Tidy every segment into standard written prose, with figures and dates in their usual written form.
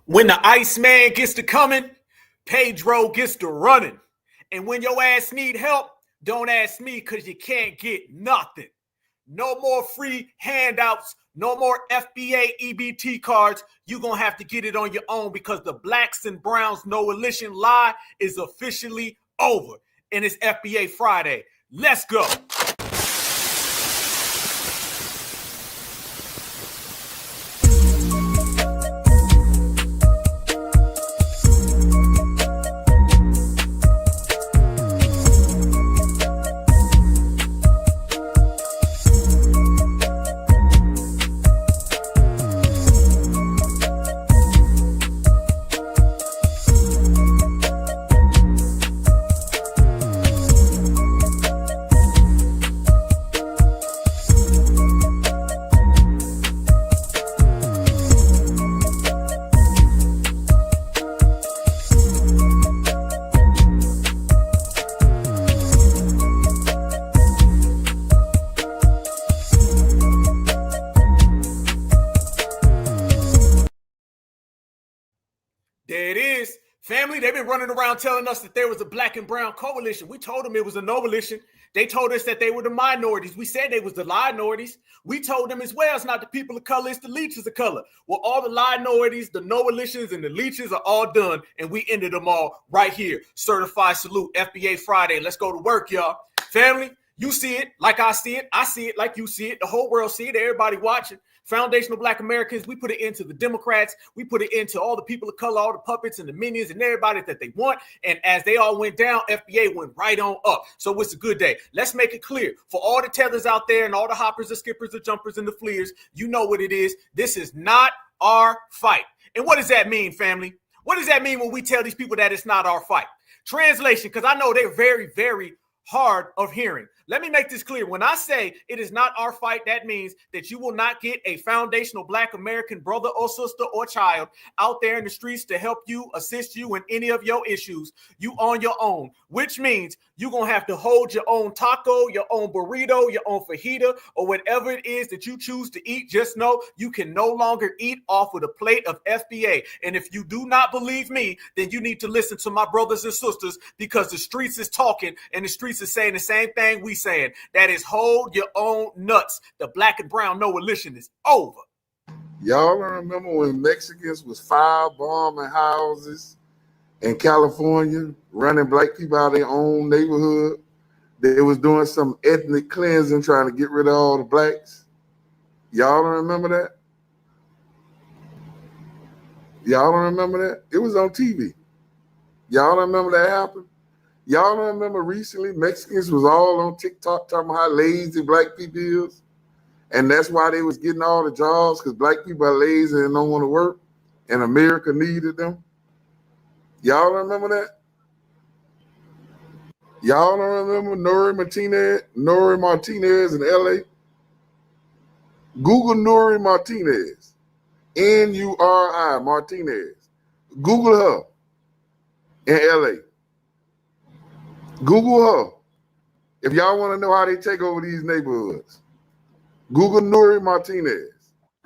When the Iceman gets to coming, Pedro gets to running. And when your ass need help, don't ask me because you can't get nothing. No more free handouts, no more FBA EBT cards. You're going to have to get it on your own because the blacks and browns NOalition lie is officially over. And it's FBA Friday. Let's go. There it is. Family, they've been running around telling us that there was a black and brown coalition. We told them it was a NOalition. They told us that they were the minorities. We said they was the minorities. We told them as well, it's not the people of color, it's the leeches of color. Well, all the minorities, the NOalitions, and the leeches are all done, and we ended them all right here. Certified salute, FBA Friday. Let's go to work, y'all. Family, you see it like I see it like you see it. The whole world see it, everybody watching. Foundational Black Americans, we put it into the Democrats. We put it into all the people of color, all the puppets and the minions and everybody that they want. And as they all went down, FBA went right on up. So it's a good day. Let's make it clear. For all the tethers out there and all the hoppers, the skippers, the jumpers, and the fleers, you know what it is. This is not our fight. And what does that mean, family? What does that mean when we tell these people that it's not our fight? Translation, because I know they're very, very hard of hearing. Let me make this clear. When I say it is not our fight, that means that you will not get a foundational Black American brother or sister or child out there in the streets to help you, assist you in any of your issues. You on your own, which means you're going to have to hold your own taco, your own burrito, your own fajita, or whatever it is that you choose to eat. Just know you can no longer eat off of a plate of FBA. And if you do not believe me, then you need to listen to my brothers and sisters because the streets is talking and the streets is saying the same thing we saying. That is, hold your own nuts. The black and brown NOalition is over. Y'all remember when Mexicans was firebombing houses in California, running black people out of their own neighborhood? They was doing some ethnic cleansing, trying to get rid of all the blacks. Y'all don't remember that? Y'all don't remember that? It was on TV. Y'all don't remember that happened? Y'all don't remember recently Mexicans was all on TikTok talking about how lazy black people is? And that's why they was getting all the jobs, because black people are lazy and don't want to work, and America needed them. Y'all don't remember that? Y'all don't remember Nori Martinez in LA? Google Nori Martinez. N-U-R-I, Martinez. Google her in LA. Google her. If y'all want to know how they take over these neighborhoods, Google Nuri Martinez.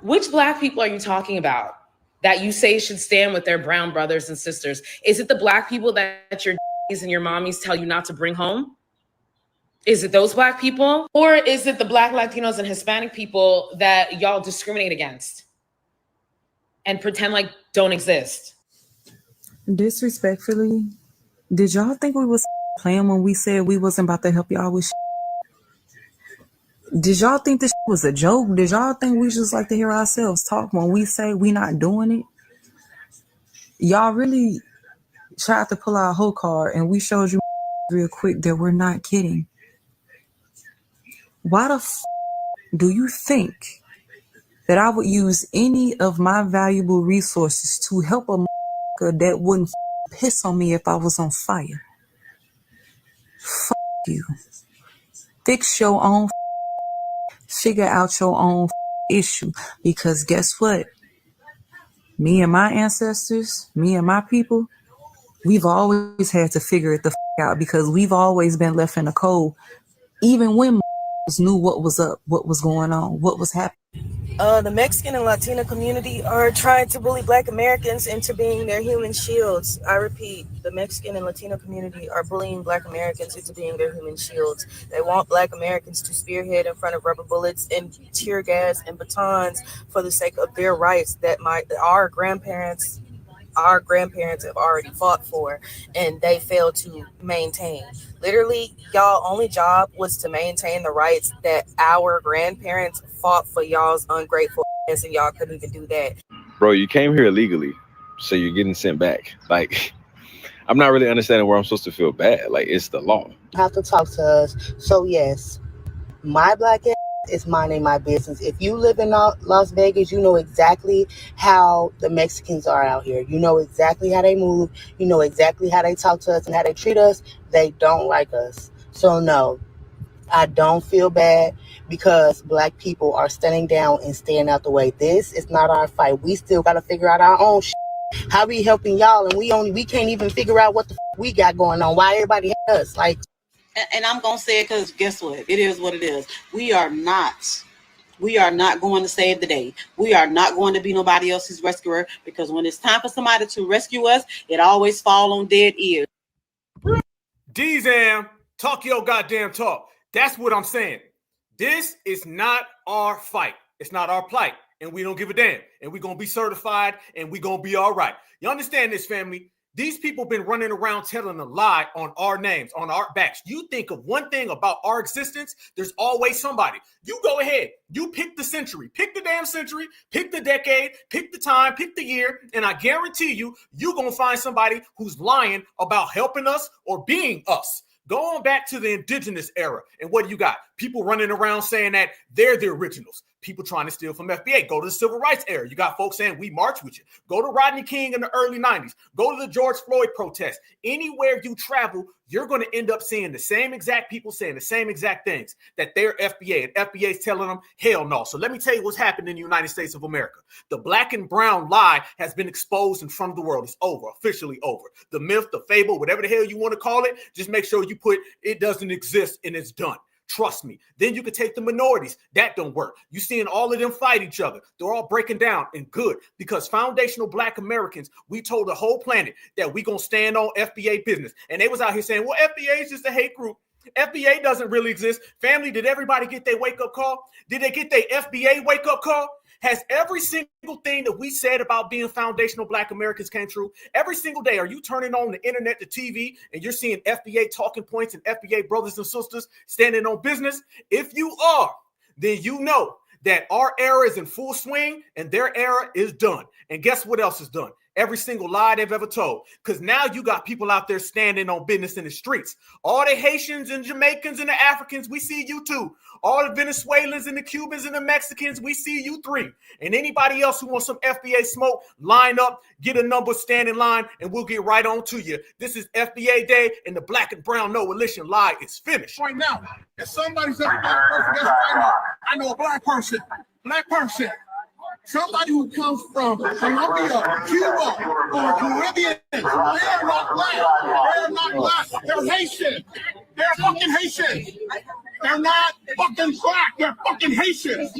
Which black people are you talking about that you say should stand with their brown brothers and sisters? Is it the black people that your and your mommies tell you not to bring home? Is it those black people? Or is it the black Latinos and Hispanic people that y'all discriminate against and pretend like don't exist? Disrespectfully, did y'all think we was playing when we said we wasn't about to help y'all with Did y'all think this was a joke? Did y'all think we just like to hear ourselves talk when we say we not doing it? Y'all really tried to pull our whole card and we showed you real quick that we're not kidding. Why the do you think that I would use any of my valuable resources to help a that wouldn't piss on me if I was on fire? You. Fix your own figure out your own issue, because guess what? Me and my ancestors, me and my people, we've always had to figure it the out because we've always been left in the cold, even when knew what was up, what was going on, what was happening. The Mexican and Latino community are trying to bully Black Americans into being their human shields. I repeat, the Mexican and Latino community are bullying Black Americans into being their human shields. They want Black Americans to spearhead in front of rubber bullets and tear gas and batons for the sake of their rights that our grandparents have already fought for and they failed to maintain. Literally, y'all only job was to maintain the rights that our grandparents fought for y'all's ungrateful ass, and y'all couldn't even do that. Bro, you came here illegally, so you're getting sent back. Like, I'm not really understanding where I'm supposed to feel bad. Like, it's the law. Have to talk to us. So yes, my Black ass is minding my business. If you live in Las Vegas, you know exactly how the Mexicans are out here. You know exactly how they move. You know exactly how they talk to us and how they treat us. They don't like us. So no, I don't feel bad because Black people are standing down and staying out the way. This is not our fight. We still got to figure out our own shit. How we helping y'all and we can't even figure out what the we got going on. Why everybody hate us? Like, and I'm going to say it because guess what? It is what it is. We are not going to save the day. We are not going to be nobody else's rescuer because when it's time for somebody to rescue us, it always fall on dead ears. D-Zam, talk your goddamn talk. That's what I'm saying. This is not our fight. It's not our plight. And we don't give a damn. And we're going to be certified and we're going to be all right. You understand this, family? These people been running around telling a lie on our names, on our backs. You think of one thing about our existence, there's always somebody. You go ahead. You pick the century. Pick the damn century. Pick the decade. Pick the time. Pick the year. And I guarantee you, you're going to find somebody who's lying about helping us or being us. Go on back to the indigenous era. And what do you got? People running around saying that they're the originals. People trying to steal from FBA. Go to the civil rights era. You got folks saying we march with you. Go to Rodney King in the early 90s. Go to the George Floyd protest. Anywhere you travel, you're going to end up seeing the same exact people saying the same exact things, that they're FBA. And FBA is telling them, hell no. So let me tell you what's happened in the United States of America. The black and brown lie has been exposed in front of the world. It's over, officially over. The myth, the fable, whatever the hell you want to call it, just make sure you put it doesn't exist and it's done. Trust me. Then you can take the minorities. That don't work. You seeing all of them fight each other. They're all breaking down and good because foundational Black Americans, we told the whole planet that we going to stand on FBA business. And they was out here saying, well, FBA is just a hate group. FBA doesn't really exist. Family, did everybody get their wake-up call? Did they get their FBA wake-up call? Has every single thing that we said about being foundational Black Americans came true? Every single day, are you turning on the internet, the TV, and you're seeing FBA talking points and FBA brothers and sisters standing on business? If you are, then you know that our era is in full swing and their era is done. And guess what else is done? Every single lie they've ever told. Because now you got people out there standing on business in the streets. All the Haitians and Jamaicans and the Africans, we see you too. All the Venezuelans and the Cubans and the Mexicans, we see you three. And anybody else who wants some FBA smoke, line up, get a number, stand in line, and we'll get right on to you. This is FBA Day, and the Black and Brown NOalition lie is finished. Right now, if somebody says a Black person, that's right. I know a Black person. Somebody who comes from Colombia, Cuba, or Caribbean, they are not Black. They're not Black. They're Haitian. They're fucking Haitian. They're not fucking Black. They're fucking Haitians.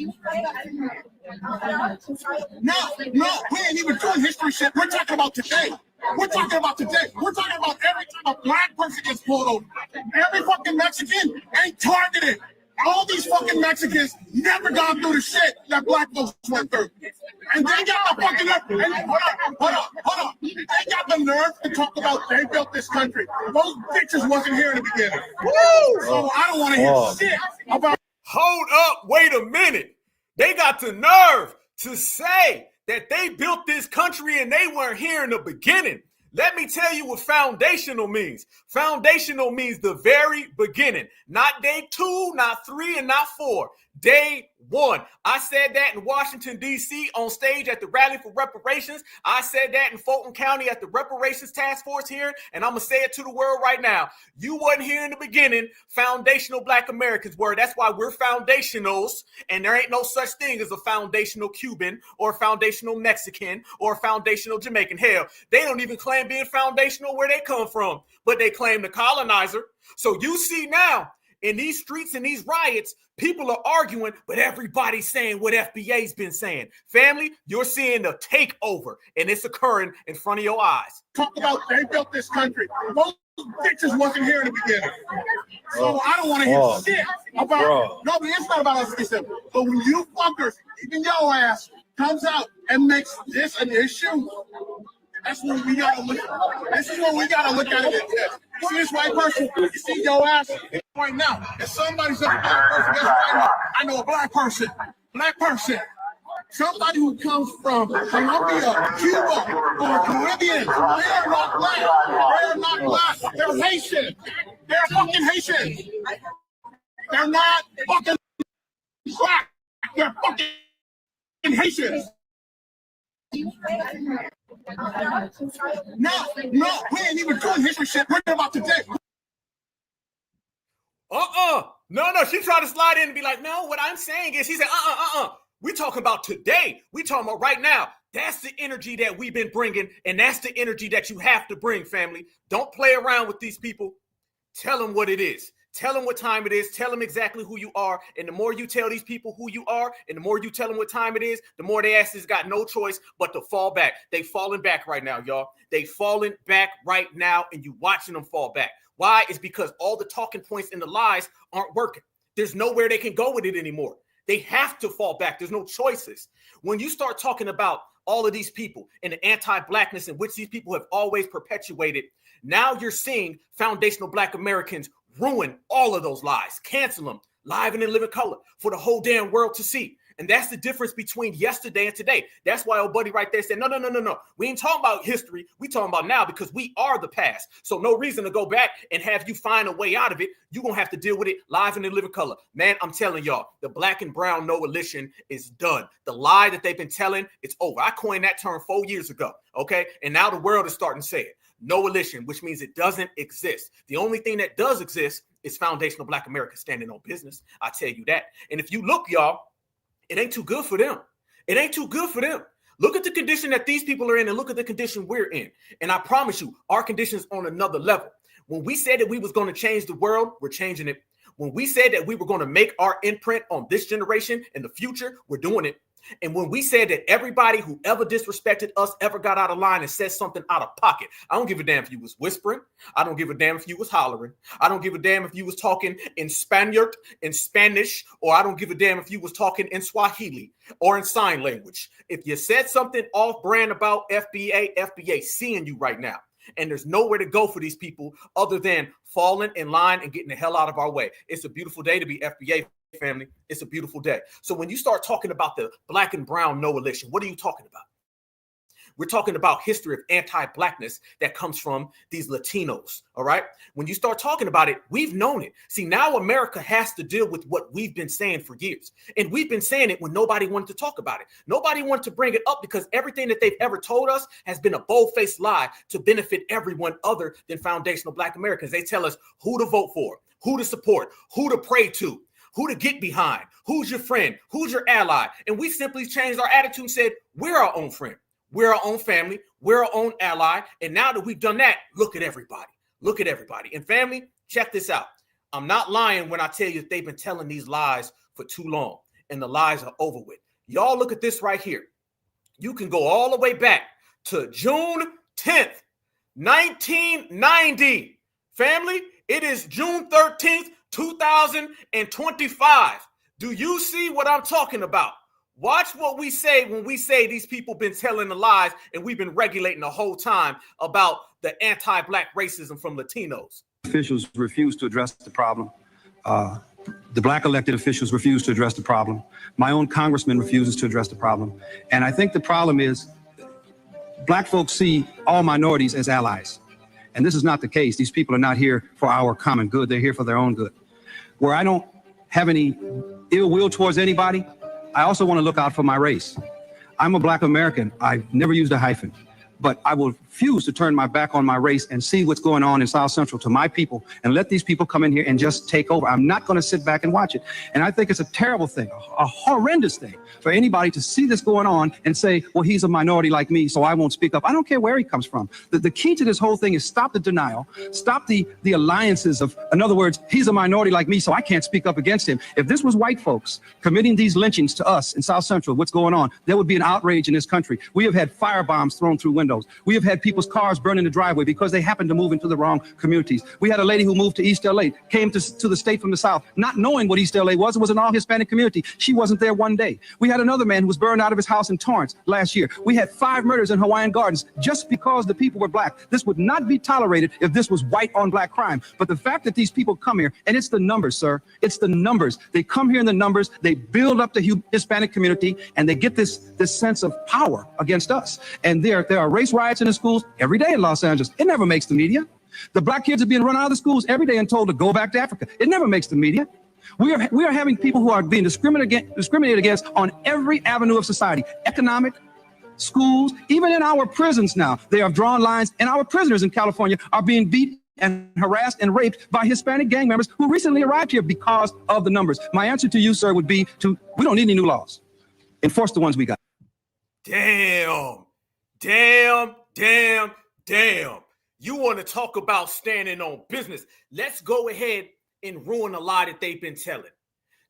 No, we ain't even doing history shit. We're talking about today. We're talking about every time a Black person gets pulled over. Every fucking Mexican ain't targeted. All these fucking Mexicans never gone through the shit that Black folks went through. And they got the fucking nerve. Hold on. They got the nerve to talk about they built this country. Those bitches wasn't here in the beginning. Woo! So I don't want to hear shit about. Hold up. Wait a minute. They got the nerve to say that they built this country and they weren't here in the beginning. Let me tell you what foundational means. Foundational means the very beginning. Not day 2, not 3, and not 4. Day 1. I said that in Washington, D.C. on stage at the Rally for Reparations. I said that in Fulton County at the Reparations Task Force here. And I'm going to say it to the world right now. You wasn't here in the beginning. Foundational Black Americans were. That's why we're foundationals. And there ain't no such thing as a foundational Cuban or a foundational Mexican or a foundational Jamaican. Hell, they don't even claim being foundational where they come from. But they claim the colonizer. So you see now, In these streets and these riots, people are arguing, but everybody's saying what FBA's been saying. Family, you're seeing the takeover, and it's occurring in front of your eyes. Talk about they built this country. Those bitches wasn't here in the beginning. So I don't want to hear shit about, no, but it's not about us. But when you fuckers, even your ass, comes out and makes this an issue, that's when we gotta look. This is when we gotta look at it. You see this white person? You see your ass right now. If somebody's a black person, guess what I know? I know a black person. Black person. Somebody who comes from Colombia, Cuba, or Caribbean. They are not black. They are not black. They're Haitian. They're fucking Haitian. They're not fucking black. They're fucking Haitians. No, we ain't even doing history shit. We're about today. No, she tried to slide in and be like, no, what I'm saying is, he said, we talking about today. We talking about right now. That's the energy that we've been bringing, and that's the energy that you have to bring, family. Don't play around with these people. Tell them what it is. Tell them what time it is. Tell them exactly who you are. And the more you tell these people who you are, and the more you tell them what time it is, the more they asses got no choice but to fall back. They falling back right now, y'all. They falling back right now, and you watching them fall back. Why? It's because all the talking points and the lies aren't working. There's nowhere they can go with it anymore. They have to fall back. There's no choices. When you start talking about all of these people and the anti-blackness in which these people have always perpetuated, now you're seeing foundational Black Americans ruin all of those lies, cancel them, live and in living color for the whole damn world to see. And that's the difference between yesterday and today. That's why old buddy right there said, no. We ain't talking about history. We talking about now, because we are the past. So no reason to go back and have you find a way out of it. You're going to have to deal with it live and in living color. Man, I'm telling y'all, the black and brown NOalition is done. The lie that they've been telling, it's over. I coined that term 4 years ago, okay? And now the world is starting to say it. NOalition, which means it doesn't exist. The only thing that does exist is foundational Black Americans standing on business. I tell you that. And if you look, y'all, it ain't too good for them. It ain't too good for them. Look at the condition that these people are in and look at the condition we're in. And I promise you, our condition is on another level. When we said that we was going to change the world, we're changing it. When we said that we were going to make our imprint on this generation in the future, we're doing it. And when we said that everybody who ever disrespected us ever got out of line and said something out of pocket, I don't give a damn if you was whispering. I don't give a damn if you was hollering. I don't give a damn if you was talking in Spaniard, in Spanish, or I don't give a damn if you was talking in Swahili or in sign language. If you said something off brand about FBA seeing you right now. And there's nowhere to go for these people other than falling in line and getting the hell out of our way. It's a beautiful day to be FBA family. It's a beautiful day. So when you start talking about the black and brown NOalition, what are you talking about? We're talking about history of anti-blackness that comes from these Latinos, all right? When you start talking about it, we've known it. See, now America has to deal with what we've been saying for years. And we've been saying it when nobody wanted to talk about it. Nobody wanted to bring it up because everything that they've ever told us has been a bold-faced lie to benefit everyone other than foundational Black Americans. They tell us who to vote for, who to support, who to pray to, who to get behind, who's your friend, who's your ally. And we simply changed our attitude and said, we're our own friend. We're our own family. We're our own ally. And now that we've done that, look at everybody. Look at everybody. And family, check this out. I'm not lying when I tell you that they've been telling these lies for too long. And the lies are over with. Y'all look at this right here. You can go all the way back to June 10th, 1990. Family, it is June 13th, 2025. Do you see what I'm talking about? Watch what we say when we say these people been telling the lies and we've been regulating the whole time about the anti-Black racism from Latinos. Officials refuse to address the problem. The Black elected officials refuse to address the problem. My own congressman refuses to address the problem. And I think the problem is Black folks see all minorities as allies. And this is not the case. These people are not here for our common good. They're here for their own good. Where I don't have any ill will towards anybody, I also want to look out for my race. I'm a Black American. I've never used a hyphen. but I will refuse to turn my back on my race and see what's going on in South Central to my people and let these people come in here and just take over. I'm not going to sit back and watch it. And I think it's a terrible thing, a horrendous thing for anybody to see this going on and say, well, he's a minority like me, so I won't speak up. I don't care where he comes from. The key to this whole thing is stop the denial, stop the alliances of, in other words, he's a minority like me, so I can't speak up against him. If this was white folks committing these lynchings to us in South Central, what's going on, there would be an outrage in this country. We have had firebombs thrown through windows. We have had people's cars burned in the driveway because they happened to move into the wrong communities. We had a lady who moved to East LA, came to the state from the South, not knowing what East LA was. It was an all-Hispanic community. She wasn't there one day. We had another man who was burned out of his house in Torrance last year. We had 5 murders in Hawaiian Gardens just because the people were black. This would not be tolerated if this was white on black crime. But the fact that these people come here, and it's the numbers, sir, it's the numbers. They come here in the numbers, they build up the Hispanic community, and they get this sense of power against us. And there are race riots in the schools every day in Los Angeles. It never makes the media. The black kids are being run out of the schools every day and told to go back to Africa. It never makes the media. We are having people who are being discriminated against on every avenue of society, economic, schools, even in our prisons now. They have drawn lines, and our prisoners in California are being beat and harassed and raped by Hispanic gang members who recently arrived here because of the numbers. My answer to you, sir, would be we don't need any new laws. Enforce the ones we got. Damn. You want to talk about standing on business. Let's go ahead and ruin a lie that they've been telling.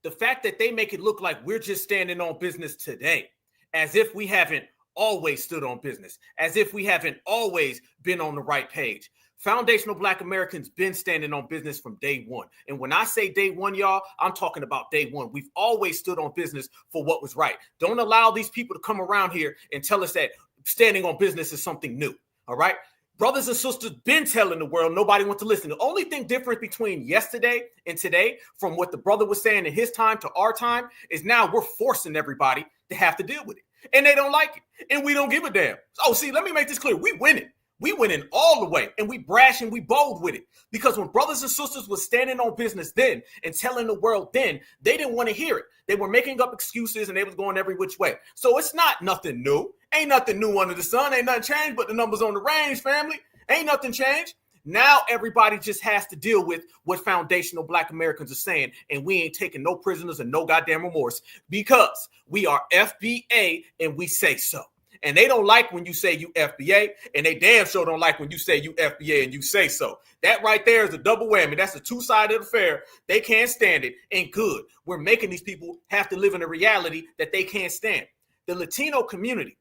The fact that they make it look like we're just standing on business today, as if we haven't always stood on business, as if we haven't always been on the right page. Foundational Black Americans been standing on business from day one. And when I say day one, y'all, I'm talking about day one. We've always stood on business for what was right. Don't allow these people to come around here and tell us that standing on business is something new. All right. Brothers and sisters been telling the world, nobody wants to listen. The only thing different between yesterday and today, from what the brother was saying in his time to our time, is now we're forcing everybody to have to deal with it. And they don't like it. And we don't give a damn. Oh, see, let me make this clear. We winning. We winning all the way, and we brash and we bold with it. Because when brothers and sisters were standing on business then and telling the world then, they didn't want to hear it. They were making up excuses and they was going every which way. So it's not nothing new. Ain't nothing new under the sun. Ain't nothing changed but the numbers on the range, family. Ain't nothing changed. Now everybody just has to deal with what foundational Black Americans are saying, and we ain't taking no prisoners and no goddamn remorse because we are FBA and we say so. And they don't like when you say you FBA, and they damn sure don't like when you say you FBA and you say so. That right there is a double whammy. That's a two-sided affair. They can't stand it, and good. We're making these people have to live in a reality that they can't stand. The Latino community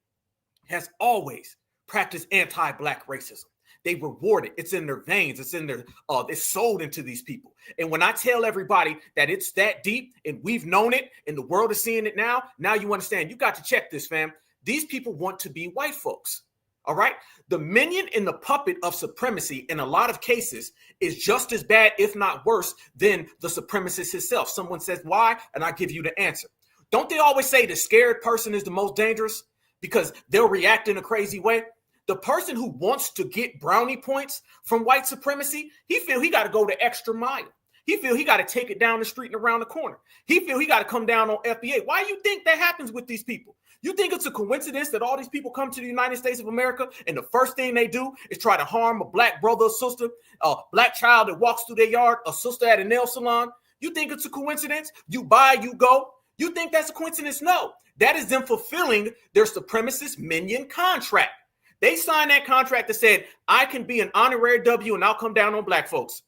has always practiced anti-Black racism. They reward it. It's in their veins. It's in their, it's sold into these people. And when I tell everybody that it's that deep and we've known it and the world is seeing it now you understand. You got to check this, fam. These people want to be white folks. All right. The minion and the puppet of supremacy in a lot of cases is just as bad, if not worse, than the supremacist himself. Someone says why, and I give you the answer. Don't they always say the scared person is the most dangerous because they'll react in a crazy way? The person who wants to get brownie points from white supremacy, he feel he got to go the extra mile. He feel he got to take it down the street and around the corner. He feel he got to come down on FBA. Why do you think that happens with these people? You think it's a coincidence that all these people come to the United States of America and the first thing they do is try to harm a Black brother or sister, a Black child that walks through their yard, a sister at a nail salon? You think it's a coincidence? You buy, you go. You think that's a coincidence? No. That is them fulfilling their supremacist minion contract. They signed that contract that said, I can be an honorary W and I'll come down on Black folks.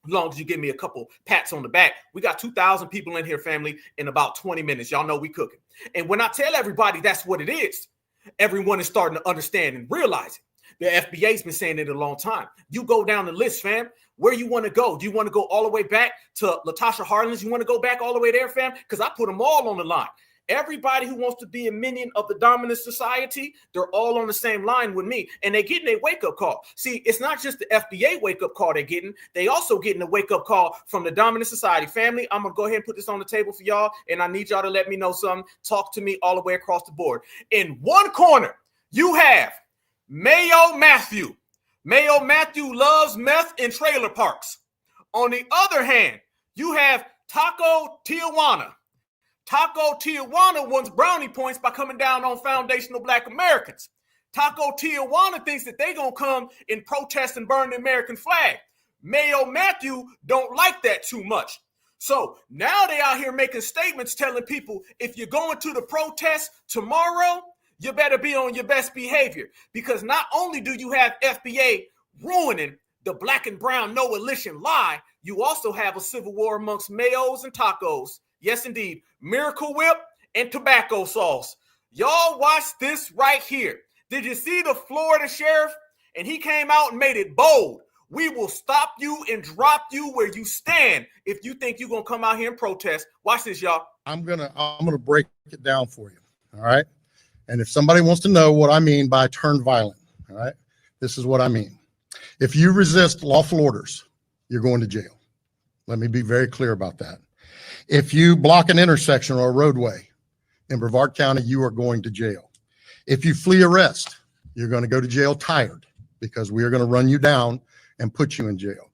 As long as you give me a couple pats on the back. We got 2,000 people in here, family, in about 20 minutes. Y'all know we cooking. And when I tell everybody that's what it is, everyone is starting to understand and realize it. The FBA's been saying it a long time. You go down the list, fam. Where you want to go? Do you want to go all the way back to Latasha Harlins? You want to go back all the way there, fam? Because I put them all on the line. Everybody who wants to be a minion of the dominant society, they're all on the same line with me. And they're getting a wake-up call. See, it's not just the FBA wake-up call they're getting. They also getting a wake-up call from the dominant society. Family, I'm going to go ahead and put this on the table for y'all. And I need y'all to let me know something. Talk to me all the way across the board. In one corner, you have Mayo Matthew. Mayo Matthew loves meth in trailer parks. On the other hand, you have Taco Tijuana. Taco Tijuana wants brownie points by coming down on foundational Black Americans. Taco Tijuana thinks that they gonna come and protest and burn the American flag. Mayo Matthew don't like that too much. So now they out here making statements telling people, if you're going to the protest tomorrow, you better be on your best behavior, because not only do you have FBA ruining the black and brown NOalition lie, you also have a civil war amongst mayos and tacos. Yes, indeed. Miracle Whip and tobacco sauce. Y'all watch this right here. Did you see the Florida sheriff? And he came out and made it bold. We will stop you and drop you where you stand if you think you're going to come out here and protest. Watch this, y'all. I'm gonna break it down for you. All right. And if somebody wants to know what I mean by turn violent, all right, this is what I mean. If you resist lawful orders, you're going to jail. Let me be very clear about that. If you block an intersection or a roadway in Brevard County, you are going to jail. If you flee arrest, you're going to go to jail tired, because we are going to run you down and put you in jail.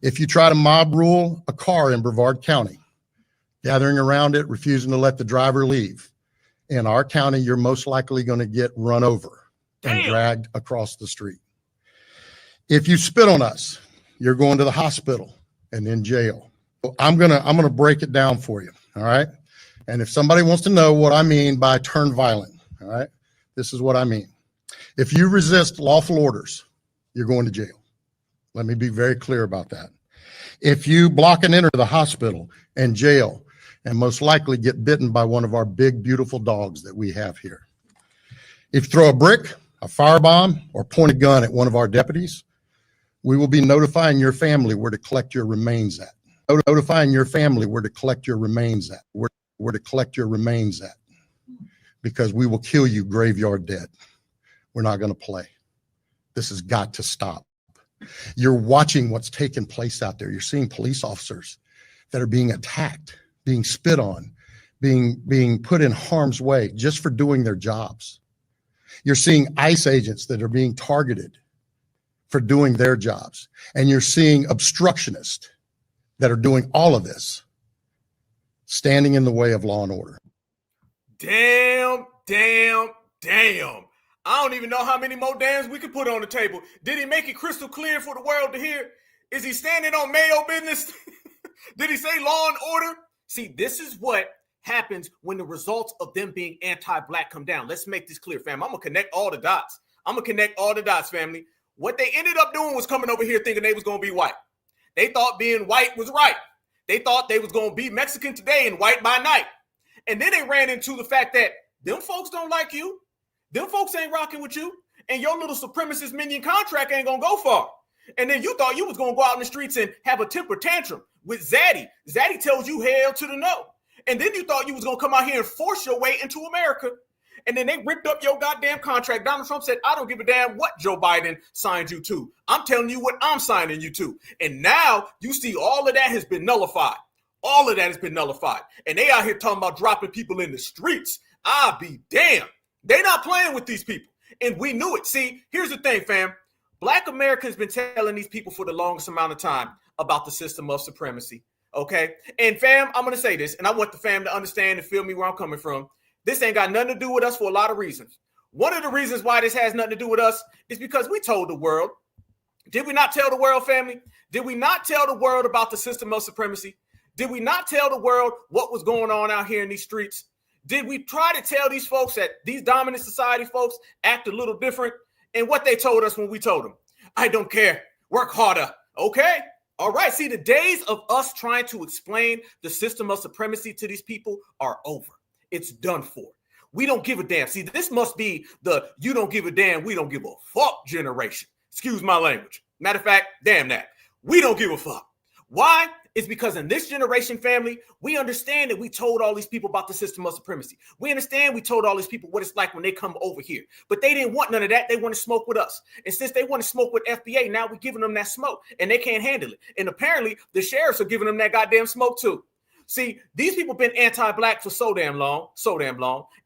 If you try to mob rule a car in Brevard County, gathering around it, refusing to let the driver leave, in our county, you're most likely going to get run over and dragged across the street. If you spit on us, you're going to the hospital and in jail. I'm gonna break it down for you. All right. And if somebody wants to know what I mean by turn violent, all right, this is what I mean. If you resist lawful orders, you're going to jail. Let me be very clear about that. If you block and enter the hospital and jail, and most likely get bitten by one of our big, beautiful dogs that we have here. If you throw a brick, a firebomb, or point a gun at one of our deputies, we will be notifying your family where to collect your remains at. Notifying your family where to collect your remains at. Where to collect your remains at. Because we will kill you graveyard dead. We're not going to play. This has got to stop. You're watching what's taking place out there. You're seeing police officers that are being attacked, being spit on, being put in harm's way just for doing their jobs. You're seeing ICE agents that are being targeted for doing their jobs. And you're seeing obstructionists that are doing all of this, standing in the way of law and order. Damn. I don't even know how many more dams we could put on the table. Did he make it crystal clear for the world to hear? Is he standing on Mayo business? Did he say law and order? See, this is what happens when the results of them being anti-black come down. Let's make this clear, fam. I'm going to connect all the dots. Family. What they ended up doing was coming over here thinking they was going to be white. They thought being white was right. They thought they was going to be Mexican today and white by night. And then they ran into the fact that them folks don't like you. Them folks ain't rocking with you. And your little supremacist minion contract ain't going to go far. And then you thought you was going to go out in the streets and have a temper tantrum with Zaddy. Zaddy tells you hell to the no. And then you thought you was going to come out here and force your way into America. And then they ripped up your goddamn contract. Donald Trump said, I don't give a damn what Joe Biden signed you to. I'm telling you what I'm signing you to. And now you see all of that has been nullified. And they out here talking about dropping people in the streets. I'll be damned. They not playing with these people. And we knew it. See, here's the thing, fam. Black Americans been telling these people for the longest amount of time about the system of supremacy. Okay? And fam, I'm going to say this, and I want the fam to understand and feel me where I'm coming from. This ain't got nothing to do with us for a lot of reasons. One of the reasons why this has nothing to do with us is because we told the world. Did we not tell the world, family? Did we not tell the world about the system of supremacy? Did we not tell the world what was going on out here in these streets? Did we try to tell these folks that these dominant society folks act a little different? And what they told us when we told them, I don't care, work harder. Okay, all right. See, the days of us trying to explain the system of supremacy to these people are over. It's done for. We don't give a damn. See, this must be the you don't give a damn, we don't give a fuck generation. Excuse my language. Matter of fact, damn that. We don't give a fuck. Why? It's because in this generation, family, we understand that we told all these people about the system of supremacy. We understand we told all these people what it's like when they come over here. But they didn't want none of that. They want to smoke with us. And since they want to smoke with FBA, now we're giving them that smoke. And they can't handle it. And apparently, the sheriffs are giving them that goddamn smoke too. See, these people been anti-black for so damn long.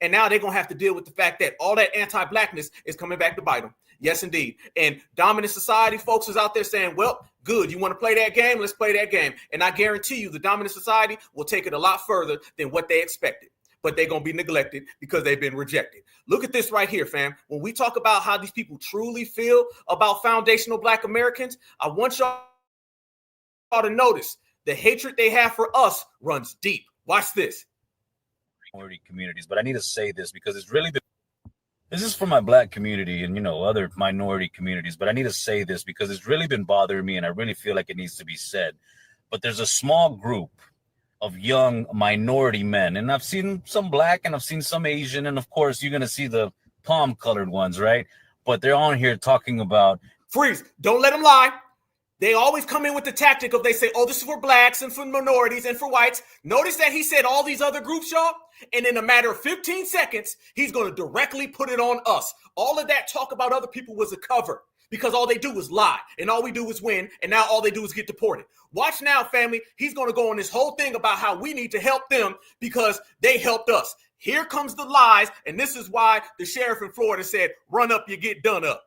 And now they're going to have to deal with the fact that all that anti-blackness is coming back to bite them. Yes, indeed. And dominant society folks is out there saying, well, good. You want to play that game? Let's play that game. And I guarantee you the dominant society will take it a lot further than what they expected. but they're going to be neglected because they've been rejected. Look at this right here, fam. When we talk about how these people truly feel about foundational Black Americans, I want y'all to notice the hatred they have for us runs deep. Watch this. Minority communities, but I need to say this because it's really this is for my Black community and, you know, other minority communities, but I need to say this because it's really been bothering me and I really feel like it needs to be said. But there's a small group of young minority men, and I've seen some Black and I've seen some Asian, and of course you're going to see the palm colored ones, right? But they're on here talking about freeze. Don't let them lie. They always come in with the tactic of they say, oh, this is for Blacks and for minorities and for whites. Notice that he said all these other groups, y'all, and in a matter of 15 seconds, he's going to directly put it on us. All of that talk about other people was a cover because all they do is lie and all we do is win. And now all they do is get deported. Watch now, family. He's going to go on this whole thing about how we need to help them because they helped us. Here comes the lies. And this is why the sheriff in Florida said, run up, you get done up.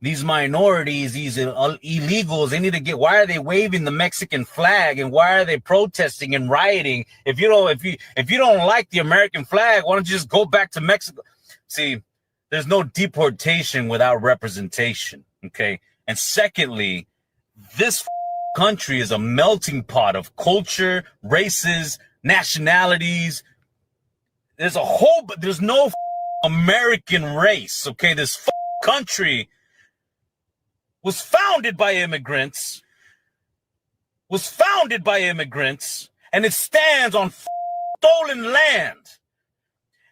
These minorities, these illegals, they need to get, why are they waving the Mexican flag and why are they protesting and rioting? If you don't like the American flag, why don't you just go back to Mexico? See, there's no deportation without representation, okay? And secondly, this country is a melting pot of culture, races, nationalities. There's no American race, okay? This country was founded by immigrants, and it stands on stolen land.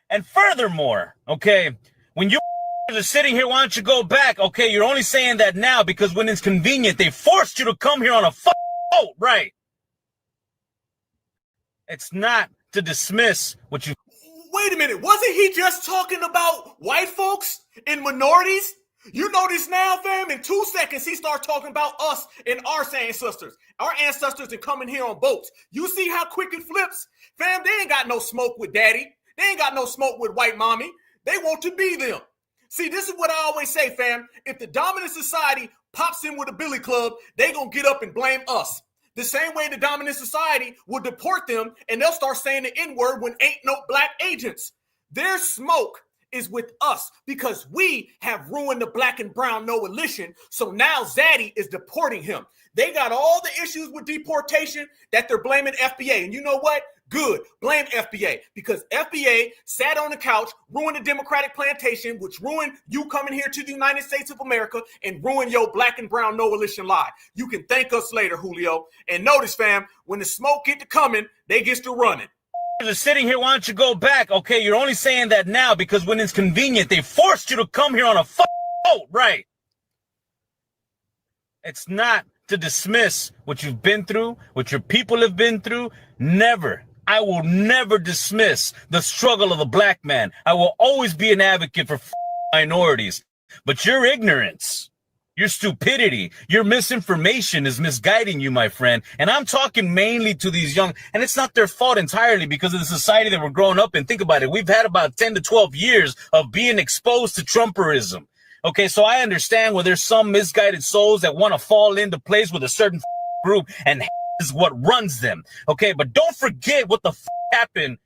And furthermore, okay, when you are sitting here, why don't you go back? Okay, you're only saying that now because when it's convenient, they forced you to come here on a boat, right? It's not to dismiss what you... Wait a minute, wasn't he just talking about white folks and minorities? You notice now, fam, in 2 seconds, he starts talking about us and our ancestors. Our ancestors are coming here on boats. You see how quick it flips? Fam, they ain't got no smoke with daddy. They ain't got no smoke with white mommy. They want to be them. See, this is what I always say, fam. If the dominant society pops in with a billy club, they gonna get up and blame us. The same way the dominant society will deport them and they'll start saying the N-word when ain't no Black agents. Their smoke is with us because we have ruined the Black and brown NOalition. So now Zaddy is deporting him. They got all the issues with deportation that they're blaming FBA. And you know what? Good. Blame FBA because FBA sat on the couch, ruined the Democratic plantation, which ruined you coming here to the United States of America and ruined your Black and brown NOalition lie. You can thank us later, Julio. And notice, fam, when the smoke get to coming, they get to running. Are sitting here, why don't you go back? Okay, you're only saying that now because when it's convenient, they forced you to come here on a boat, right? It's not to dismiss what you've been through, what your people have been through. Never. I will never dismiss the struggle of the Black man. I will always be an advocate for minorities. But your ignorance, your stupidity, your misinformation is misguiding you, my friend. And I'm talking mainly to these young, and it's not their fault entirely because of the society that we're growing up in. Think about it. We've had about 10 to 12 years of being exposed to Trumperism. Okay, so I understand where there's some misguided souls that want to fall into place with a certain group and is what runs them. Okay, but don't forget what the happened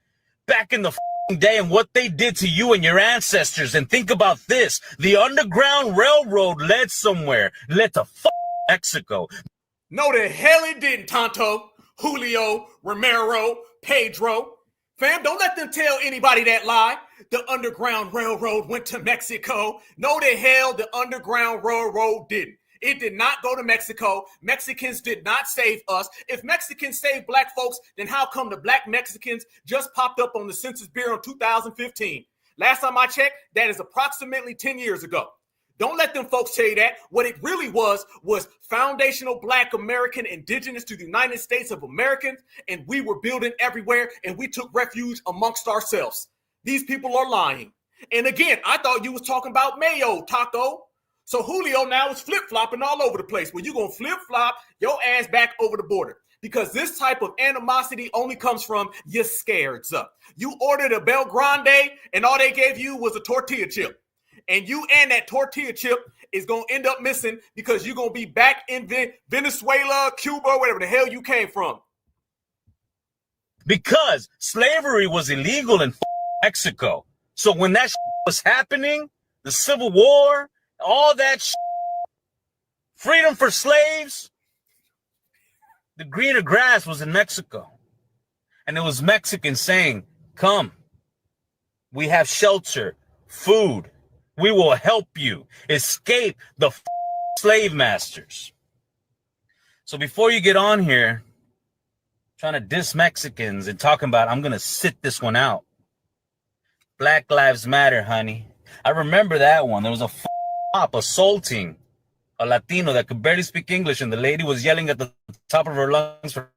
back in the day and what they did to you and your ancestors. And think about this. The Underground Railroad led somewhere. Led to Mexico. No, the hell it didn't, Tonto, Julio, Romero, Pedro. Fam, don't let them tell anybody that lie. The Underground Railroad went to Mexico. No, the hell the Underground Railroad didn't. It did not go to Mexico. Mexicans did not save us. If Mexicans saved Black folks, then how come the Black Mexicans just popped up on the Census Bureau in 2015? Last time I checked, that is approximately 10 years ago. Don't let them folks tell you that. What it really was foundational Black American indigenous to the United States of Americans, and we were building everywhere, and we took refuge amongst ourselves. These people are lying. And again, I thought you was talking about Mayo, Taco. So Julio now is flip-flopping all over the place. Well, you're going to flip-flop your ass back over the border because this type of animosity only comes from you're scared. You ordered a Bel Grande and all they gave you was a tortilla chip. And you and that tortilla chip is going to end up missing because you're going to be back in Venezuela, Cuba, whatever the hell you came from. Because slavery was illegal in Mexico. So when that was happening, the Civil War, all that freedom for slaves, the greener grass was in Mexico. And it was Mexicans saying, come, we have shelter, food. We will help you escape the slave masters. So before you get on here trying to diss Mexicans and talking about, I'm going to sit this one out. Black Lives Matter, honey. I remember that one. There was a cop assaulting a Latino that could barely speak English, and the lady was yelling at the top of her lungs for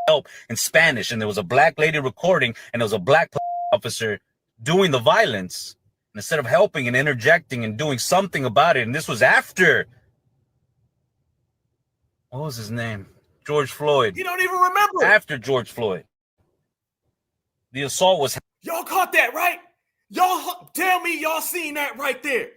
help in Spanish, and there was a black lady recording, and there was a black officer doing the violence. And instead of helping and interjecting and doing something about it, and this was after, what was his name? George Floyd. You don't even remember. After George Floyd. The assault was... Y'all caught that, right? Y'all tell me y'all seen that right there.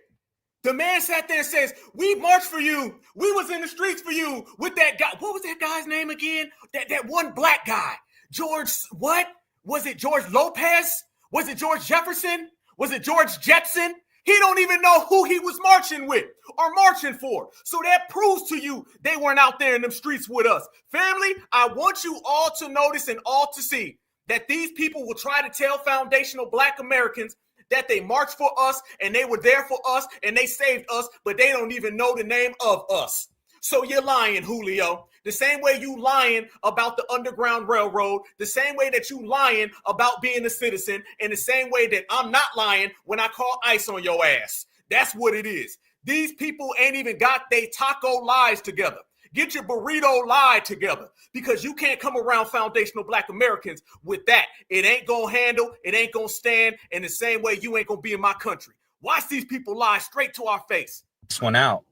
The man sat there and says, we marched for you. We was in the streets for you with that guy. What was that guy's name again? That one black guy. George, what? Was it George Lopez? Was it George Jefferson? Was it George Jetson? He don't even know who he was marching with or marching for. So that proves to you they weren't out there in them streets with us. Family, I want you all to notice and all to see that these people will try to tell foundational Black Americans that they marched for us and they were there for us and they saved us, but they don't even know the name of us. So you're lying, Julio. The same way you lying about the Underground Railroad, the same way that you lying about being a citizen, and the same way that I'm not lying when I call ICE on your ass. That's what it is. These people ain't even got their taco lies together. Get your burrito lie together, because you can't come around foundational Black Americans with that. It ain't gonna handle, it ain't gonna stand, in the same way you ain't gonna be in my country. Watch these people lie straight to our face. This one out.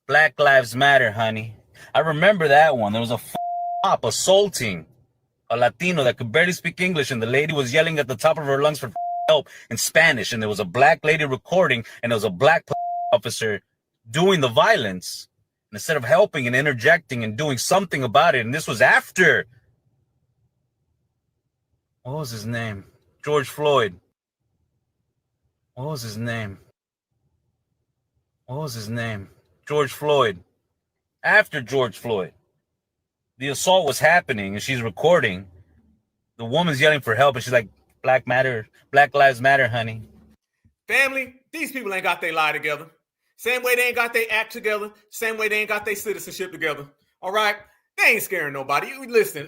Black Lives Matter, honey. I remember that one. There was a cop assaulting a Latino that could barely speak English, and the lady was yelling at the top of her lungs for help in Spanish, and there was a black lady recording, and there was a black officer doing the violence. And instead of helping and interjecting and doing something about it, and this was after, what was his name? George Floyd. What was his name? What was his name? George Floyd. After George Floyd. The assault was happening, and she's recording. The woman's yelling for help, and she's like, Black Lives Matter, honey. Family, these people ain't got their lie together. Same way they ain't got their act together. Same way they ain't got their citizenship together. All right? They ain't scaring nobody. You listen.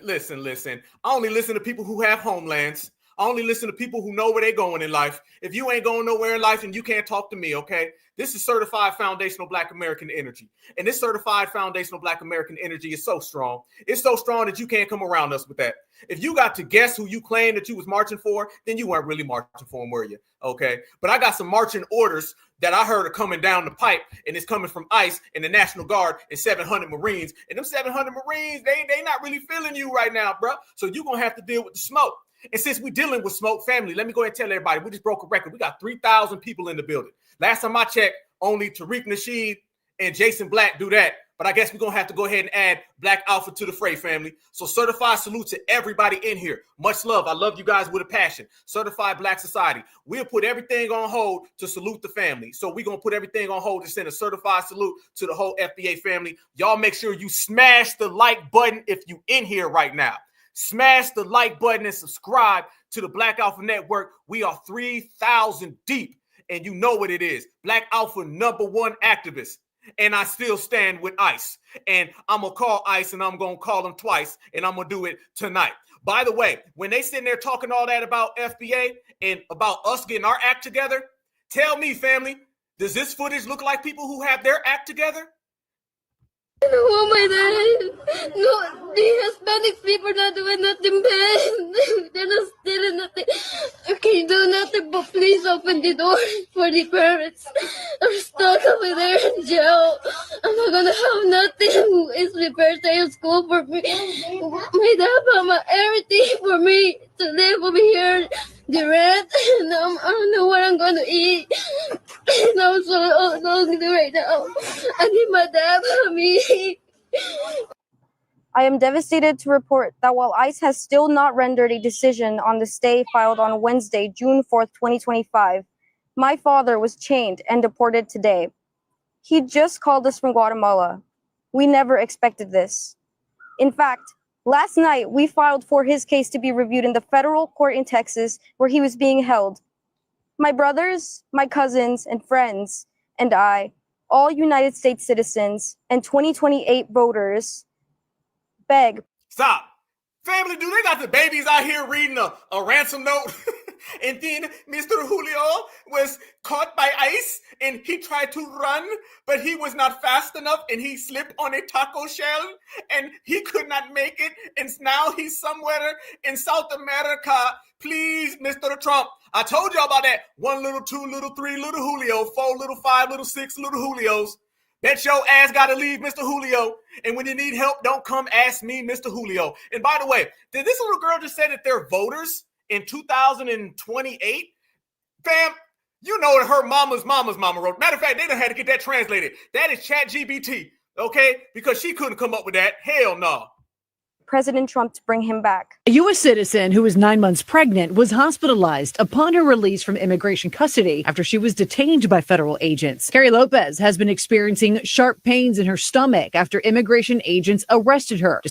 I only listen to people who have homelands. I only listen to people who know where they're going in life. If you ain't going nowhere in life, and you can't talk to me, okay? This is certified foundational Black American energy. And this certified foundational Black American energy is so strong. It's so strong that you can't come around us with that. If you got to guess who you claim that you was marching for, then you weren't really marching for them, were you? Okay? But I got some marching orders that I heard are coming down the pipe, and it's coming from ICE and the National Guard and 700 Marines. And them 700 Marines, they not really feeling you right now, bro. So you're going to have to deal with the smoke. And since we're dealing with smoke, family, let me go ahead and tell everybody, we just broke a record. We got 3,000 people in the building. Last time I checked, only Tariq Nasheed and Jason Black do that. But I guess we're going to have to go ahead and add Black Alpha to the fray, family. So certified salute to everybody in here. Much love. I love you guys with a passion. Certified Black Society. We'll put everything on hold to salute the family. So we're going to put everything on hold to send a certified salute to the whole FBA family. Y'all make sure you smash the like button if you in here right now. Smash the like button and subscribe to the Black Alpha Network. We are 3,000 deep, and you know what it is. Black Alpha #1 activist, and I still stand with ICE. And I'm going to call ICE, and I'm going to call them twice, and I'm going to do it tonight. By the way, when they sitting there talking all that about FBA and about us getting our act together, tell me, family, does this footage look like people who have their act together? Oh my God. No, the Hispanic people are not doing nothing bad. They're not stealing nothing. I can't do nothing but please open the door for the parents. I'm stuck over there in jail. I'm not gonna have nothing. It's the first day of school for me. My dad bought everything for me to live over here. The rent, and I don't know what I'm gonna eat. And I'm so hungry right now. I need my dad for me. I am devastated to report that while ICE has still not rendered a decision on the stay filed on Wednesday, June 4th, 2025, my father was chained and deported today. He just called us from Guatemala. We never expected this. In fact, last night we filed for his case to be reviewed in the federal court in Texas where he was being held. My brothers, my cousins, and friends, and I, all United States citizens and 2028 voters, beg. Stop. Family, do they got the babies out here reading a ransom note? And then Mr. Julio was caught by ICE and he tried to run, but he was not fast enough and he slipped on a taco shell and he could not make it. And now he's somewhere in South America. Please, Mr. Trump. I told y'all about that. 1 little, 2 little, 3 little Julio, 4 little, 5 little, 6 little Julios. Bet your ass got to leave, Mr. Julio. And when you need help, don't come ask me, Mr. Julio. And by the way, did this little girl just say that they're voters in 2028? Fam, you know that her mama's mama wrote. Matter of fact, they done had to get that translated. That is ChatGPT, okay? Because she couldn't come up with that. Hell no. President Trump to bring him back. A U.S. citizen who was 9 months pregnant was hospitalized upon her release from immigration custody after she was detained by federal agents. Carrie Lopez has been experiencing sharp pains in her stomach after immigration agents arrested her.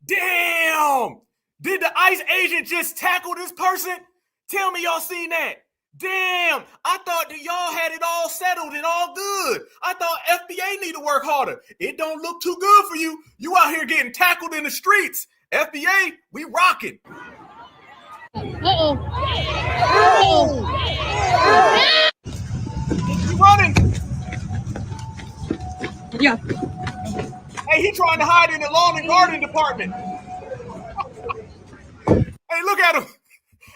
Damn! Did the ICE agent just tackle this person? Tell me y'all seen that. Damn! I thought that y'all had it all settled and all good. I thought FBA need to work harder. It don't look too good for you. You out here getting tackled in the streets. FBA, we rocking. He running. Yeah. Hey, he trying to hide in the lawn and garden department. Hey, look at him.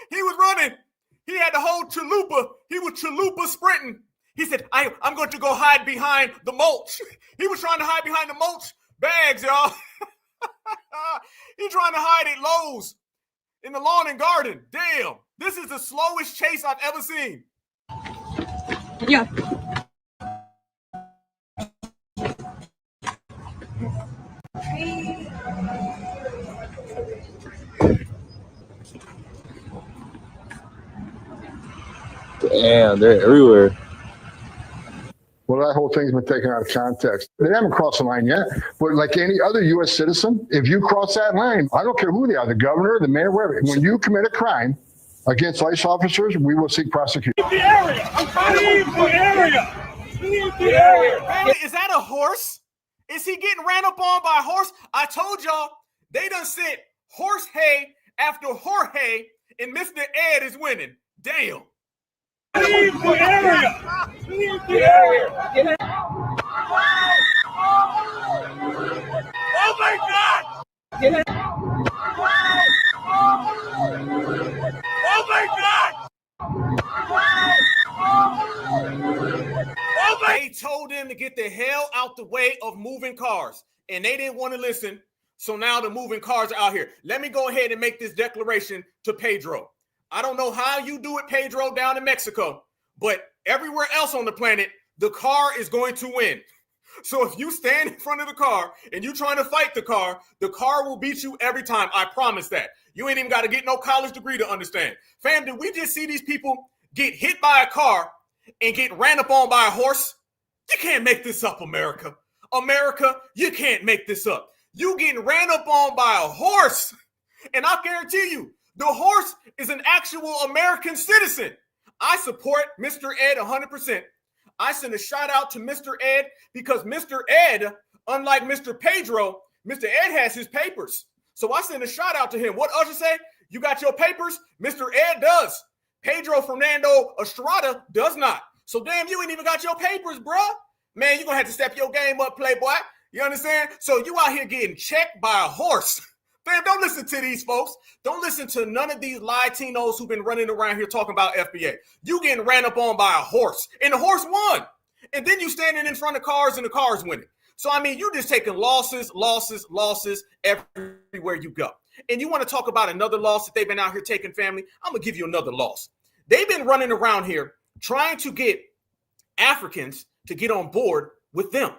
He was running. He had the whole chalupa. He was chalupa sprinting. He said, I'm going to go hide behind the mulch. He was trying to hide behind the mulch bags, y'all. He trying to hide at Lowe's in the lawn and garden. Damn. This is the slowest chase I've ever seen. Yeah. Damn, they're everywhere. Well, that whole thing's been taken out of context. They haven't crossed the line yet. But like any other U.S. citizen, if you cross that line, I don't care who they are, the governor, the mayor, wherever. When you commit a crime against ICE officers, we will seek prosecution. Leave the area. I'm trying to leave the area. Leave the area. Is that a horse? Is he getting ran up on by a horse? I told y'all, they done sent horse hay after Jorge, and Mr. Ed is winning. Damn. Leave the area. Leave the area. Oh my God. Oh my God. They told them to get the hell out the way of moving cars, and they didn't want to listen. So now the moving cars are out here. Let me go ahead and make this declaration to Pedro. I don't know how you do it, Pedro, down in Mexico, but everywhere else on the planet, the car is going to win. So if you stand in front of the car and you trying to fight the car will beat you every time. I promise that. You ain't even got to get no college degree to understand. Fam, did we just see these people get hit by a car and get ran up on by a horse? You can't make this up, America. America, you can't make this up. You getting ran up on by a horse. And I guarantee you, the horse is an actual American citizen. I support Mr. Ed 100%. I send a shout out to Mr. Ed because Mr. Ed, unlike Mr. Pedro, Mr. Ed has his papers. So I send a shout out to him. What Usher say? You got your papers? Mr. Ed does. Pedro Fernando Estrada does not. So damn, you ain't even got your papers, bruh. Man, you're going to have to step your game up, playboy. You understand? So you out here getting checked by a horse. Fam, don't listen to these folks. Don't listen to none of these Latinos who've been running around here talking about FBA. You getting ran up on by a horse, and the horse won. And then you standing in front of cars, and the car's winning. So, I mean, you're just taking losses everywhere you go. And you want to talk about another loss that they've been out here taking, family? I'm going to give you another loss. They've been running around here trying to get Africans to get on board with them.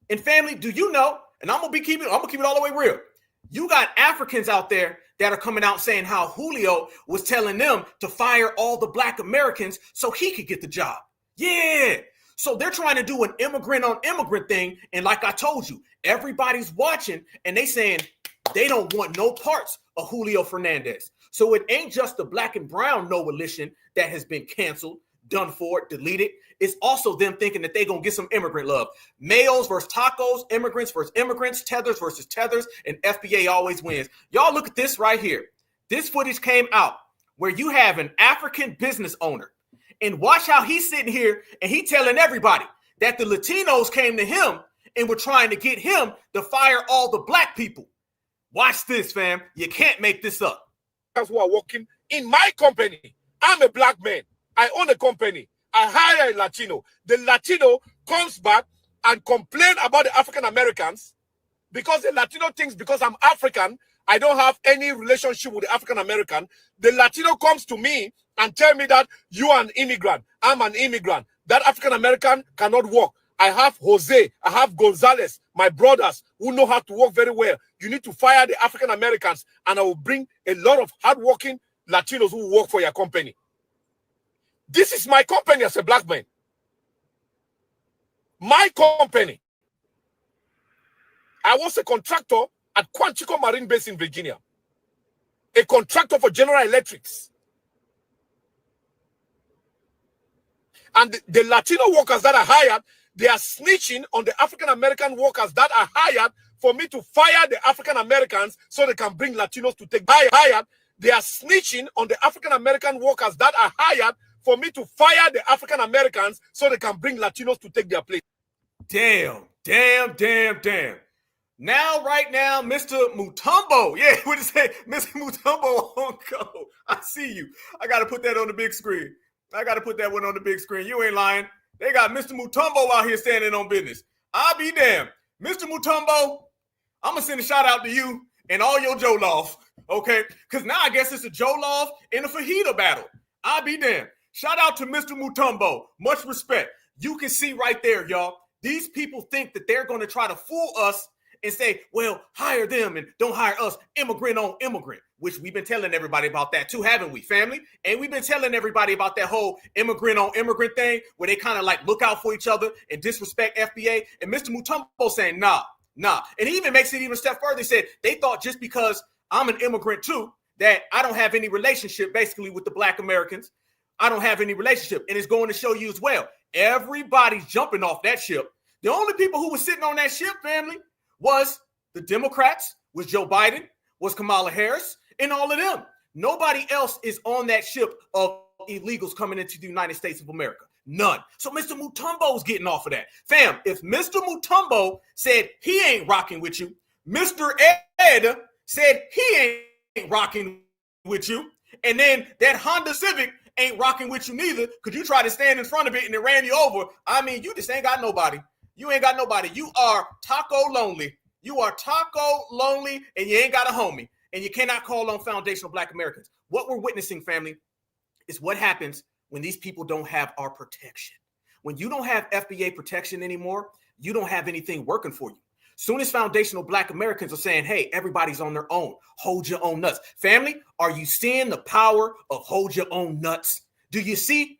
And family, do you know, and I'm gonna keep it all the way real. You got Africans out there that are coming out saying how Julio was telling them to fire all the Black Americans so he could get the job. Yeah. So they're trying to do an immigrant on immigrant thing. And like I told you, everybody's watching and they saying they don't want no parts of Julio Fernandez. So it ain't just the Black and brown NOalition that has been canceled, done for, deleted. It's also them thinking that they're going to get some immigrant love. Mayos versus tacos, immigrants versus immigrants, tethers versus tethers, and FBA always wins. Y'all look at this right here. This footage came out where you have an African business owner. And watch how he's sitting here and he telling everybody that the Latinos came to him and were trying to get him to fire all the Black people. Watch this, fam. You can't make this up. Who are working in my company. I'm a Black man. I own a company. I hire a Latino. The Latino comes back and complain about the African Americans because the Latino thinks because I'm African, I don't have any relationship with the African American. The Latino comes to me and tell me that you are an immigrant. I'm an immigrant. That African American cannot work. I have Jose, I have Gonzalez, my brothers who know how to work very well. You need to fire the African Americans and I will bring a lot of hardworking Latinos who work for your company. This is my company as a Black man. My company. I was a contractor at Quantico Marine Base in Virginia. A contractor for General Electrics. And the Latino workers that are hired, they are snitching on the African American workers that are hired for me to fire the African Americans so they can bring Latinos to take hired. They are snitching on the African American workers that are hired for me to fire the African Americans so they can bring Latinos to take their place. Damn. Right now, Mr. Mutombo. Yeah, what is that? Mr. Mutombo on go. I see you. I got to put that on the big screen. I got to put that one on the big screen. You ain't lying. They got Mr. Mutombo out here standing on business. I'll be damned. Mr. Mutombo, I'm going to send a shout out to you and all your Jollof, okay? Because now I guess it's a Jollof and a fajita battle. I'll be damned. Shout out to Mr. Mutombo. Much respect. You can see right there, y'all. These people think that they're going to try to fool us and say, well, hire them and don't hire us, immigrant on immigrant, which we've been telling everybody about that too, haven't we, family? And we've been telling everybody about that whole immigrant on immigrant thing where they kind of like look out for each other and disrespect FBA. And Mr. Mutombo saying, nah. And he even makes it even a step further. He said they thought just because I'm an immigrant too, that I don't have any relationship basically with the Black Americans. I don't have any relationship. And it's going to show you as well. Everybody's jumping off that ship. The only people who were sitting on that ship, family, was the Democrats, was Joe Biden, was Kamala Harris, and all of them. Nobody else is on that ship of illegals coming into the United States of America. None. So Mr. Mutombo's getting off of that. Fam, if Mr. Mutombo said he ain't rocking with you, Mr. Ed said he ain't rocking with you, and then that Honda Civic ain't rocking with you neither, because you try to stand in front of it and it ran you over. I mean, you just ain't got nobody. You ain't got nobody. You are taco lonely. You are taco lonely and you ain't got a homie. And you cannot call on foundational Black Americans. What we're witnessing, family, is what happens when these people don't have our protection. When you don't have FBA protection anymore, you don't have anything working for you. Soon as foundational Black Americans are saying, hey, everybody's on their own. Hold your own nuts. Family, are you seeing the power of hold your own nuts? Do you see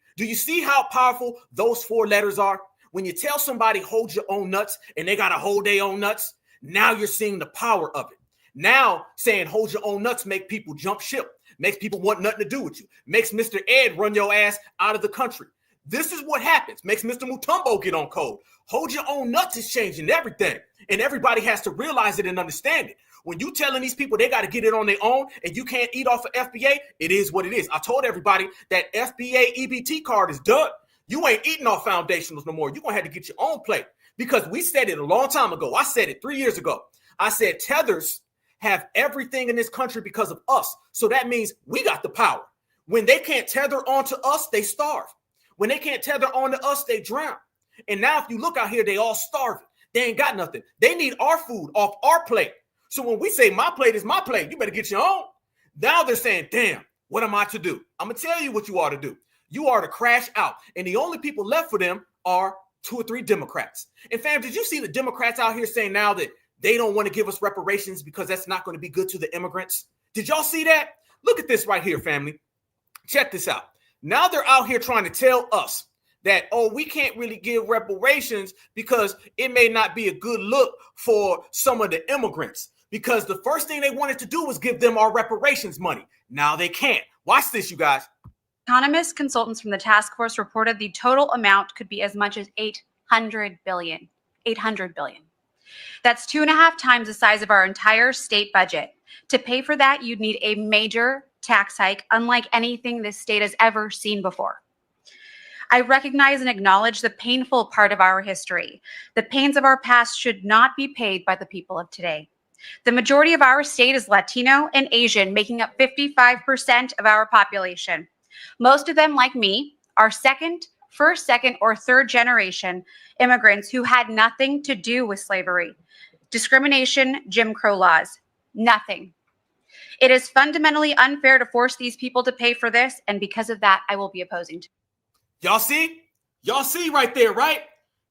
how powerful those 4 letters are? When you tell somebody hold your own nuts and they got to hold their own nuts, now you're seeing the power of it. Now saying hold your own nuts make people jump ship, makes people want nothing to do with you, makes Mr. Ed run your ass out of the country. This is what happens, makes Mr. Mutombo get on code. Hold your own nuts is changing everything. And everybody has to realize it and understand it. When you telling these people they got to get it on their own and you can't eat off of FBA, it is what it is. I told everybody that FBA EBT card is done. You ain't eating off foundationals no more. You're going to have to get your own plate because we said it a long time ago. I said it 3 years ago. I said tethers have everything in this country because of us. So that means we got the power. When they can't tether onto us, they starve. When they can't tether onto us, they drown. And now if you look out here, they all starving. They ain't got nothing. They need our food off our plate. So when we say my plate is my plate, you better get your own. Now they're saying, damn, what am I to do? I'm going to tell you what you ought to do. You are to crash out. And the only people left for them are 2 or 3 Democrats. And fam, did you see the Democrats out here saying now that they don't want to give us reparations because that's not going to be good to the immigrants? Did y'all see that? Look at this right here, family. Check this out. Now they're out here trying to tell us that, oh, we can't really give reparations because it may not be a good look for some of the immigrants, because the first thing they wanted to do was give them our reparations money. Now they can't. Watch this, you guys. Economist consultants from the task force reported the total amount could be as much as $800 billion. $800 billion. That's 2.5 times the size of our entire state budget. To pay for that, you'd need a major tax hike, unlike anything this state has ever seen before. I recognize and acknowledge the painful part of our history. The pains of our past should not be paid by the people of today. The majority of our state is Latino and Asian, making up 55% of our population. Most of them, like me, are first, second, or third generation immigrants who had nothing to do with slavery, discrimination, Jim Crow laws, nothing. It is fundamentally unfair to force these people to pay for this, and because of that, I will be opposing to. Y'all see? Y'all see right there, right?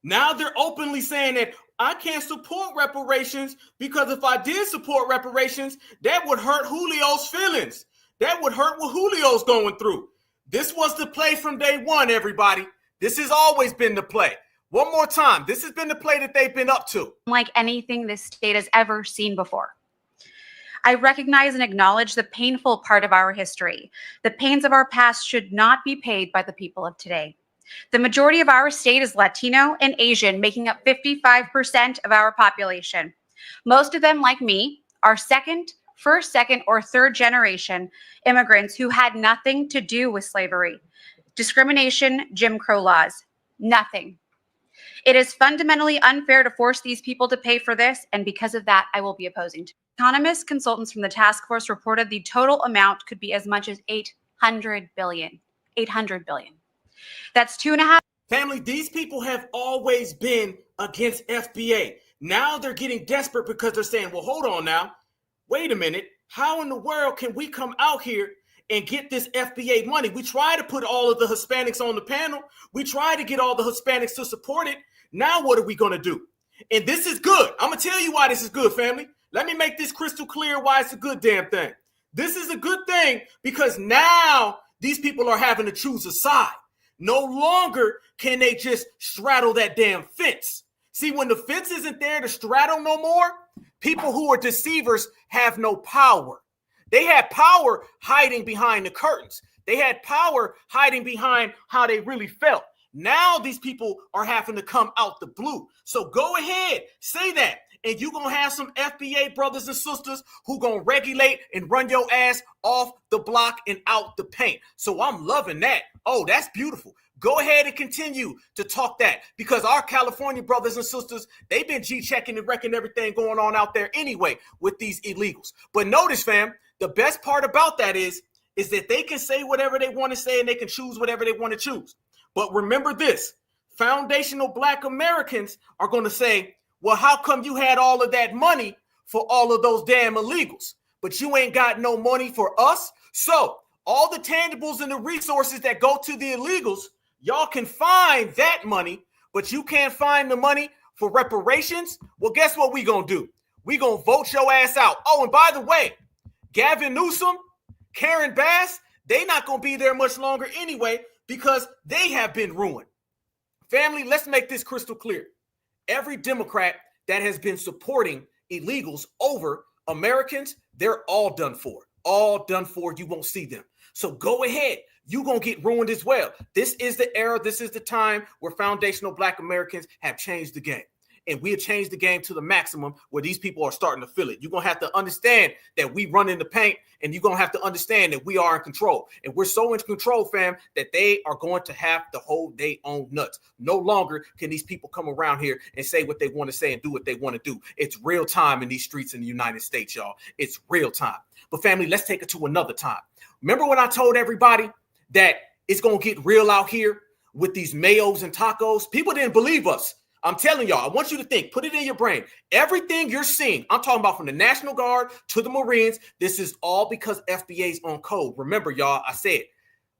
Now they're openly saying that I can't support reparations because if I did support reparations, that would hurt Julio's feelings. That would hurt what Julio's going through. This was the play from day one, everybody. This has always been the play. One more time. This has been the play that they've been up to. Like anything this state has ever seen before. I recognize and acknowledge the painful part of our history. The pains of our past should not be paid by the people of today. The majority of our state is Latino and Asian, making up 55% of our population. Most of them, like me, are first, second, or third generation immigrants who had nothing to do with slavery, discrimination, Jim Crow laws, nothing. It is fundamentally unfair to force these people to pay for this, and because of that, I will be opposing to. Economist consultants from the task force reported the total amount could be as much as $800 billion. $800 billion. That's 2.5. Family, these people have always been against FBA. Now they're getting desperate because they're saying, well, hold on now. Wait a minute. How in the world can we come out here and get this FBA money? We try to put all of the Hispanics on the panel. We try to get all the Hispanics to support it. Now what are we going to do? And this is good. I'm going to tell you why this is good, family. Let me make this crystal clear why it's a good damn thing. This is a good thing because now these people are having to choose a side. No longer can they just straddle that damn fence. See, when the fence isn't there to straddle no more, people who are deceivers have no power. They had power hiding behind the curtains. They had power hiding behind how they really felt. Now these people are having to come out the blue. So go ahead, say that. And you're going to have some FBA brothers and sisters who going to regulate and run your ass off the block and out the paint. So I'm loving that. Oh, that's beautiful. Go ahead and continue to talk that because our California brothers and sisters, they've been G-checking and wrecking everything going on out there anyway with these illegals. But notice, fam, the best part about that is that they can say whatever they want to say and they can choose whatever they want to choose. But remember this, foundational Black Americans are going to say, well, how come you had all of that money for all of those damn illegals, but you ain't got no money for us? So all the tangibles and the resources that go to the illegals, y'all can find that money, but you can't find the money for reparations? Well, guess what we gonna do? We gonna vote your ass out. Oh, and by the way, Gavin Newsom, Karen Bass, they not gonna be there much longer anyway because they have been ruined. Family, let's make this crystal clear. Every Democrat that has been supporting illegals over Americans, they're all done for. All done for. You won't see them. So go ahead. You're going to get ruined as well. This is the era. This is the time where foundational Black Americans have changed the game. And we have changed the game to the maximum where these people are starting to feel it. You're going to have to understand that we run in the paint, and you're going to have to understand that we are in control. And we're so in control, fam, that they are going to have to hold their own nuts. No longer can these people come around here and say what they want to say and do what they want to do. It's real time in these streets in the United States, y'all. It's real time. But family, let's take it to another time. Remember when I told everybody that it's going to get real out here with these mayos and tacos? People didn't believe us. I'm telling y'all, I want you to think, put it in your brain. Everything you're seeing, I'm talking about from the National Guard to the Marines, this is all because FBA's on code. Remember, y'all, I said,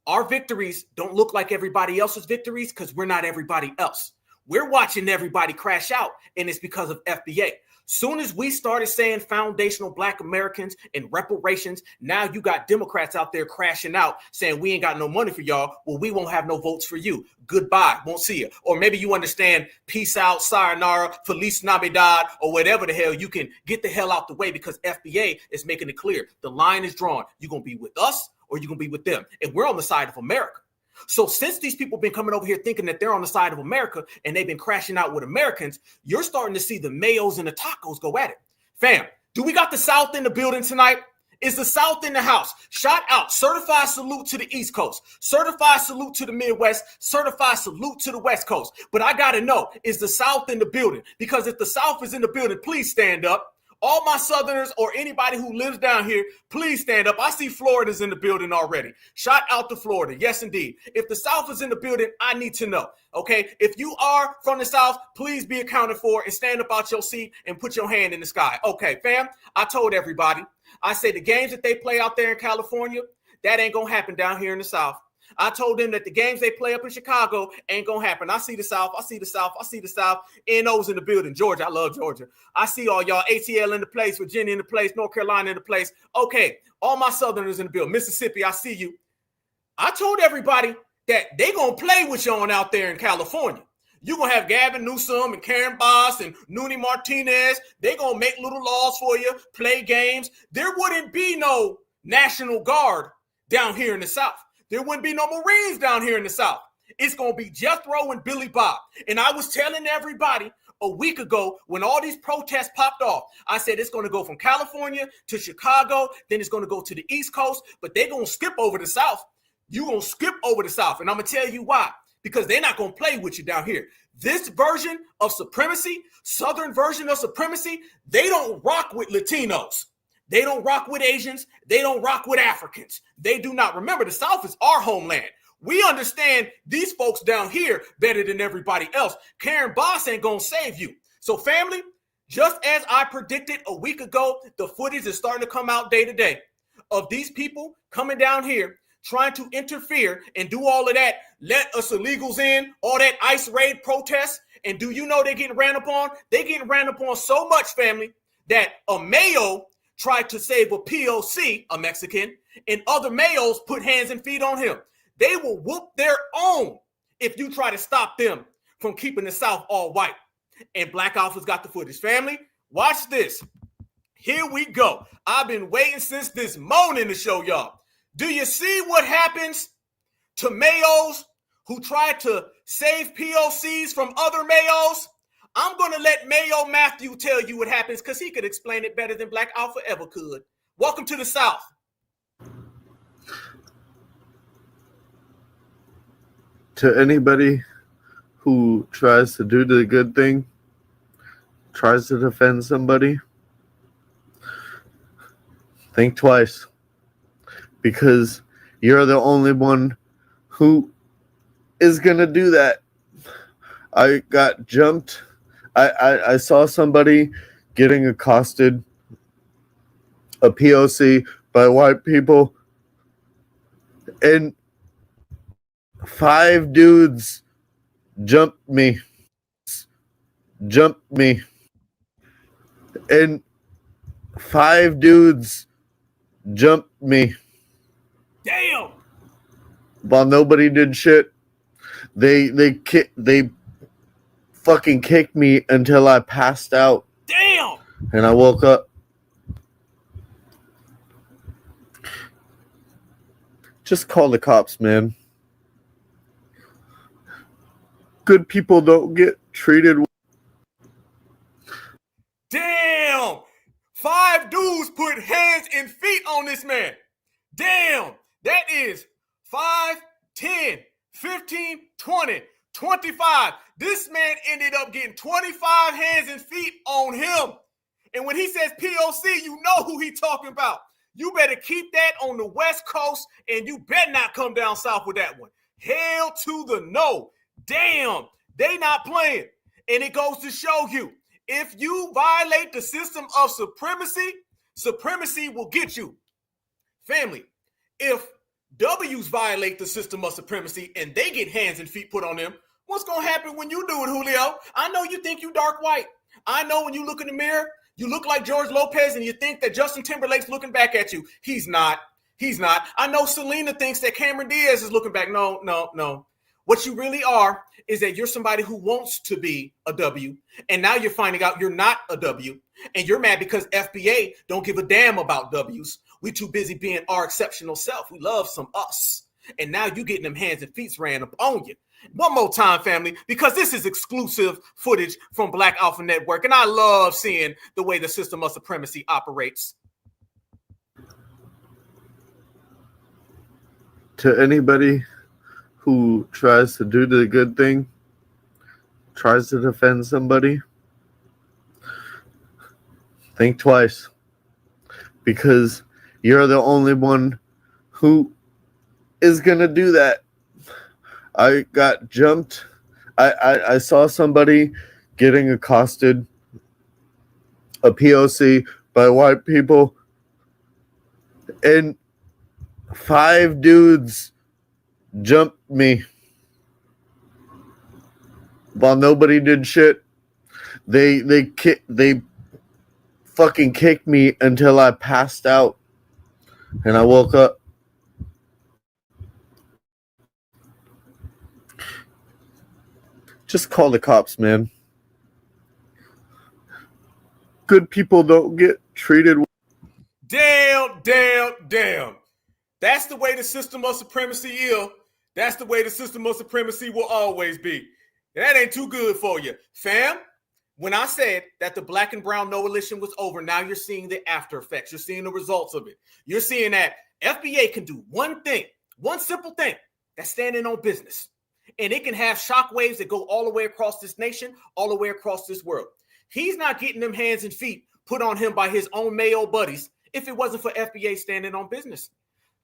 our victories don't look like everybody else's victories because we're not everybody else. We're watching everybody crash out, and it's because of FBA. Soon as we started saying foundational Black Americans and reparations, now you got Democrats out there crashing out saying we ain't got no money for y'all. Well, we won't have no votes for you. Goodbye. Won't see you. Or maybe you understand peace out, sayonara, Feliz Navidad, or whatever the hell. You can get the hell out the way because FBA is making it clear. The line is drawn. You're going to be with us or you're going to be with them. And we're on the side of America. So since these people have been coming over here thinking that they're on the side of America and they've been crashing out with Americans, you're starting to see the Mayos and the Tacos go at it. Fam, do we got the South in the building tonight? Is the South in the house? Shout out, certified salute to the East Coast, certified salute to the Midwest, certified salute to the West Coast. But I got to know, is the South in the building? Because if the South is in the building, please stand up. All my Southerners or anybody who lives down here, please stand up. I see Florida's in the building already. Shout out to Florida. Yes, indeed. If the South is in the building, I need to know. Okay. If you are from the South, please be accounted for and stand up out your seat and put your hand in the sky. Okay, fam. I told everybody. I say the games that they play out there in California, that ain't going to happen down here in the South. I told them that the games they play up in Chicago ain't going to happen. I see the South. I see the South. I see the South. NO's in the building. Georgia. I love Georgia. I see all y'all. ATL in the place. Virginia in the place. North Carolina in the place. Okay. All my Southerners in the building. Mississippi, I see you. I told everybody that they going to play with you on out there in California. You're going to have Gavin Newsom and Karen Bass and Noonie Martinez. They're going to make little laws for you, play games. There wouldn't be no National Guard down here in the South. There wouldn't be no Marines down here in the South. It's going to be Jethro and Billy Bob. And I was telling everybody a week ago when all these protests popped off, I said it's going to go from California to Chicago, then it's going to go to the East Coast, but they're going to skip over the South. You're going to skip over the South. And I'm going to tell you why. Because they're not going to play with you down here. This version of supremacy, Southern version of supremacy, they don't rock with Latinos. They don't rock with Asians. They don't rock with Africans. They do not. Remember, the South is our homeland. We understand these folks down here better than everybody else. Karen Bass ain't going to save you. So family, just as I predicted a week ago, the footage is starting to come out day to day of these people coming down here trying to interfere and do all of that, let us illegals in, all that ICE raid protests. And do you know they're getting ran upon? They're getting ran upon so much, family, that a Mayo tried to save a POC, a Mexican, and other Mayos put hands and feet on him. They will whoop their own if you try to stop them from keeping the South all white. And Black Alpha's got the footage. Family, watch this. Here we go. I've been waiting since this morning to show y'all. Do you see what happens to Mayos who try to save POCs from other Mayos? I'm going to let Mayo Matthew tell you what happens because he could explain it better than Black Alpha ever could. Welcome to the South. To anybody who tries to do the good thing, tries to defend somebody, think twice. Because you're the only one who is going to do that. I got jumped. I saw somebody getting accosted, a POC, by white people, and 5 dudes jumped me, and 5 dudes jumped me. Damn. While nobody did shit, they fucking kicked me until I passed out. Damn. And I woke up. Just call the cops, man. Good people don't get treated. Damn. 5 dudes put hands and feet on this man. Damn. That is 5, 10, 15, 20, 25. This man ended up getting 25 hands and feet on him. And when he says POC, you know who he talking about. You better keep that on the West Coast, and you better not come down south with that one. Hell to the no. Damn, they not playing. And it goes to show you, if you violate the system of supremacy, supremacy will get you. Family, if W's violate the system of supremacy and they get hands and feet put on them, what's going to happen when you do it, Julio? I know you think you dark white. I know when you look in the mirror, you look like George Lopez and you think that Justin Timberlake's looking back at you. He's not. He's not. I know Selena thinks that Cameron Diaz is looking back. No. What you really are is that you're somebody who wants to be a W, and now you're finding out you're not a W, and you're mad because FBA don't give a damn about W's. We too busy being our exceptional self. We love some us. And now you getting them hands and feet ran up on you. One more time, family, because this is exclusive footage from Black Alpha Network, and I love seeing the way the system of supremacy operates. To anybody who tries to do the good thing, tries to defend somebody, think twice, because you're the only one who is going to do that. I got jumped. I saw somebody getting accosted, a POC, by white people, and 5 dudes jumped me while nobody did shit. They fucking kicked me until I passed out, and I woke up. Just call the cops, man. Good people don't get treated. Damn. That's the way the system of supremacy is. That's the way the system of supremacy will always be. That ain't too good for you. Fam, when I said that the black and brown NOalition was over, now you're seeing the after effects. You're seeing the results of it. You're seeing that FBA can do one thing, one simple thing, that's standing on business. And it can have shockwaves that go all the way across this nation, all the way across this world. He's not getting them hands and feet put on him by his own Mayo buddies if it wasn't for FBA standing on business.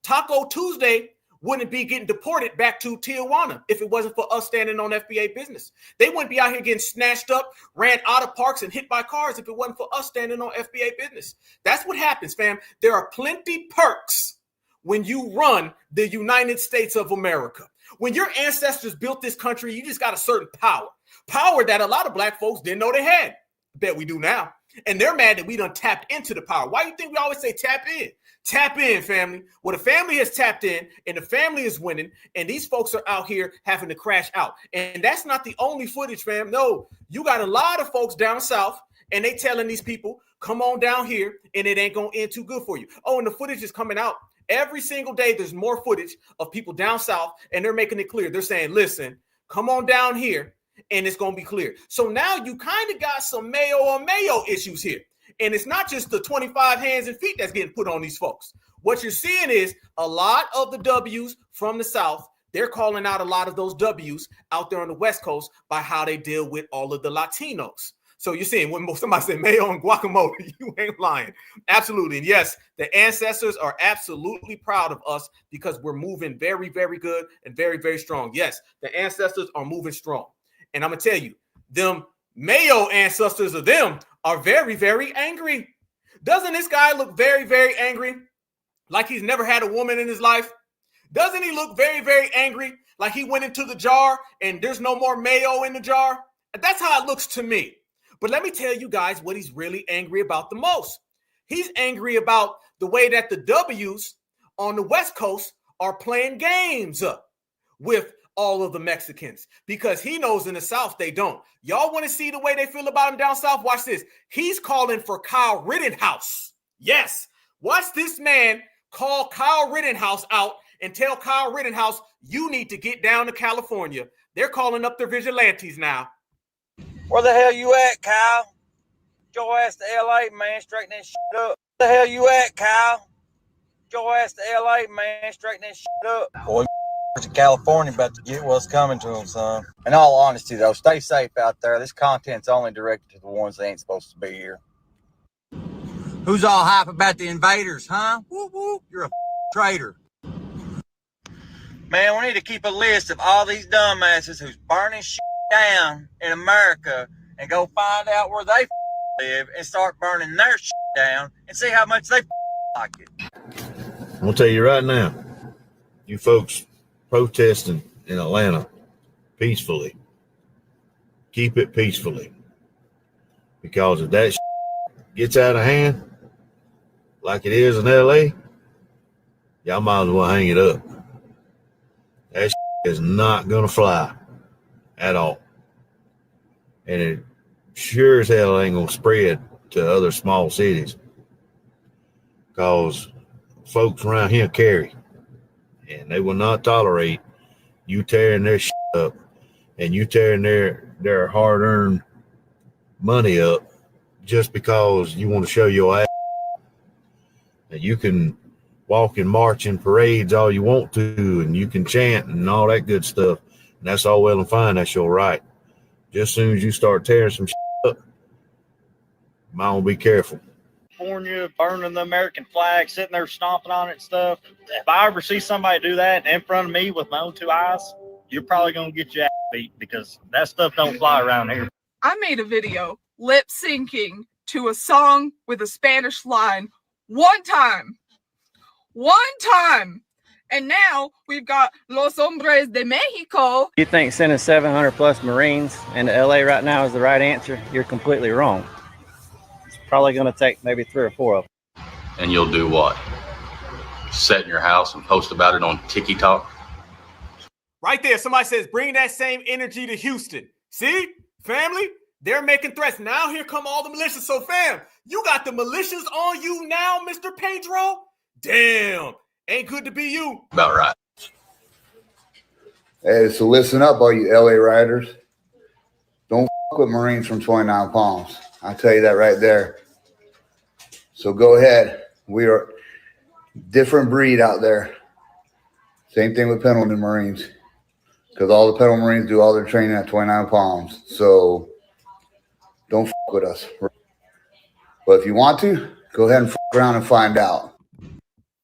Taco Tuesday wouldn't be getting deported back to Tijuana if it wasn't for us standing on FBA business. They wouldn't be out here getting snatched up, ran out of parks, and hit by cars if it wasn't for us standing on FBA business. That's what happens, fam. There are plenty perks when you run the United States of America. When your ancestors built this country, you just got a certain power that a lot of black folks didn't know they had. Bet we do now. And they're mad that we done tapped into the power. Why do you think we always say tap in? Tap in, family. Well, the family has tapped in and the family is winning, and these folks are out here having to crash out. And that's not the only footage, fam. No, you got a lot of folks down south, and they telling these people, come on down here, and it ain't going to end too good for you. Oh, and the footage is coming out. Every single day, there's more footage of people down south, and they're making it clear. They're saying, listen, come on down here, and it's going to be clear. So now you kind of got some Mayo on Mayo issues here. And it's not just the 25 hands and feet that's getting put on these folks. What you're seeing is a lot of the W's from the south, they're calling out a lot of those W's out there on the West Coast by how they deal with all of the Latinos. So you're seeing when somebody said mayo and guacamole, you ain't lying. Absolutely. And yes, the ancestors are absolutely proud of us because we're moving very, very good and very, very strong. Yes, the ancestors are moving strong. And I'm going to tell you, them Mayo ancestors of them are very, very angry. Doesn't this guy look very, very angry? Like he's never had a woman in his life? Doesn't he look very, very angry? Like he went into the jar and there's no more mayo in the jar? That's how it looks to me. But let me tell you guys what he's really angry about the most. He's angry about the way that the W's on the West Coast are playing games with all of the Mexicans because he knows in the South they don't. Y'all want to see the way they feel about him down South? Watch this. He's calling for Kyle Rittenhouse. Yes. Watch this man call Kyle Rittenhouse out and tell Kyle Rittenhouse, you need to get down to California. They're calling up their vigilantes now. Where the hell you at, Kyle? Get your ass to LA, man. Straighten that shit up. Where the hell you at, Kyle? Get your ass to LA, man. Straighten that shit up. Boy, to California about to get what's coming to them, son. In all honesty, though, stay safe out there. This content's only directed to the ones that ain't supposed to be here. Who's all hype about the invaders, huh? Whoop, whoop. You're a traitor. Man, we need to keep a list of all these dumbasses who's burning shit down in America and go find out where they live and start burning their down and see how much they like it. I'm gonna tell you right now, you folks protesting in Atlanta peacefully, keep it peacefully, because if that gets out of hand like it is in LA, y'all might as well hang it up. That is not gonna fly at all, and it sure as hell ain't gonna spread to other small cities, because folks around here carry, and they will not tolerate you tearing their up and you tearing their hard-earned money up just because you want to show your ass. And you can walk and march in parades all you want to, and you can chant and all that good stuff, and that's all well and fine. That's your right. Just as soon as you start tearing some up, might want to be careful. California, burning the American flag, sitting there stomping on it and stuff. If I ever see somebody do that in front of me with my own two eyes, you're probably going to get your ass beat, because that stuff don't fly around here. I made a video lip syncing to a song with a Spanish line one time. And now we've got Los Hombres de Mexico. You think sending 700 plus Marines into LA right now is the right answer? You're completely wrong. It's probably going to take maybe 3 or 4 of them. And you'll do what? Sit in your house and post about it on TikTok? Right there, somebody says, bring that same energy to Houston. See, family, they're making threats. Now here come all the militias. So, fam, you got the militias on you now, Mr. Pedro? Damn, ain't good to be you. About right. Hey, so listen up, all you LA riders. Don't f with Marines from 29 Palms. I'll tell you that right there. So go ahead. We are different breed out there. Same thing with Pendleton Marines, because all the Pendleton Marines do all their training at 29 Palms. So don't f with us. But if you want to, go ahead and f around and find out.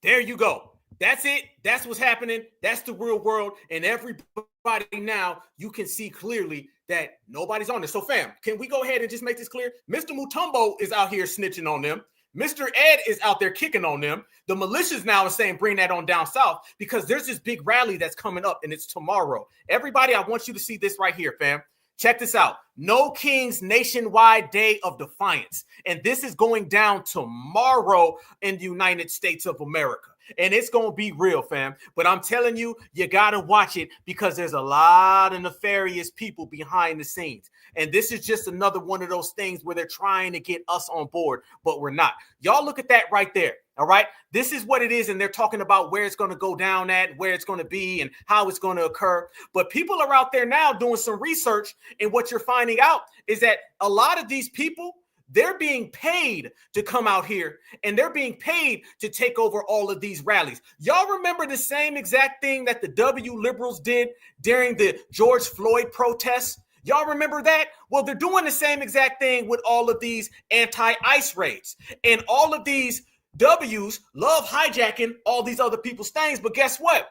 There you go. That's it. That's what's happening. That's the real world. And everybody now, you can see clearly that nobody's on this. So, fam, can we go ahead and just make this clear? Mr. Mutombo is out here snitching on them. Mr. Ed is out there kicking on them. The militias now are saying bring that on down south, because there's this big rally that's coming up, and it's tomorrow. Everybody, I want you to see this right here, fam. Check this out. No Kings Nationwide Day of Defiance. And this is going down tomorrow in the United States of America. And it's going to be real, fam. But I'm telling you, you got to watch it, because there's a lot of nefarious people behind the scenes. And this is just another one of those things where they're trying to get us on board, but we're not. Y'all look at that right there. All right. This is what it is. And they're talking about where it's going to go down at, where it's going to be, and how it's going to occur. But people are out there now doing some research. And what you're finding out is that a lot of these people, they're being paid to come out here, and they're being paid to take over all of these rallies. Y'all remember the same exact thing that the W liberals did during the George Floyd protests? Y'all remember that? Well, they're doing the same exact thing with all of these anti-ICE raids. And all of these W's love hijacking all these other people's things. But guess what?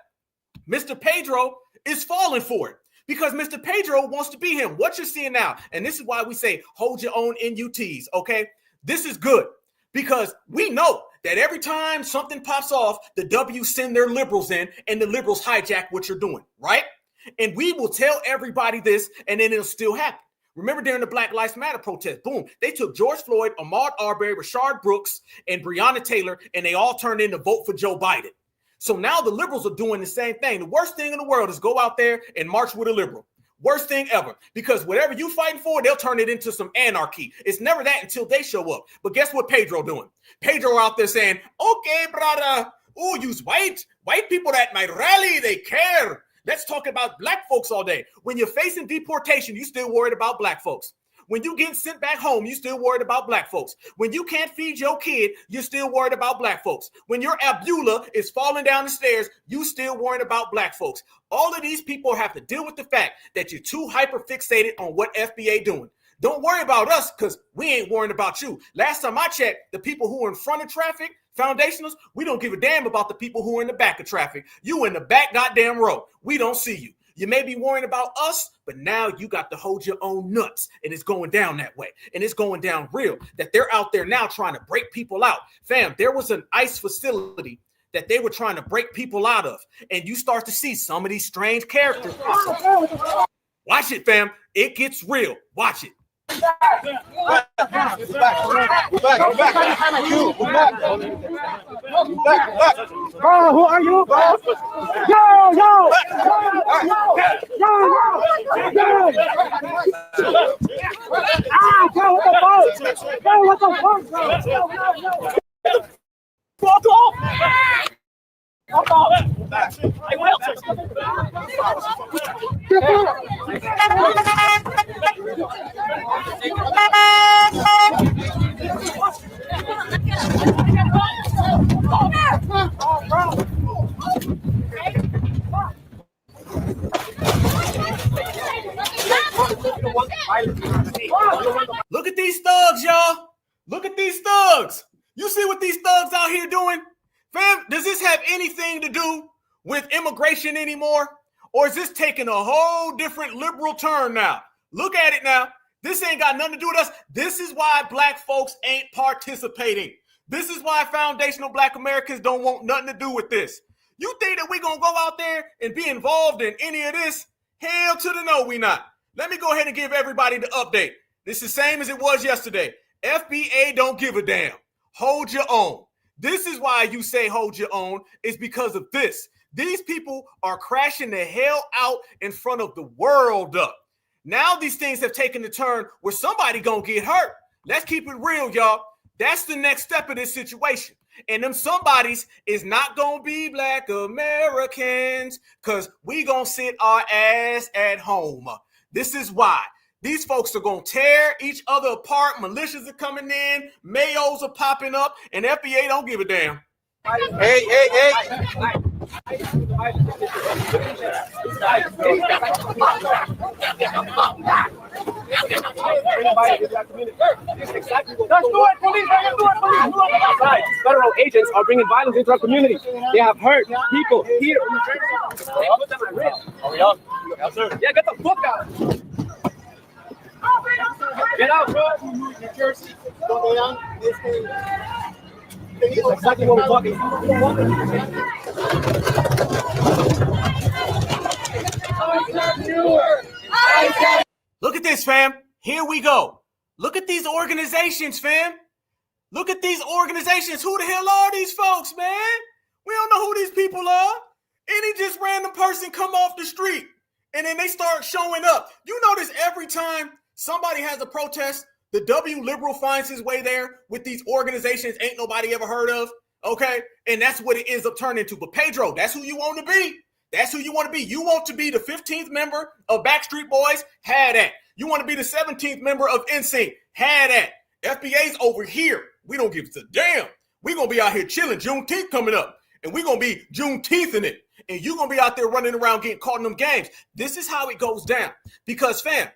Mr. Pedro is falling for it, because Mr. Pedro wants to be him. What you're seeing now, and this is why we say hold your own NUTs, okay? This is good, because we know that every time something pops off, the W's send their liberals in, and the liberals hijack what you're doing, right? And we will tell everybody this, and then it'll still happen. Remember during the Black Lives Matter protest, boom, they took George Floyd, Ahmaud Arbery, Rashard Brooks, and Breonna Taylor, and they all turned in to vote for Joe Biden. So now the liberals are doing the same thing. The worst thing in the world is go out there and march with a liberal. Worst thing ever, because whatever you fighting for, they'll turn it into some anarchy. It's never that until they show up. But guess what Pedro doing? Pedro out there saying, okay, brother, use white people at my rally, they care. Let's talk about black folks all day. When you're facing deportation, you still worried about black folks. When you get sent back home, you still worried about black folks. When you can't feed your kid, you're still worried about black folks. When your Abdullah is falling down the stairs, you still worried about black folks. All of these people have to deal with the fact that you're too hyper fixated on what FBA doing. Don't worry about us, because we ain't worrying about you. Last time I checked, the people who are in front of traffic, foundationals, we don't give a damn about the people who are in the back of traffic. You in the back goddamn row. We don't see you. You may be worrying about us, but now you got to hold your own nuts, and it's going down that way, and it's going down real, that they're out there now trying to break people out. Fam, there was an ICE facility that they were trying to break people out of, and you start to see some of these strange characters. Watch it, fam. It gets real. Watch it. We're back. Bro, who are you, bro? Yo! Ah, bro, what the fuck? Bro, what the fuck, bro? Look at these thugs, y'all. Look at these thugs. You see what these thugs out here doing? Fam, does this have anything to do with immigration anymore? Or is this taking a whole different liberal turn now? Look at it now. This ain't got nothing to do with us. This is why black folks ain't participating. This is why foundational black Americans don't want nothing to do with this. You think that we gonna go out there and be involved in any of this? Hell to the no, we not. Let me go ahead and give everybody the update. This is the same as it was yesterday. FBA don't give a damn. Hold your own. This is why you say hold your own. It's because of this. These people are crashing the hell out in front of the world up. Now these things have taken a turn where somebody gonna get hurt. Let's keep it real, y'all. That's the next step of this situation. And them somebodies is not gonna be black Americans, because we gonna sit our ass at home. This is why. These folks are going to tear each other apart. Militias are coming in. Mayos are popping up. And FBA don't give a damn. Hey. Federal agents are bringing violence into our community. They have hurt people here. Are we on? Yes, sir. Yeah, get the fuck out. Get out, bro. That's exactly what we're talking about. Look at this, fam. Here we go. Look at these organizations, fam. Look at these organizations. Who the hell are these folks, man? We don't know who these people are. Any just random person come off the street and then they start showing up. You notice every time somebody has a protest, the W liberal finds his way there with these organizations ain't nobody ever heard of, okay? And that's what it ends up turning into. But Pedro, that's who you want to be. That's who you want to be. You want to be the 15th member of Backstreet Boys? Had that. You want to be the 17th member of NSYNC? Had that. FBA's over here. We don't give a damn. We're going to be out here chilling. Juneteenth coming up. And we're going to be Juneteenth in it. And you're going to be out there running around getting caught in them games. This is how it goes down. Because, fam,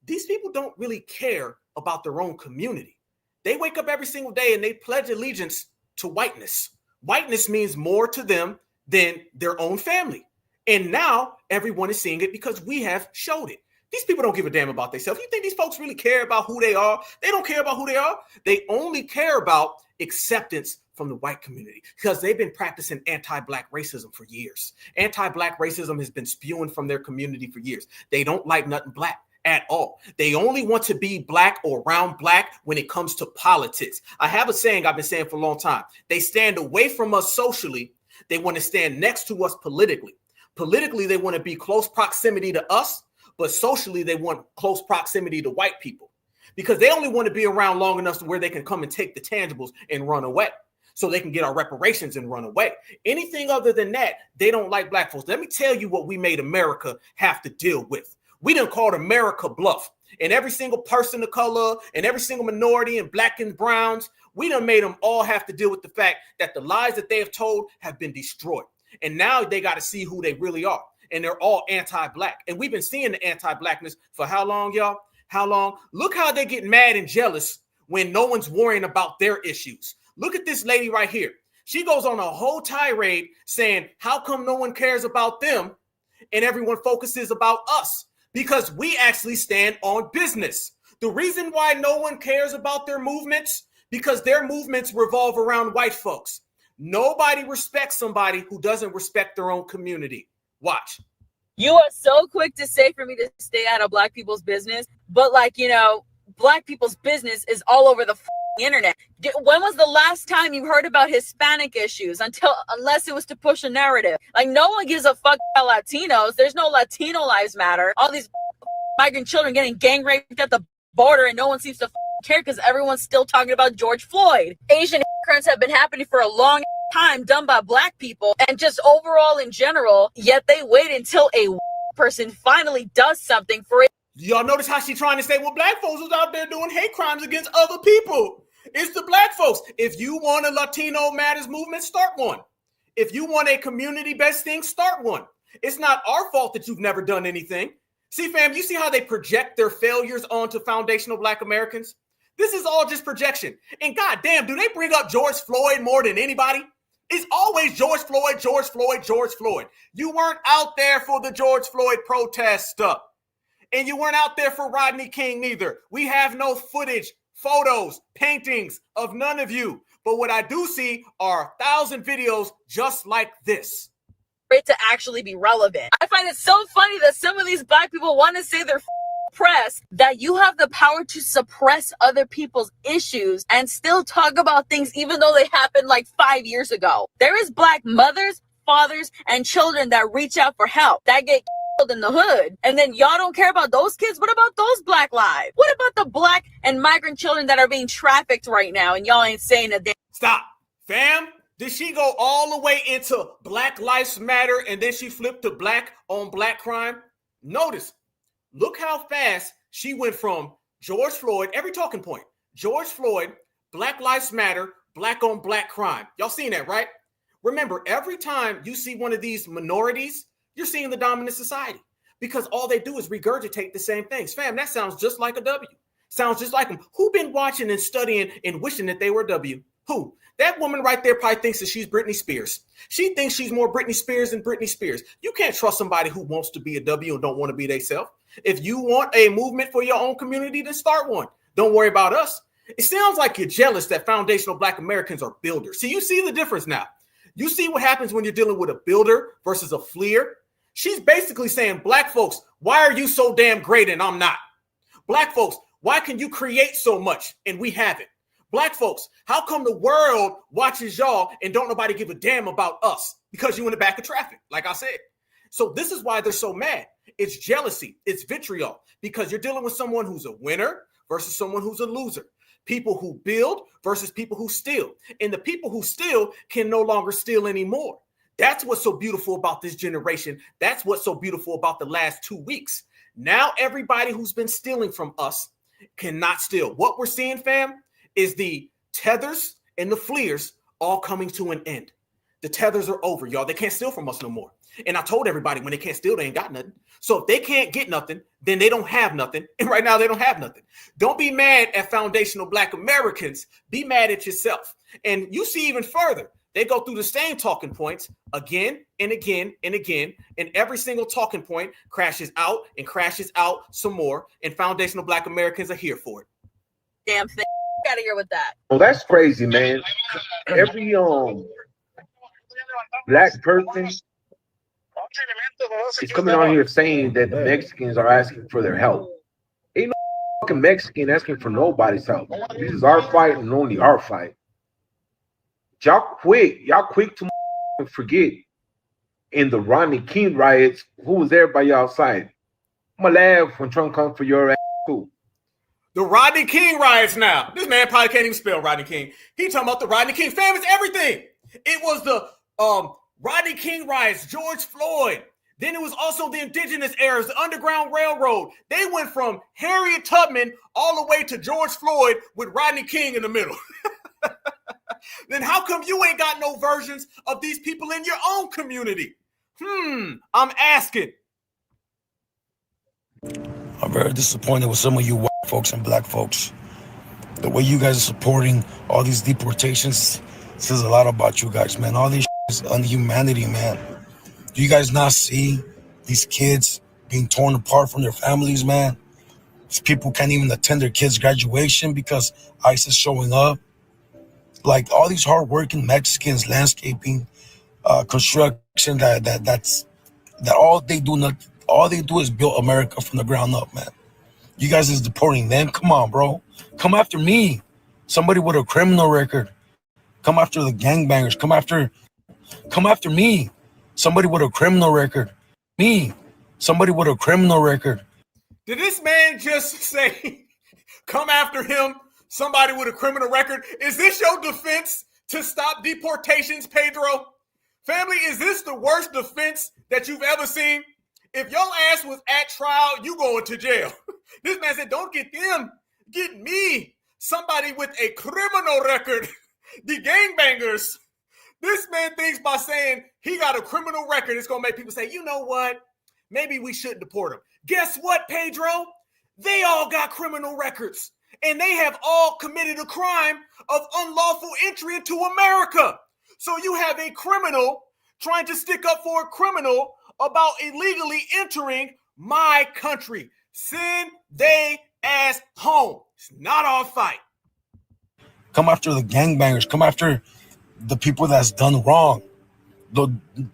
these people don't really care about their own community. They wake up every single day and they pledge allegiance to whiteness. Whiteness means more to them than their own family. And now everyone is seeing it because we have showed it. These people don't give a damn about themselves. You think these folks really care about who they are? They don't care about who they are. They only care about acceptance from the white community because they've been practicing anti-black racism for years. Anti-black racism has been spewing from their community for years. They don't like nothing black at all. They only want to be black or around black when it comes to politics. I have a saying I've been saying for a long time. They stand away from us socially. They want to stand next to us politically. Politically, they want to be close proximity to us, but socially, they want close proximity to white people because they only want to be around long enough to where they can come and take the tangibles and run away so they can get our reparations and run away. Anything other than that, they don't like black folks. Let me tell you what we made America have to deal with. We done called America bluff. And every single person of color and every single minority and black and browns, we done made them all have to deal with the fact that the lies that they have told have been destroyed. And now they got to see who they really are. And they're all anti-black. And we've been seeing the anti-blackness for how long, y'all? How long? Look how they get mad and jealous when no one's worrying about their issues. Look at this lady right here. She goes on a whole tirade saying, how come no one cares about them? and everyone focuses about us because we actually stand on business. The reason why no one cares about their movements, because their movements revolve around white folks. Nobody respects somebody who doesn't respect their own community. Watch. You are so quick to say for me to stay out of black people's business, but like, you know, black people's business is all over the internet. When was the last time you heard about Hispanic issues unless it was to push a narrative? Like, no one gives a fuck about Latinos. There's no Latino lives matter. All these migrant children getting gang raped at the border and no one seems to care because everyone's still talking about George Floyd. Asian crimes have been happening for a long time, done by black people and just overall in general, yet they wait until a person finally does something for it. Y'all notice how she trying to say, well, black folks was out there doing hate crimes against other people. It's the black folks. If you want a Latino Matters movement, start one. If you want a community-based thing, start one. It's not our fault that you've never done anything. See, fam, you see how they project their failures onto foundational Black Americans? This is all just projection. And goddamn, do they bring up George Floyd more than anybody? It's always George Floyd, George Floyd, George Floyd. You weren't out there for the George Floyd protest stuff. And you weren't out there for Rodney King neither. We have no footage, photos, paintings of none of you. But what I do see are 1,000 videos just like this. It to actually be relevant. I find it so funny that some of these black people want to say they're press, that you have the power to suppress other people's issues and still talk about things even though they happened like 5 years ago. There is black mothers, fathers, and children that reach out for help, that get killed in the hood. And then y'all don't care about those kids? What about those black lives? What about the black and migrant children that are being trafficked right now and y'all ain't saying a damn? Stop. Fam, did she go all the way into Black Lives Matter and then she flipped to black on black crime? Notice. Look how fast she went from George Floyd, every talking point, George Floyd, Black Lives Matter, black on black crime. Y'all seen that, right? Remember, every time you see one of these minorities, you're seeing the dominant society because all they do is regurgitate the same things. Fam, that sounds just like a W. Sounds just like them. Who been watching and studying and wishing that they were a W? Who? That woman right there probably thinks that she's Britney Spears. She thinks she's more Britney Spears than Britney Spears. You can't trust somebody who wants to be a W and don't want to be themselves. If you want a movement for your own community, then start one. Don't worry about us. It sounds like you're jealous that foundational Black Americans are builders. See, you see the difference now. You see what happens when you're dealing with a builder versus a fleer. She's basically saying, black folks, why are you so damn great and I'm not? Black folks, why can you create so much and we haven't? Black folks, how come the world watches y'all and don't nobody give a damn about us? Because you in the back of traffic, like I said. So this is why they're so mad. It's jealousy. It's vitriol because you're dealing with someone who's a winner versus someone who's a loser. People who build versus people who steal. And the people who steal can no longer steal anymore. That's what's so beautiful about this generation. That's what's so beautiful about the last 2 weeks. Now everybody who's been stealing from us cannot steal. What we're seeing, fam, is the tethers and the fleers all coming to an end. The tethers are over, y'all. They can't steal from us no more. And I told everybody when they can't steal, they ain't got nothing. So if they can't get nothing, then they don't have nothing. And right now they don't have nothing. Don't be mad at foundational Black Americans. Be mad at yourself. And you see even further, they go through the same talking points again and again and again. And every single talking point crashes out some more. And foundational Black Americans are here for it. Damn thing. Out of here with that. Well, that's crazy, man. Every black person is coming on here saying that the Mexicans are asking for their help. Ain't no fucking Mexican asking for nobody's help. This is our fight and only our fight. Y'all quick to forget in the Rodney King riots who was there by y'all side. I'ma laugh when Trump comes for your ass too. The Rodney King riots now. This man probably can't even spell Rodney King. He talking about the Rodney King. Fam, it's everything. It was the Rodney King riots, George Floyd. Then it was also the indigenous eras, the Underground Railroad. They went from Harriet Tubman all the way to George Floyd with Rodney King in the middle. Then how come you ain't got no versions of these people in your own community? I'm asking. I'm very disappointed with some of you white folks and black folks. The way you guys are supporting all these deportations says a lot about you guys, man. All this is unhumanity, man. Do you guys not see These kids being torn apart from their families, man. These people can't even attend their kids' graduation because ICE is showing up. Like all these hardworking Mexicans, landscaping, construction, that all they do is build America from the ground up, man. You guys is deporting them. Come on, bro. Come after me. Somebody with a criminal record. Come after the gangbangers. Come after me. Somebody with a criminal record. Me. Somebody with a criminal record. Did this man just say, come after him, somebody with a criminal record? Is this your defense to stop deportations, Pedro? Family, is this the worst defense that you've ever seen? If your ass was at trial, you going to jail. This man said, don't get them, get me, somebody with a criminal record. The gangbangers. This man thinks by saying he got a criminal record, it's going to make people say, you know what? Maybe we shouldn't deport him. Guess what, Pedro? They all got criminal records, and they have all committed a crime of unlawful entry into America. So you have a criminal trying to stick up for a criminal about illegally entering my country. Send they ass home. It's not our fight. Come after the gangbangers. Come after the people that's done wrong.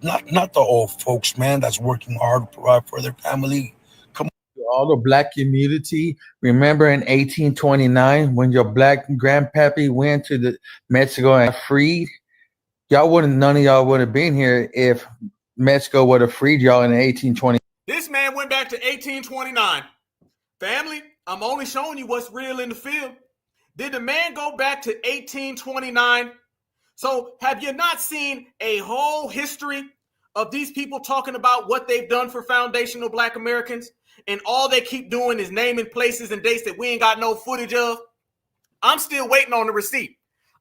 Not the old folks, man, that's working hard to provide for their family. Come on. All the black community, remember in 1829 when your black grandpappy went to the Mexico and freed? None of y'all would have been here if Mexico would have freed y'all in 1820. This man went back to 1829. Family, I'm only showing you what's real in the field. Did the man go back to 1829? So have you not seen a whole history of these people talking about what they've done for foundational Black Americans? And all they keep doing is naming places and dates that we ain't got no footage of. I'm still waiting on the receipt.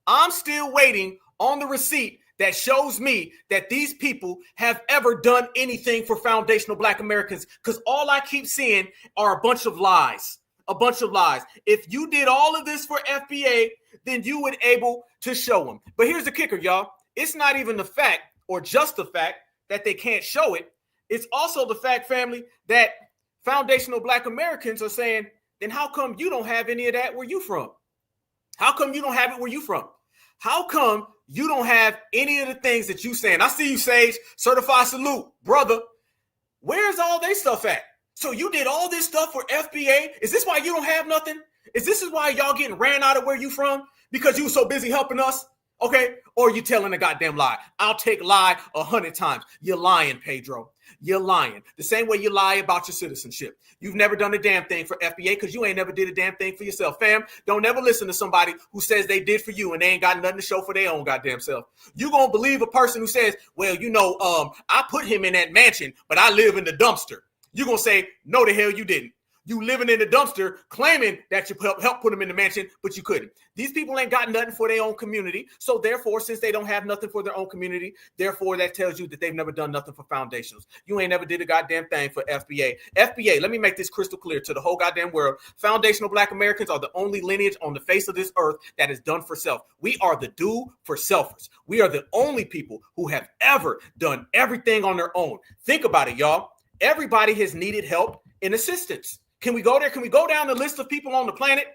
I'm still waiting on the receipt that shows me that these people have ever done anything for foundational Black Americans, because all I keep seeing are a bunch of lies. A bunch of lies. If you did all of this for FBA, then you would able to show them. But here's the kicker, y'all. It's not even the fact or just the fact that they can't show it. It's also the fact, family, that foundational Black Americans are saying, then how come you don't have any of that where you from? How come you don't have it where you from? How come you don't have any of the things that you saying? I see you, Sage. Certified salute, brother. Where's all their stuff at? So you did all this stuff for FBA? Is this why you don't have nothing? Is this why y'all getting ran out of where you from? Because you were so busy helping us? Okay? Or you telling a goddamn lie? I'll take lie 100 times. You're lying, Pedro. You're lying. The same way you lie about your citizenship. You've never done a damn thing for FBA because you ain't never did a damn thing for yourself. Fam, don't never listen to somebody who says they did for you and they ain't got nothing to show for their own goddamn self. You gonna believe a person who says, well, you know, I put him in that mansion, but I live in the dumpster. You're going to say, no, the hell you didn't. You living in the dumpster claiming that you helped put them in the mansion, but you couldn't. These people ain't got nothing for their own community. So therefore, since they don't have nothing for their own community, therefore that tells you that they've never done nothing for foundationals. You ain't never did a goddamn thing for FBA. FBA, let me make this crystal clear to the whole goddamn world. Foundational Black Americans are the only lineage on the face of this earth that is done for self. We are the do for selfers. We are the only people who have ever done everything on their own. Think about it, y'all. Everybody has needed help and assistance. Can we go there? Can we go down the list of people on the planet?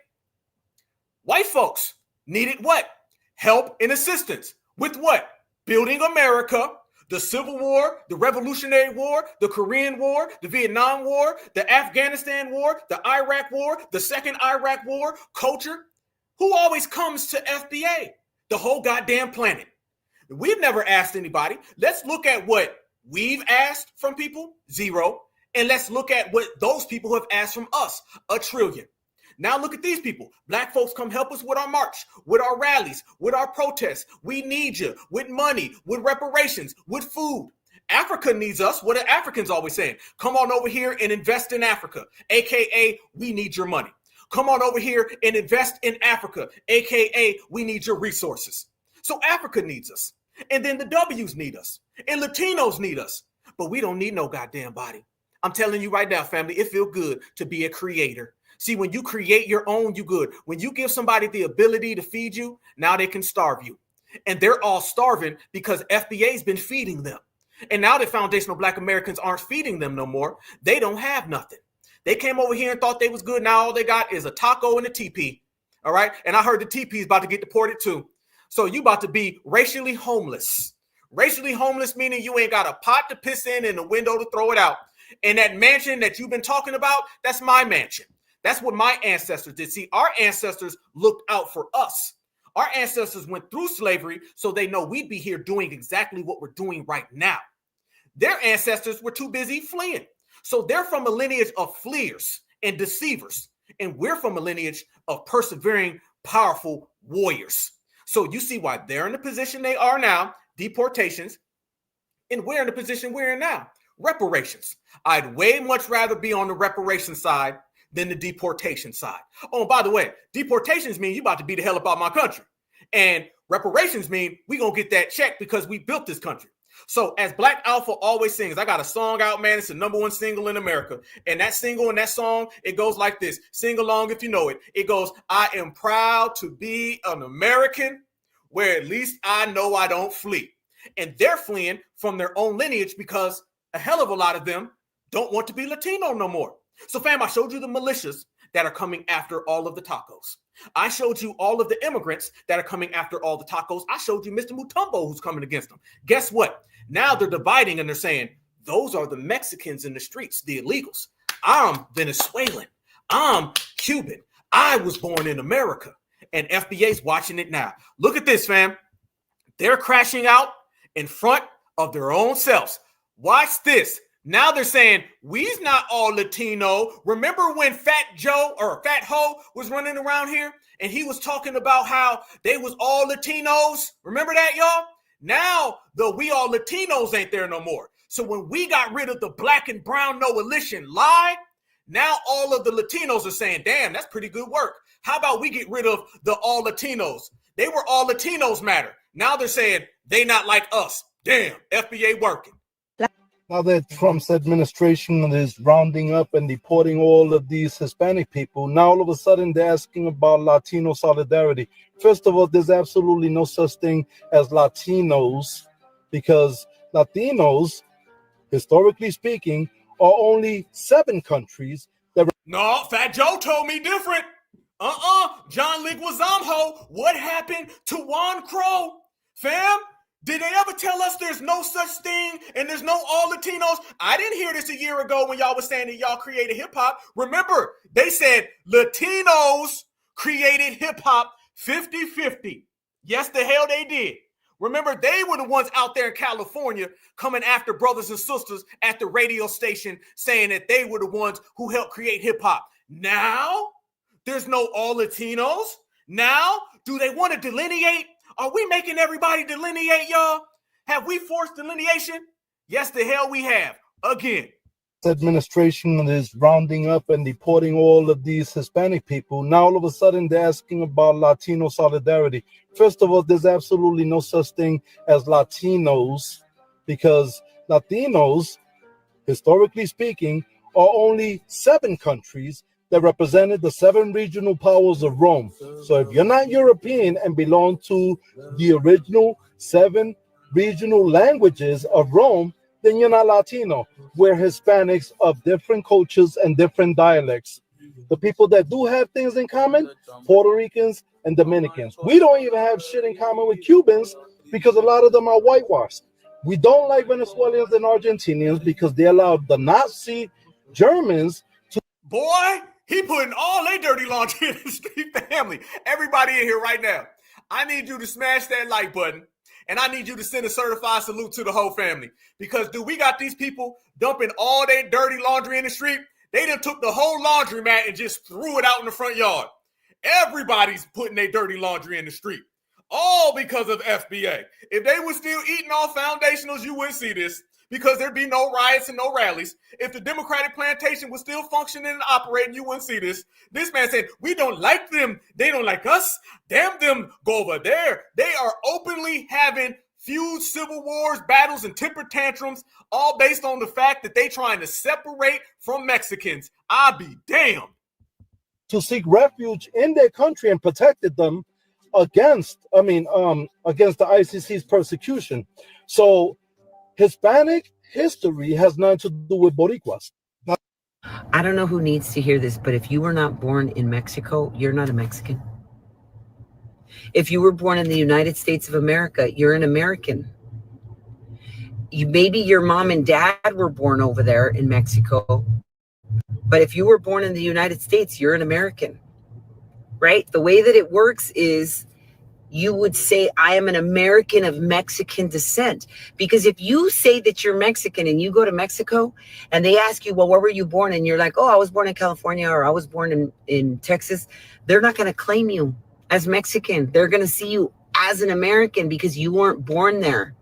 White folks needed what? Help and assistance. With what? Building America, the Civil War, the Revolutionary War, the Korean War, the Vietnam War, the Afghanistan War, the Iraq War, the Second Iraq War, culture. Who always comes to FBA? The whole goddamn planet. We've never asked anybody. Let's look at what we've asked from people, 0. And let's look at what those people have asked from us, 1 trillion. Now look at these people. Black folks, come help us with our march, with our rallies, with our protests. We need you with money, with reparations, with food. Africa needs us. What are Africans always saying? Come on over here and invest in Africa, AKA we need your money. Come on over here and invest in Africa, AKA we need your resources. So Africa needs us. And then the W's need us. And Latinos need us. But we don't need no goddamn body. I'm telling you right now, family, it feels good to be a creator. See, when you create your own, you good. When you give somebody the ability to feed you, now they can starve you. And they're all starving because FBA's been feeding them. And now that foundational Black Americans aren't feeding them no more, they don't have nothing. They came over here and thought they was good. Now all they got is a taco and a TP. All right. And I heard the TP is about to get deported too. So you about to be racially homeless. Racially homeless meaning you ain't got a pot to piss in and a window to throw it out. And that mansion that you've been talking about, that's my mansion. That's what my ancestors did. See, our ancestors looked out for us. Our ancestors went through slavery, so they know we'd be here doing exactly what we're doing right now. Their ancestors were too busy fleeing. So they're from a lineage of fleers and deceivers. And we're from a lineage of persevering, powerful warriors. So you see why they're in the position they are now, deportations, and we're in the position we're in now, reparations. I'd way much rather be on the reparation side than the deportation side. Oh, and by the way, deportations mean you about to beat the hell up out my country. And reparations mean we gonna get that check because we built this country. So as Black Alpha always sings, I got a song out, man. It's the #1 single in America. And that single and that song, it goes like this. Sing along if you know it. It goes, I am proud to be an American where at least I know I don't flee. And they're fleeing from their own lineage because a hell of a lot of them don't want to be Latino no more. So fam, I showed you the militias that are coming after all of the tacos. I showed you all of the immigrants that are coming after all the tacos. I showed you Mr. Mutombo who's coming against them. Guess what? Now they're dividing and they're saying, those are the Mexicans in the streets, the illegals. I'm Venezuelan. I'm Cuban. I was born in America. And FBA's watching it now. Look at this, fam. They're crashing out in front of their own selves. Watch this. Now they're saying, we's not all Latino. Remember when Fat Joe or Fat Ho was running around here and he was talking about how they was all Latinos? Remember that, y'all? Now the we all Latinos ain't there no more. So when we got rid of the black and brown NOalition lie, now all of the Latinos are saying, damn, that's pretty good work. How about we get rid of the all Latinos? They were all Latinos matter. Now they're saying they not like us. Damn, FBA working. Now that Trump's administration is rounding up and deporting all of these Hispanic people, now all of a sudden they're asking about Latino solidarity. First of all, there's absolutely no such thing as Latinos, because Latinos, historically speaking, are only 7 countries that... No, Fat Joe told me different. John Leguizamo, what happened to Juan Crow? Fam, did they ever tell us there's no such thing and there's no all Latinos? I didn't hear this a year ago when y'all was saying that y'all created hip hop. Remember, they said Latinos created hip hop 50-50. Yes, the hell they did. Remember, they were the ones out there in California coming after brothers and sisters at the radio station saying that they were the ones who helped create hip hop. Now, there's no all Latinos. Now, do they want to delineate? Are we making everybody delineate, y'all? Have we forced delineation? Yes, the hell we have. Again. Administration is rounding up and deporting all of these Hispanic people. Now all of a sudden they're asking about Latino solidarity. First of all, there's absolutely no such thing as Latinos, because Latinos, historically speaking, are only 7 countries that represented the 7 regional powers of Rome. So if you're not European and belong to the original 7 regional languages of Rome, then you're not Latino. We're Hispanics of different cultures and different dialects. The people that do have things in common, Puerto Ricans and Dominicans. We don't even have shit in common with Cubans because a lot of them are whitewashed. We don't like Venezuelans and Argentinians because they allowed the Nazi Germans to... Boy, he putting all their dirty laundry in the street family. Everybody in here right now, I need you to smash that like button. And I need you to send a certified salute to the whole family. Because, dude, we got these people dumping all their dirty laundry in the street. They done took the whole laundromat and just threw it out in the front yard. Everybody's putting their dirty laundry in the street. All because of FBA. If they were still eating off foundationals, you wouldn't see this. Because there'd be no riots and no rallies. If the Democratic plantation was still functioning and operating, you wouldn't see this. This man said, we don't like them. They don't like us. Damn them. Go over there. They are openly having feuds, civil wars, battles, and temper tantrums, all based on the fact that they trying to separate from Mexicans. I'll be damned. To seek refuge in their country and protected them against the ICC's persecution. So Hispanic history has nothing to do with Boricuas. I don't know who needs to hear this, but if you were not born in Mexico, you're not a Mexican. If you were born in the United States of America, you're an American. Maybe your mom and dad were born over there in Mexico, but if you were born in the United States, you're an American, right? The way that it works is you would say, I am an American of Mexican descent. Because if you say that you're Mexican and you go to Mexico and they ask you, well, where were you born? And you're like, oh, I was born in California, or I was born in Texas. They're not going to claim you as Mexican. They're going to see you as an American because you weren't born there.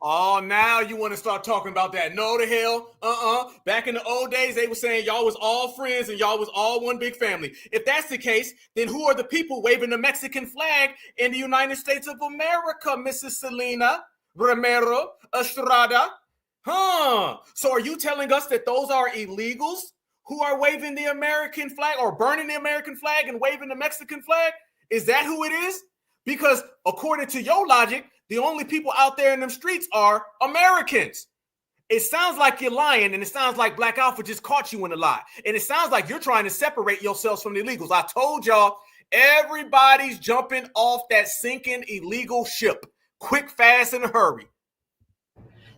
Oh, now you want to start talking about that. No, the hell. Back in the old days, they were saying y'all was all friends and y'all was all one big family. If that's the case, then who are the people waving the Mexican flag in the United States of America, Mrs. Selena Romero Estrada? So are you telling us that those are illegals who are waving the American flag or burning the American flag and waving the Mexican flag? Is that who it is? Because according to your logic, the only people out there in them streets are Americans. It sounds like you're lying, and it sounds like Black Alpha just caught you in a lie. And it sounds like you're trying to separate yourselves from the illegals. I told y'all, everybody's jumping off that sinking illegal ship. Quick, fast, in a hurry.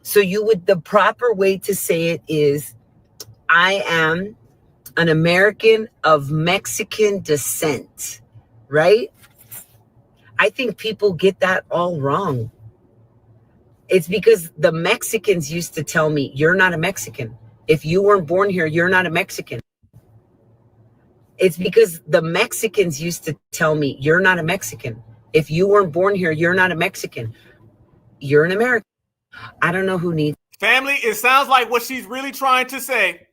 So the proper way to say it is, I am an American of Mexican descent, right? I think people get that all wrong. It's because the Mexicans used to tell me, you're not a Mexican. If you weren't born here, you're not a Mexican. It's because the Mexicans used to tell me, you're not a Mexican. If you weren't born here, you're not a Mexican. You're an American. I don't know who needs. Family, it sounds like what she's really trying to say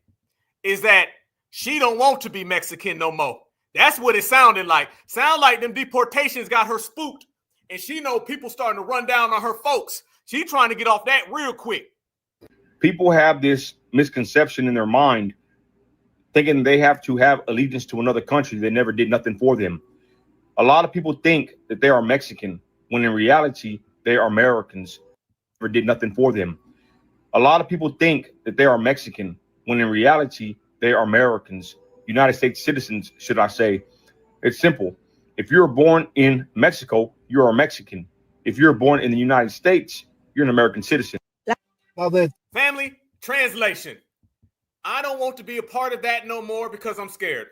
is that she don't want to be Mexican no more. That's what it sounded like. Sound like them deportations got her spooked, and she know people starting to run down on her folks. She trying to get off that real quick. People have this misconception in their mind, thinking they have to have allegiance to another country that never did nothing for them. A lot of people think that they are Mexican, when in reality, they are Americans, never did nothing for them. A lot of people think that they are Mexican, when in reality, they are Americans. United States citizens, should I say. It's simple. If you're born in Mexico, you're a Mexican. If you're born in the United States, you're an American citizen. Family, translation. I don't want to be a part of that no more because I'm scared.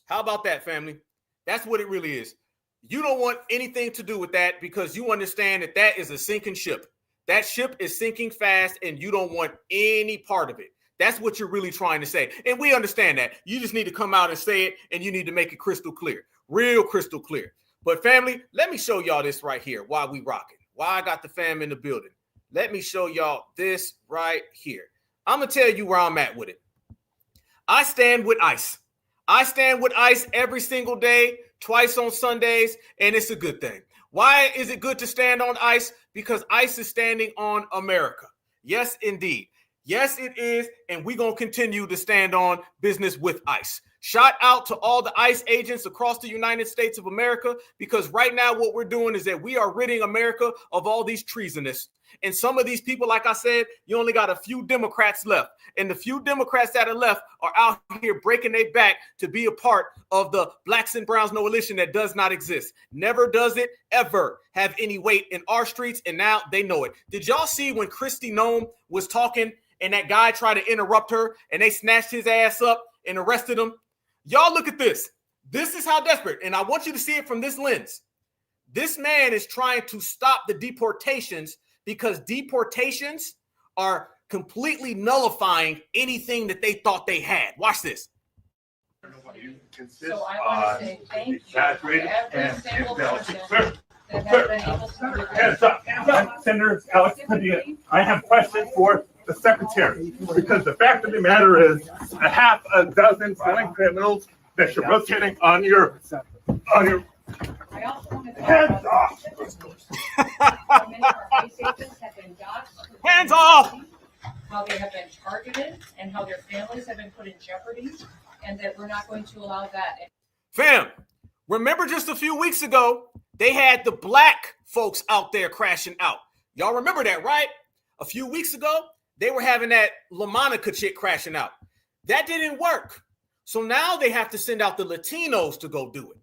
How about that, family? That's what it really is. You don't want anything to do with that because you understand that that is a sinking ship. That ship is sinking fast and you don't want any part of it. That's what you're really trying to say. And we understand that. You just need to come out and say it, and you need to make it crystal clear. Real crystal clear. But family, let me show y'all this right here while we rocking. Why I got the fam in the building. Let me show y'all this right here. I'm going to tell you where I'm at with it. I stand with ICE. I stand with ICE every single day, twice on Sundays, and it's a good thing. Why is it good to stand on ICE? Because ICE is standing on America. Yes, indeed. Yes, it is, and we're going to continue to stand on business with ICE. Shout out to all the ICE agents across the United States of America, because right now what we're doing is that we are ridding America of all these treasonous. And some of these people, like I said, you only got a few Democrats left. And the few Democrats that are left are out here breaking their back to be a part of the blacks and browns NOalition that does not exist. Never does it ever have any weight in our streets, and now they know it. Did y'all see when Kristi Noem was talking and that guy tried to interrupt her and they snatched his ass up and arrested him? Y'all look at this. This is how desperate. And I want you to see it from this lens. This man is trying to stop the deportations because deportations are completely nullifying anything that they thought they had. Watch this. So I want to say thank you to every single person that has been able to. Hands up, Senator Alex Padilla. I have questions for the secretary, because the fact of the matter is a half a dozen felon criminals that you're rotating on your hands off. Hands off. How they have been targeted and how their families have been put in jeopardy, and that we're not going to allow that. Fam, remember just a few weeks ago, they had the black folks out there crashing out. Y'all remember that, right? A few weeks ago, they were having that LaMonica chick crashing out. That didn't work. So now they have to send out the Latinos to go do it.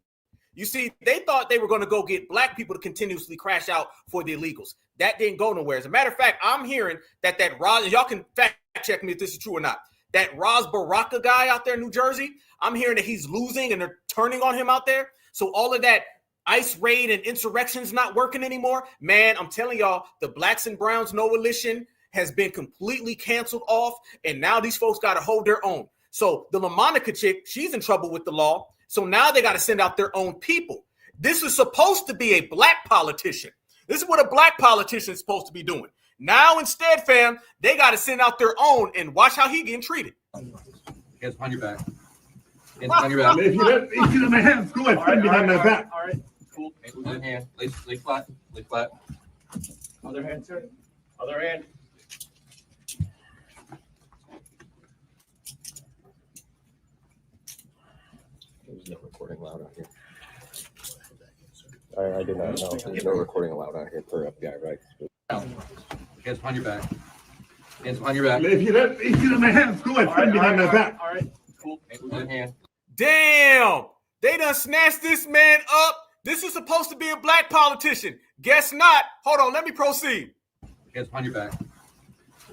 You see, they thought they were going to go get black people to continuously crash out for the illegals. That didn't go nowhere. As a matter of fact, I'm hearing that Roz, y'all can fact check me if this is true or not, that Roz Baraka guy out there in New Jersey, I'm hearing that he's losing and they're turning on him out there. So all of that ICE raid and insurrection's not working anymore. Man, I'm telling y'all, the blacks and browns NOalition has been completely canceled off, and now these folks got to hold their own. So the LaMonica chick, she's in trouble with the law. So now they got to send out their own people. This is supposed to be a black politician. This is what a black politician is supposed to be doing. Now instead, fam, they got to send out their own, and watch how he getting treated. Hands behind your back. Hands behind your back. If you let my hands go ahead, stand behind my back. All right. Cool. One hand. Lay flat. Lay flat. Other hand, sir. Other hand. There's no recording allowed out here. I did not know. There's no recording allowed out here per FBI, right? Hands behind your back. Hands behind your back. If you let my hands go ahead, stand behind my back. All right. Cool. One hand. Damn! They done snatched this man up. This is supposed to be a black politician. Guess not. Hold on, let me proceed. Hands behind your back.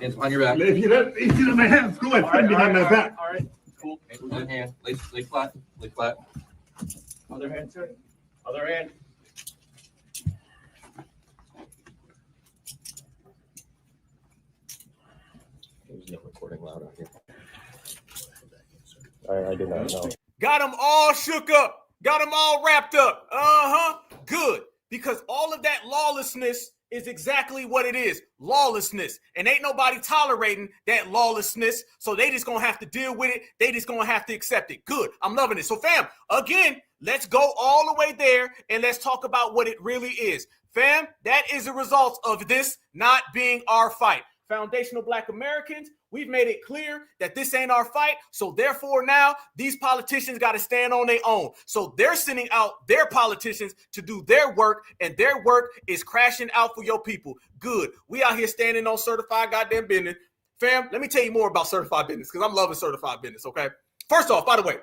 Hands behind your back. If you let my hands go ahead, stand behind my back. All right. Cool. One hand. Lay flat. Lay flat. Other hand, sir. Other hand. There's no recording allowed out here. I did not know. Got them all shook up. Got them all wrapped up. Good. Because all of that lawlessness is exactly what it is. Lawlessness. And ain't nobody tolerating that lawlessness. So they just gonna have to deal with it. They just gonna have to accept it. Good. I'm loving it. So fam, again, let's go all the way there and let's talk about what it really is. Fam, that is a result of this not being our fight. Foundational Black Americans, we've made it clear that this ain't our fight. So therefore now these politicians got to stand on their own. So they're sending out their politicians to do their work, and their work is crashing out for your people. Good. We out here standing on certified goddamn business. Fam, let me tell you more about certified business because I'm loving certified business, okay? First off, by the way,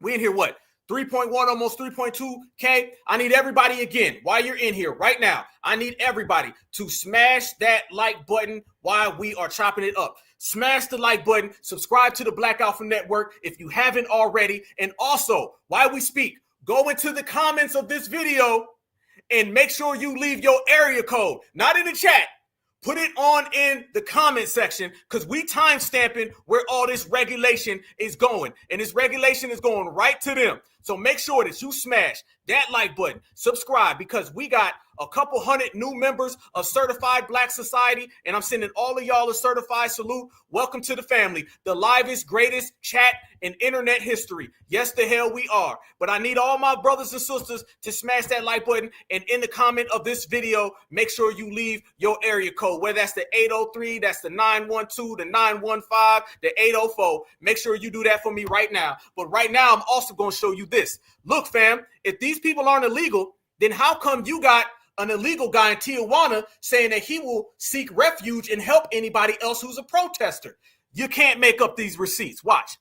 we in here what? 3.1, almost 3.2K. I need everybody again, while you're in here right now, I need everybody to smash that like button while we are chopping it up. Smash the like button, subscribe to the Black Alpha Network if you haven't already. And also, while we speak, go into the comments of this video and make sure you leave your area code, not in the chat. Put it on in the comment section because we time stamping where all this regulation is going. And this regulation is going right to them. So make sure that you smash that like button, subscribe, because we got a couple hundred new members of Certified Black Society, and I'm sending all of y'all a certified salute. Welcome to the family, the livest, greatest chat in internet history. Yes, the hell we are. But I need all my brothers and sisters to smash that like button, and in the comment of this video, make sure you leave your area code, whether that's the 803, that's the 912, the 915, the 804. Make sure you do that for me right now. But right now, I'm also going to show you this. Look, fam, if these people aren't illegal, then how come you got an illegal guy in Tijuana saying that he will seek refuge and help anybody else who's a protester? You can't make up these receipts. Watch.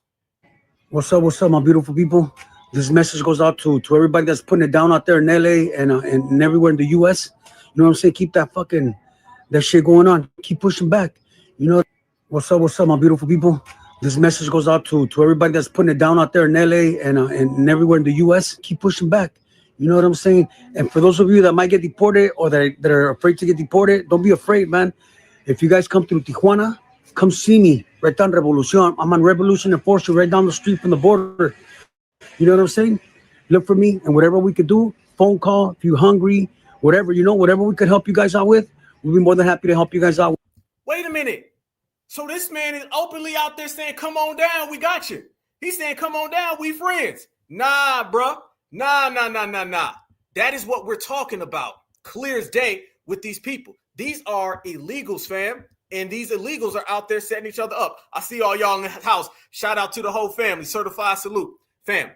What's up, my beautiful people? This message goes out to everybody that's putting it down out there in LA and everywhere in the US. You know what I'm saying? Keep that shit going on. Keep pushing back. You know, what's up, my beautiful people? This message goes out to everybody that's putting it down out there in LA and everywhere in the US. Keep pushing back. You know what I'm saying? And for those of you that might get deported or that are afraid to get deported, don't be afraid, man. If you guys come through Tijuana, come see me right down Revolution. I'm on Revolution and Force right down the street from the border. You know what I'm saying? Look for me, and whatever we could do, phone call, if you're hungry, whatever, whatever we could help you guys out with, we'll be more than happy to help you guys out. Wait a minute. So this man is openly out there saying, come on down, we got you. He's saying, come on down, we friends. Nah, bruh. Nah. That is what we're talking about. Clear as day with these people. These are illegals, fam. And these illegals are out there setting each other up. I see all y'all in the house. Shout out to the whole family. Certified salute. Fam,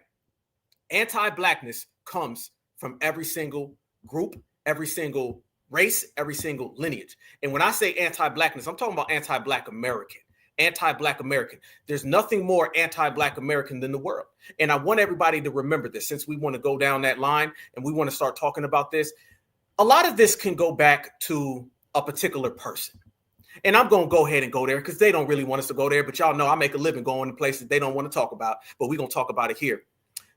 anti-blackness comes from every single group, every single race, every single lineage. And when I say anti-blackness, I'm talking about anti-Black American. Anti-Black American. There's nothing more anti-Black American than the world. And I want everybody to remember this, since we want to go down that line and we want to start talking about this. A lot of this can go back to a particular person. And I'm going to go ahead and go there because they don't really want us to go there. But y'all know I make a living going to places they don't want to talk about. But we're going to talk about it here.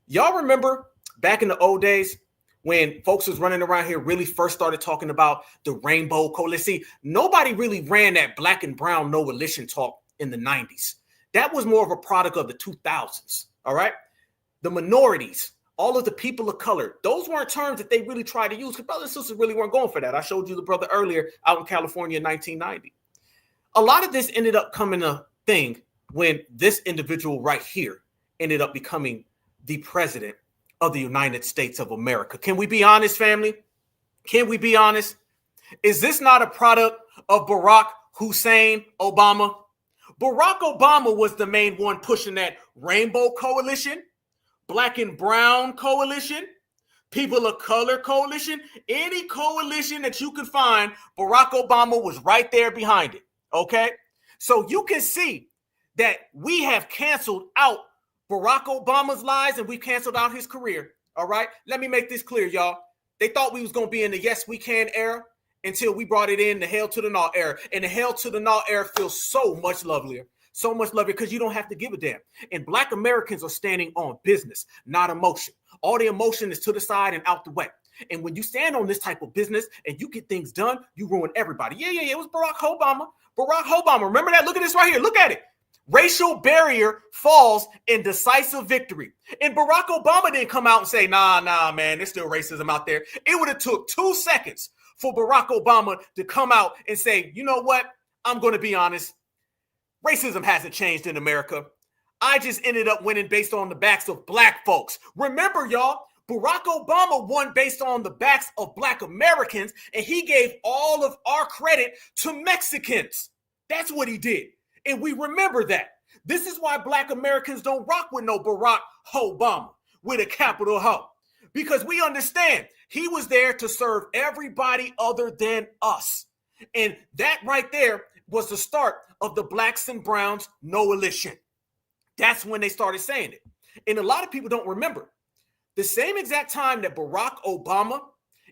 Y'all remember back in the old days when folks was running around here really first started talking about the Rainbow Coalition? See, nobody really ran that black and brown NOalition talk in the 90s. That was more of a product of the 2000s, all right? The minorities, all of the people of color, those weren't terms that they really tried to use because brothers and sisters really weren't going for that. I showed you the brother earlier out in California in 1990. A lot of this ended up coming a thing when this individual right here ended up becoming the president of the United States of America. Can we be honest, family? Can we be honest? Is this not a product of Barack Hussein Obama? Barack Obama was the main one pushing that Rainbow Coalition, Black and Brown Coalition, People of Color Coalition, any coalition that you can find, Barack Obama was right there behind it, okay? So you can see that we have canceled out Barack Obama's lies and we've canceled out his career, all right? Let me make this clear, y'all. They thought we was going to be in the yes, we can era until we brought it in the hell to the no era. And the hell to the no era feels so much lovelier because you don't have to give a damn. And Black Americans are standing on business, not emotion. All the emotion is to the side and out the way. And when you stand on this type of business and you get things done, you ruin everybody. Yeah. It was Barack Obama. Barack Obama. Remember that? Look at this right here. Look at it. Racial barrier falls in decisive victory. And Barack Obama didn't come out and say, nah, man, there's still racism out there. It would have took 2 seconds for Barack Obama to come out and say, you know what? I'm going to be honest. Racism hasn't changed in America. I just ended up winning based on the backs of black folks. Remember, y'all, Barack Obama won based on the backs of Black Americans, and he gave all of our credit to Mexicans. That's what he did. And we remember that. This is why Black Americans don't rock with no Barack Obama with a capital Ho. Because we understand he was there to serve everybody other than us. And that right there was the start of the blacks and browns NOalition. That's when they started saying it. And a lot of people don't remember. The same exact time that Barack Obama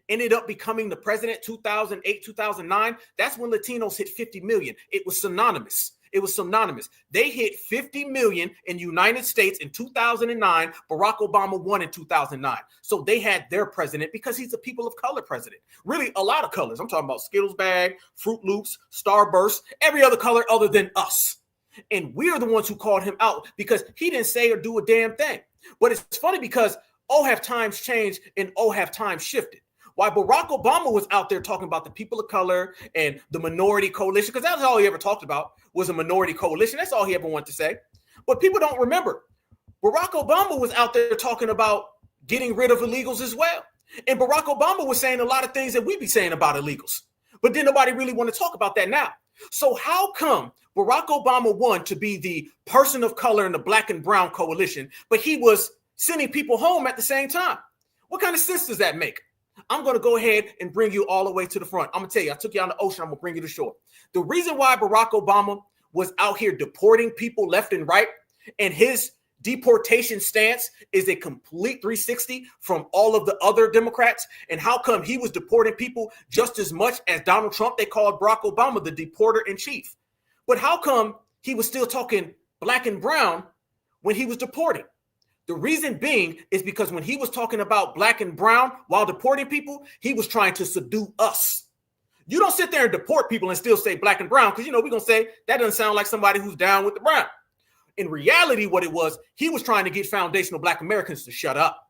ended up becoming the president, 2008, 2009, that's when Latinos hit 50 million. It was synonymous. They hit 50 million in the United States in 2009. Barack Obama won in 2009. So they had their president because he's a people of color president. Really, a lot of colors. I'm talking about Skittles bag, Fruit Loops, Starburst, every other color other than us. And we are the ones who called him out because he didn't say or do a damn thing. But it's funny because have times changed and have times shifted. Why Barack Obama was out there talking about the people of color and the minority coalition, because that's all he ever talked about was a minority coalition. That's all he ever wanted to say. But people don't remember. Barack Obama was out there talking about getting rid of illegals as well. And Barack Obama was saying a lot of things that we be saying about illegals. But then nobody really want to talk about that now. So how come Barack Obama won to be the person of color in the Black and Brown coalition, but he was sending people home at the same time? What kind of sense does that make? I'm going to go ahead and bring you all the way to the front. I'm going to tell you, I took you on the ocean. I'm going to bring you to shore. The reason why Barack Obama was out here deporting people left and right, and his deportation stance is a complete 360 from all of the other Democrats. And how come he was deporting people just as much as Donald Trump? They called Barack Obama the deporter in chief. But how come he was still talking black and brown when he was deporting? The reason being is because when he was talking about black and brown while deporting people, he was trying to subdue us. You don't sit there and deport people and still say black and brown because, we're going to say that doesn't sound like somebody who's down with the brown. In reality, what it was, he was trying to get foundational Black Americans to shut up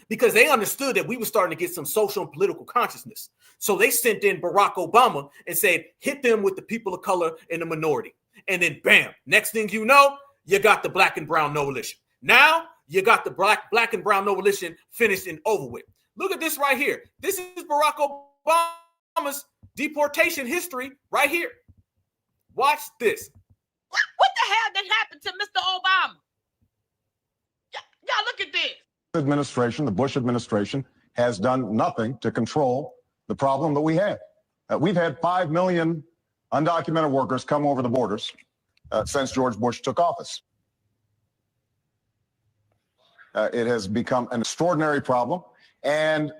because they understood that we were starting to get some social and political consciousness. So they sent in Barack Obama and said, hit them with the people of color and the minority. And then bam, next thing you know, you got the Black and Brown NOalition. Now you got the black and brown NOalition finished and over with. Look at this right here. This is Barack Obama's deportation history right here. Watch this. What the hell did happen to Mr. Obama? Y'all look at this. Administration, the Bush administration, has done nothing to control the problem that we have. We've had 5 million undocumented workers come over the borders since George Bush took office. It has become an extraordinary problem. And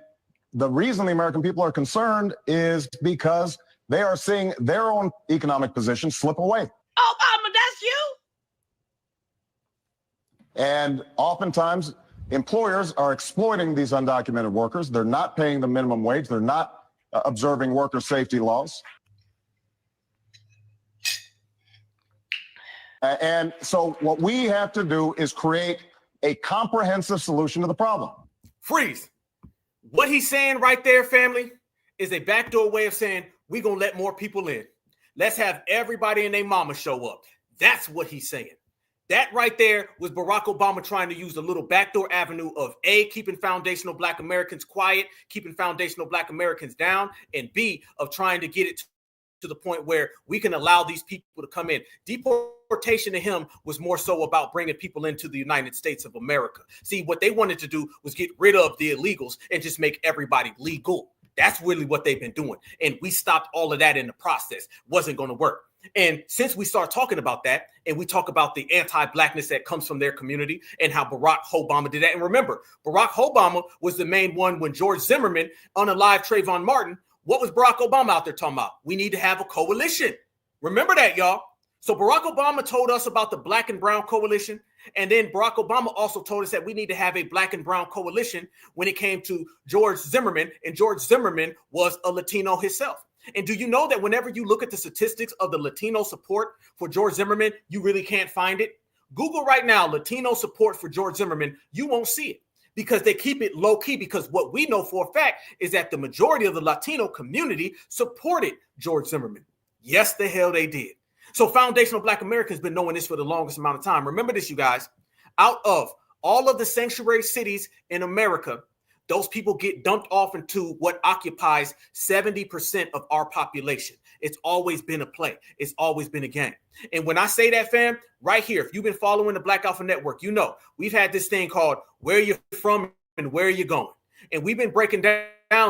the reason the American people are concerned is because they are seeing their own economic position slip away. Obama, that's you? And oftentimes, employers are exploiting these undocumented workers. They're not paying the minimum wage. They're not observing worker safety laws. And so what we have to do is create a comprehensive solution to the problem. Freeze. What he's saying right there, family, is a backdoor way of saying we're going to let more people in. Let's have everybody and their mama show up. That's what he's saying. That right there was Barack Obama trying to use a little backdoor avenue of A, keeping foundational Black Americans quiet, keeping foundational Black Americans down, and B, of trying to get it to the point where we can allow these people to come in. Deportation to him was more so about bringing people into the United States of America. See, what they wanted to do was get rid of the illegals and just make everybody legal. That's really what they've been doing. And we stopped all of that in the process. Wasn't going to work. And since we start talking about that, and we talk about the anti-Blackness that comes from their community and how Barack Obama did that. And remember, Barack Obama was the main one when George Zimmerman unalived Trayvon Martin. What was Barack Obama out there talking about? We need to have a coalition. Remember that, y'all. So Barack Obama told us about the Black and Brown coalition. And then Barack Obama also told us that we need to have a Black and Brown coalition when it came to George Zimmerman. And George Zimmerman was a Latino himself. And do you know that whenever you look at the statistics of the Latino support for George Zimmerman, you really can't find it? Google right now, Latino support for George Zimmerman. You won't see it because they keep it low key, because what we know for a fact is that the majority of the Latino community supported George Zimmerman. Yes, the hell they did. So foundational Black Americans been knowing this for the longest amount of time. Remember this, you guys. Out of all of the sanctuary cities in America, those people get dumped off into what occupies 70% of our population. It's always been a play. It's always been a game. And when I say that, fam, right here, if you've been following the Black Alpha Network, you know we've had this thing called Where You're From and Where You're Going. And we've been breaking down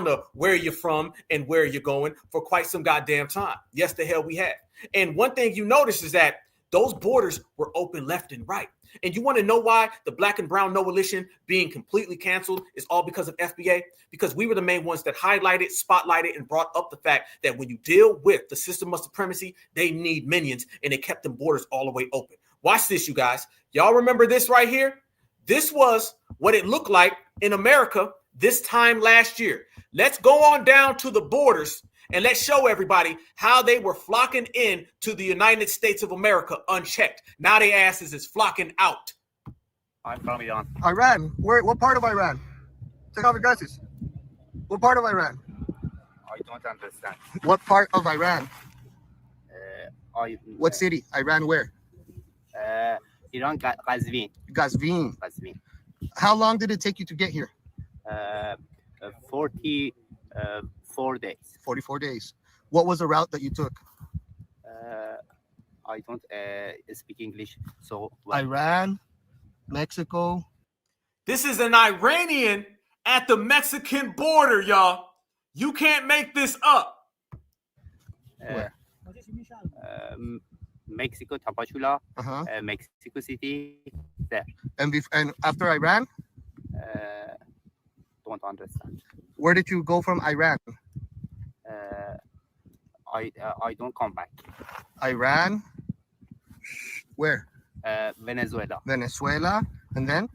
the where you're from and where you're going for quite some goddamn time. Yes, the hell we have. And one thing you notice is that those borders were open left and right. And you want to know why the Black and Brown NOalition being completely canceled is all because of FBA? Because we were the main ones that highlighted, spotlighted, and brought up the fact that when you deal with the system of supremacy, they need minions, and they kept them borders all the way open. Watch this, you guys. Y'all remember this right here? This was what it looked like in America this time last year. Let's go on down to the borders and let's show everybody how they were flocking in to the United States of America unchecked. Now their asses is flocking out. I'm from Iran. Iran? Where? What part of Iran? Take off your glasses. What part of Iran? I don't understand. What part of Iran? What What city? Iran where? Iran, Qazvin. Qazvin. Qazvin. How long did it take you to get here? 44 days. 44 days. What was the route that you took? I don't speak English, so well. Iran, Mexico. This is an Iranian at the Mexican border, y'all. You can't make this up. Mexico, Tapachula, Mexico City, there. And after Iran, Don't understand. where did you go from Iran? I don't come back. Iran. Where? Venezuela, Venezuela. And then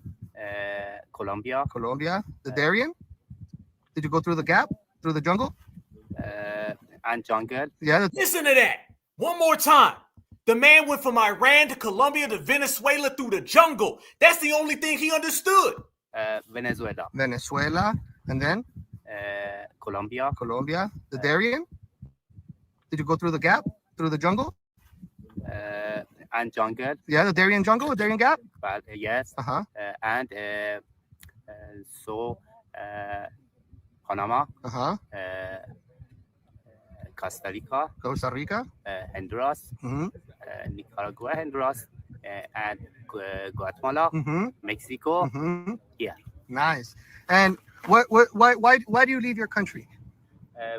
Colombia, Colombia. The Darien? Did you go through the gap? Through the jungle? and jungle. Yeah. Listen to that. One more time. The man went from Iran to Colombia to Venezuela through the jungle. That's the only thing he understood. Venezuela, Venezuela. And then Colombia, Colombia. The Darien? Did you go through the gap? Through the jungle? and jungle. Yeah, the Darien jungle, the Darien gap? But yes. And so Panama. Costa Rica. Costa Rica. Honduras. Nicaragua, Honduras, and Guatemala, Mexico. Yeah. Nice. And why do you leave your country?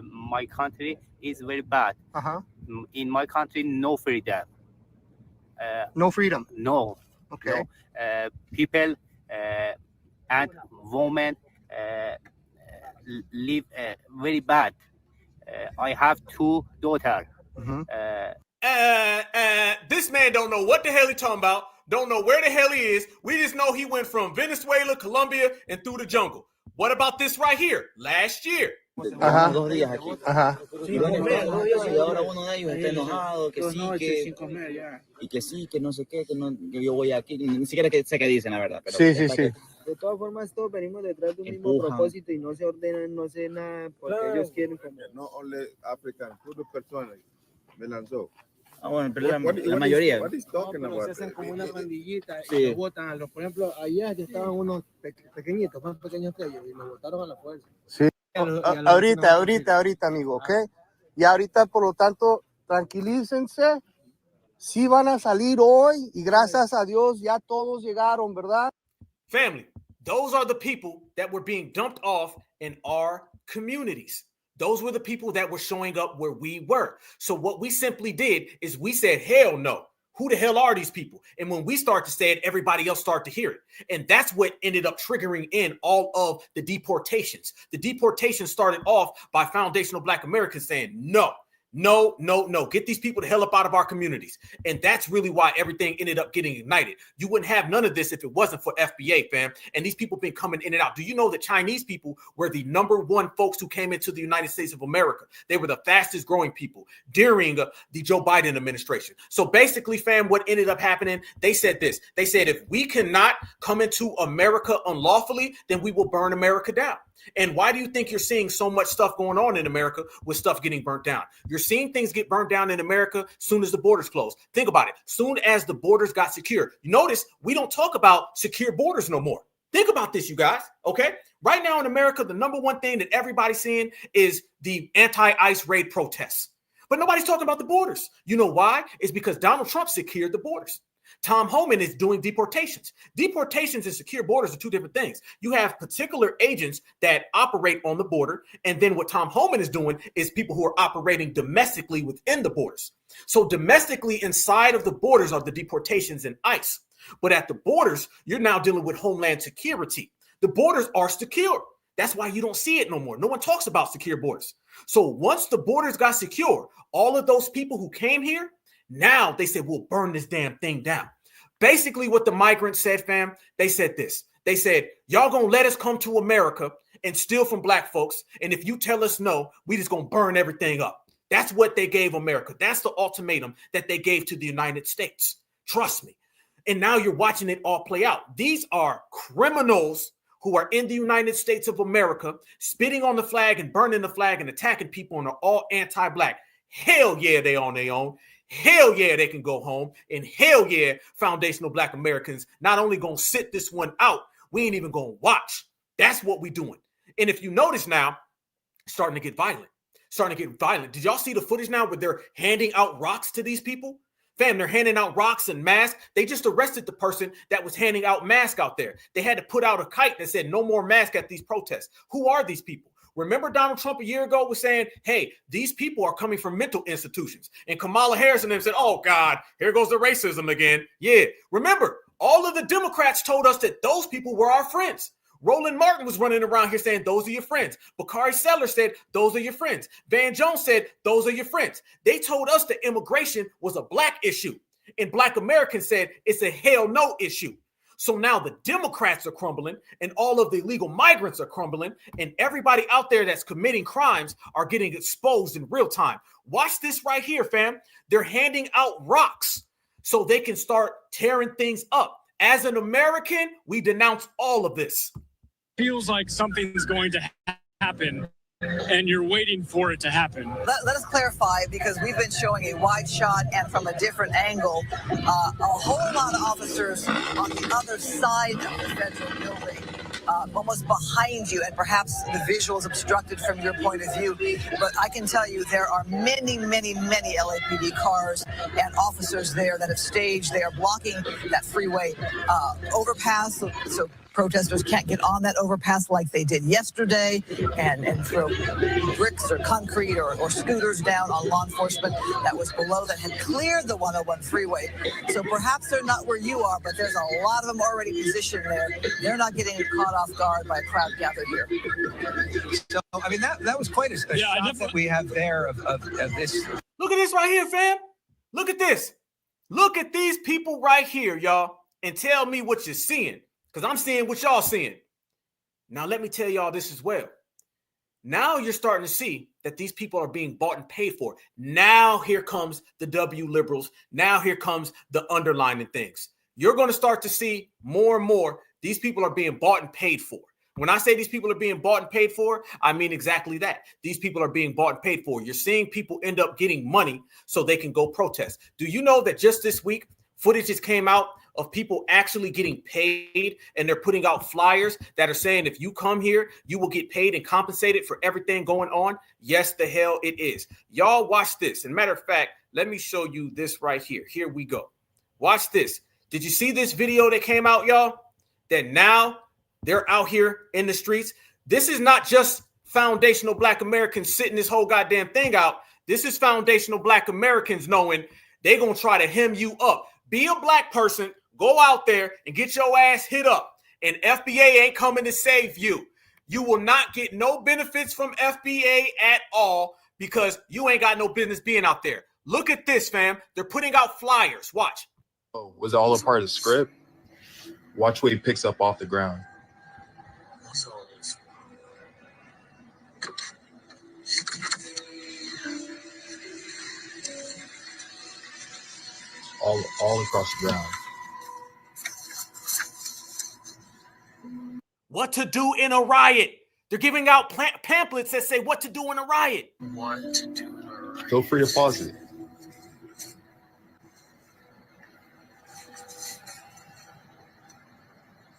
my country is very bad. In my country, no freedom. No freedom. No. Okay. No. People and women live very bad. I have 2 daughters. This man don't know what the hell he talking about. Don't know where the hell he is. We just know he went from Venezuela, Colombia, and through the jungle. What about this right here? Last year. Ajá. 2 días aquí. Ajá. Y ahora uno de ellos está enojado, que sí, y que sí, que no sé qué, que yo voy aquí, ni siquiera sé qué dicen, la verdad. Pero Sí, sí, sí. De todas formas, todos venimos detrás de un mismo propósito y no se ordenan, no sé nada, porque ellos quieren como... No only African, todas personas me lanzó. Ah, bueno, pero la mayoría. What is talking about? Se hacen como una pandillita y Sí. los botan a los, por ejemplo, ayer ya estaban unos pequeñitos, más pequeños que ellos, y los botaron a la fuerza. Sí. Ahorita, amigo, ¿ok? Y ahorita, por lo tanto, tranquilícense. Sí van a salir hoy y gracias a Dios ya todos llegaron, ¿verdad? Family, those are the people that were being dumped off in our communities. Those were the people that were showing up where we were. So what we simply did is we said, hell no. Who the hell are these people? And when we start to say it, everybody else start to hear it. And that's what ended up triggering in all of the deportations. The deportation started off by foundational Black Americans saying, no. Get these people the hell up out of our communities. And that's really why everything ended up getting ignited. You wouldn't have none of this if it wasn't for FBA, fam. And these people been coming in and out. Do you know that Chinese people were the #1 folks who came into the United States of America? They were the fastest growing people during the Joe Biden administration. So basically, fam, what ended up happening, they said this. They said, if we cannot come into America unlawfully, then we will burn America down. And why do you think you're seeing so much stuff going on in America with stuff getting burnt down? You're seeing things get burnt down in America soon as the borders close. Think about it. Soon as the borders got secure. You notice we don't talk about secure borders no more. Think about this, you guys, okay? Right now in America, the #1 thing that everybody's seeing is the anti-ICE raid protests. But nobody's talking about the borders. You know why? It's because Donald Trump secured the borders. Tom Homan is doing deportations. Deportations and secure borders are 2 different things. You have particular agents that operate on the border, and then what Tom Homan is doing is people who are operating domestically within the borders. So domestically inside of the borders are the deportations and ICE. But at the borders, you're now dealing with Homeland Security. The borders are secure. That's why you don't see it no more. No one talks about secure borders. So once the borders got secure, all of those people who came here, now they said, we'll burn this damn thing down. Basically, what the migrants said, fam, they said this. They said, y'all gonna let us come to America and steal from Black folks. And if you tell us no, we just gonna burn everything up. That's what they gave America. That's the ultimatum that they gave to the United States. Trust me. And now you're watching it all play out. These are criminals who are in the United States of America, spitting on the flag and burning the flag and attacking people, and are all anti-Black. Hell yeah, they on their own. Hell yeah, they can go home. And hell yeah, foundational Black Americans not only gonna sit this one out, we ain't even gonna watch. That's what we doing. And if you notice now, starting to get violent. Did y'all see the footage now where they're handing out rocks to these people? Fam, they're handing out rocks and masks. They just arrested the person that was handing out masks out there. They had to put out a kite that said no more masks at these protests. Who are these people? Remember Donald Trump a year ago was saying, hey, these people are coming from mental institutions. And Kamala Harris and them said, oh, God, here goes the racism again. Yeah. Remember, all of the Democrats told us that those people were our friends. Roland Martin was running around here saying, those are your friends. Bakari Sellers said, those are your friends. Van Jones said, those are your friends. They told us that immigration was a Black issue. And Black Americans said, it's a hell no issue. So now the Democrats are crumbling and all of the illegal migrants are crumbling and everybody out there that's committing crimes are getting exposed in real time. Watch this right here, fam. They're handing out rocks so they can start tearing things up. As an American, we denounce all of this. Feels like something's going to happen and you're waiting for it to happen. Let us clarify, because we've been showing a wide shot and from a different angle, a whole lot of officers on the other side of the federal building, almost behind you, and perhaps the visual is obstructed from your point of view. But I can tell you there are many, many, many LAPD cars and officers there that have staged. They are blocking that freeway overpass. So Protesters can't get on that overpass like they did yesterday and throw bricks or concrete or scooters down on law enforcement that was below that had cleared the 101 freeway. So perhaps they're not where you are, but there's a lot of them already positioned there. They're not getting caught off guard by a crowd gathered here. So, I mean, that was quite a shot that we have there of this. Look at this right here, fam. Look at this. Look at these people right here, y'all, and tell me what you're seeing, because I'm seeing what y'all seeing. Now, let me tell y'all this as well. Now you're starting to see that these people are being bought and paid for. Now here comes the W liberals. Now here comes the underlining things. You're going to start to see more and more these people are being bought and paid for. When I say these people are being bought and paid for, I mean exactly that. These people are being bought and paid for. You're seeing people end up getting money so they can go protest. Do you know that just this week, footages came out of people actually getting paid, and they're putting out flyers that are saying, if you come here, you will get paid and compensated for everything going on? Yes, the hell it is. Y'all watch this. And matter of fact, let me show you this right here. Here we go. Watch this. Did you see this video that came out, y'all? That now they're out here in the streets. This is not just foundational Black Americans sitting this whole goddamn thing out. This is foundational Black Americans knowing they're going to try to hem you up. Be a Black person, go out there and get your ass hit up. And FBA ain't coming to save you. You will not get no benefits from FBA at all because you ain't got no business being out there. Look at this, fam. They're putting out flyers. Watch. Was it all a part of the script? Watch what he picks up off the ground. All across the ground. What to do in a riot. They're giving out pamphlets that say what to do in a riot. What to do in a riot. Feel free to pause it.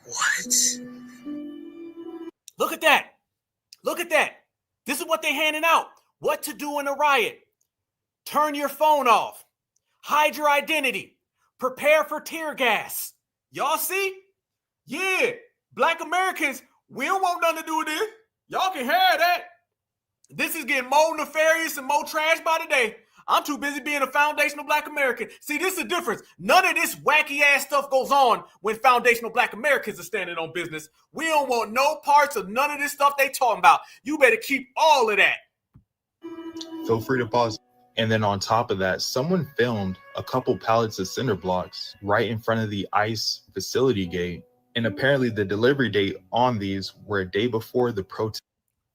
What? Look at that. Look at that. This is what they're handing out. What to do in a riot. Turn your phone off. Hide your identity. Prepare for tear gas. Y'all see? Yeah. Black Americans, we don't want nothing to do with this. Y'all can have that. This is getting more nefarious and more trash by the day. I'm too busy being a foundational Black American. See, this is the difference. None of this wacky ass stuff goes on when foundational Black Americans are standing on business. We don't want no parts of none of this stuff they talking about. You better keep all of that. Feel free to pause. And then on top of that, someone filmed a couple pallets of cinder blocks right in front of the ICE facility gate. And apparently the delivery date on these were a day before the protest.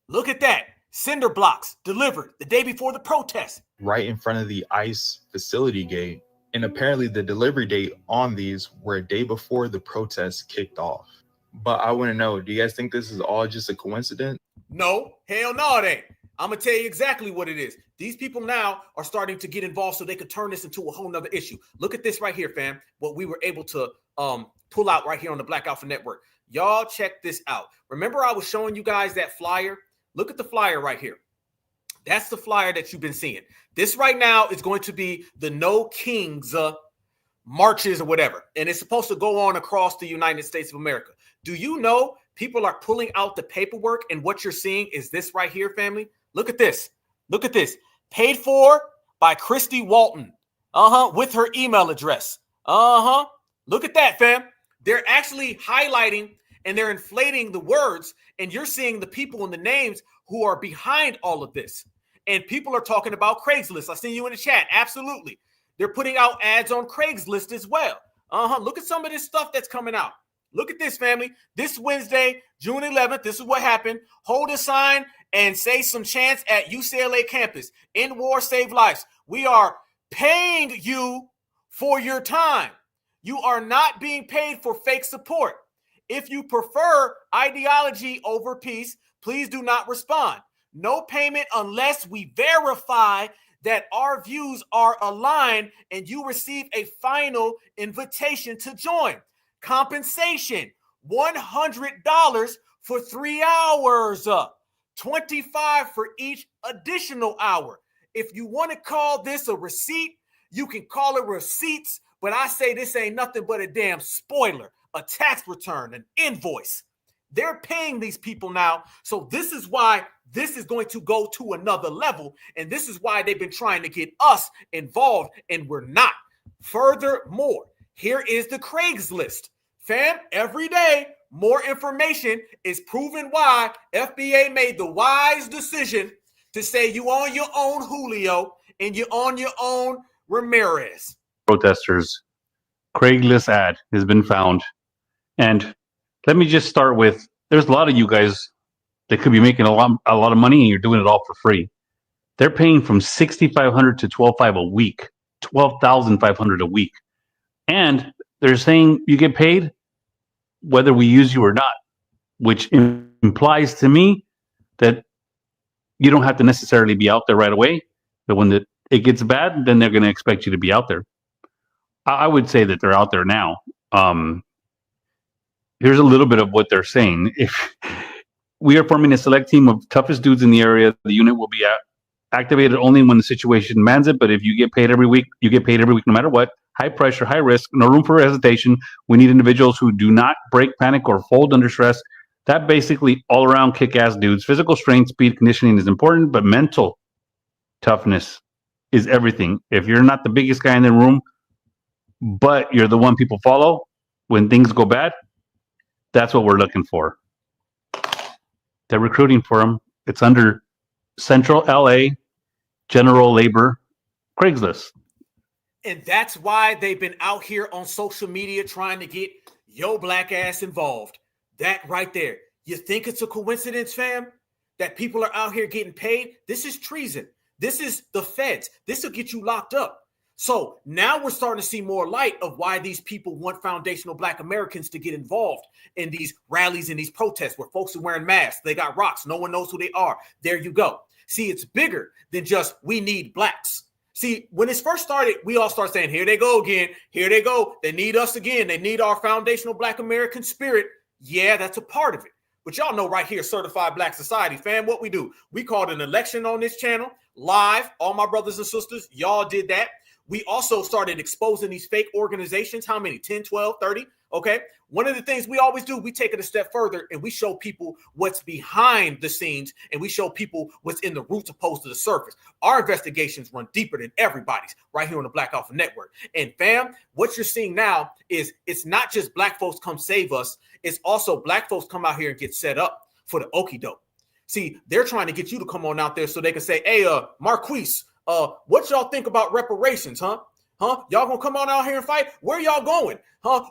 Look at that. Cinder blocks delivered the day before the protest. Right in front of the ICE facility gate. And apparently the delivery date on these were a day before the protest kicked off. But I want to know, do you guys think this is all just a coincidence? No, hell no, it ain't. I'm going to tell you exactly what it is. These people now are starting to get involved so they could turn this into a whole nother issue. Look at this right here, fam. What we were able to pull out right here on the Black Alpha Network. Y'all check this out. Remember I was showing you guys that flyer? Look at the flyer right here. That's the flyer that you've been seeing. This right now is going to be the No Kings marches or whatever. And it's supposed to go on across the United States of America. Do you know people are pulling out the paperwork, and what you're seeing is this right here, family? Look at this. Look at this. Paid for by Christy Walton. With her email address. Look at that, fam. They're actually highlighting and they're inflating the words, and you're seeing the people and the names who are behind all of this. And people are talking about Craigslist. I see you in the chat. Absolutely. They're putting out ads on Craigslist as well. Look at some of this stuff that's coming out. Look at this, family. This Wednesday, June 11th, this is what happened. Hold a sign and say some chants at UCLA campus. End war, save lives. We are paying you for your time. You are not being paid for fake support. If you prefer ideology over peace, please do not respond. No payment unless we verify that our views are aligned and you receive a final invitation to join. Compensation, $100 for 3 hours, $25 for each additional hour. If you want to call this a receipt, you can call it receipts, but I say this ain't nothing but a damn spoiler. a tax return, an invoice. They're paying these people now. So this is why this is going to go to another level. And this is why they've been trying to get us involved, and we're not. Furthermore, here is the Craigslist. Fam, every day, more information is proving why FBA made the wise decision to say you on your own, Julio, and you on your own, Ramirez. Protesters, Craigslist ad has been found. And let me just start with, there's a lot of you guys that could be making a lot of money, and you're doing it all for free. They're paying from $6,500 to $12,500 a week, $12,500 a week. And they're saying you get paid whether we use you or not, which implies to me that you don't have to necessarily be out there right away. But when it gets bad, then they're going to expect you to be out there. I would say that they're out there now. Here's a little bit of what they're saying. If we are forming a select team of toughest dudes in the area, the unit will be activated only when the situation demands it. But if you get paid every week, you get paid every week no matter what. High pressure, high risk, no room for hesitation. We need individuals who do not break, panic, or fold under stress. That basically all around kick-ass dudes. Physical strength, speed, conditioning is important, but mental toughness is everything. If you're not the biggest guy in the room, but you're the one people follow when things go bad, that's what we're looking for. They're recruiting for them. It's under Central LA General Labor Craigslist. And that's why they've been out here on social media trying to get your black ass involved. That right there. You think it's a coincidence, fam? That people are out here getting paid? This is treason. This is the feds. This will get you locked up. So now we're starting to see more light of why these people want foundational Black Americans to get involved in these rallies and these protests where folks are wearing masks. They got rocks. No one knows who they are. There you go. See, it's bigger than just we need blacks. See, when this first started, we all start saying, here they go again. Here they go. They need us again. They need our foundational Black American spirit. Yeah, that's a part of it. But y'all know right here, Certified Black Society, fam, what we do. We called an election on this channel live. All my brothers and sisters, y'all did that. We also started exposing these fake organizations. How many? 10, 12, 30? Okay. One of the things we always do, we take it a step further and we show people what's behind the scenes, and we show people what's in the roots opposed to the surface. Our investigations run deeper than everybody's right here on the Black Alpha Network. And fam, what you're seeing now is it's not just black folks come save us. It's also black folks come out here and get set up for the okie doke. See, they're trying to get you to come on out there so they can say, hey, Marquise, what y'all think about reparations, huh? Y'all gonna come on out here and fight? Where y'all going?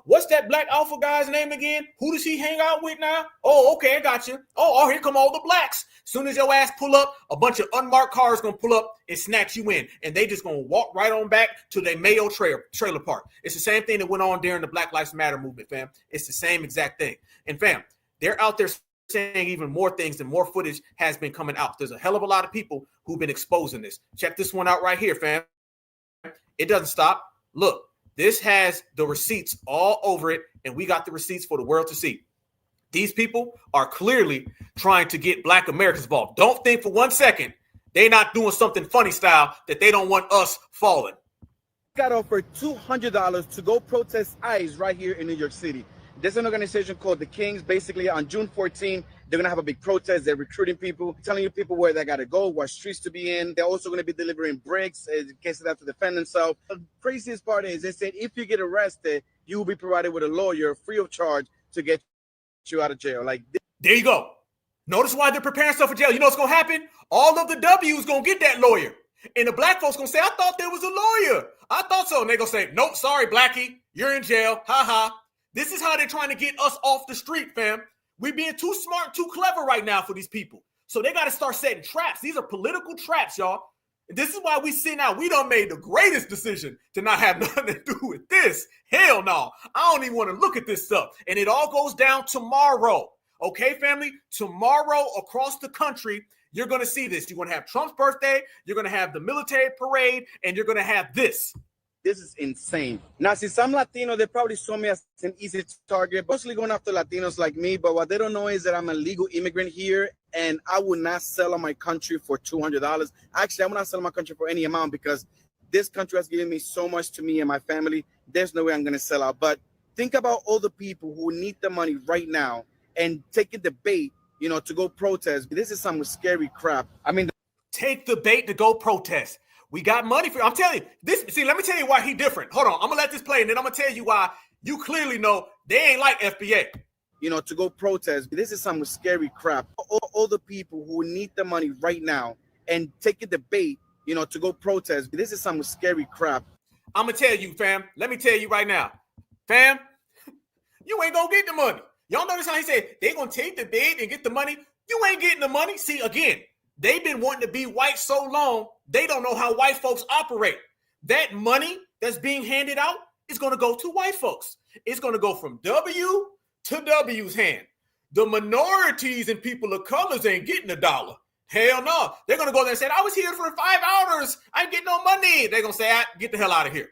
What's that Black Alpha guy's name again? Who does he hang out with now? Oh, okay, I got you. Oh, here come all the blacks. Soon as your ass pull up, a bunch of unmarked cars gonna pull up and snatch you in. And they just gonna walk right on back to their Mayo trailer park. It's the same thing that went on during the Black Lives Matter movement, fam. It's the same exact thing. And fam, they're out there saying even more things and more footage has been coming out. There's a hell of a lot of people who've been exposing this. Check this one out right here, fam. It doesn't stop. Look, this has the receipts all over it, and we got the receipts for the world to see. These people are clearly trying to get Black Americans involved. Don't think for 1 second they're not doing something funny style that they don't want us falling. Got offered $200 to go protest ICE right here in New York City. There's an organization called the Kings. Basically, on June 14, they're going to have a big protest. They're recruiting people, telling you people where they got to go, what streets to be in. They're also going to be delivering bricks in case they have to defend themselves. The craziest part is they said if you get arrested, you will be provided with a lawyer free of charge to get you out of jail. Like, there you go. Notice why they're preparing stuff for jail. You know what's going to happen? All of the W's going to get that lawyer. And the black folks going to say, I thought there was a lawyer. I thought so. And they're going to say, nope, sorry, Blackie. You're in jail. Ha ha. This is how they're trying to get us off the street, fam. We're being too smart, too clever right now for these people. So they got to start setting traps. These are political traps, y'all. And this is why we see now we done made the greatest decision to not have nothing to do with this. Hell no. I don't even want to look at this stuff. And it all goes down tomorrow. Okay, family? Tomorrow across the country, you're going to see this. You're going to have Trump's birthday. You're going to have the military parade. And you're going to have this. This is insane. Now, since I'm Latino, they probably saw me as an easy target, mostly going after Latinos like me. But what they don't know is that I'm a legal immigrant here, and I would not sell on my country for $200. Actually, I would not sell my country for any amount because this country has given me so much to me and my family. There's no way I'm going to sell out. But think about all the people who need the money right now and taking the bait, to go protest. This is some scary crap. I mean, take the bait to go protest. We got money for. I'm telling you this. See, let me tell you why he different. Hold on, I'm gonna let this play, and then I'm gonna tell you why you clearly know they ain't like FBA. To go protest. This is some scary crap. All the people who need the money right now and taking the bait, to go protest. This is some scary crap. I'm gonna tell you, fam. Let me tell you right now, fam. You ain't gonna get the money. Y'all notice how he said they gonna take the bait and get the money. You ain't getting the money. See, again, they've been wanting to be white so long, they don't know how white folks operate. That money that's being handed out is gonna go to white folks. It's gonna go from W to W's hand. The minorities and people of colors ain't getting $1. Hell no. They're going to go there and say, I was here for 5 hours. I ain't getting no money. They're going to say, get the hell out of here.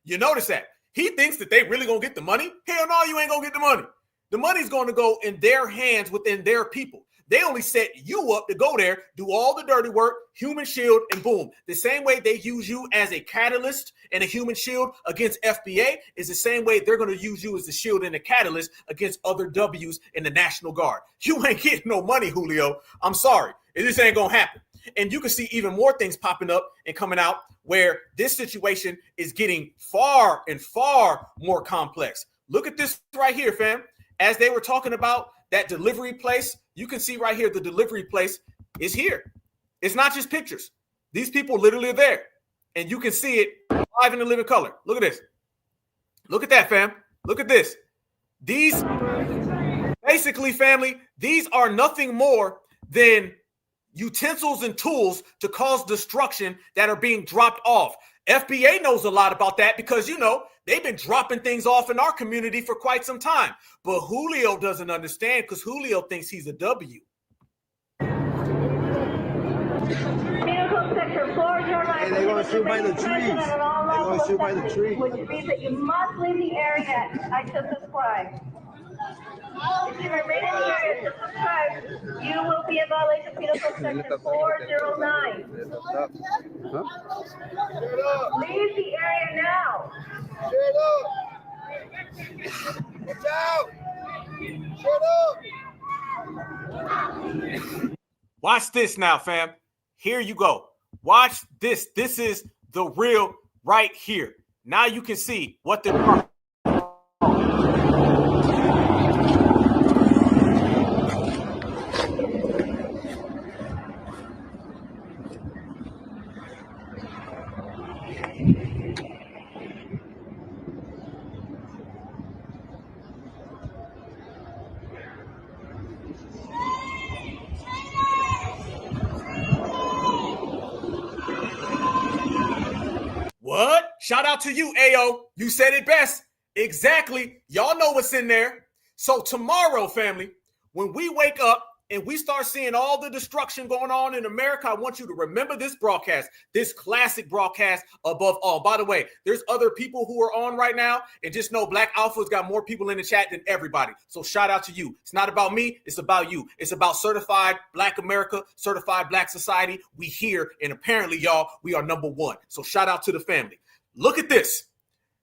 You notice that. He thinks that they really going to get the money. Hell no, you ain't going to get the money. The money's going to go in their hands within their people. They only set you up to go there, do all the dirty work, human shield, and boom. The same way they use you as a catalyst and a human shield against FBA is the same way they're going to use you as a shield and a catalyst against other W's in the National Guard. You ain't getting no money, Julio. I'm sorry. This ain't going to happen. And you can see even more things popping up and coming out where this situation is getting far and far more complex. Look at this right here, fam. As they were talking about that delivery place, you can see right here the delivery place is here. It's not just pictures. These people literally are there. And you can see it live in the living color. Look at this. Look at that, fam. Look at this. These, basically, family, these are nothing more than utensils and tools to cause destruction that are being dropped off. FBA knows a lot about that because, they've been dropping things off in our community for quite some time. But Julio doesn't understand because Julio thinks he's a W. Hey, they're going to shoot by the trees. They're going to shoot by the tree. Which means that you must leave the area until subscribe. If you remain in the area to subscribe, you will be in violation of Penal Code Section 409. Leave the area now. Watch out! Shut up! Watch this now, fam. Here you go. Watch this. This is the real right here. Now you can see what they're. What? Shout out to you, AO. You said it best. Exactly. Y'all know what's in there. So tomorrow, family, when we wake up and we start seeing all the destruction going on in America, I want you to remember this broadcast, this classic broadcast above all. By the way, there's other people who are on right now, and just know Black Alpha's got more people in the chat than everybody. So shout out to you. It's not about me. It's about you. It's about certified Black America, certified Black society. We here, and apparently, y'all, we are number one. So shout out to the family. Look at this.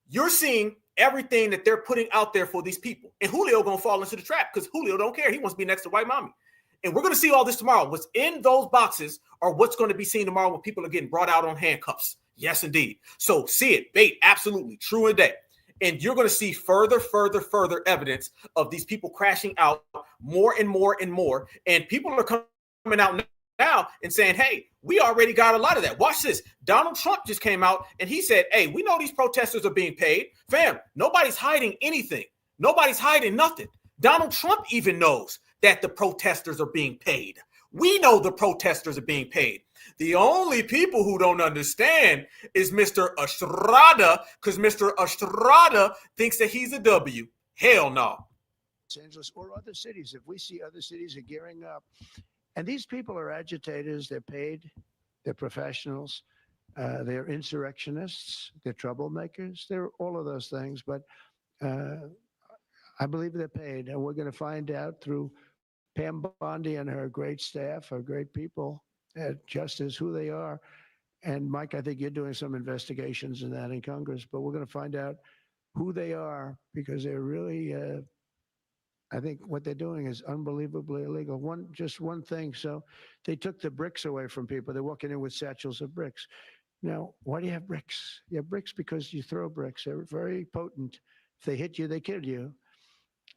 You're seeing everything that they're putting out there for these people. And Julio going to fall into the trap because Julio don't care. He wants to be next to white mommy. And we're going to see all this tomorrow. What's in those boxes are what's going to be seen tomorrow when people are getting brought out on handcuffs. Yes, indeed. So see it, bait, absolutely, true and day. And you're going to see further evidence of these people crashing out more and more and more. And people are coming out now and saying, hey, we already got a lot of that. Watch this. Donald Trump just came out and he said, hey, we know these protesters are being paid. Fam, nobody's hiding anything. Nobody's hiding nothing. Donald Trump even knows that the protesters are being paid. We know the protesters are being paid. The only people who don't understand is Mr. Estrada, because Mr. Estrada thinks that he's a W. Hell no. Los Angeles or other cities, if we see other cities are gearing up, and these people are agitators, they're paid, they're professionals, they're insurrectionists, they're troublemakers, they're all of those things, but I believe they're paid, and we're going to find out through Pam Bondi and her great staff, her great people at Justice, who they are. And Mike, I think you're doing some investigations in that in Congress, but we're going to find out who they are, because they're really, I think what they're doing is unbelievably illegal. Just one thing. So they took the bricks away from people. They're walking in with satchels of bricks. Now, why do you have bricks? You have bricks because you throw bricks. They're very potent. If they hit you, they kill you.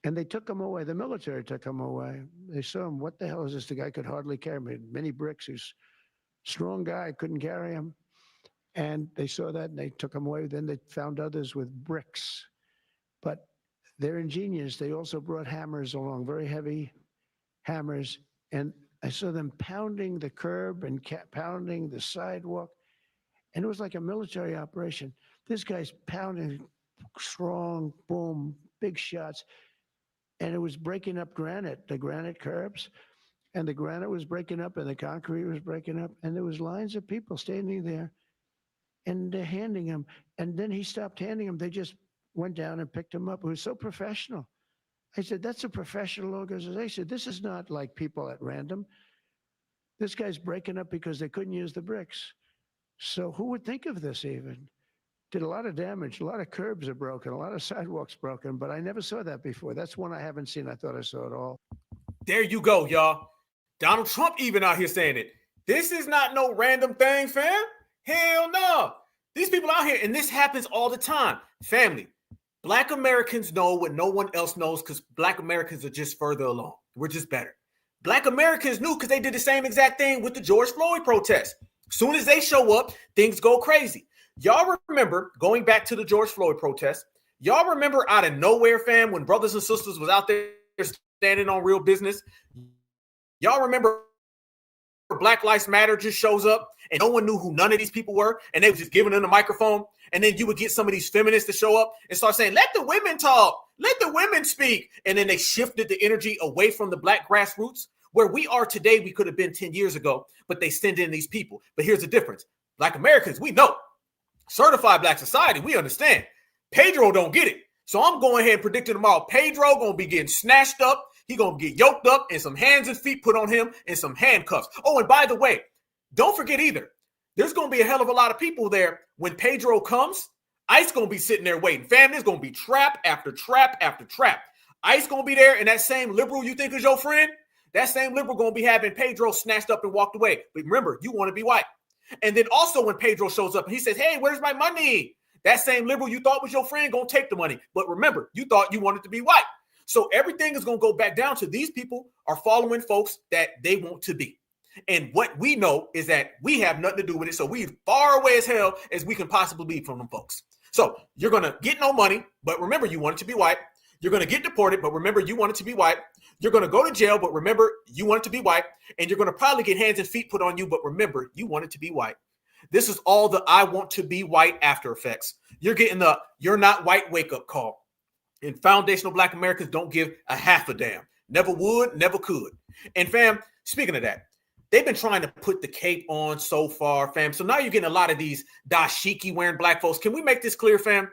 And they took them away. The military took them away. They saw him. What the hell is this? The guy could hardly carry me. Many bricks. He's a strong guy. Couldn't carry him. And they saw that and they took him away. Then they found others with bricks. But they're ingenious. They also brought hammers along, very heavy hammers. And I saw them pounding the curb and pounding the sidewalk. And it was like a military operation. This guy's pounding strong, boom, big shots. And it was breaking up granite, the granite curbs. And the granite was breaking up and the concrete was breaking up. And there was lines of people standing there and they're handing him. And then he stopped handing him. They just went down and picked him up. It was so professional. I said, that's a professional organization. This is not like people at random. This guy's breaking up because they couldn't use the bricks. So who would think of this even? Did a lot of damage. A lot of curbs are broken. A lot of sidewalks broken. But I never saw that before. That's one I haven't seen. I thought I saw it all. There you go, y'all. Donald Trump even out here saying it. This is not no random thing, fam. Hell no. These people out here, and this happens all the time. Family, Black Americans know what no one else knows because Black Americans are just further along. We're just better. Black Americans knew because they did the same exact thing with the George Floyd protest. Soon as they show up, things go crazy. Y'all remember, going back to the George Floyd protest, y'all remember out of nowhere, fam, when brothers and sisters was out there standing on real business? Y'all remember Black Lives Matter just shows up and no one knew who none of these people were and they were just giving them the microphone, and then you would get some of these feminists to show up and start saying, let the women talk, let the women speak, and then they shifted the energy away from the Black grassroots. Where we are today, we could have been 10 years ago, but they send in these people. But here's the difference. Black Americans, we know. Certified Black society, we understand. Pedro don't get it. So I'm going ahead and predicting tomorrow, Pedro going to be getting snatched up. He going to get yoked up and some hands and feet put on him and some handcuffs. Oh, and by the way, don't forget either. There's going to be a hell of a lot of people there when Pedro comes. ICE going to be sitting there waiting. Fam, there's going to be trap after trap after trap. ICE going to be there, and that same liberal you think is your friend, that same liberal going to be having Pedro snatched up and walked away. But remember, you want to be white. And then also when Pedro shows up and he says, hey, where's my money? That same liberal you thought was your friend going to take the money. But remember, you thought you wanted to be white. So everything is going to go back down to these people are following folks that they want to be. And what we know is that we have nothing to do with it. So we're far away as hell as we can possibly be from them folks. So you're going to get no money, but remember, you wanted to be white. You're going to get deported, but remember, you wanted to be white. You're going to go to jail, but remember, you wanted to be white. And you're going to probably get hands and feet put on you, but remember, you wanted to be white. This is all the I want to be white after effects. You're getting the you're not white wake-up call. And foundational Black Americans don't give a half a damn. Never would, never could. And fam, speaking of that, they've been trying to put the cape on so far, fam. So now you're getting a lot of these dashiki wearing Black folks. Can we make this clear, fam?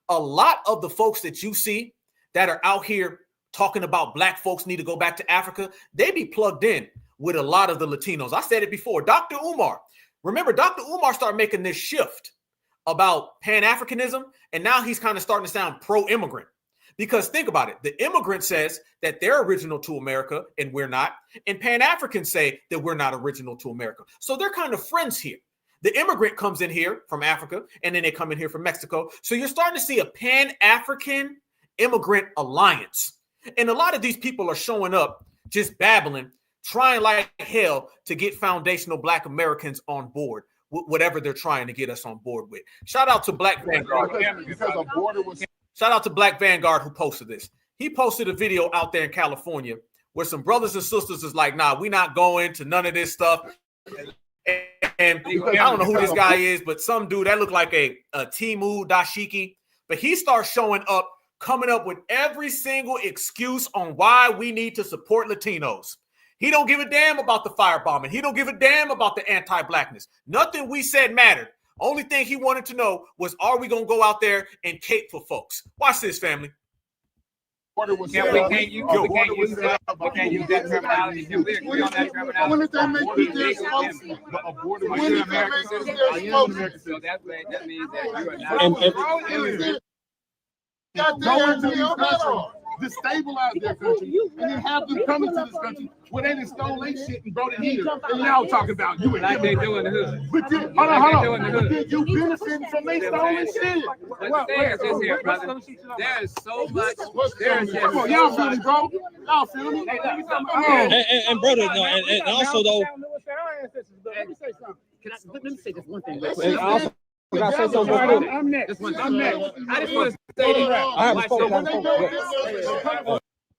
A lot of the folks that you see that are out here talking about Black folks need to go back to Africa, they be plugged in with a lot of the Latinos. I said it before. Dr. Umar. Remember, Dr. Umar started making this shift about Pan-Africanism, and now he's kind of starting to sound pro-immigrant. Because think about it. The immigrant says that they're original to America and we're not. And Pan-Africans say that we're not original to America. So they're kind of friends here. The immigrant comes in here from Africa and then they come in here from Mexico. So you're starting to see a Pan-African immigrant alliance. And a lot of these people are showing up just babbling, trying like hell to get foundational Black Americans on board, whatever they're trying to get us on board with. Shout out to Black Vanguard. Shout out to Black Vanguard who posted this. He posted a video out there in California where some brothers and sisters is like, nah, we're not going to none of this stuff. And I don't know who this guy is, but some dude that looked like a Timu Dashiki. But he starts showing up, coming up with every single excuse on why we need to support Latinos. He don't give a damn about the firebombing. He don't give a damn about the anti-Blackness. Nothing we said mattered. Only thing he wanted to know was, are we going to go out there and cape for folks? Watch this, family. We can't use that terminology. We agree on that terminology. When did that make you their spokesman? When did that make you their spokesman? So that means that you are not. go into these countries, destabilize their country, and then have them come into this country where they done stole their shit and brought it here. And y'all talking about you like they do in the hood. But then, hold on. But then you benefiting from their stolen shit. But the thing is this here, brother. There is so much. Come on, y'all feel me, bro? Y'all feel me? And brother, no, and also though. Let me say this one thing. I'm next. I just want to say this.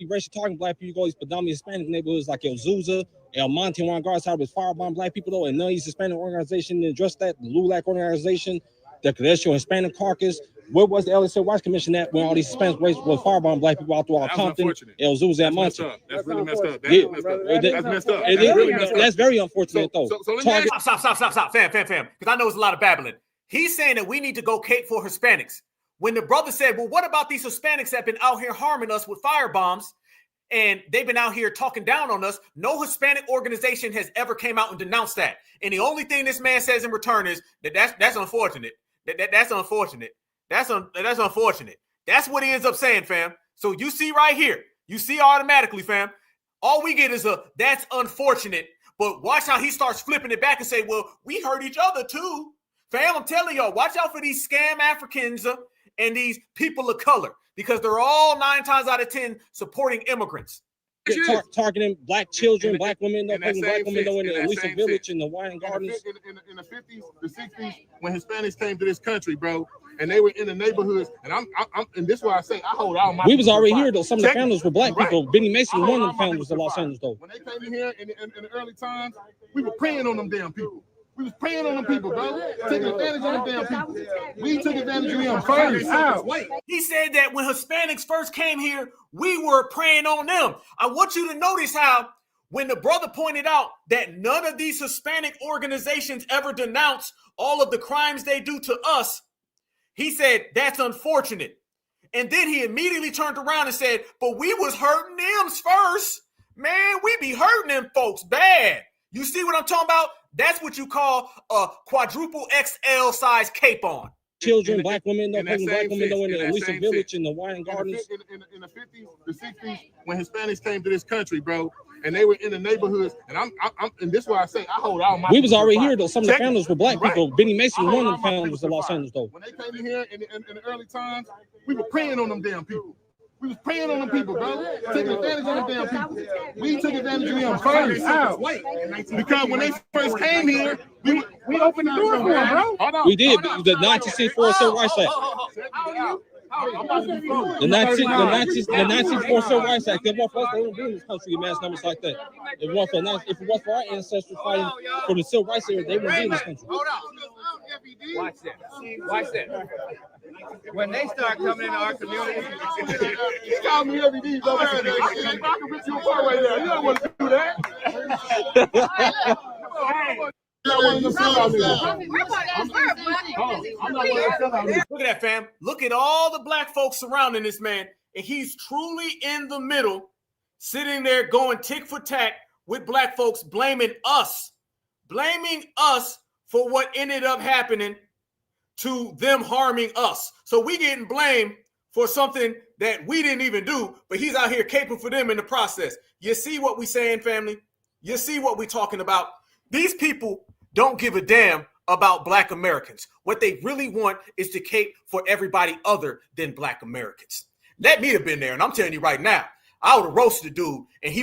Racial targeting black people, go these predominantly Hispanic neighborhoods like El Zuza, El Monte, and Guards was firebomb black people though, and none of these Hispanic organizations addressed that. The LULAC organization, the Congressional Hispanic Caucus. Where was the LSA Rights Commission at when all these Hispanic races were firebomb black people out throughout Compton, El Zuza, and Monte? That's really messed up. That's messed up. That's very unfortunate though. Stop, fam. Because I know it's a lot of babbling. He's saying that we need to go cape for Hispanics. When the brother said, well, what about these Hispanics that have been out here harming us with firebombs and they've been out here talking down on us? No Hispanic organization has ever came out and denounced that. And the only thing this man says in return is that's unfortunate. That's unfortunate. That's unfortunate. That's what he ends up saying, fam. So you see right here, you see automatically, fam, all we get is that's unfortunate. But watch how he starts flipping it back and say, well, we hurt each other too. Fam, I'm telling y'all, watch out for these scam Africans and these people of color, because they're all 9 times out of 10 supporting immigrants. Targeting black children, black women, in the Elisa Village and the Wine Gardens. In the 50s, the 60s, when Hispanics came to this country, bro, and they were in the neighborhoods, and and this is why I say I hold all my. We was already here though. Some of the founders were black people. Benny Mason was one of the founders of Los Angeles though. When they came in here in the early times, we were preying on them damn people. We was preying on them people, bro. Taking advantage of them damn people. We took advantage of them first. He said that when Hispanics first came here, we were preying on them. I want you to notice how when the brother pointed out that none of these Hispanic organizations ever denounce all of the crimes they do to us, he said, that's unfortunate. And then he immediately turned around and said, but we was hurting them first. Man, we be hurting them folks bad. You see what I'm talking about? That's what you call a quadruple XL size cape on. Children, black women, in the Elisa Village and the Wine Gardens. In the 50s, the 60s, when Hispanics came to this country, bro, and they were in the neighborhoods, and and this is why I say I hold all my. We was already here though. Some of the founders were black people. Benny Mason was one of the founders of Los Angeles though. When they came in here in the early times, we were preying on them damn people. We was preying on them people, bro. Taking advantage of them damn people. We took advantage of them first. Because when they first came here, we opened the door for them, bro. Hold on. We did. The 1964 Civil Rights Act. The 1964 Civil Rights Act. If it wasn't for us, they wouldn't be in this country in mass numbers like that. If it wasn't for our ancestors fighting for the Civil Rights era, they wouldn't be in this country. Watch that. When they start coming into our community, you call me every day, bro. I can rip you apart right now. You don't want to do that. Look at that, fam. Look at all the black folks surrounding this man, and he's truly in the middle, sitting there going tick for tack with black folks, blaming us for what ended up happening to them harming us. So we getting blamed for something that we didn't even do, but he's out here caping for them in the process. You see what we saying, family? You see what we talking about? These people don't give a damn about Black Americans. What they really want is to cape for everybody other than Black Americans. Let me have been there, and I'm telling you right now, I would have roasted the dude, and they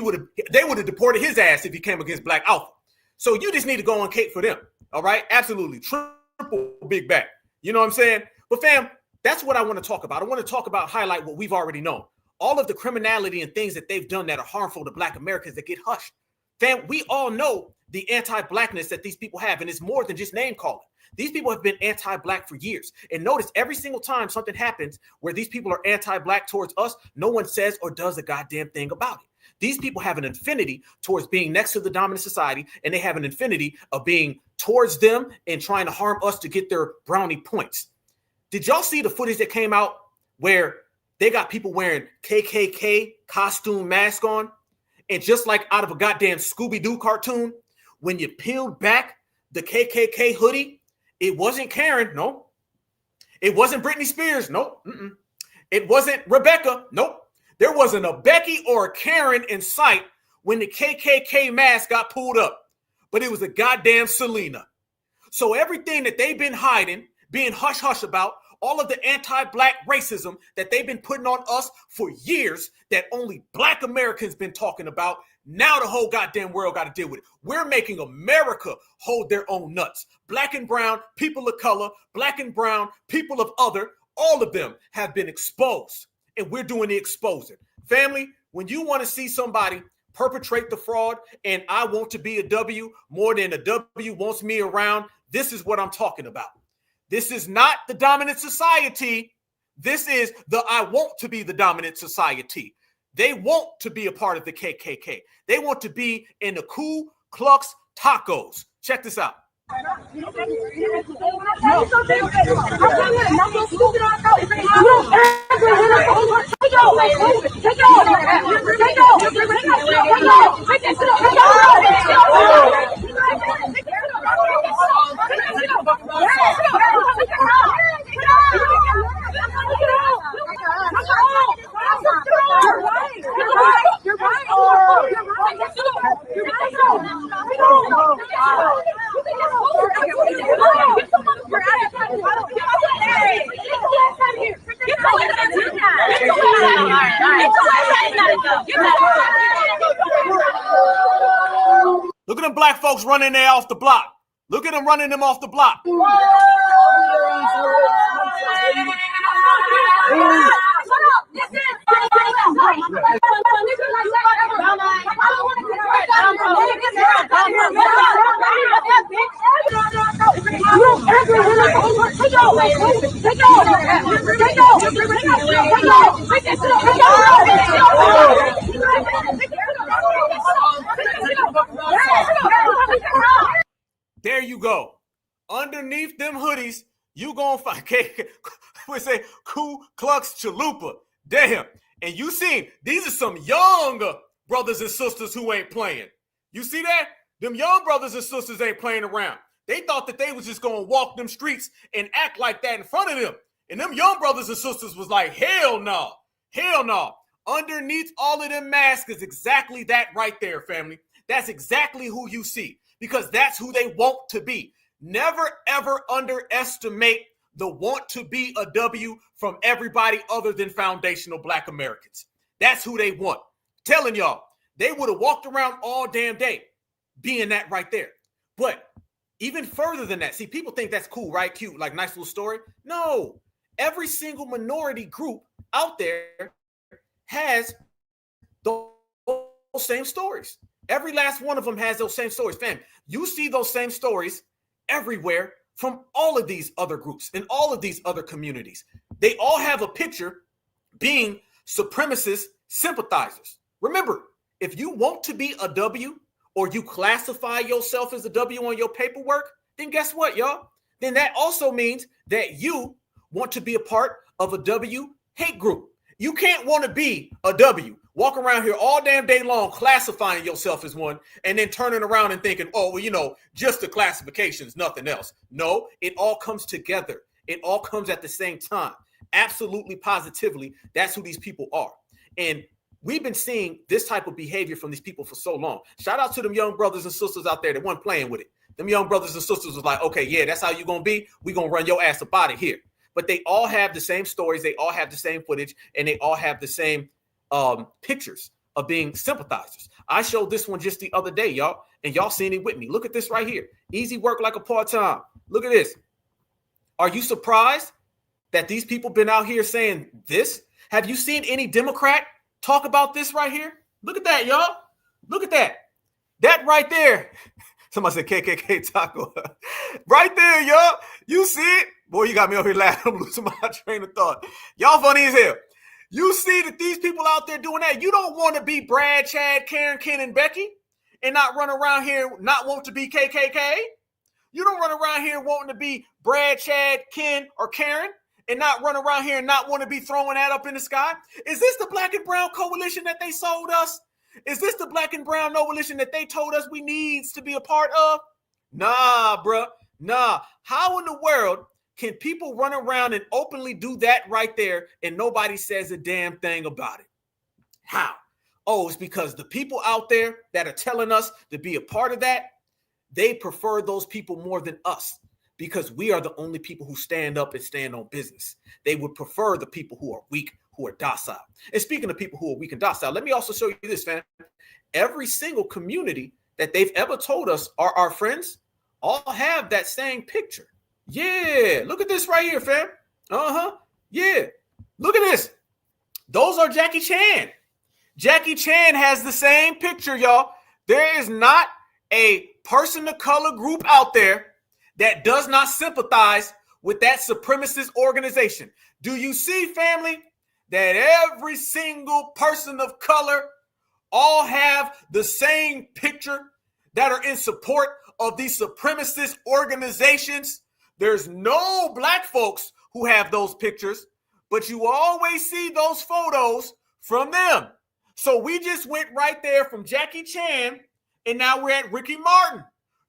would have deported his ass if he came against Black Alpha. So you just need to go and cape for them, all right? Absolutely, triple big back. You know what I'm saying? But fam, that's what I want to talk about. I want to talk about, highlight what we've already known. All of the criminality and things that they've done that are harmful to Black Americans that get hushed. Fam, we all know the anti-Blackness that these people have, and it's more than just name calling. These people have been anti-Black for years. And notice every single time something happens where these people are anti-Black towards us, no one says or does a goddamn thing about it. These people have an affinity towards being next to the dominant society, and they have an affinity of being towards them and trying to harm us to get their brownie points. Did y'all see the footage that came out where they got people wearing KKK costume mask on? And just like out of a goddamn Scooby-Doo cartoon, when you peeled back the KKK hoodie, it wasn't Karen, no. It wasn't Britney Spears, no. It wasn't Rebecca. Nope. There wasn't a Becky or a Karen in sight when the KKK mask got pulled up, but it was a goddamn Selena. So everything that they've been hiding, being hush-hush about, all of the anti-black racism that they've been putting on us for years that only Black Americans been talking about, now the whole goddamn world got to deal with it. We're making America hold their own nuts. Black and brown, people of color, black and brown, people of other, all of them have been exposed, and we're doing the exposing. Family, when you want to see somebody perpetrate the fraud and I want to be a W more than a W wants me around, this is what I'm talking about. This is not the dominant society. This is the I want to be the dominant society. They want to be a part of the KKK. They want to be in the Ku Klux Tacos. Check this out. Look at them black folks running there off the block. Look at them running them off the block. There you go. Underneath them hoodies, you gonna find we say Ku Klux Chalupa. Damn. And you seen these are some young brothers and sisters who ain't playing. You see that? Them young brothers and sisters ain't playing around. They thought that they was just gonna walk them streets and act like that in front of them. And them young brothers and sisters was like, hell no. Hell no. Underneath all of them masks is exactly that right there, family. That's exactly who you see, because that's who they want to be. Never, ever underestimate the want to be a W from everybody other than foundational Black Americans. That's who they want. Telling y'all, they would have walked around all damn day being that right there. But even further than that, see, people think that's cool, right? Cute, like nice little story. No, every single minority group out there has those same stories. Every last one of them has those same stories. Fam, you see those same stories everywhere from all of these other groups and all of these other communities. They all have a picture being supremacist sympathizers. Remember, if you want to be a W or you classify yourself as a W on your paperwork, then guess what, y'all? Then that also means that you want to be a part of a W hate group. You can't want to be a W, walk around here all damn day long classifying yourself as one and then turning around and thinking, oh, well, you know, just the classifications, nothing else. No, it all comes together. It all comes at the same time. Absolutely, positively, that's who these people are. And we've been seeing this type of behavior from these people for so long. Shout out to them young brothers and sisters out there that weren't playing with it. Them young brothers and sisters was like, okay, yeah, that's how you gonna be. We gonna run your ass up out of here. But they all have the same stories. They all have the same footage, and they all have the same pictures of being sympathizers. I showed this one just the other day, y'all, and y'all seen it with me. Look at this right here. Easy work like a part-time. Look at this. Are you surprised that these people been out here saying this? Have you seen any Democrat talk about this right here? Look at that, y'all. Look at that. That right there. Somebody said KKK taco. Right there, y'all. You see it? Boy, you got me over here laughing. I'm losing my train of thought. Y'all funny as hell. You see that these people out there doing that. You don't want to be Brad, Chad, Karen, Ken, and Becky and not run around here not want to be KKK. You don't run around here wanting to be Brad, Chad, Ken, or Karen and not run around here and not want to be throwing that up in the sky. Is this the Black and Brown coalition that they sold us? Is this the Black and Brown coalition that they told us we needs to be a part of? Nah, bruh. Nah. How in the world can people run around and openly do that right there and nobody says a damn thing about it? How? Oh, it's because the people out there that are telling us to be a part of that, they prefer those people more than us because we are the only people who stand up and stand on business. They would prefer the people who are weak, who are docile. And speaking of people who are weak and docile, let me also show you this, fam. Every single community that they've ever told us are our friends all have that same picture. Yeah, look at this right here, fam. Yeah, look at this. Those are Jackie Chan. Jackie Chan has the same picture, y'all. There is not a person of color group out there that does not sympathize with that supremacist organization. Do you see, family, that every single person of color all have the same picture that are in support of these supremacist organizations? There's no black folks who have those pictures, but you always see those photos from them. So we just went right there from Jackie Chan, and now we're at Ricky Martin,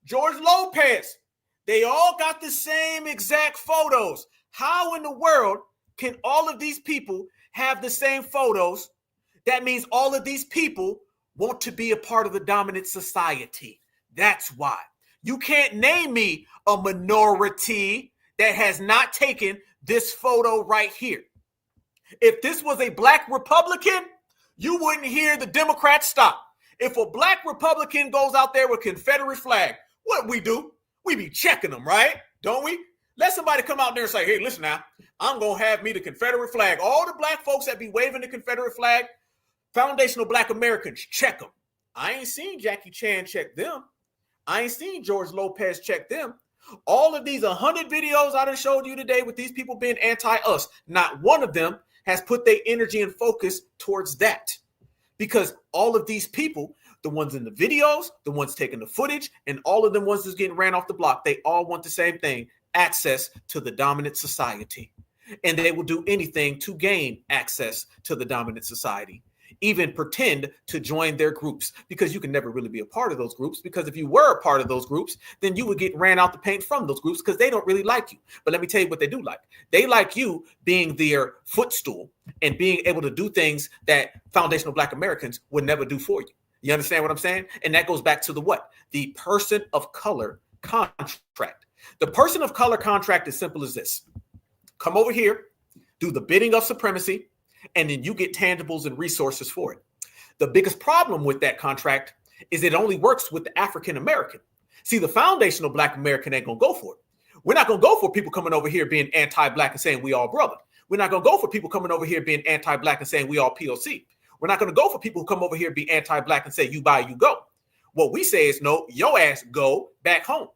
George Lopez. They all got the same exact photos. How in the world can all of these people have the same photos? That means all of these people want to be a part of the dominant society. That's why. You can't name me a minority that has not taken this photo right here. If this was a black Republican, you wouldn't hear the Democrats stop. If a black Republican goes out there with Confederate flag, what we do? We be checking them, right? Don't we? Let somebody come out there and say, hey, listen now, I'm going to have me the Confederate flag. All the black folks that be waving the Confederate flag, foundational Black Americans, check them. I ain't seen Jackie Chan check them. I ain't seen George Lopez check them. All of these 100 videos I done showed you today with these people being anti-us, not one of them has put their energy and focus towards that. Because all of these people, the ones in the videos, the ones taking the footage, and all of them ones that's getting ran off the block, they all want the same thing, access to the dominant society. And they will do anything to gain access to the dominant society, even pretend to join their groups, because you can never really be a part of those groups, because if you were a part of those groups, then you would get ran out the paint from those groups because they don't really like you. But let me tell you what they do like. They like you being their footstool and being able to do things that foundational Black Americans would never do for you. You understand what I'm saying? And that goes back to the what? The person of color contract. The person of color contract is simple as this. Come over here, do the bidding of supremacy, and then you get tangibles and resources for it. The biggest problem with that contract is it only works with the African American. See, the foundational Black American ain't gonna go for it. We're not gonna go for people coming over here being anti-Black and saying we all brother. We're not gonna go for people coming over here being anti-Black and saying we all POC. We're not gonna go for people who come over here be anti-Black and say you buy, you go. What we say is no, your ass go back home.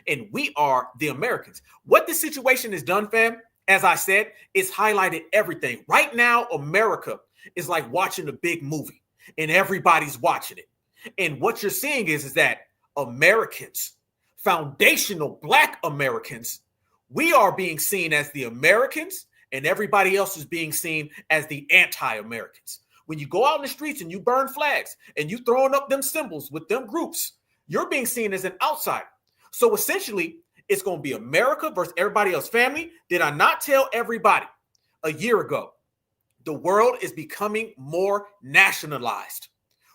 And we are the Americans. What this situation has done, fam, as I said, it's highlighted everything. Right now, America is like watching a big movie and everybody's watching it. And what you're seeing is that Americans, foundational Black Americans, we are being seen as the Americans and everybody else is being seen as the anti-Americans. When you go out in the streets and you burn flags and you throwing up them symbols with them groups, you're being seen as an outsider. So essentially, it's going to be America versus everybody else. Family, did I not tell everybody a year ago, the world is becoming more nationalized.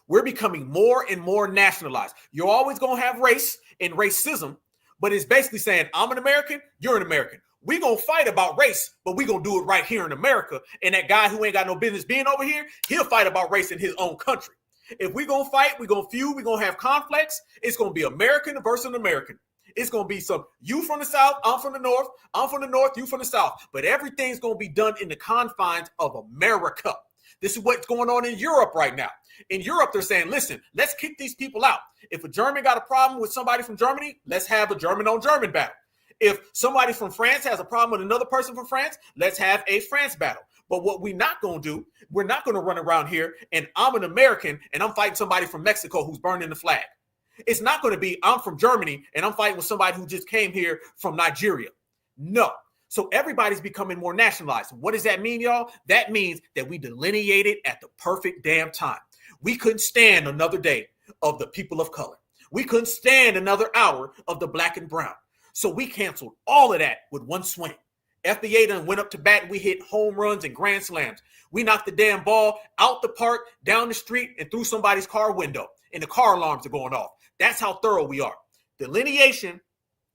We're becoming more and more nationalized. You're always going to have race and racism, but it's basically saying, I'm an American, you're an American. We're going to fight about race, but we're going to do it right here in America. And that guy who ain't got no business being over here, he'll fight about race in his own country. If we're going to fight, we're going to feud, we're going to have conflicts, it's going to be American versus American. It's going to be some, you from the South, I'm from the North, I'm from the North, you from the South. But everything's going to be done in the confines of America. This is what's going on in Europe right now. In Europe, they're saying, listen, let's kick these people out. If a German got a problem with somebody from Germany, let's have a German on German battle. If somebody from France has a problem with another person from France, let's have a France battle. But what we're not going to do, we're not going to run around here and I'm an American and I'm fighting somebody from Mexico who's burning the flag. It's not going to be I'm from Germany and I'm fighting with somebody who just came here from Nigeria. No. So everybody's becoming more nationalized. What does that mean, y'all? That means that we delineated at the perfect damn time. We couldn't stand another day of the people of color. We couldn't stand another hour of the Black and brown. So we canceled all of that with one swing. FBA done went up to bat and we hit home runs and grand slams. We knocked the damn ball out the park, down the street, and through somebody's car window. And the car alarms are going off. That's how thorough we are. Delineation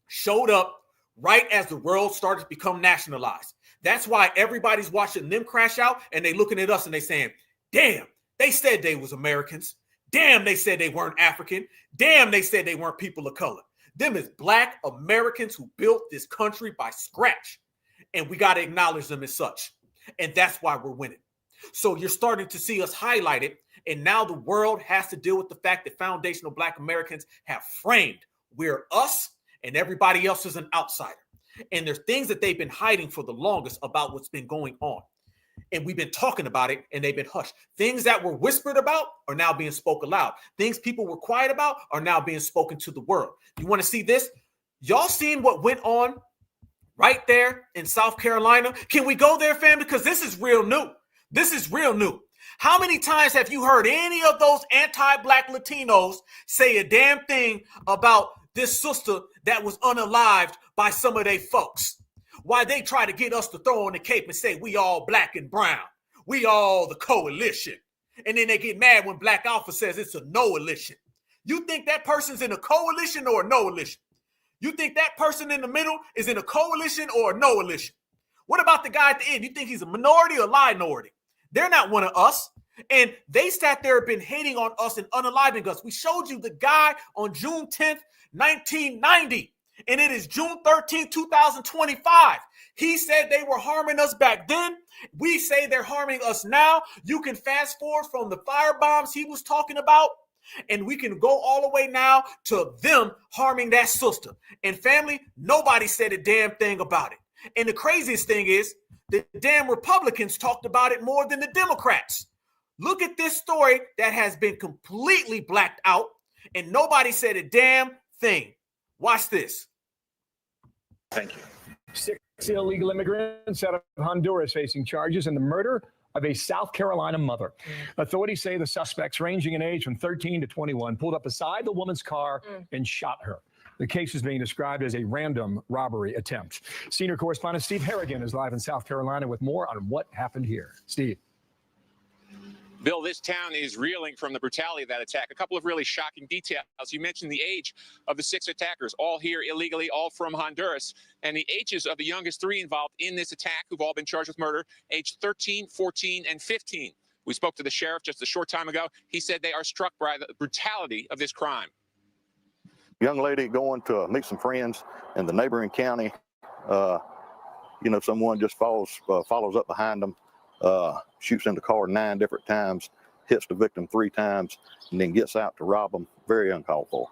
showed up right as the world started to become nationalized. That's why everybody's watching them crash out and they looking at us and they saying, damn, they said they was Americans. Damn, they said they weren't African. Damn, they said they weren't people of color. Them is Black Americans who built this country by scratch. And we got to acknowledge them as such. And that's why we're winning. So you're starting to see us highlighted. And now the world has to deal with the fact that foundational Black Americans have framed we're us and everybody else is an outsider. And there's things that they've been hiding for the longest about what's been going on. And we've been talking about it and they've been hushed. Things that were whispered about are now being spoken aloud. Things people were quiet about are now being spoken to the world. You want to see this? Y'all seen what went on right there in South Carolina? Can we go there, fam? Because this is real new. This is real new. How many times have you heard any of those anti-Black Latinos say a damn thing about this sister that was unalived by some of their folks? Why they try to get us to throw on the cape and say we all Black and brown. We all the coalition. And then they get mad when Black Alpha says it's a no-alition. You think that person's in a coalition or a no-alition? You think that person in the middle is in a coalition or a no-alition? What about the guy at the end? You think he's a minority or minority? They're not one of us. And they sat there and been hating on us and unaliving us. We showed you the guy on June 10th, 1990. And it is June 13th, 2025. He said they were harming us back then. We say they're harming us now. You can fast forward from the firebombs he was talking about. And we can go all the way now to them harming that sister. And family, nobody said a damn thing about it. And the craziest thing is the damn Republicans talked about it more than the Democrats. Look at this story that has been completely blacked out and nobody said a damn thing. Watch this. Thank you. 6 illegal immigrants out of Honduras facing charges in the murder of a South Carolina mother. Authorities say the suspects, ranging in age from 13 to 21, pulled up beside the woman's car and shot her. The case is being described as a random robbery attempt. Senior correspondent Steve Harrigan is live in South Carolina with more on what happened here. Steve. Bill, this town is reeling from the brutality of that attack. A couple of really shocking details. You mentioned the age of the 6 attackers, all here illegally, all from Honduras, and the ages of the youngest 3 involved in this attack, who've all been charged with murder, aged 13, 14, and 15. We spoke to the sheriff just a short time ago. He said they are struck by the brutality of this crime. Young lady going to meet some friends in the neighboring county. Someone just follows up behind them. Shoots in the car 9 different times, hits the victim 3 times, and then gets out to rob them. Very uncalled for.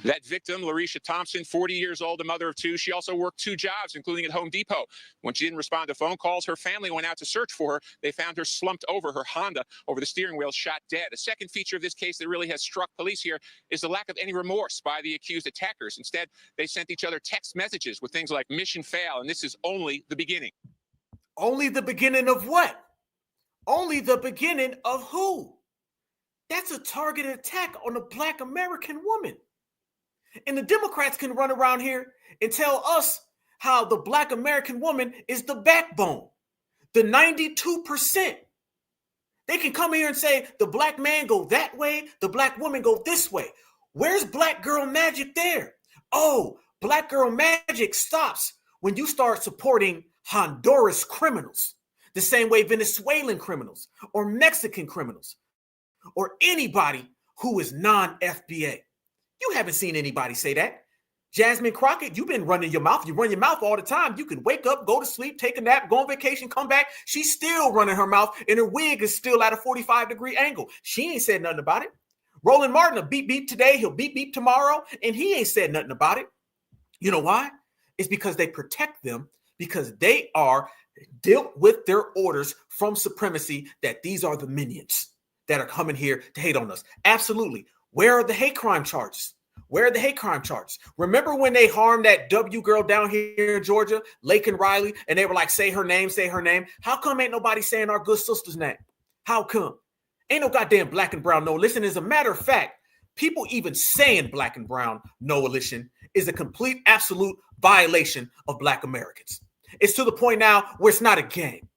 That victim, Larisha Thompson, 40 years old, a mother of 2. She also worked 2 jobs, including at Home Depot. When she didn't respond to phone calls, her family went out to search for her. They found her slumped over, her Honda over the steering wheel, shot dead. A second feature of this case that really has struck police here is the lack of any remorse by the accused attackers. Instead, they sent each other text messages with things like mission fail, and this is only the beginning. Only the beginning of what? Only the beginning of who? That's a targeted attack on a Black American woman. And the Democrats can run around here and tell us how the Black American woman is the backbone, the 92%. They can come here and say the Black man go that way, the Black woman go this way. Where's Black girl magic there? Oh, Black girl magic stops when you start supporting Honduras criminals, the same way Venezuelan criminals or Mexican criminals or anybody who is non-FBA. You haven't seen anybody say that. Jasmine Crockett, you've been running your mouth. You run your mouth all the time. You can wake up, go to sleep, take a nap, go on vacation, come back. She's still running her mouth and her wig is still at a 45-degree angle. She ain't said nothing about it. Roland Martin will beep beep today. He'll beep beep tomorrow. And he ain't said nothing about it. You know why? It's because they protect them, because they are dealt with their orders from supremacy that these are the minions that are coming here to hate on us. Absolutely. Where are the hate crime charges? Where are the hate crime charges? Remember when they harmed that W girl down here in Georgia, Lake and Riley, and they were like, say her name, say her name. How come ain't nobody saying our good sister's name? How come? Ain't no goddamn Black and brown. No, listen, as a matter of fact, People even saying black and brown NOalition is a complete, absolute violation of Black Americans. It's to the point now where it's not a game.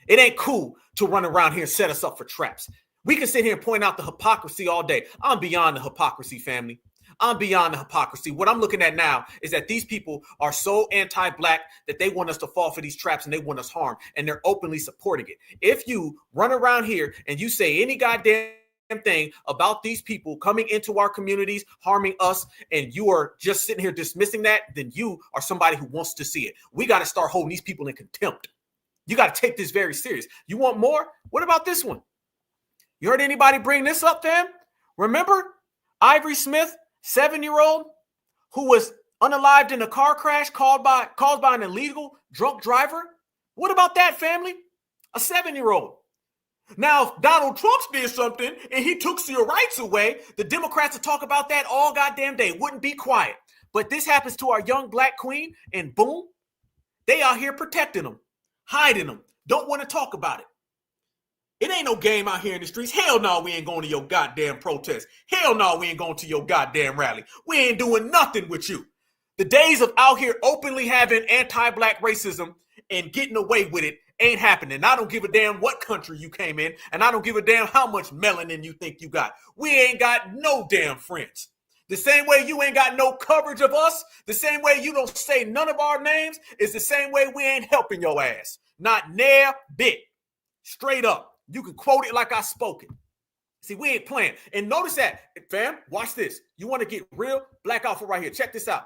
It ain't cool to run around here and set us up for traps. We can sit here and point out the hypocrisy all day. I'm beyond the hypocrisy, family. I'm beyond the hypocrisy. What I'm looking at now is that these people are so anti-black that they want us to fall for these traps and they want us harmed, and they're openly supporting it. If you run around here and you say any goddamn thing about these people coming into our communities, harming us, and you are just sitting here dismissing that, then you are somebody who wants to see it. We got to start holding these people in contempt. You got to take this very serious. You want more? What about this one? You heard anybody bring this up, fam? Remember Ivory Smith, 7-year-old, who was unalived in a car crash caused by an illegal drunk driver? What about that, family? A 7-year-old. Now, if Donald Trump's did something and he took your rights away, the Democrats would talk about that all goddamn day, wouldn't be quiet. But this happens to our young black queen, and boom, they out here protecting them, hiding them, don't want to talk about it. It ain't no game out here in the streets. Hell no, we ain't going to your goddamn protest. Hell no, we ain't going to your goddamn rally. We ain't doing nothing with you. The days of out here openly having anti-black racism and getting away with it ain't happening. I don't give a damn what country you came in, and I don't give a damn how much melanin you think you got. We ain't got no damn friends. The same way you ain't got no coverage of us, the same way you don't say none of our names, is the same way we ain't helping your ass. Not near bit. Straight up. You can quote it like I spoke it. See, we ain't playing. And notice that, fam, watch this. You want to get real? Black Alpha right here. Check this out.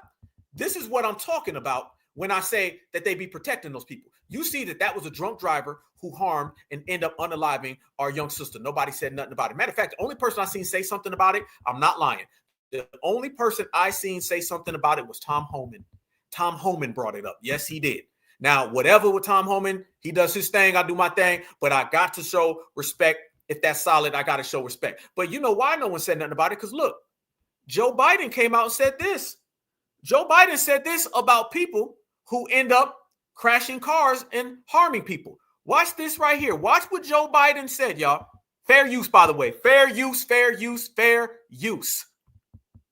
This is what I'm talking about when I say that they be protecting those people. You see that was a drunk driver who harmed and ended up unaliving our young sister. Nobody said nothing about it. Matter of fact, the only person I seen say something about it, I'm not lying. The only person I seen say something about it was Tom Homan. Tom Homan brought it up. Yes, he did. Now, whatever with Tom Homan, he does his thing, I do my thing, but I got to show respect. If that's solid, I got to show respect. But you know why no one said nothing about it? Because look, Joe Biden came out and said this. Joe Biden said this about people who end up crashing cars and harming people. Watch this right here. Watch what Joe Biden said, y'all. Fair use, by the way. Fair use, fair use, fair use.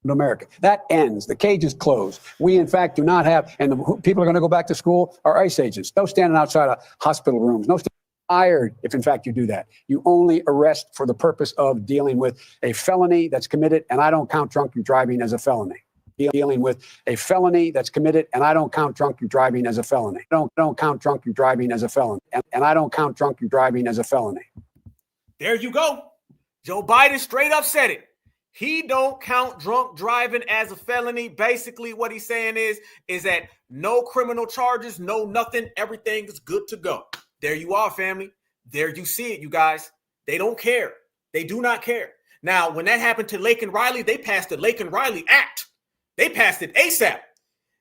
America. That ends. The cage is closed. We, in fact, do not have, and the people are going to go back to school are ICE agents. No standing outside of hospital rooms. No fired if, in fact, you do that. You only arrest for the purpose of dealing with a felony that's committed, and I don't count drunk driving as a felony. Dealing with a felony that's committed, and I don't count drunk driving as a felony. Don't count drunk driving as a felony, and I don't count drunk driving as a felony. There you go. Joe Biden straight up said it. He don't count drunk driving as a felony. Basically, what he's saying is that no criminal charges, no nothing. Everything is good to go. There you are, family. There you see it, you guys. They don't care. They do not care. Now, when that happened to Lake and Riley, they passed the Lake and Riley Act. They passed it ASAP.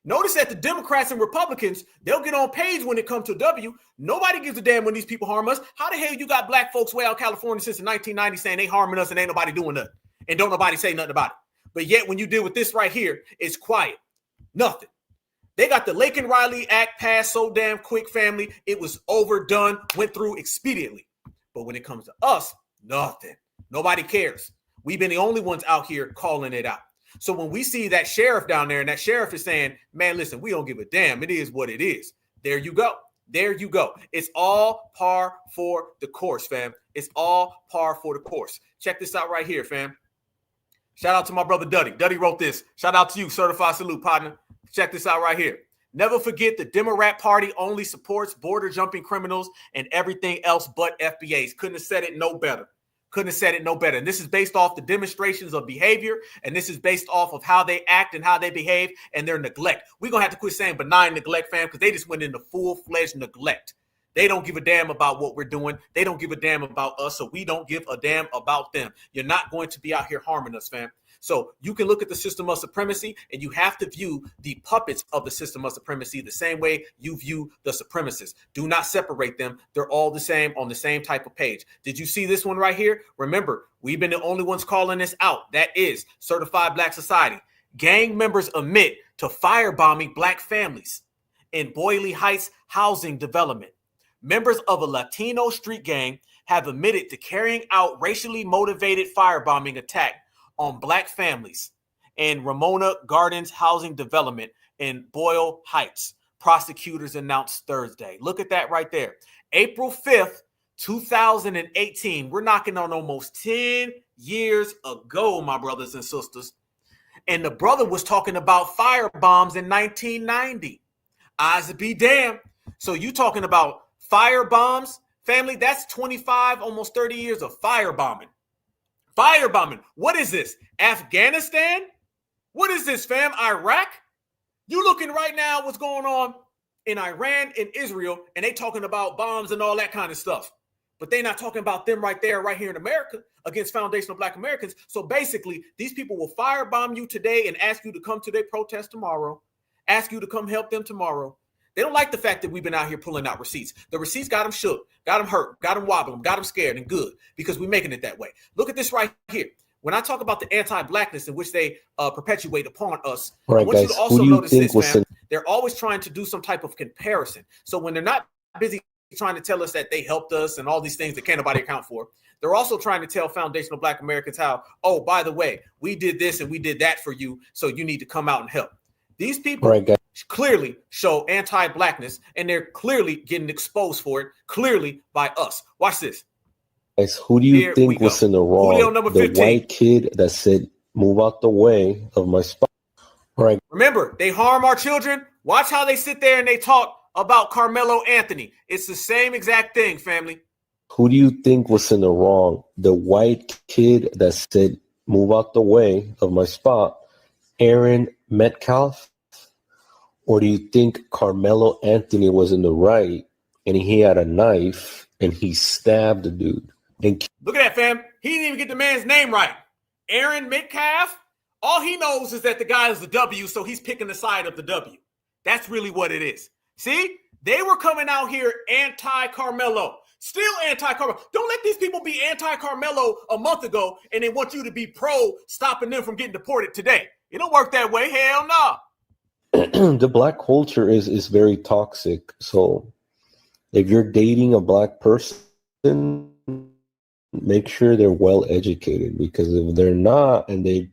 Notice that the Democrats and Republicans, they'll get on page when it comes to W. Nobody gives a damn when these people harm us. How the hell you got black folks way out in California since the 1990s saying they harming us and ain't nobody doing nothing? And don't nobody say nothing about it. But yet when you deal with this right here, it's quiet. Nothing. They got the Lake and Riley Act passed so damn quick, family. It was overdone, went through expediently. But when it comes to us, nothing. Nobody cares. We've been the only ones out here calling it out. So when we see that sheriff down there and that sheriff is saying, man, listen, we don't give a damn. It is what it is. There you go. There you go. It's all par for the course, fam. It's all par for the course. Check this out right here, fam. Shout out to my brother Duddy. Duddy wrote this. Shout out to you, certified salute, partner. Check this out right here. Never forget the Democrat Party only supports border jumping criminals and everything else but FBAs. Couldn't have said it no better. Couldn't have said it no better. And this is based off the demonstrations of behavior, and this is based off of how they act and how they behave and their neglect. We're going to have to quit saying benign neglect, fam, because they just went into full-fledged neglect. They don't give a damn about what we're doing. They don't give a damn about us, so we don't give a damn about them. You're not going to be out here harming us, fam. So you can look at the system of supremacy, and you have to view the puppets of the system of supremacy the same way you view the supremacists. Do not separate them. They're all the same on the same type of page. Did you see this one right here? Remember, we've been the only ones calling this out. That is Certified Black Society. Gang members admit to firebombing black families in Boyle Heights housing development. Members of a Latino street gang have admitted to carrying out racially motivated firebombing attack on black families in Ramona Gardens Housing Development in Boyle Heights. Prosecutors announced Thursday. Look at that right there. April 5th, 2018. We're knocking on almost 10 years ago, my brothers and sisters. And the brother was talking about firebombs in 1990. Eyes be damned. So you talking about firebombs, family? That's 25, almost 30 years of firebombing. Firebombing. What is this? Afghanistan? What is this, fam? Iraq? You looking right now what's going on in Iran and Israel, and they talking about bombs and all that kind of stuff. But they're not talking about them right there, right here in America against foundational Black Americans. So basically, these people will firebomb you today and ask you to come to their protest tomorrow, ask you to come help them tomorrow. They don't like the fact that we've been out here pulling out receipts. The receipts got them shook, got them hurt, got them wobbling, got them scared, and good, because we're making it that way. Look at this right here. When I talk about the anti-Blackness in which they perpetuate upon us, right, I want guys, you to also notice this, man. in- They're always trying to do some type of comparison. So when they're not busy trying to tell us that they helped us and all these things that can't nobody account for, they're also trying to tell foundational Black Americans how, oh, by the way, we did this and we did that for you, so you need to come out and help. These people clearly show anti-Blackness, and they're clearly getting exposed for it, clearly by us. Watch this. Guys, who do you think was in the wrong? Julio, number the 15. white kid that said, "Move out the way of my spot." Right. Remember, they harm our children. Watch how they sit there and they talk about Carmelo Anthony. It's the same exact thing, family. Who do you think was in the wrong? The white kid that said, "Move out the way of my spot," Aaron Metcalf? Or do you think Carmelo Anthony was in the right and he had a knife and he stabbed the dude? And look at that, fam. He didn't even get the man's name right. Aaron Metcalf. All he knows is that the guy is the W, so he's picking the side of the W. That's really what it is. See, they were coming out here anti-Carmelo, still anti-Carmelo. Don't let these people be anti-Carmelo a month ago and they want you to be pro stopping them from getting deported today. It don't work that way. Hell no. the Black culture is very toxic. So if you're dating a Black person, make sure they're well educated, because if they're not and they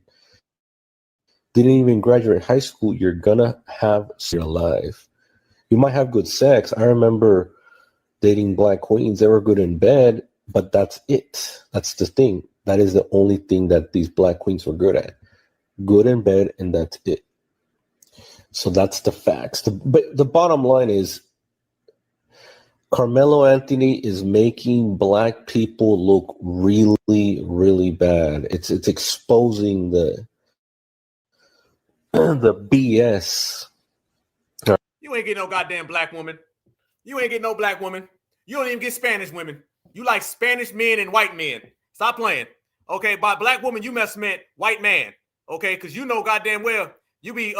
didn't even graduate high school, you're gonna have your life. You might have good sex. I remember dating Black queens. They were good in bed, but that's it. That's the thing. That is the only thing that these Black queens were good at. Good in bed, and that's it. So that's the facts. But the bottom line is, Carmelo Anthony is making Black people look really, really bad. It's exposing the BS. You ain't get no goddamn Black woman. You ain't get no Black woman. You don't even get Spanish women. You like Spanish men and white men. Stop playing. Okay, by Black woman, you must meant white man. Okay, because you know goddamn well you be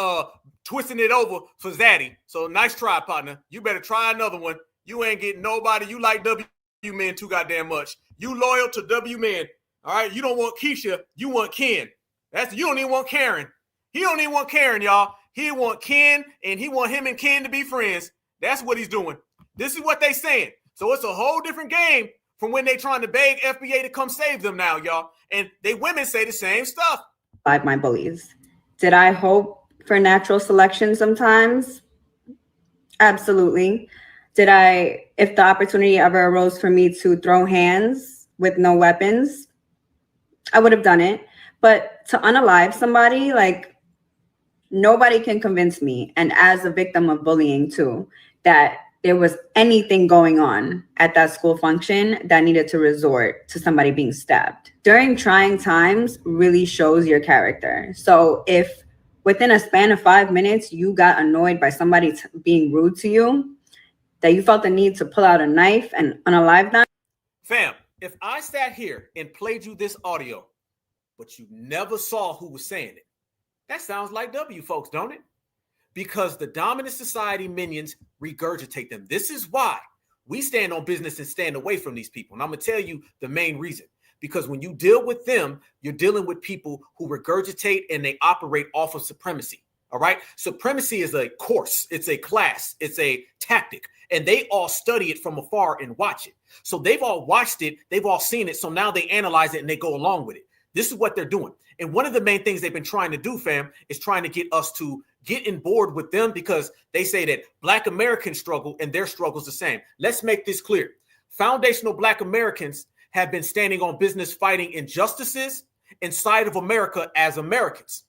twisting it over for Zaddy. So nice try, partner. You better try another one. You ain't getting nobody. You like W men too goddamn much. You loyal to W men. All right. You don't want Keisha. You want Ken. You don't even want Karen. He don't even want Karen, y'all. He want Ken, and he want him and Ken to be friends. That's what he's doing. This is what they saying. So it's a whole different game from when they trying to beg FBA to come save them now, y'all. And they women say the same stuff. By my beliefs. Did I hope for natural selection sometimes? Absolutely. Did I, if the opportunity ever arose for me to throw hands with no weapons, I would have done it. But to unalive somebody, like, nobody can convince me, and as a victim of bullying too, that there was anything going on at that school function that needed to resort to somebody being stabbed. During trying times really shows your character. So if within a span of 5 minutes, you got annoyed by somebody being rude to you, that you felt the need to pull out a knife and unalive them. Fam, if I sat here and played you this audio, but you never saw who was saying it, that sounds like W, folks, don't it? Because the dominant society minions regurgitate them. This is why we stand on business and stand away from these people. And I'm going to tell you the main reason. Because when you deal with them, you're dealing with people who regurgitate and they operate off of supremacy. All right. Supremacy is a course. It's a class. It's a tactic. And they all study it from afar and watch it. So they've all watched it. They've all seen it. So now they analyze it and they go along with it. This is what they're doing. And one of the main things they've been trying to do, fam, is trying to get us to get in board with them because they say that Black Americans struggle and their struggle is the same. Let's make this clear. Foundational Black Americans have been standing on business fighting injustices inside of America as Americans.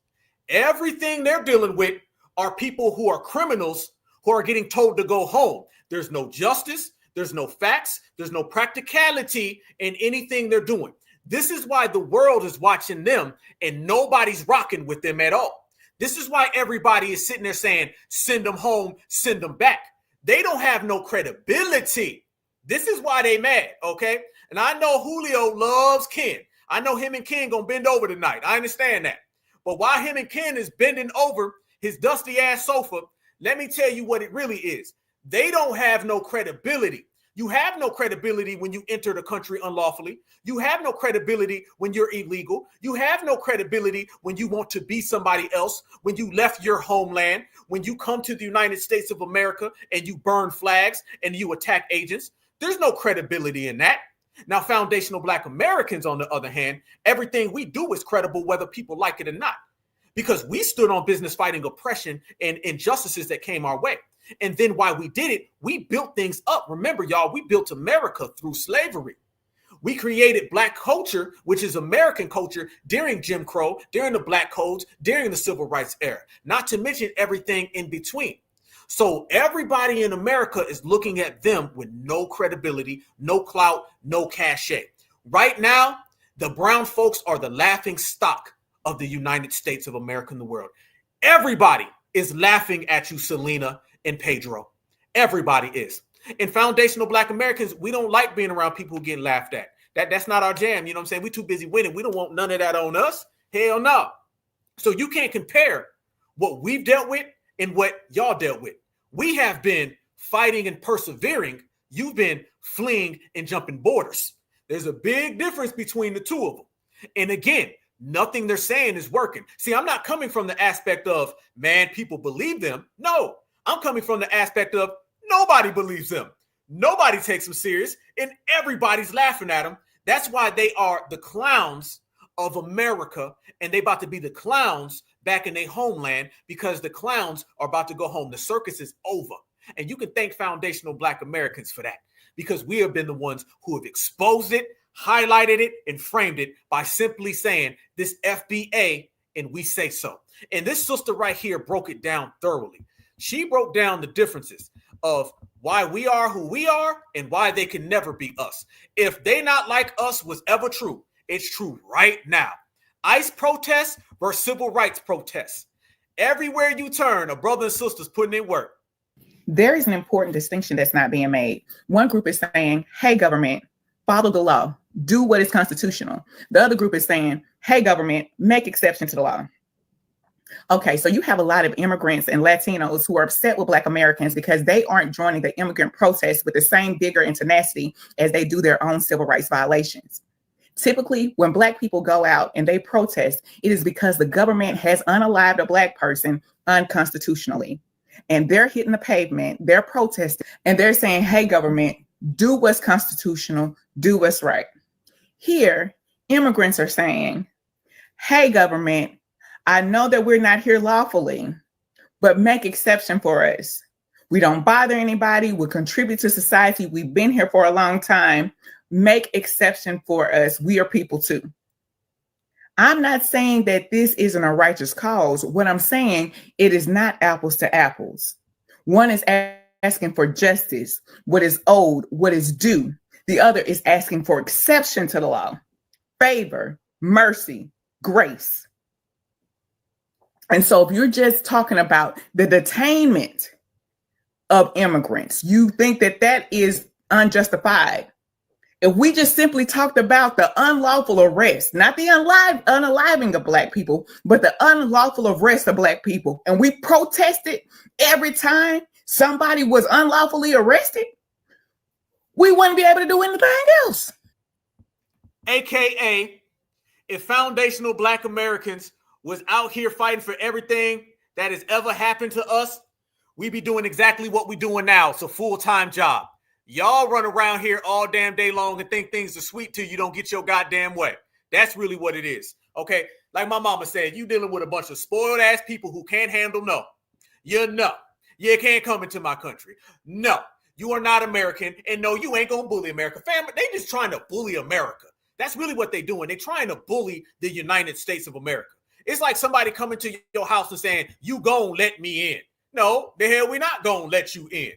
Everything they're dealing with are people who are criminals who are getting told to go home. There's no justice, there's no facts, there's no practicality in anything they're doing. This is why the world is watching them and nobody's rocking with them at all. This is why everybody is sitting there saying, send them home, send them back. They don't have no credibility. This is why they mad, okay? And I know Julio loves Ken. I know him and Ken gonna bend over tonight. I understand that. But while him and Ken is bending over his dusty ass sofa, let me tell you what it really is. They don't have no credibility. You have no credibility when you enter the country unlawfully. You have no credibility when you're illegal. You have no credibility when you want to be somebody else, when you left your homeland, when you come to the United States of America and you burn flags and you attack agents. There's no credibility in that. Now, foundational Black Americans, on the other hand, everything we do is credible whether people like it or not, because we stood on business fighting oppression and injustices that came our way. And then while we did it, we built things up. Remember, y'all, we built America through slavery. We created Black culture, which is American culture, during Jim Crow, during the Black codes, during the Civil Rights era, not to mention everything in between. So everybody in America is looking at them with no credibility, no clout, no cachet. Right now, the brown folks are the laughing stock of the United States of America and the world. Everybody is laughing at you, Selena and Pedro. Everybody is. And foundational Black Americans, we don't like being around people who get laughed at. That's not our jam. You know what I'm saying? We're too busy winning. We don't want none of that on us. Hell no. So you can't compare what we've dealt with and what y'all dealt with. We have been fighting and persevering. You've been fleeing and jumping borders. There's a big difference between the two of them. And again, nothing they're saying is working. See, I'm not coming from the aspect of, man, people believe them. No, I'm coming from the aspect of nobody believes them. Nobody takes them serious, and everybody's laughing at them. That's why they are the clowns of America, and they about to be the clowns back in their homeland because the clowns are about to go home. The circus is over. And you can thank foundational Black Americans for that, because we have been the ones who have exposed it, highlighted it, and framed it by simply saying this FBA, and we say so. And this sister right here broke it down thoroughly. She broke down the differences of why we are who we are and why they can never be us. If they not like us was ever true, it's true right now. ICE protests versus civil rights protests. Everywhere you turn, a brother and sisters putting in work. There is an important distinction that's not being made. One group is saying, hey, government, follow the law, do what is constitutional. The other group is saying, hey, government, make exception to the law. Okay, so you have a lot of immigrants and Latinos who are upset with Black Americans because they aren't joining the immigrant protests with the same vigor and tenacity as they do their own civil rights violations. Typically, when Black people go out and they protest, it is because the government has unalived a Black person unconstitutionally. And they're hitting the pavement, they're protesting, and they're saying, hey, government, do what's constitutional, do what's right. Here, immigrants are saying, hey, government, I know that we're not here lawfully, but make exception for us. We don't bother anybody. We contribute to society. We've been here for a long time. Make exception for us. We are people too. I'm not saying that this isn't a righteous cause. What I'm saying, it is not apples to apples. One is asking for justice, what is owed, what is due. The other is asking for exception to the law, favor, mercy, grace. And so if you're just talking about the detainment of immigrants, you think that that is unjustified. If we just simply talked about the unlawful arrest, not the unaliving of Black people, but the unlawful arrest of Black people, and we protested every time somebody was unlawfully arrested, we wouldn't be able to do anything else. AKA, if foundational Black Americans was out here fighting for everything that has ever happened to us, we be doing exactly what we're doing now. It's a full-time job. Y'all run around here all damn day long and think things are sweet till you don't get your goddamn way. That's really what it is. Okay. Like my mama said, you dealing with a bunch of spoiled ass people who can't handle no. You can't come into my country. No, you are not American. And no, you ain't going to bully America. Fam, they just trying to bully America. That's really what they're doing. They're trying to bully the United States of America. It's like somebody coming to your house and saying, you gon' let me in. No, the hell we not gonna let you in.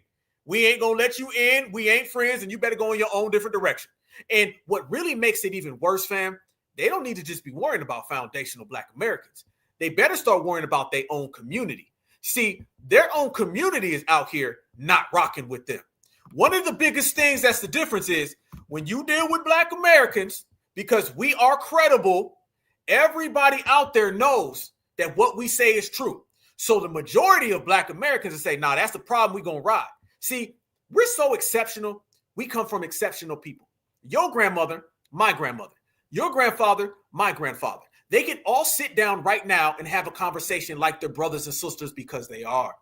We ain't gonna let you in. We ain't friends, and you better go in your own different direction. And what really makes it even worse, fam, they don't need to just be worrying about foundational Black Americans. They better start worrying about their own community. See, their own community is out here not rocking with them. One of the biggest things that's the difference is when you deal with Black Americans, because we are credible, everybody out there knows that what we say is true. So the majority of Black Americans will say, nah, that's the problem. We're going to ride. See, we're so exceptional. We come from exceptional people. Your grandmother, my grandmother. Your grandfather, my grandfather. They can all sit down right now and have a conversation like their brothers and sisters because they are.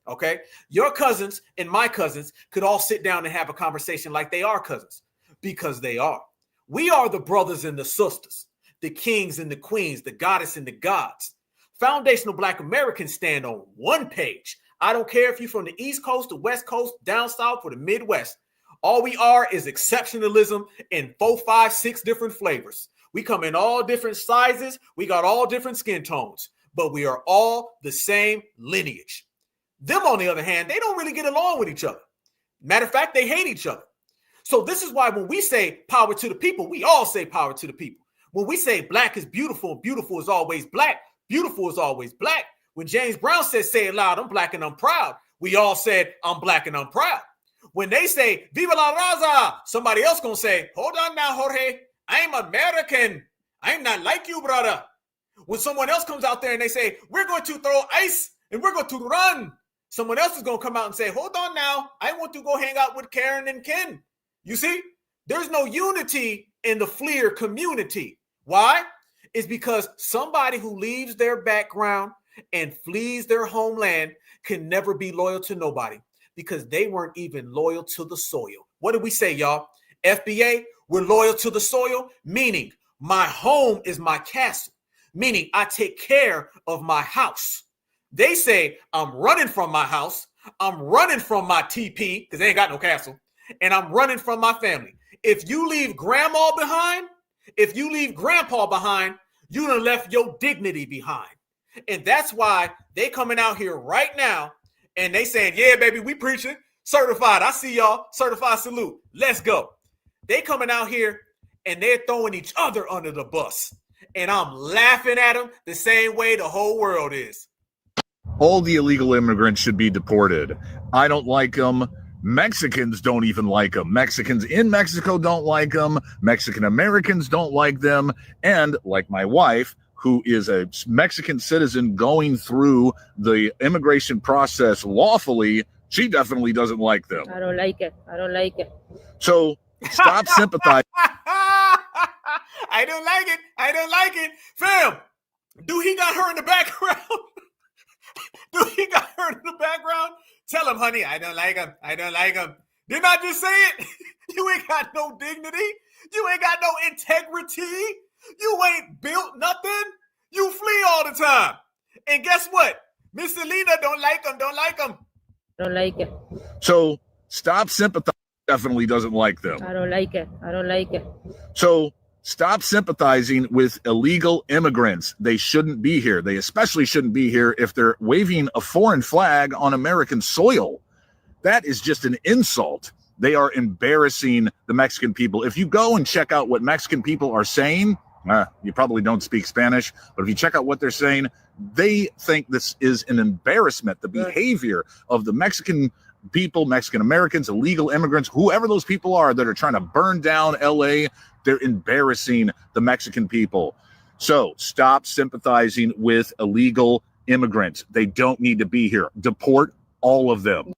Okay? Your cousins and my cousins could all sit down and have a conversation like they are cousins because they are. We are the brothers and the sisters, the kings and the queens, the goddess and the gods. Foundational Black Americans stand on one page. I don't care if you're from the East Coast, the West Coast, down South, or the Midwest. All we are is exceptionalism in 4, 5, 6 different flavors. We come in all different sizes. We got all different skin tones, but we are all the same lineage. Them, on the other hand, they don't really get along with each other. Matter of fact, they hate each other. So this is why when we say power to the people, we all say power to the people. When we say Black is beautiful and beautiful is always Black, beautiful is always Black. When James Brown says, say it loud, I'm Black and I'm proud, we all said, I'm Black and I'm proud. When they say, Viva la raza, somebody else gonna say, hold on now, Jorge, I'm American. I'm not like you, brother. When someone else comes out there and they say, we're going to throw ice and we're going to run, someone else is going to come out and say, hold on now, I want to go hang out with Karen and Ken. You see, there's no unity in the FLIR community. Why? It's because somebody who leaves their background and flees their homeland can never be loyal to nobody because they weren't even loyal to the soil. What did we say, y'all? FBA, we're loyal to the soil, meaning my home is my castle, meaning I take care of my house. They say I'm running from my house, I'm running from my TP because they ain't got no castle, and I'm running from my family. If you leave grandma behind, if you leave grandpa behind, you done left your dignity behind. And that's why they coming out here right now and they saying, yeah, baby, we preaching, certified. I see y'all, certified salute. Let's go. They coming out here and they're throwing each other under the bus. And I'm laughing at them the same way the whole world is. All the illegal immigrants should be deported. I don't like them. Mexicans don't even like them. Mexicans in Mexico don't like them. Mexican Americans don't like them. And like my wife, who is a Mexican citizen going through the immigration process lawfully, she definitely doesn't like them. I don't like it. I don't like it. So stop sympathizing. I don't like it. I don't like it. Fam, do he got her in the background? Do he got her in the background? Tell him, honey, I don't like him. I don't like him. Didn't I just say it? You ain't got no dignity. You ain't got no integrity. You ain't built nothing. You flee all the time. And guess what? Miss Selena don't like him. Don't like him. Don't like it. So stop sympathizing. Definitely doesn't like them. I don't like it. I don't like it. So stop sympathizing with illegal immigrants. They shouldn't be here. They especially shouldn't be here if they're waving a foreign flag on American soil. That is just an insult. They are embarrassing the Mexican people. If you go and check out what Mexican people are saying, you probably don't speak Spanish, but if you check out what they're saying, they think this is an embarrassment. The behavior of the Mexican people, Mexican Americans, illegal immigrants, whoever those people are that are trying to burn down LA, they're embarrassing the Mexican people. So stop sympathizing with illegal immigrants. They don't need to be here. Deport all of them.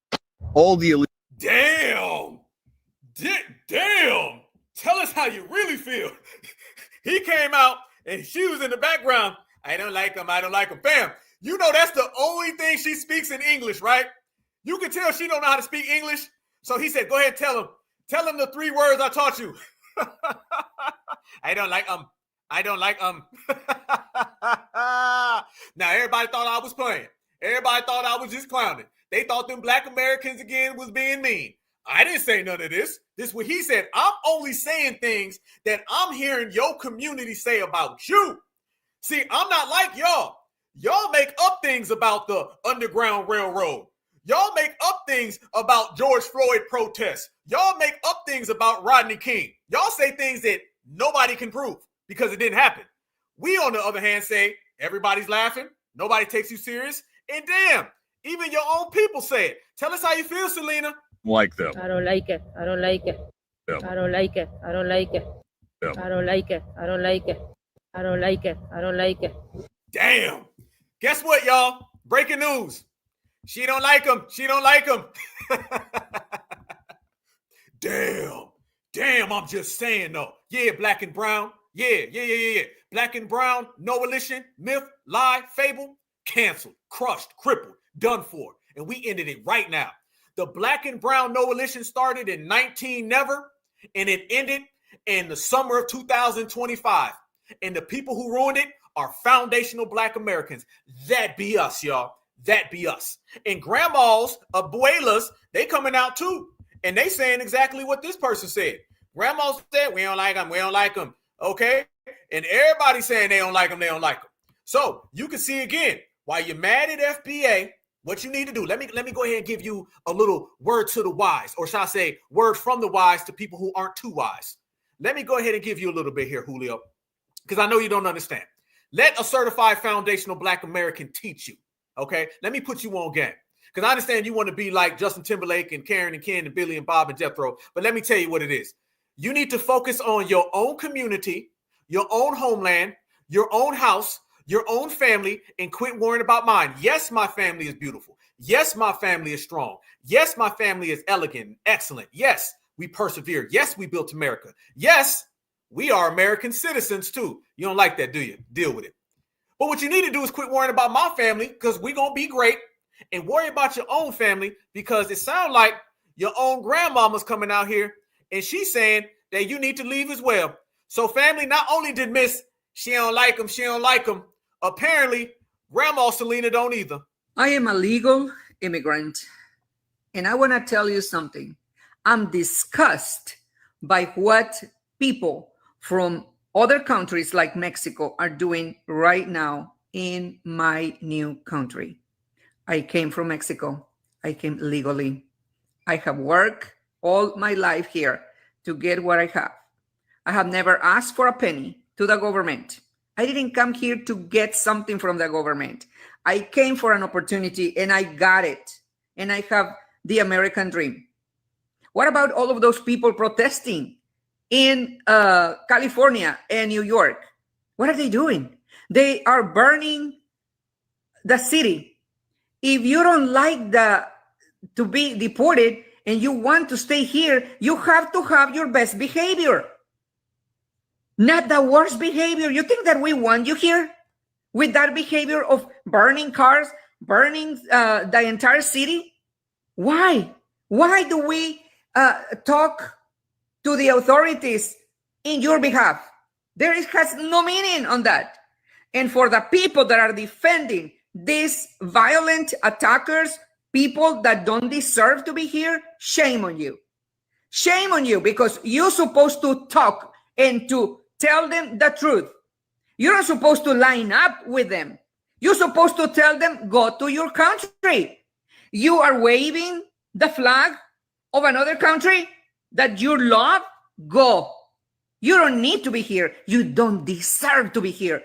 All the illegal. Damn. Damn. Tell us how you really feel. He came out and she was in the background. I don't like him. I don't like him. Bam. You know that's the only thing she speaks in English, right? You can tell she don't know how to speak English. So he said, go ahead, tell him the 3 words I taught you. I don't like him. I don't like Now everybody thought I was playing. Everybody thought I was just clowning. They thought them Black Americans again was being mean. I didn't say none of this. This is what he said. I'm only saying things that I'm hearing your community say about you. See, I'm not like y'all. Y'all make up things about the Underground Railroad. Y'all make up things about George Floyd protests. Y'all make up things about Rodney King. Y'all say things that nobody can prove because it didn't happen. We, on the other hand, say everybody's laughing. Nobody takes you serious. And damn, even your own people say it. Tell us how you feel, Selena. Like them. I don't like it. I don't like it. Them. I don't like it. I don't like it. Them. I don't like it. I don't like it. I don't like it. I don't like it. Damn. Guess what, y'all? Breaking news. She don't like him. She don't like him. Damn, I'm just saying, though. Yeah, black and brown. Yeah. Black and brown, NOalition, myth, lie, fable, canceled, crushed, crippled, done for. And we ended it right now. The black and brown NOalition started in 19 never, and it ended in the summer of 2025. And the people who ruined it are foundational Black Americans. That be us, y'all. That be us. And grandmas, abuelas, they coming out too. And they saying exactly what this person said. Grandma said, we don't like them. We don't like them. Okay. And everybody saying they don't like them. They don't like them. So you can see again, while you're mad at FBA, what you need to do. Let me go ahead and give you a little word to the wise, or shall I say word from the wise to people who aren't too wise. Let me go ahead and give you a little bit here, Julio, because I know you don't understand. Let a certified foundational Black American teach you. Okay, let me put you on game, because I understand you want to be like Justin Timberlake and Karen and Ken and Billy and Bob and Jethro, but let me tell you what it is. You need to focus on your own community, your own homeland, your own house, your own family, and quit worrying about mine. Yes, my family is beautiful. Yes, my family is strong. Yes, my family is elegant and excellent. Yes, we persevere. Yes, we built America. Yes, we are American citizens too. You don't like that, do you? Deal with it. But what you need to do is quit worrying about my family, because we're going to be great, and worry about your own family, because it sounds like your own grandmama's coming out here and she's saying that you need to leave as well. So family, not only did Miss she don't like them, apparently Grandma Selena don't either. I am a legal immigrant, and I want to tell you something. I'm disgusted by what people from other countries like Mexico are doing right now in my new country. I came from Mexico. I came legally. I have worked all my life here to get what I have. I have never asked for a penny to the government. I didn't come here to get something from the government. I came for an opportunity and I got it. And I have the American dream. What about all of those people protesting in California and New York? What are they doing? They are burning the city. If you don't like to be deported and you want to stay here, you have to have your best behavior, not the worst behavior. You think that we want you here with that behavior of burning cars, burning the entire city? Why? Why do we talk to the authorities in your behalf? There has no meaning on that. And for the people that are defending these violent attackers, people that don't deserve to be here, shame on you. Shame on you, because you're supposed to talk and to tell them the truth. You're not supposed to line up with them. You're supposed to tell them, go to your country. You are waving the flag of another country that you love, go. You don't need to be here. You don't deserve to be here.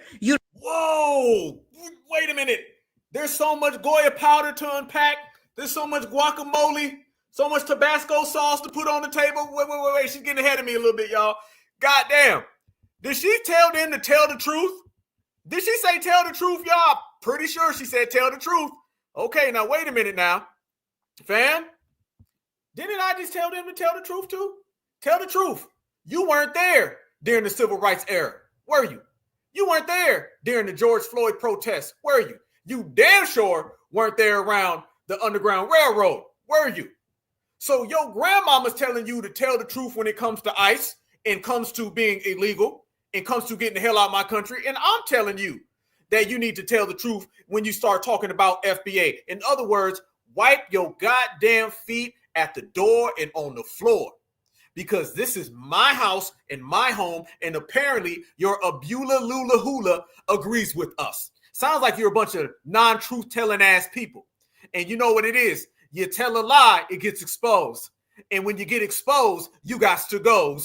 Whoa, wait a minute. There's so much Goya powder to unpack. There's so much guacamole, so much Tabasco sauce to put on the table. Wait. She's getting ahead of me a little bit, y'all. Goddamn. Did she tell them to tell the truth? Did she say tell the truth, y'all? Pretty sure she said tell the truth. Okay, now wait a minute now. Fam, didn't I just tell them to tell the truth too? Tell the truth. You weren't there during the civil rights era, were you? You weren't there during the George Floyd protests, were you? You damn sure weren't there around the Underground Railroad, were you? So your grandmama's telling you to tell the truth when it comes to ICE and comes to being illegal it comes to getting the hell out of my country. And I'm telling you that you need to tell the truth when you start talking about FBA. In other words, wipe your goddamn feet at the door and on the floor, because this is my house and my home, and apparently your Abula Lula Hula agrees with us. Sounds like you're a bunch of non-truth telling ass people. And you know what it is. You tell a lie, it gets exposed. And when you get exposed, you got to go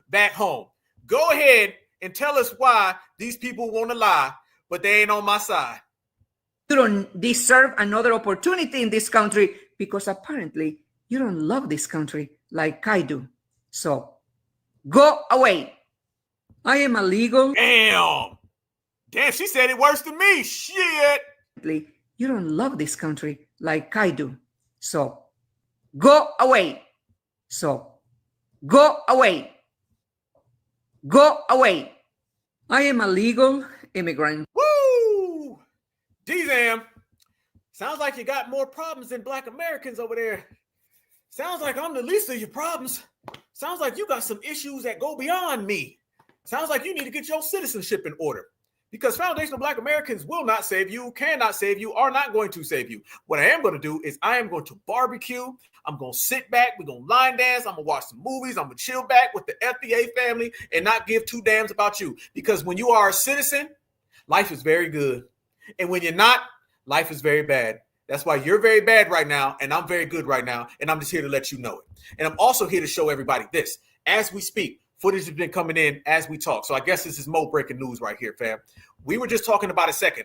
back home. Go ahead and tell us why these people want to lie, but they ain't on my side. You don't deserve another opportunity in this country because apparently you don't love this country like I do. So go away. I am illegal. Damn, she said it worse than me. Shit. You don't love this country like I do. So go away. So go away. Go away. I am a legal immigrant. Woo! D-Zam. Sounds like you got more problems than Black Americans over there. Sounds like I'm the least of your problems. Sounds like you got some issues that go beyond me. Sounds like you need to get your citizenship in order. Because foundational Black Americans will not save you, cannot save you, are not going to save you. What I am going to do is I am going to barbecue. I'm going to sit back. We're going to line dance. I'm going to watch some movies. I'm going to chill back with the FBA family and not give two damns about you. Because when you are a citizen, life is very good. And when you're not, life is very bad. That's why you're very bad right now, and I'm very good right now, and I'm just here to let you know it. And I'm also here to show everybody this. As we speak, footage has been coming in as we talk. So I guess this is more breaking news right here, fam. We were just talking about a second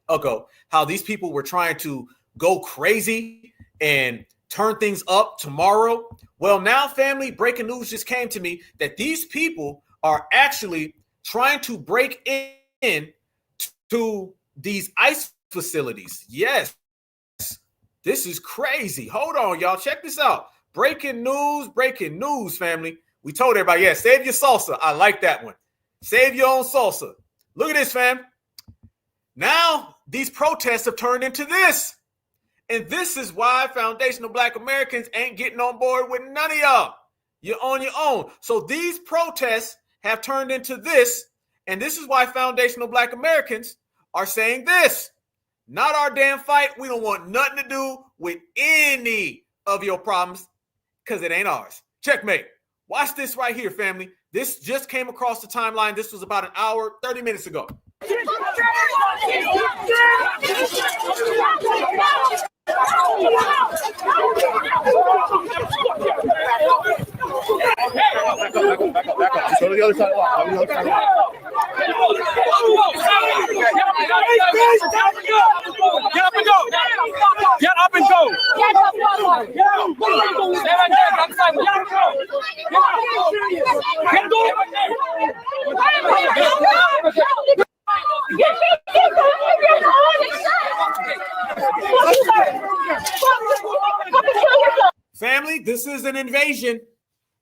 ago how these people were trying to go crazy and turn things up tomorrow. Well, now, family, breaking news just came to me that these people are actually trying to break in to these ICE facilities. Yes. This is crazy. Hold on, y'all. Check this out. Breaking news, family. We told everybody, yeah, save your salsa. I like that one. Save your own salsa. Look at this, fam. Now, these protests have turned into this. And this is why foundational Black Americans ain't getting on board with none of y'all. You're on your own. So these protests have turned into this. And this is why foundational Black Americans are saying this. Not our damn fight. We don't want nothing to do with any of your problems because it ain't ours. Checkmate. Watch this right here, family. This just came across the timeline. This was about an hour, 30 minutes ago. Go to the other side. Get up and go. Get up and go. Family, this is an invasion.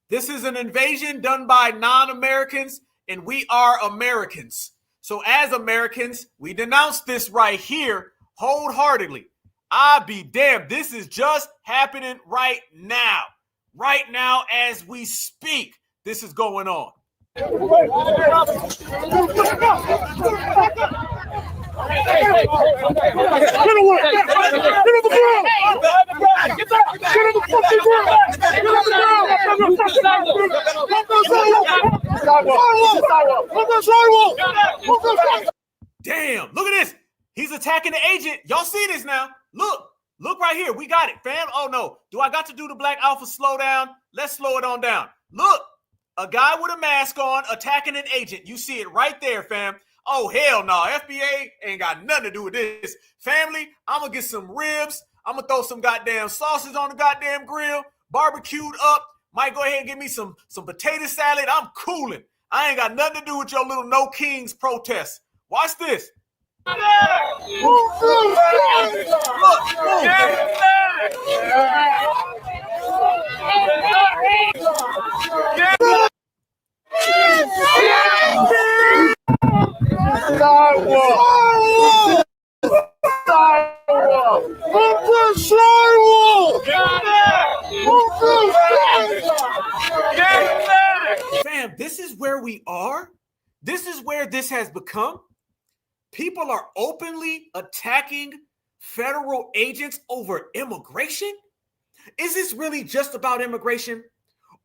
This is an invasion done by non-Americans, and we are Americans. So as Americans, we denounce this right here wholeheartedly. I be damned. This is just happening right now. Right now as we speak, this is going on. Get on the ground! Get on the fucking ground! Get on the ground! Damn, look at this. He's attacking the agent. Y'all see this now? Look right here. We got it, fam. Oh no. Do I got to do the Black Alpha slow down? Let's slow it on down. Look, a guy with a mask on attacking an agent. You see it right there, fam. Oh, hell no. FBA ain't got nothing to do with this. Family, I'm going to get some ribs. I'm going to throw some goddamn sauces on the goddamn grill, barbecued up. Might go ahead and give me some potato salad. I'm cooling. I ain't got nothing to do with your little No Kings protest. Watch this. Fam, this is where we are. This is where this has become. People are openly attacking federal agents over immigration. Is this really just about immigration?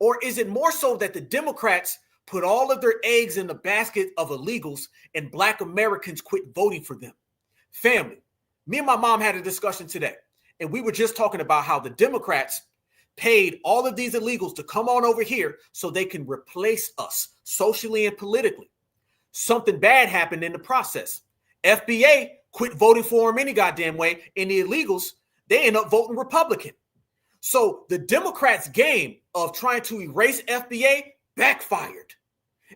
Or is it more so that the Democrats put all of their eggs in the basket of illegals and Black Americans quit voting for them? Family, me and my mom had a discussion today, and we were just talking about how the Democrats paid all of these illegals to come on over here so they can replace us socially and politically. Something bad happened in the process. FBA quit voting for them any goddamn way, and the illegals, they end up voting Republican. So the Democrats' game of trying to erase FBA backfired.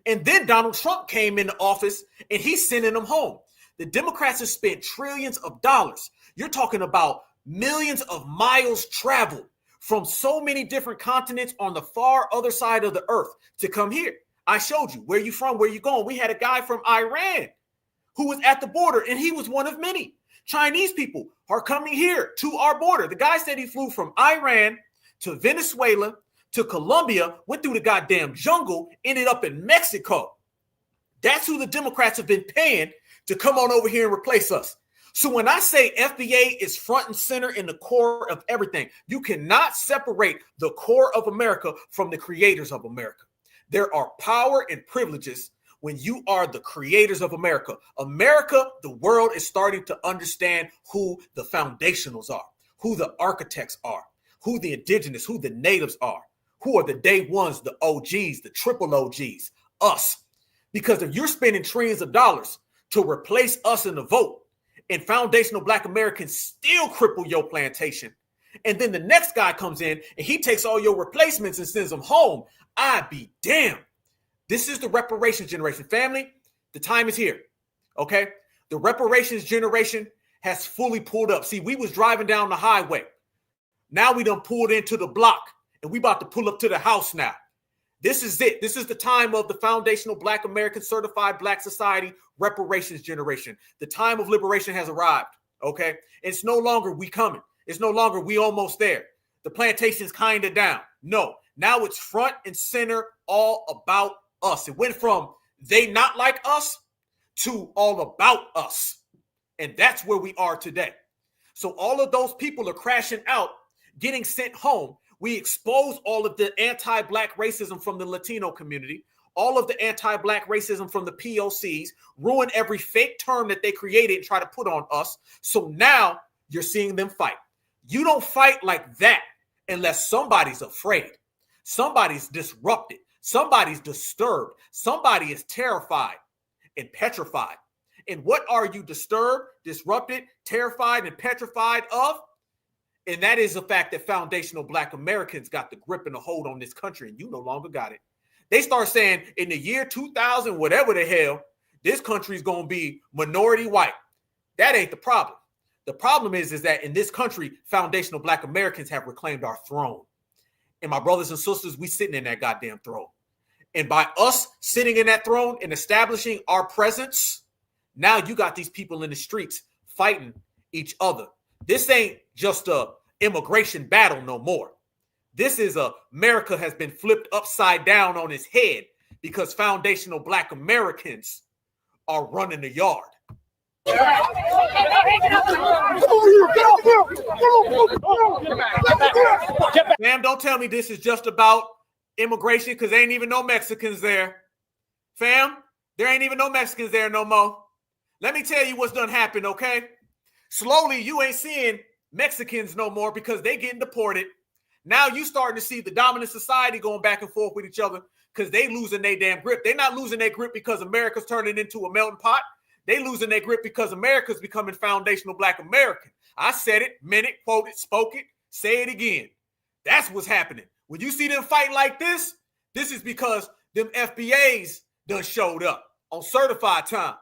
And then Donald Trump came into office and he's sending them home. The Democrats have spent trillions of dollars. You're talking about millions of miles traveled from so many different continents on the far other side of the earth to come here. I showed you where you from, where you going. We had a guy from Iran who was at the border, and he was one of many. Chinese people are coming here to our border. The guy said he flew from Iran to Venezuela to Colombia, went through the goddamn jungle, ended up in Mexico. That's who the Democrats have been paying to come on over here and replace us. So when I say FBA is front and center in the core of everything, you cannot separate the core of America from the creators of America. There are power and privileges when you are the creators of America. America, the world is starting to understand who the foundationals are, who the architects are, who the indigenous, who the natives are, who are the day ones, the OGs, the triple OGs, us. Because if you're spending trillions of dollars to replace us in the vote, and foundational Black Americans still cripple your plantation, and then the next guy comes in and he takes all your replacements and sends them home, I'd be damned. This is the reparations generation. Family, the time is here, okay? The reparations generation has fully pulled up. See, we was driving down the highway. Now we done pulled into the block, and we about to pull up to the house now. This is it. This is the time of the foundational Black American Certified Black Society reparations generation. The time of liberation has arrived, okay? It's no longer we coming. It's no longer we almost there. The plantation's kind of down. No, now it's front and center, all about us. It went from they not like us to all about us. And that's where we are today. So all of those people are crashing out, getting sent home. We expose all of the anti-Black racism from the Latino community, all of the anti-Black racism from the POCs, ruin every fake term that they created and try to put on us. So now you're seeing them fight. You don't fight like that unless somebody's afraid, somebody's disrupted, somebody's disturbed, somebody is terrified and petrified. And what are you disturbed, disrupted, terrified, and petrified of? And that is the fact that foundational Black Americans got the grip and the hold on this country, and you no longer got it. They start saying in the year 2000, whatever the hell, this country is going to be minority white. That ain't the problem. The problem is that in this country, foundational Black Americans have reclaimed our throne. And my brothers and sisters, we sitting in that goddamn throne. And by us sitting in that throne and establishing our presence, now you got these people in the streets fighting each other. This ain't just a immigration battle no more. This is America has been flipped upside down on its head because foundational Black Americans are running the yard. Fam, don't tell me this is just about immigration because there ain't even no Mexicans there. Fam, there ain't even no Mexicans there no more. Let me tell you what's done happened, okay? Slowly, you ain't seeing Mexicans no more because they getting deported. Now you starting to see the dominant society going back and forth with each other because they losing their damn grip. They're not losing their grip because America's turning into a melting pot. They losing their grip because America's becoming foundational Black American. I said it, meant it, quoted, spoke it, say it again. That's what's happening. When you see them fight like this, this is because them FBAs done showed up on certified time.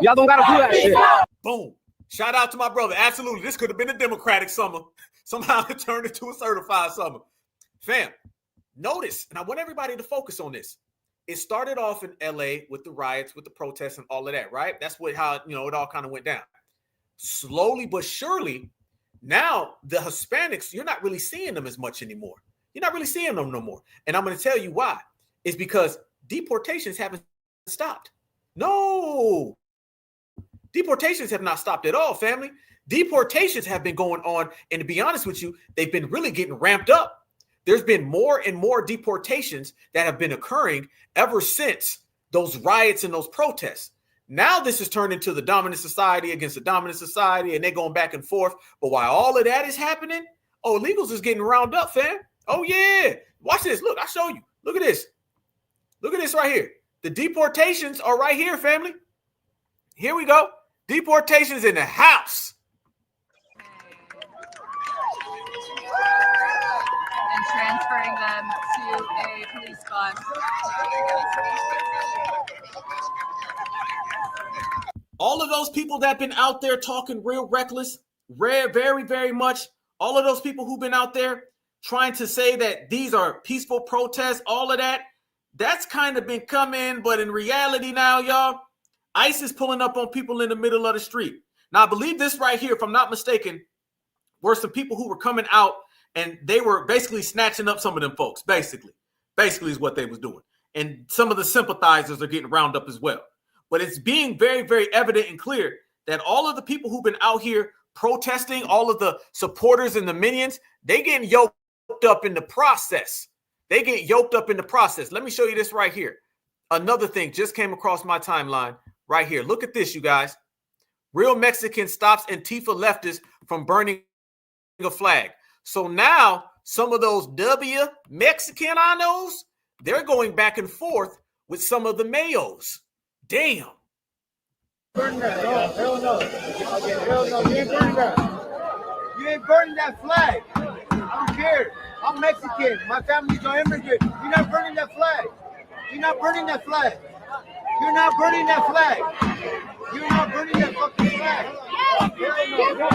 Y'all don't gotta do that shit. Boom. Shout out to my brother. Absolutely. This could have been a Democratic summer. Somehow it turned into a certified summer. Fam, notice, and I want everybody to focus on this. it started off in LA with the riots, with the protests and all of that, right? That's how it all kind of went down. Slowly but surely, now the Hispanics, you're not really seeing them as much anymore. You're not really seeing them no more. And I'm going to tell you why. It's because deportations haven't stopped. No. Deportations have not stopped at all, family. Deportations have been going on, and to be honest with you, they've been really getting ramped up. There's been more and more deportations that have been occurring ever since those riots and those protests. Now this has turned into the dominant society against the dominant society, and they're going back and forth. But while all of that is happening, illegals is getting rounded up, fam. Oh, yeah. Watch this. Look, I'll show you. Look at this. Look at this right here. The deportations are right here, family. Here we go. Deportations in the house. And transferring them to a police bond. All of those people that have been out there talking real reckless, very, very much, all of those people who've been out there trying to say that these are peaceful protests, all of that, that's kind of been coming. But in reality now, y'all, ICE is pulling up on people in the middle of the street. Now, I believe this right here, if I'm not mistaken, were some people who were coming out and they were basically snatching up some of them folks, basically is what they was doing. And some of the sympathizers are getting rounded up as well. But it's being very, very evident and clear that all of the people who've been out here protesting, all of the supporters and the minions, they getting yoked up in the process. They get yoked up in the process. Let me show you this right here. Another thing just came across my timeline right here. Look at this, you guys. Real Mexican stops Antifa leftists from burning a flag. So now some of those Mexicanos, they're going back and forth with some of the Mayos. Damn. Burn that. No, hell no. Hell no. You ain't burning that. You ain't burning that flag. I don't care. I'm Mexican. My family's an immigrant. You're not burning that flag. You're not burning that flag. You're not burning that flag. You're not burning that fucking flag. Hell no.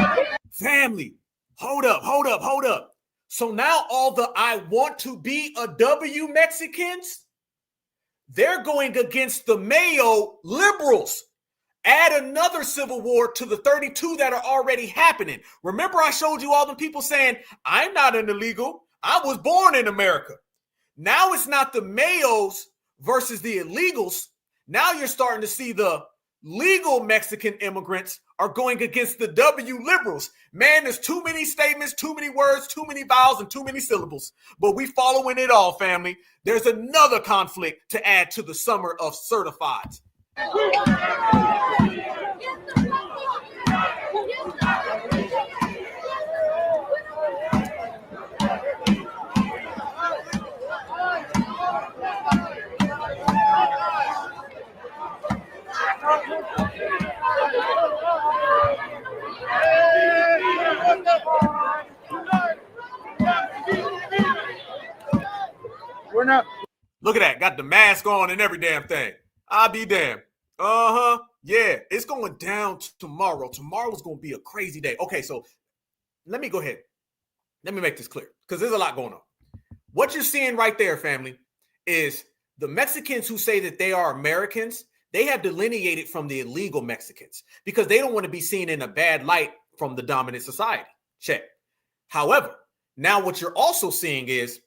Family, hold up. So now all the I want to be a W Mexicans, they're going against the Mayo liberals. Add another civil war to the 32 that are already happening. Remember, I showed you all the people saying, I'm not an illegal. I was born in America. Now it's not the Mayos versus the illegals. Now you're starting to see the legal Mexican immigrants are going against the W liberals. Man, there's too many statements, too many words, too many vowels, and too many syllables. But we following it all, family. There's another conflict to add to the summer of certifieds. We're not. Look at that. Got the mask on and every damn thing. I'll be damned. Yeah, it's going down tomorrow. Tomorrow's going to be a crazy day. Okay, so let me go ahead. Let me make this clear because there's a lot going on. What you're seeing right there, family, is the Mexicans who say that they are Americans. They have delineated from the illegal Mexicans because they don't want to be seen in a bad light from the dominant society. Check. However, now what you're also seeing is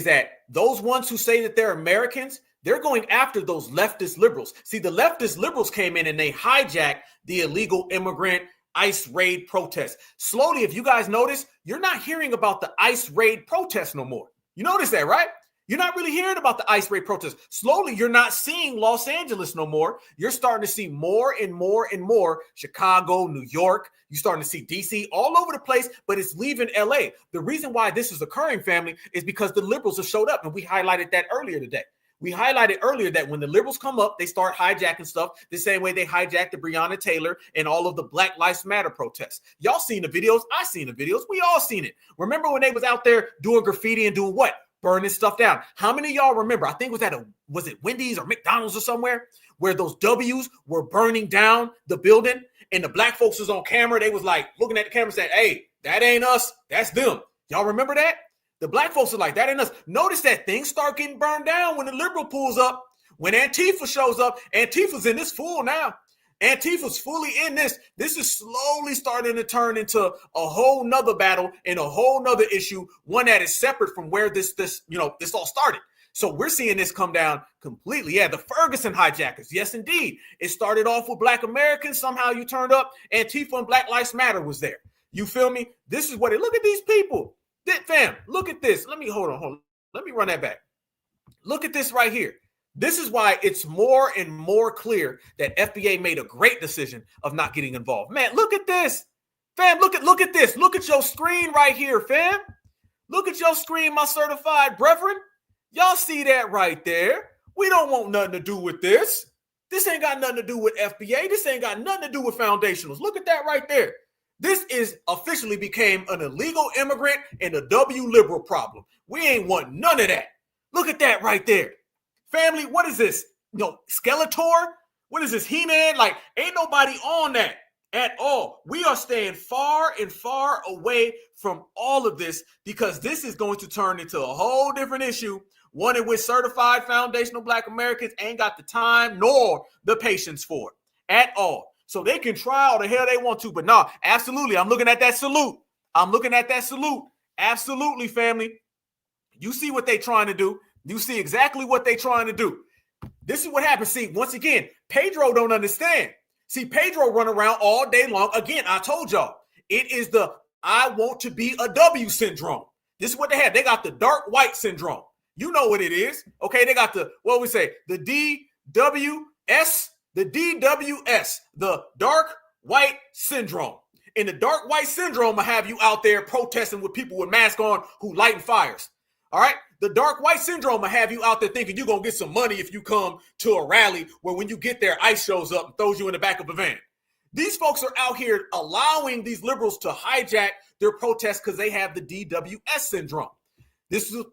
that those ones who say that they're Americans, they're going after those leftist liberals. See, the leftist liberals came in and they hijacked the illegal immigrant ICE raid protest. Slowly, if you guys notice, you're not hearing about the ICE raid protest no more. You notice that, right? You're not really hearing about the ICE raid protest. Slowly, you're not seeing Los Angeles no more. You're starting to see more and more and more Chicago, New York. You're starting to see DC all over the place, but it's leaving LA. The reason why this is occurring, family, is because the liberals have showed up, and we highlighted that earlier today. We highlighted earlier that when the liberals come up, they start hijacking stuff the same way they hijacked the Breonna Taylor and all of the Black Lives Matter protests. Y'all seen the videos. I seen the videos. We all seen it. Remember when they was out there doing graffiti and doing what? Burning stuff down. How many of y'all remember? I think it was it Wendy's or McDonald's or somewhere where those W's were burning down the building and the black folks was on camera. They was like looking at the camera saying, hey, that ain't us. That's them. Y'all remember that? The black folks are like, that ain't us. Notice that things start getting burned down when the liberal pulls up. When Antifa shows up, Antifa's in this fool now. Antifa's fully in this. This is slowly starting to turn into a whole nother battle and a whole nother issue, one that is separate from where this all started. So we're seeing this come down completely. Yeah, the Ferguson hijackers. Yes, indeed. It started off with Black Americans. Somehow you turned up. Antifa and Black Lives Matter was there. You feel me? This is what it. Look at these people. Fam, look at this. Hold on. Let me run that back. Look at this right here. This is why it's more and more clear that FBA made a great decision of not getting involved. Man, look at this. Fam, look at this. Look at your screen right here, fam. Look at your screen, my certified brethren. Y'all see that right there? We don't want nothing to do with this. This ain't got nothing to do with FBA. This ain't got nothing to do with foundationals. Look at that right there. This is officially became an illegal immigrant and a W liberal problem. We ain't want none of that. Look at that right there. Family, what is this? Skeletor? What is this, He-Man? Like, ain't nobody on that at all. We are staying far and far away from all of this because this is going to turn into a whole different issue, one in which certified foundational Black Americans ain't got the time nor the patience for it at all. So they can try all the hell they want to, but no, absolutely. I'm looking at that salute. Absolutely, family. You see what they trying to do. You see exactly what they trying to do. This is what happens. See, once again, Pedro don't understand. See, Pedro run around all day long. Again, I told y'all, it is the I want to be a W syndrome. This is what they have. They got the dark white syndrome. You know what it is. Okay, they got the DWS, the dark white syndrome. And the dark white syndrome will have you out there protesting with people with masks on who lighting fires. All right? The dark white syndrome will have you out there thinking you're going to get some money if you come to a rally where when you get there, ICE shows up and throws you in the back of a van. These folks are out here allowing these liberals to hijack their protests because they have the DWS syndrome. This is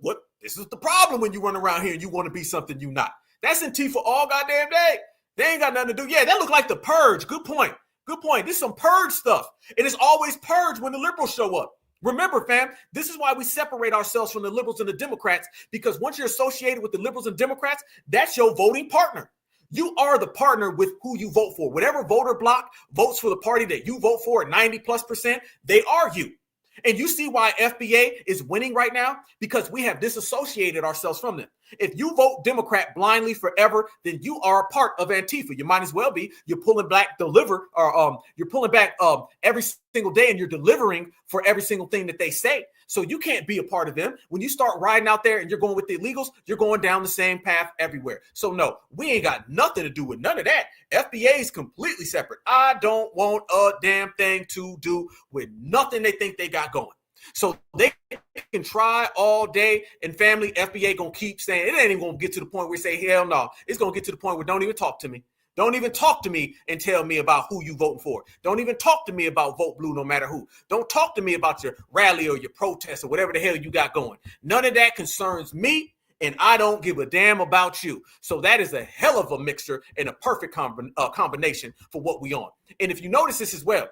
the problem when you run around here and you want to be something you're not. That's Antifa all goddamn day. They ain't got nothing to do. Yeah, that look like the purge. Good point. This is some purge stuff. It is always purge when the liberals show up. Remember, fam, this is why we separate ourselves from the liberals and the Democrats, because once you're associated with the liberals and Democrats, that's your voting partner. You are the partner with who you vote for. Whatever voter block votes for the party that you vote for at 90+%, they are you. And you see why FBA is winning right now? Because we have disassociated ourselves from them. If you vote Democrat blindly forever, then you are a part of Antifa. You might as well be. You're pulling back you're pulling back every single day, and you're delivering for every single thing that they say. So you can't be a part of them. When you start riding out there and you're going with the illegals, you're going down the same path everywhere. So no, we ain't got nothing to do with none of that. FBA is completely separate. I don't want a damn thing to do with nothing they think they got going. So they can try all day, and family, FBA gonna keep saying it ain't even gonna get to the point where we say hell no. It's gonna get to the point where don't even talk to me. Don't even talk to me and tell me about who you voting for. Don't even talk to me about vote blue no matter who. Don't talk to me about your rally or your protest or whatever the hell you got going. None of that concerns me, and I don't give a damn about you. So that is a hell of a mixture and a perfect combination for what we on. And if you notice this as well,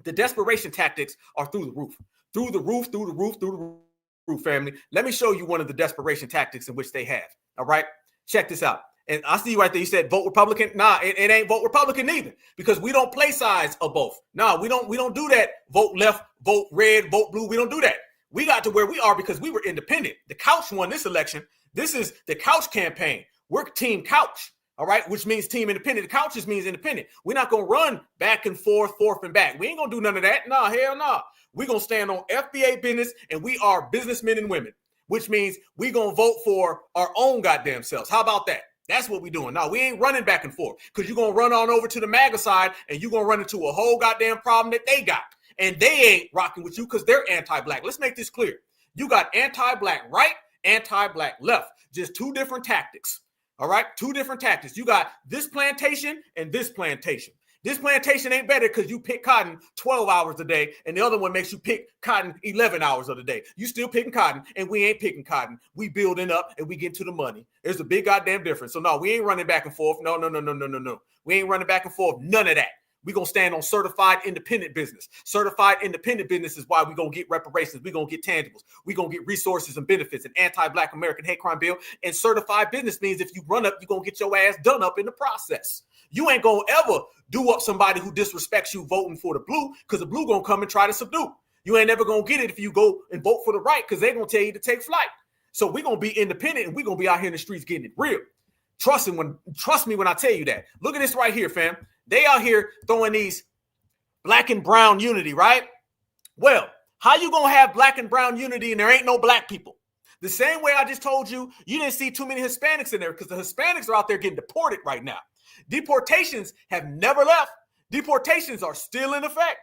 the desperation tactics are through the roof. Through the roof, family. Let me show you one of the desperation tactics in which they have. All right, check this out. And I see you right there. You said vote Republican. Nah, it ain't vote Republican neither, because we don't play sides of both. Nah, we don't do that. Vote left, vote red, vote blue. We don't do that. We got to where we are because we were independent. The couch won this election. This is the couch campaign. We're team couch. All right, which means team independent. The couches means independent. We're not gonna run back and forth and back. We ain't gonna do none of that. Nah, hell nah. We're gonna stand on FBA business, and we are businessmen and women, which means we gonna vote for our own goddamn selves. How about that? That's what we're doing. Now, we ain't running back and forth, because you're going to run on over to the MAGA side and you're going to run into a whole goddamn problem that they got. And they ain't rocking with you because they're anti-black. Let's make this clear. You got anti-black right, anti-black left. Just two different tactics. All right? Two different tactics. You got this plantation and this plantation. This plantation ain't better because you pick cotton 12 hours a day, and the other one makes you pick cotton 11 hours of the day. You still picking cotton, and we ain't picking cotton. We building up, and we get to the money. There's a big goddamn difference. So no, we ain't running back and forth. No. We ain't running back and forth. None of that. We're going to stand on certified independent business. Certified independent business is why we're going to get reparations. We're going to get tangibles. We're going to get resources and benefits, an anti-Black American hate crime bill. And certified business means if you run up, you're going to get your ass done up in the process. You ain't going to ever do up somebody who disrespects you voting for the blue, because the blue going to come and try to subdue. You ain't never going to get it if you go and vote for the right, because they're going to tell you to take flight. So we're going to be independent, and we're going to be out here in the streets getting it real. Trust me when I tell you that. Look at this right here, fam. They out here throwing these black and brown unity, right? Well, how you going to have black and brown unity and there ain't no black people? The same way I just told you, you didn't see too many Hispanics in there because the Hispanics are out there getting deported right now. Deportations have never left. Deportations are still in effect.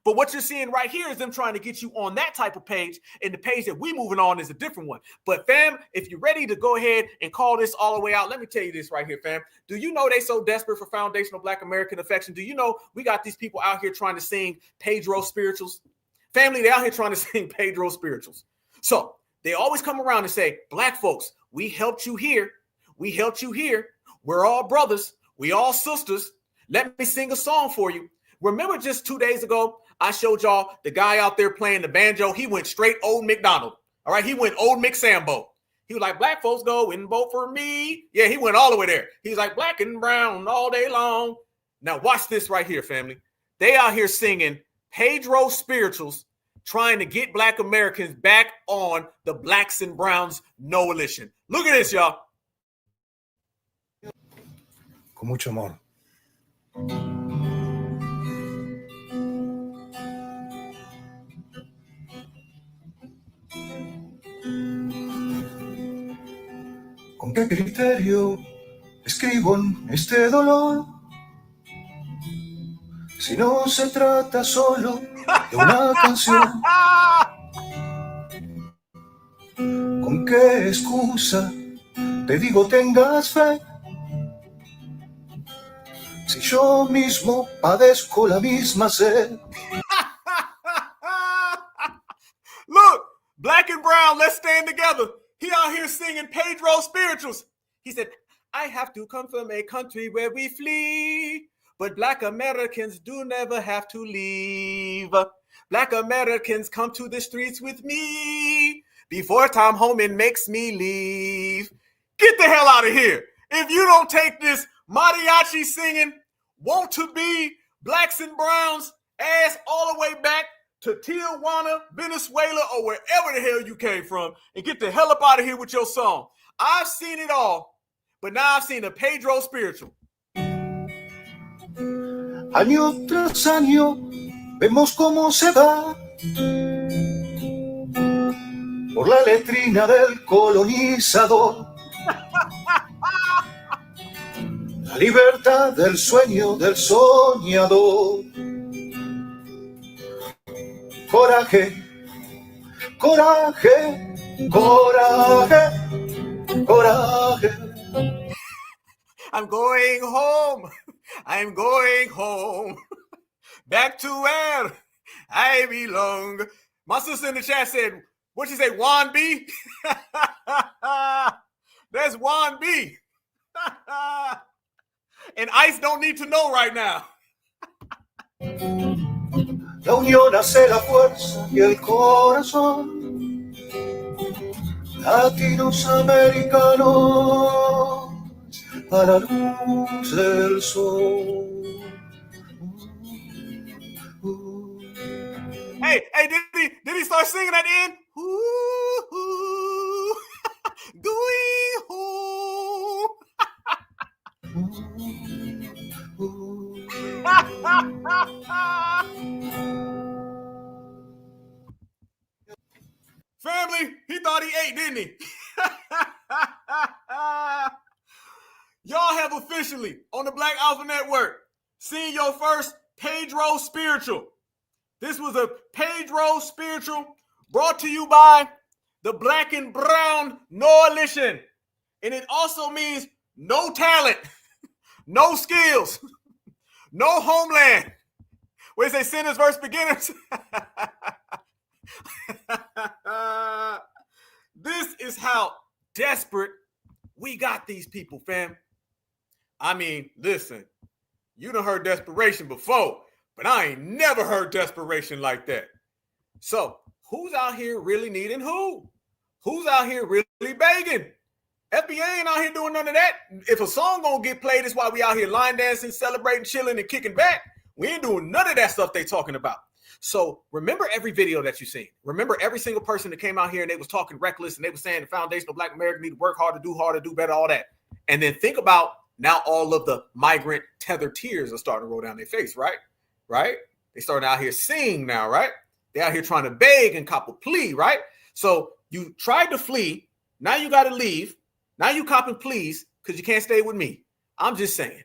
But what you're seeing right here is them trying to get you on that type of page, and the page that we moving on is a different one. But fam, if you're ready to go ahead and call this all the way out, let me tell you this right here, fam. Do you know they so desperate for foundational Black American affection? Do you know we got these people out here trying to sing Pedro spirituals? Family, they out here trying to sing Pedro spirituals. So they always come around and say, Black folks, we helped you here. We helped you here. We're all brothers. We all sisters. Let me sing a song for you. Remember just 2 days ago, I showed y'all the guy out there playing the banjo. He went straight Old McDonald. All right, he went Old McSambo. He was like, Black folks go and vote for me. Yeah, he went all the way there. He's like, black and brown all day long. Now watch this right here, family. They out here singing Pedro spirituals, trying to get Black Americans back on the blacks and browns NOalition. Look at this, y'all. Con mucho amor. ¿Con qué criterio escribo en este dolor? Si no se trata solo de una canción. ¿Con qué excusa te digo tengas fe? Si yo mismo padezco la misma sed. Look, Black and brown, let's stand together. He out here singing Pedro spirituals. He said, I have to come from a country where we flee, but Black Americans do never have to leave. Black Americans come to the streets with me before Tom Homan makes me leave. Get the hell out of here. If you don't take this mariachi singing, want to be blacks and browns ass all the way back to Tijuana, Venezuela, or wherever the hell you came from, and get the hell up out of here with your song. I've seen it all, but now I've seen a Pedro spiritual. Año tras año vemos cómo se va por la letrina del colonizador. La libertad del sueño del soñador. Coraje, coraje, coraje, coraje. I'm going home. I'm going home. Back to where I belong. My sister in the chat said, what'd she say, Juan B? That's Juan B. And ICE don't need to know right now. La unión hace la fuerza y el corazón. Latinos americanos a la luz del sol. Hey, did he start singing at the end? Ooh, ooh, going home. Family, he thought he ate, didn't he? Y'all have officially, on the Black Alpha Network, seen your first Pedro spiritual. This was a Pedro spiritual brought to you by the Black and Brown NOalition. And it also means no talent, no skills, no homeland. Where they say sinners versus beginners? This is how desperate we got these people, fam. I mean, listen, You done heard desperation before, but I ain't never heard desperation like that. So who's out here really needing who? Who's out here really begging? FBI ain't out here doing none of that. If a song gonna get played, it's why we out here line dancing, celebrating, chilling, and kicking back. We ain't doing none of that stuff they talking about. So remember every video that you seen. Remember every single person that came out here and they was talking reckless and they was saying the foundational Black American need to work harder, do better, all that. And then think about now all of the migrant tethered tears are starting to roll down their face, right? Right? They starting out here singing now, right? They out here trying to beg and cop a plea, right? So you tried to flee. Now you got to leave. Now you copping pleas because you can't stay with me. I'm just saying.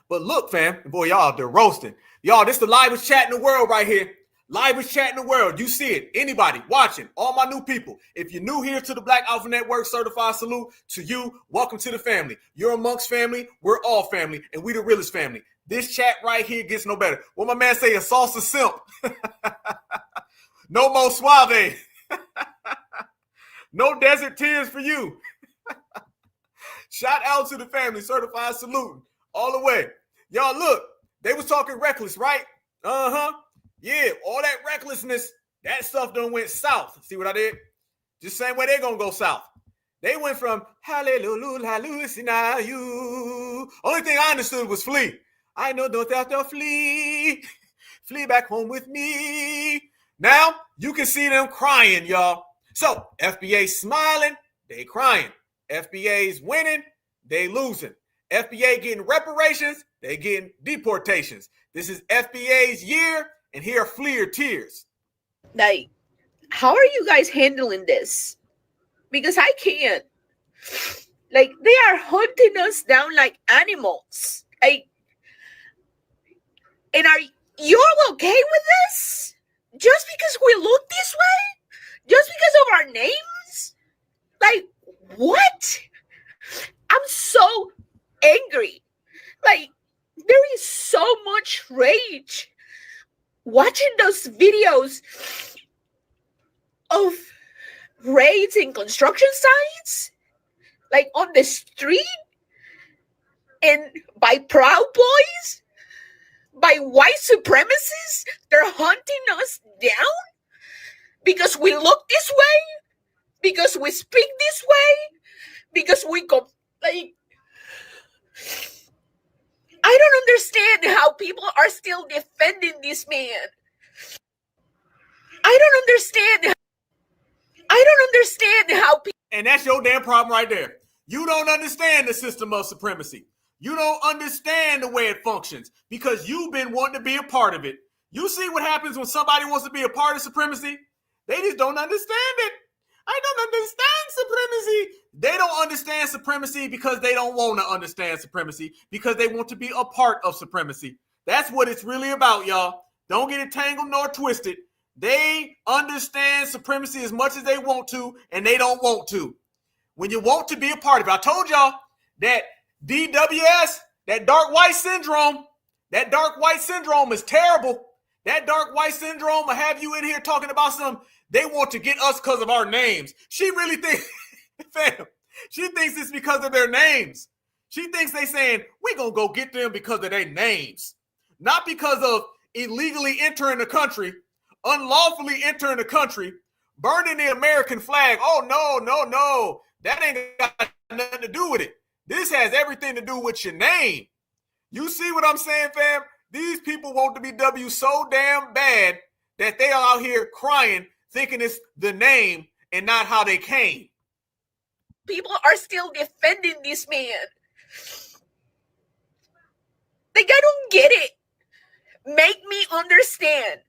But look, fam, boy, y'all, they're roasting. Y'all, this the livest chat in the world right here. Livest chat in the world. You see it. Anybody watching, all my new people. If you're new here to the Black Alpha Network, certified salute to you. Welcome to the family. You're amongst family. We're all family. And we the realest family. This chat right here gets no better. What my man say, a salsa simp. No more suave. No desert tears for you. Shout out to the family. Certified saluting. All the way. Y'all, look. They was talking reckless, right? Uh-huh. Yeah, all that recklessness, that stuff done went south. See what I did? Just same way they gonna go south. They went from hallelujah, hallucinate. Only thing I understood was flee. I know don't have to flee. Flee back home with me. Now you can see them crying, y'all. So FBA smiling, they crying. FBA's winning, they losing. FBA getting reparations, they getting deportations. This is FBA's year. And here are fleer tears. Like, how are you guys handling this? Because I can't. Like, they are hunting us down like animals. Like, and are you okay with this? Just because we look this way? Just because of our names? Like, what? I'm so angry. Like, there is so much rage watching those videos of raids in construction sites, like on the street, and by Proud Boys, by white supremacists, they're hunting us down because we look this way, because we speak this way, because we go like. I don't understand how people are still defending this man. I don't understand how people. And that's your damn problem right there. You don't understand the system of supremacy. You don't understand the way it functions because you've been wanting to be a part of it. You see what happens when somebody wants to be a part of supremacy? They just don't understand it. I don't understand supremacy. They don't understand supremacy because they don't want to understand supremacy because they want to be a part of supremacy. That's what it's really about, y'all. Don't get it tangled nor twisted. They understand supremacy as much as they want to, and they don't want to. When you want to be a part of it, I told y'all that DWS, that dark white syndrome is terrible. That dark white syndrome will have you in here talking about some. They want to get us because of our names. She really thinks, fam, she thinks it's because of their names. She thinks they saying, we going to go get them because of their names. Not because of illegally entering the country, unlawfully entering the country, burning the American flag. Oh, no. That ain't got nothing to do with it. This has everything to do with your name. You see what I'm saying, fam? These people want to be W so damn bad that they are out here crying, thinking it's the name and not how they came. People are still defending this man. Like, I don't get it. Make me understand.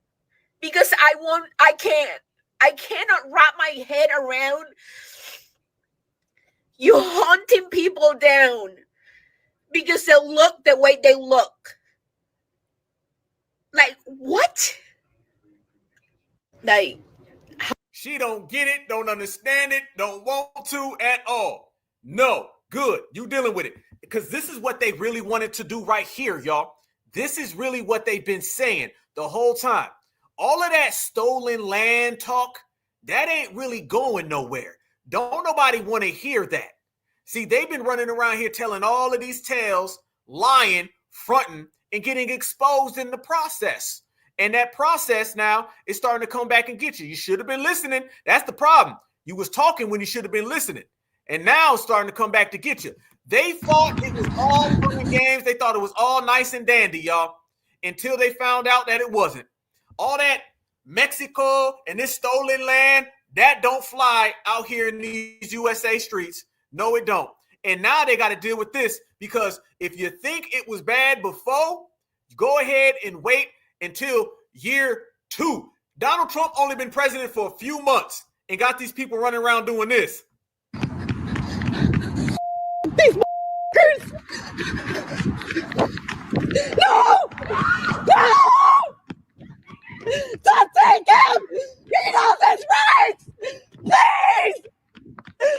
Because I can't. I cannot wrap my head around you hunting people down because they look the way they look. Like, what? Like, she don't get it, don't understand it, don't want to at all. No, good. You dealing with it. Because this is what they really wanted to do right here, y'all. This is really what they've been saying the whole time. All of that stolen land talk, that ain't really going nowhere. Don't nobody want to hear that. See, they've been running around here telling all of these tales, lying fronting and getting exposed in the process. And that process now is starting to come back and get you. You should have been listening. That's the problem. You was talking when you should have been listening. And now it's starting to come back to get you. They thought it was all fun and games. They thought it was all nice and dandy, y'all, until they found out that it wasn't. All that Mexico and this stolen land, that don't fly out here in these USA streets. No, it don't. And now they got to deal with this, because if you think it was bad before, go ahead and wait until year 2. Donald Trump only been president for a few months and got these people running around doing this. These motherfuckers! No! No! Don't take him! He knows his rights! Please!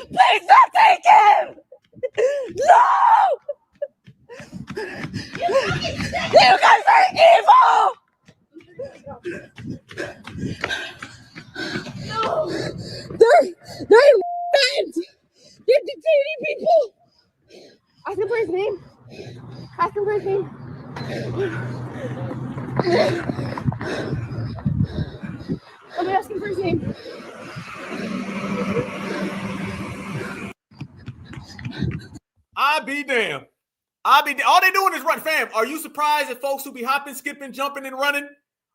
Please don't take him! No! You guys are evil! No! They're fans! They're detaining people! Ask him for his name. Ask him for his name. Somebody ask him for his name. I be damned. All they doing is run. Fam, are you surprised at folks who be hopping, skipping, jumping, and running?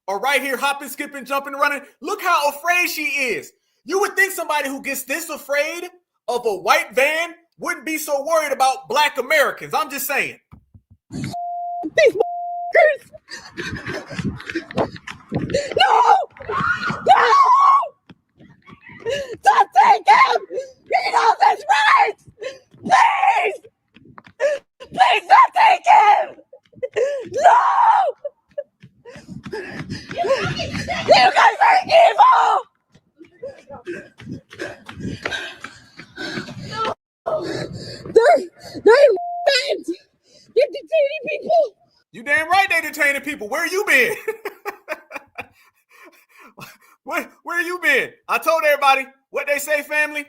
Or right here, hopping, skipping, jumping, and running? Look how afraid she is. You would think somebody who gets this afraid of a white van wouldn't be so worried about Black Americans. I'm just saying. These motherfuckers! No! No! Don't take him! He knows his rights! Please! Please don't take him! No! You guys are evil! No! They're fans! They're detaining people! You damn right they detaining people. Where you been? Where you been? I told everybody what they say, family.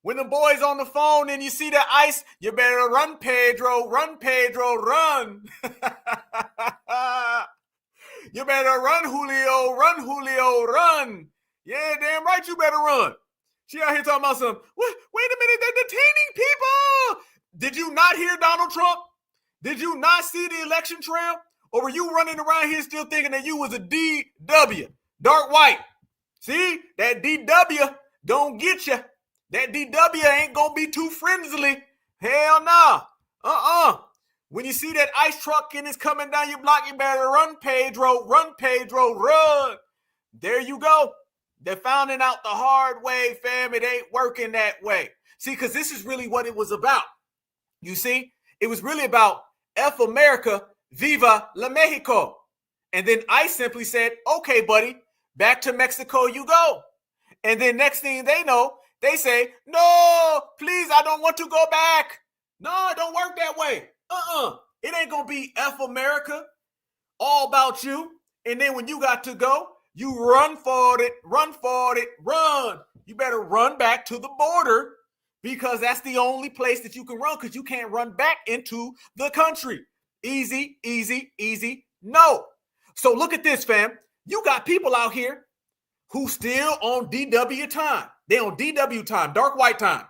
When the boys on the phone and you see the ice, you better run, Pedro. Run, Pedro, run. You better run, Julio. Run, Julio, run. Yeah, damn right you better run. She out here talking about some, wait a minute, they're detaining people. Did you not hear Donald Trump? Did you not see the election trail? Or were you running around here still thinking that you was a DW, dark white? See, that DW don't get you. That DW ain't gonna be too friendly. Hell no. When you see that ice truck and it's coming down your block, you better run, Pedro. Run, Pedro, run. There you go. They're finding out the hard way, fam. It ain't working that way. See, because this is really what it was about. You see, it was really about F America, Viva la Mexico. And then I simply said, okay, buddy, back to Mexico you go. And then next thing they know, they say, no, please, I don't want to go back. No, it don't work that way. It ain't going to be F America, all about you. And then when you got to go, you run for it, run. You better run back to the border, because that's the only place that you can run, because you can't run back into the country. Easy, easy, easy. No. So look at this, fam. You got people out here who still on DW time. They on DW time, dark white time.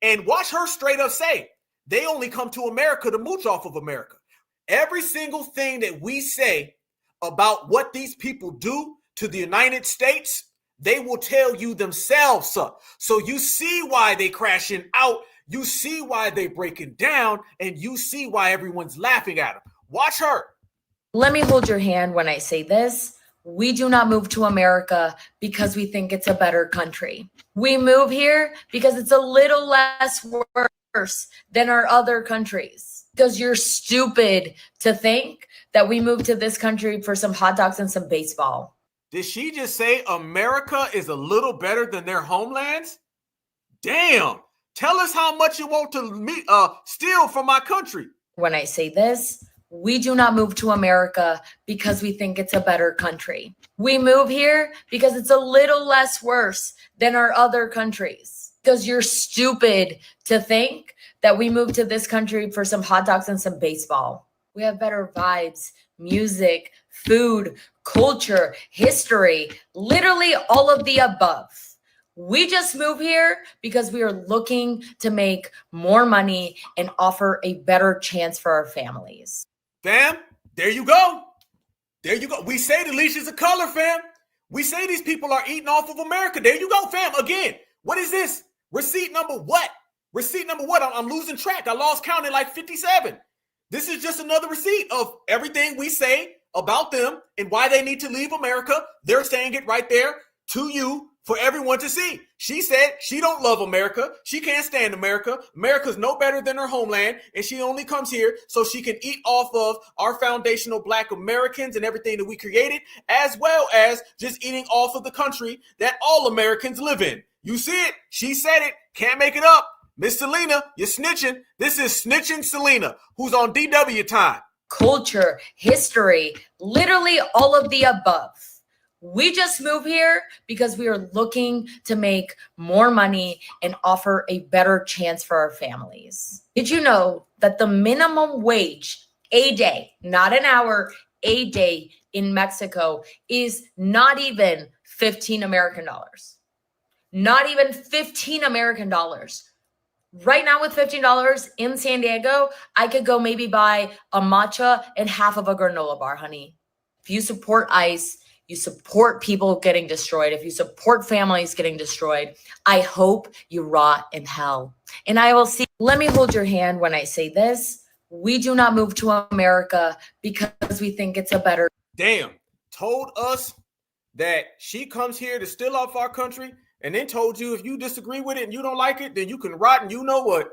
And watch her straight up say, they only come to America to mooch off of America. Every single thing that we say about what these people do to the United States, they will tell you themselves. So you see why they crashing out. You see why they breaking down, and you see why everyone's laughing at them. Watch her. Let me hold your hand when I say this. We do not move to America because we think it's a better country. We move here because it's a little less worse than our other countries. Because you're stupid to think that we moved to this country for some hot dogs and some baseball. Did she just say America is a little better than their homelands? Damn. Tell us how much you want to steal from my country. When I say this, we do not move to America because we think it's a better country. We move here because it's a little less worse than our other countries. Because you're stupid to think that we moved to this country for some hot dogs and some baseball. We have better vibes, music, food, culture, history, literally all of the above. We just move here because we are looking to make more money and offer a better chance for our families. Fam, there you go. There you go. We say the leash is a color, fam. We say these people are eating off of America. There you go, fam. Again, what is this? Receipt number what? Receipt number what? I'm losing track. I lost count at like 57. This is just another receipt of everything we say about them and why they need to leave America. They're saying it right there to you for everyone to see. She said she don't love America. She can't stand America. America's no better than her homeland, and she only comes here so she can eat off of our foundational Black Americans and everything that we created, as well as just eating off of the country that all Americans live in. You see it. She said it. Can't make it up. Miss Selena, you're snitching. This is Snitching Selena, who's on DW time. Culture, history, literally all of the above. We just move here because we are looking to make more money and offer a better chance for our families. Did you know that the minimum wage a day, not an hour, a day in Mexico is not even 15 American dollars? Not even 15 American dollars. Right now with $15 in San Diego, I could go maybe buy a matcha and half of a granola bar, honey. If you support ICE, you support people getting destroyed. If you support families getting destroyed, I hope you rot in hell. And I will see. Let me hold your hand when I say this. We do not move to America because we think it's a better. Damn. Told us that she comes here to steal off our country, and then told you if you disagree with it and you don't like it, then you can rot and you know what.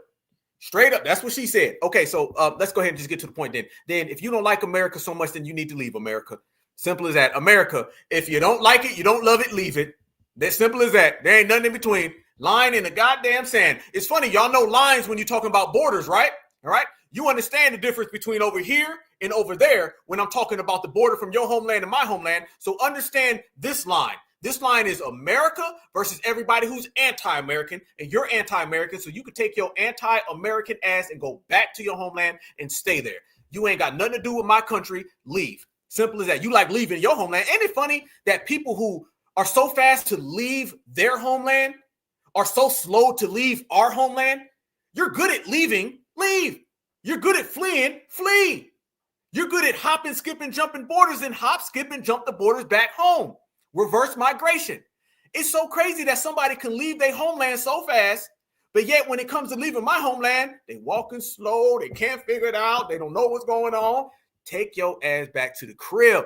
Straight up. That's what she said. Okay, so let's go ahead and just get to the point then. Then if you don't like America so much, then you need to leave America. Simple as that. America, if you don't like it, you don't love it, leave it. That simple as that. There ain't nothing in between. Line in the goddamn sand. It's funny, y'all know lines when you're talking about borders, right? All right. You understand the difference between over here and over there when I'm talking about the border from your homeland and my homeland. So understand this line. This line is America versus everybody who's anti-American, and you're anti-American, so you can take your anti-American ass and go back to your homeland and stay there. You ain't got nothing to do with my country. Leave. Simple as that. You like leaving your homeland. Ain't it funny that people who are so fast to leave their homeland are so slow to leave our homeland? You're good at leaving. Leave. You're good at fleeing. Flee. You're good at hopping, skipping, jumping borders, and hop, skip, and jump the borders back home. Reverse migration. It's so crazy that somebody can leave their homeland so fast, but yet when it comes to leaving my homeland, they walking slow, they can't figure it out, they don't know what's going on. Take your ass back to the crib.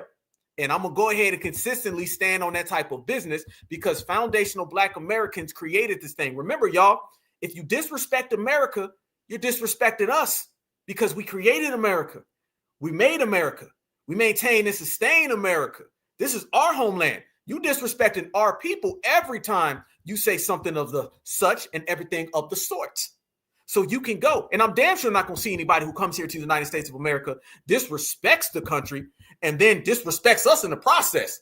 And I'm going to go ahead and consistently stand on that type of business because foundational Black Americans created this thing. Remember, y'all, if you disrespect America, you're disrespecting us because we created America. We made America. We maintain and sustain America. This is our homeland. You disrespecting our people every time you say something of the such and everything of the sort. So you can go. And I'm damn sure not going to see anybody who comes here to the United States of America, disrespects the country, and then disrespects us in the process.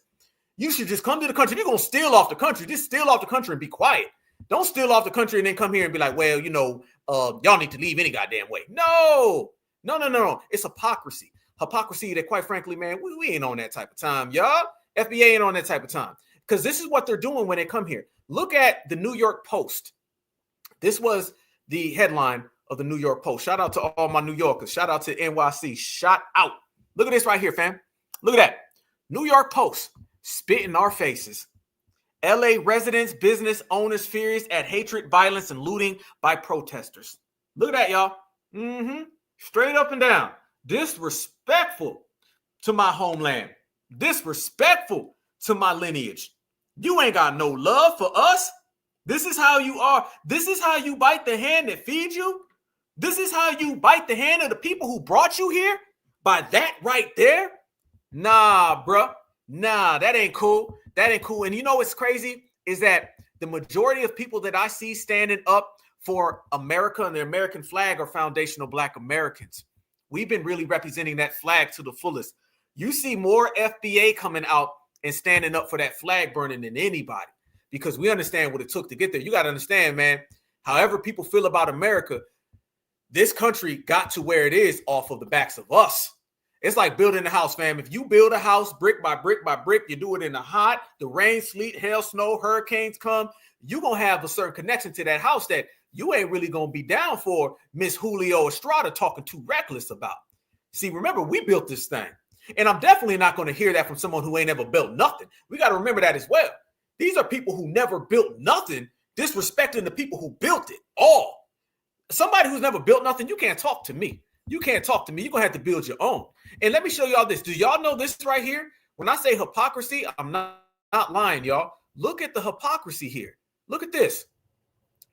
You should just come to the country. You're going to steal off the country. Just steal off the country and be quiet. Don't steal off the country and then come here and be like, well, you know, y'all need to leave any goddamn way. No. It's hypocrisy. Hypocrisy that, quite frankly, man, we ain't on that type of time, y'all. FBA ain't on that type of time. Because this is what they're doing when they come here. Look at the New York Post. This was the headline of the New York Post. Shout out to all my New Yorkers. Shout out to NYC. Shout out. Look at this right here, fam. Look at that. New York Post. Spit in our faces. LA residents, business owners furious at hatred, violence, and looting by protesters. Look at that, y'all. Straight up and down. Disrespectful to my homeland. Disrespectful to my lineage. You ain't got no love for us. This is how you are. This is how you bite the hand that feeds you. This is how you bite the hand of the people who brought you here. By that right there. Nah, bruh. Nah, that ain't cool. That ain't cool. And you know what's crazy is that the majority of people that I see standing up for America and the American flag are foundational Black Americans. We've been really representing that flag to the fullest. You see more FBA coming out and standing up for that flag burning than anybody because we understand what it took to get there. You got to understand, man, however people feel about America, this country got to where it is off of the backs of us. It's like building a house, fam. If you build a house brick by brick by brick, you do it in the hot, the rain, sleet, hail, snow, hurricanes come, you're going to have a certain connection to that house that you ain't really going to be down for Miss Julio Estrada talking too reckless about. See, remember, we built this thing. And I'm definitely not going to hear that from someone who ain't ever built nothing. We got to remember that as well. These are people who never built nothing, disrespecting the people who built it all. Somebody who's never built nothing, you can't talk to me. You can't talk to me. You're going to have to build your own. And let me show y'all this. Do y'all know this right here? When I say hypocrisy, I'm not lying, y'all. Look at the hypocrisy here. Look at this.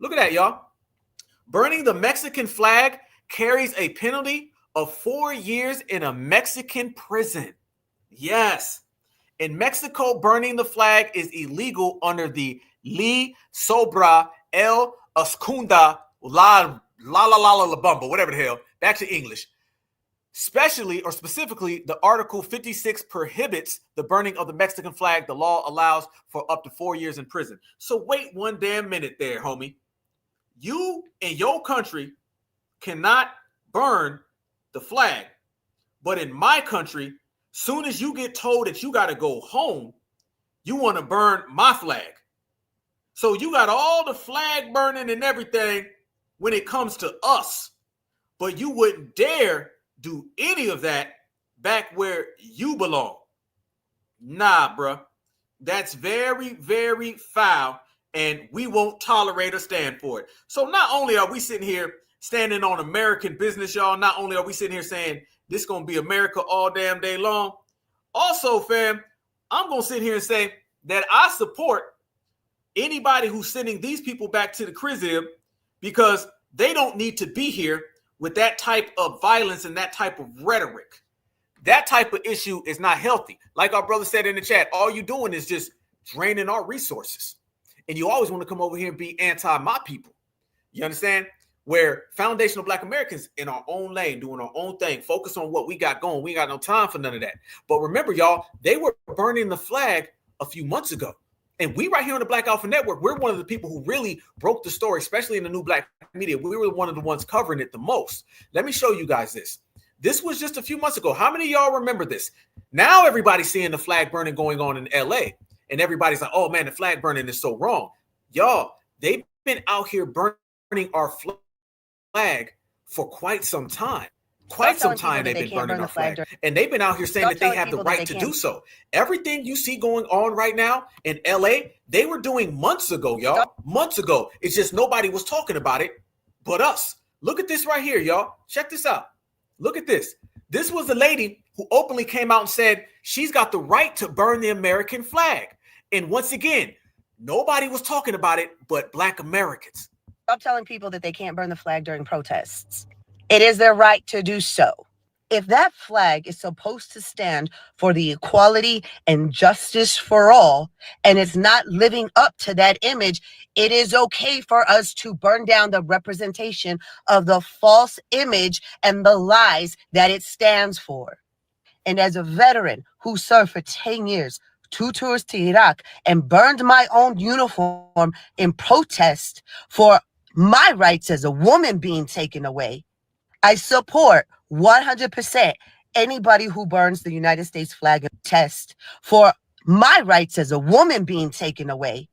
Look at that, y'all. Burning the Mexican flag carries a penalty of 4 years in a Mexican prison. Yes. In Mexico, burning the flag is illegal under the Ley sobre el Escunda la bumba, whatever the hell. Back to English. Specifically, the Article 56 prohibits the burning of the Mexican flag. The law allows for up to 4 years in prison. So wait one damn minute there, homie. You in your country cannot burn the flag. But in my country, soon as you get told that you got to go home, you want to burn my flag. So you got all the flag burning and everything when it comes to us. But you wouldn't dare do any of that back where you belong. Nah, bruh. That's very, very foul, and we won't tolerate or stand for it. So not only are we sitting here standing on American business, y'all, not only are we sitting here saying this is going to be America all damn day long, also, fam, I'm going to sit here and say that I support anybody who's sending these people back to the crib because they don't need to be here with that type of violence and that type of rhetoric. That type of issue is not healthy. Like our brother said in the chat, all you're doing is just draining our resources. And you always want to come over here and be anti my people. You understand? Where foundational Black Americans in our own lane, doing our own thing, focus on what we got going. We ain't got no time for none of that. But remember, y'all, they were burning the flag a few months ago. And we right here on the Black Alpha Network, we're one of the people who really broke the story, especially in the new Black media. We were one of the ones covering it the most. Let me show you guys this. This was just a few months ago. How many of y'all remember this? Now everybody's seeing the flag burning going on in LA. And everybody's like, oh man, the flag burning is so wrong. Y'all, they've been out here burning our flag for quite some time. Quite some time they've been burning our flag. And they've been out here saying that they have the right to do so. Everything you see going on right now in LA, they were doing months ago, y'all. Months ago. It's just nobody was talking about it but us. Look at this right here, y'all. Check this out. Look at this. This was a lady who openly came out and said she's got the right to burn the American flag. And once again, nobody was talking about it but Black Americans. Stop telling people that they can't burn the flag during protests. It is their right to do so. If that flag is supposed to stand for the equality and justice for all, and it's not living up to that image, it is okay for us to burn down the representation of the false image and the lies that it stands for. And as a veteran who served for 10 years, 2 tours to Iraq, and burned my own uniform in protest for my rights as a woman being taken away, I support 100% anybody who burns the United States flag in protest for my rights as a woman being taken away.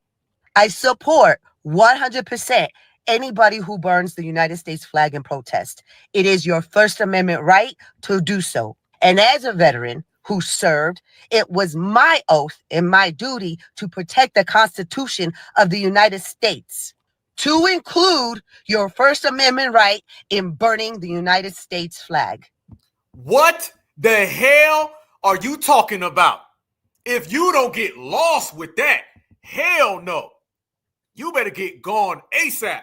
I support 100% anybody who burns the United States flag in protest. It is your First Amendment right to do so. And as a veteran who served, it was my oath and my duty to protect the Constitution of the United States, to include your First Amendment right in burning the United States flag. What the hell are you talking about? If you don't get lost with that, hell no. You better get gone ASAP.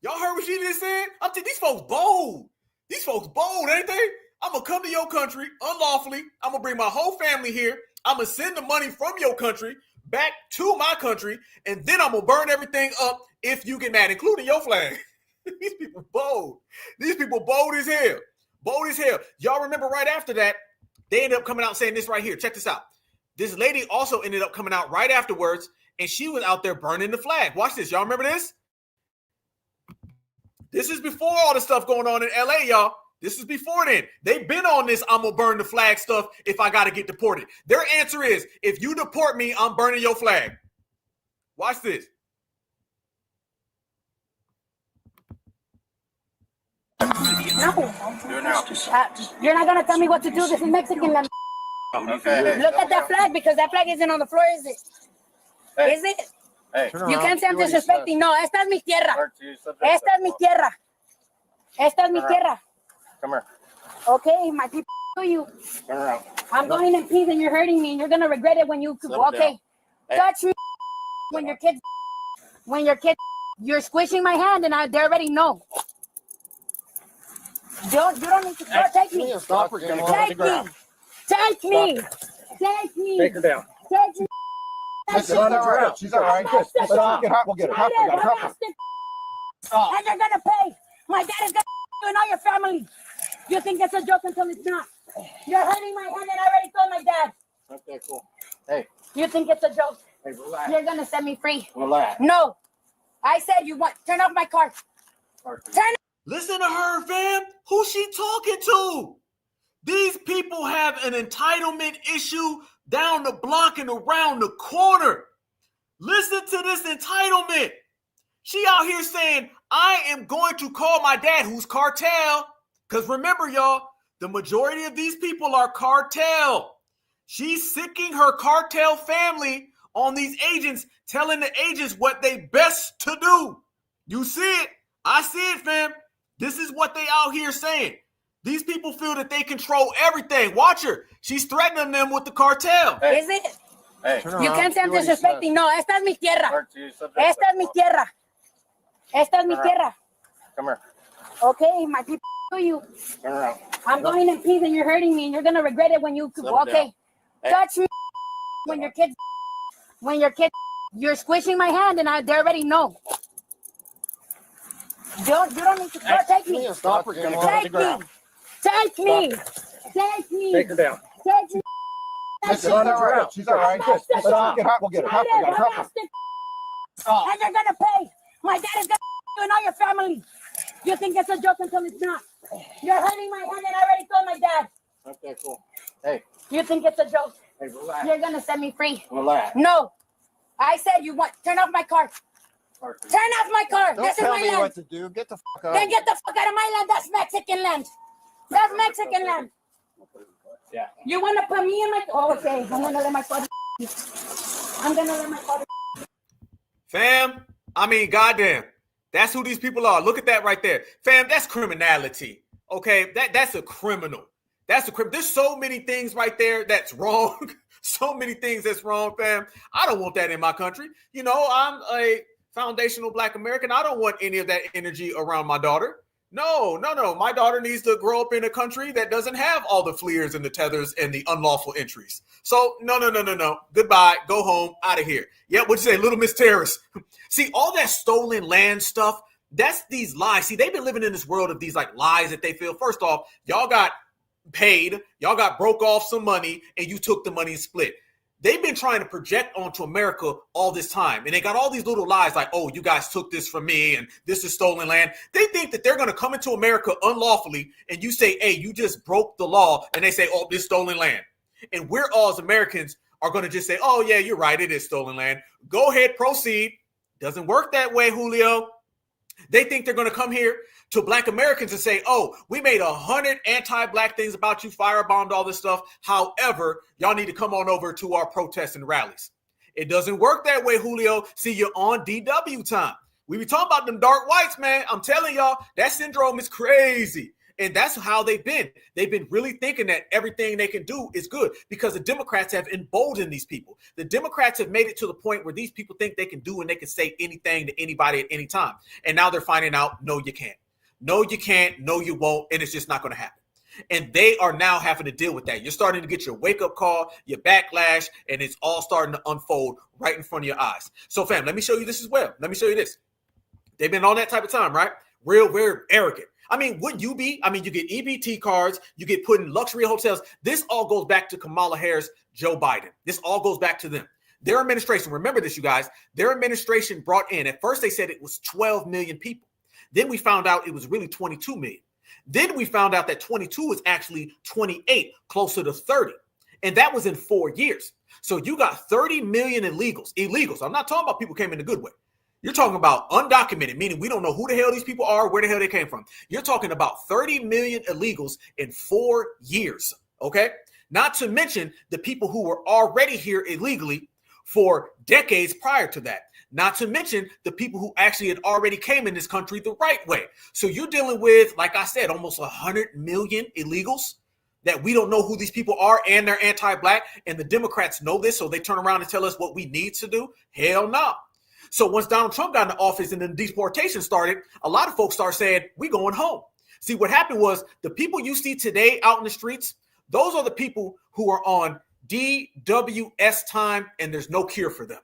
Y'all heard what she just said? I'm telling these folks bold. These folks bold, ain't they? I'm going to come to your country unlawfully. I'm going to bring my whole family here. I'm going to send the money from your country back to my country, and then I'm going to burn everything up if you get mad, including your flag. These people bold. These people bold as hell. Bold as hell. Y'all remember right after that, they ended up coming out and saying this right here. Check this out. This lady also ended up coming out right afterwards, and she was out there burning the flag. Watch this. Y'all remember this? This is before all the stuff going on in LA, y'all. This is before then. They've been on this I'm going to burn the flag stuff if I got to get deported. Their answer is, if you deport me, I'm burning your flag. Watch this. No. You're not going to tell me what to do. This is Mexican land. Okay. Look at that flag, because that flag isn't on the floor, is it? Hey. Is it? Hey. You can't say I'm disrespecting. No, esta es mi tierra. Esta es mi tierra. Esta es mi tierra. Come here. Okay, my people know you. Turn around. I'm going in peace and you're hurting me and you're going to regret it when you, okay. Touch me when your kids, you're squishing my hand and they already know. You don't need to take me. Stop her. Take me. Take me. Take me. Take her down. Take me. She's all right. She's all right. Let's get her. We'll get her. We got her. And you're gonna pay. My dad is gonna you and all your family. You think it's a joke until it's not. You're hurting my hand and I already told my dad. Okay, cool. Hey. You think it's a joke. Hey, relax. You're gonna set me free. Relax. No. I said you want. Turn off my car. Listen to her, fam. Who's she talking to? These people have an entitlement issue down the block and around the corner. Listen to this entitlement. She out here saying, I am going to call my dad, who's cartel. Because remember, y'all, the majority of these people are cartel. She's sicking her cartel family on these agents, telling the agents what they best to do. You see it. I see it, fam. This is what they out here saying. These people feel that they control everything. Watch her. She's threatening them with the cartel. Hey. Is it? Hey. You can't say I'm disrespecting. No, esta es mi tierra. Esta es mi tierra. Esta es mi tierra. Come here. Okay, my people know you. Turn around. I'm going in peace and you're hurting me and you're going to regret it when you, okay. Touch me when your kids, you're squishing my hand and they already know. You don't need to take me. Stop her. Take me. Take me. Take me. Take her down. Take me. She's all right. She's all right. Let's get her. We'll get her. We got her. And you're gonna pay. My dad is gonna you and all your family. You think it's a joke until it's not. You're hurting my hand and I already told my dad. Okay, cool. Hey. You think it's a joke. Hey, relax. You're gonna set me free. Relax. No. I said you want. Turn off my car. Turn off my car. Don't This is tell my me land. what to do. Get the fuck out. Then get the fuck out of my land. That's Mexican land. That's Mexican land. Yeah. You want to put me in my... Oh, okay. I'm going to let my father... I'm going to let my father... Fam, I mean, goddamn. That's who these people are. Look at that right there. Fam, that's criminality. Okay? That's a criminal. That's a criminal. There's so many things right there that's wrong. So many things that's wrong, fam. I don't want that in my country. You know, I'm a foundational Black American. I don't want any of that energy around my daughter. No. My daughter needs to grow up in a country that doesn't have all the fleers and the tethers and the unlawful entries. So no. Goodbye. Go home. Out of here. Yeah, what'd you say? Little Miss Terrorist. See, all that stolen land stuff, that's these lies. See, they've been living in this world of these like lies that they feel. First off, y'all got paid, y'all got broke off some money, and you took the money and split. They've been trying to project onto America all this time. And they got all these little lies like, oh, you guys took this from me and this is stolen land. They think that they're going to come into America unlawfully and you say, hey, you just broke the law. And they say, oh, this is stolen land. And we're all as Americans are going to just say, oh, yeah, you're right. It is stolen land. Go ahead, proceed. Doesn't work that way, Julio. They think they're going to come here to Black Americans and say, oh, we made 100 anti-Black things about you, firebombed all this stuff. However, y'all need to come on over to our protests and rallies. It doesn't work that way, Julio. See, you're on DW time. We be talking about them dark whites, man. I'm telling y'all, that syndrome is crazy. And that's how they've been. They've been really thinking that everything they can do is good because the Democrats have emboldened these people. The Democrats have made it to the point where these people think they can do and they can say anything to anybody at any time. And now they're finding out, no, you can't. No, you can't. No, you won't. And it's just not going to happen. And they are now having to deal with that. You're starting to get your wake-up call, your backlash, and it's all starting to unfold right in front of your eyes. So, fam, let me show you this as well. Let me show you this. They've been on that type of time, right? Real arrogant. I mean, wouldn't you be? I mean, you get EBT cards, you get put in luxury hotels. This all goes back to Kamala Harris, Joe Biden. This all goes back to them. Their administration, remember this, you guys, their administration brought in, at first they said it was 12 million people. Then we found out it was really 22 million. Then we found out that 22 is actually 28, closer to 30. And that was in 4 years. So you got 30 million illegals. I'm not talking about people came in a good way. You're talking about undocumented, meaning we don't know who the hell these people are, where the hell they came from. You're talking about 30 million illegals in 4 years, okay? Not to mention the people who were already here illegally for decades prior to that. Not to mention the people who actually had already came in this country the right way. So you're dealing with, like I said, almost 100 million illegals that we don't know who these people are, and they're anti-black, and the Democrats know this, so they turn around and tell us what we need to do? Hell no. So once Donald Trump got into office and then deportation started, a lot of folks start saying, we going home. See, what happened was the people you see today out in the streets, those are the people who are on DWS time, and there's no cure for them.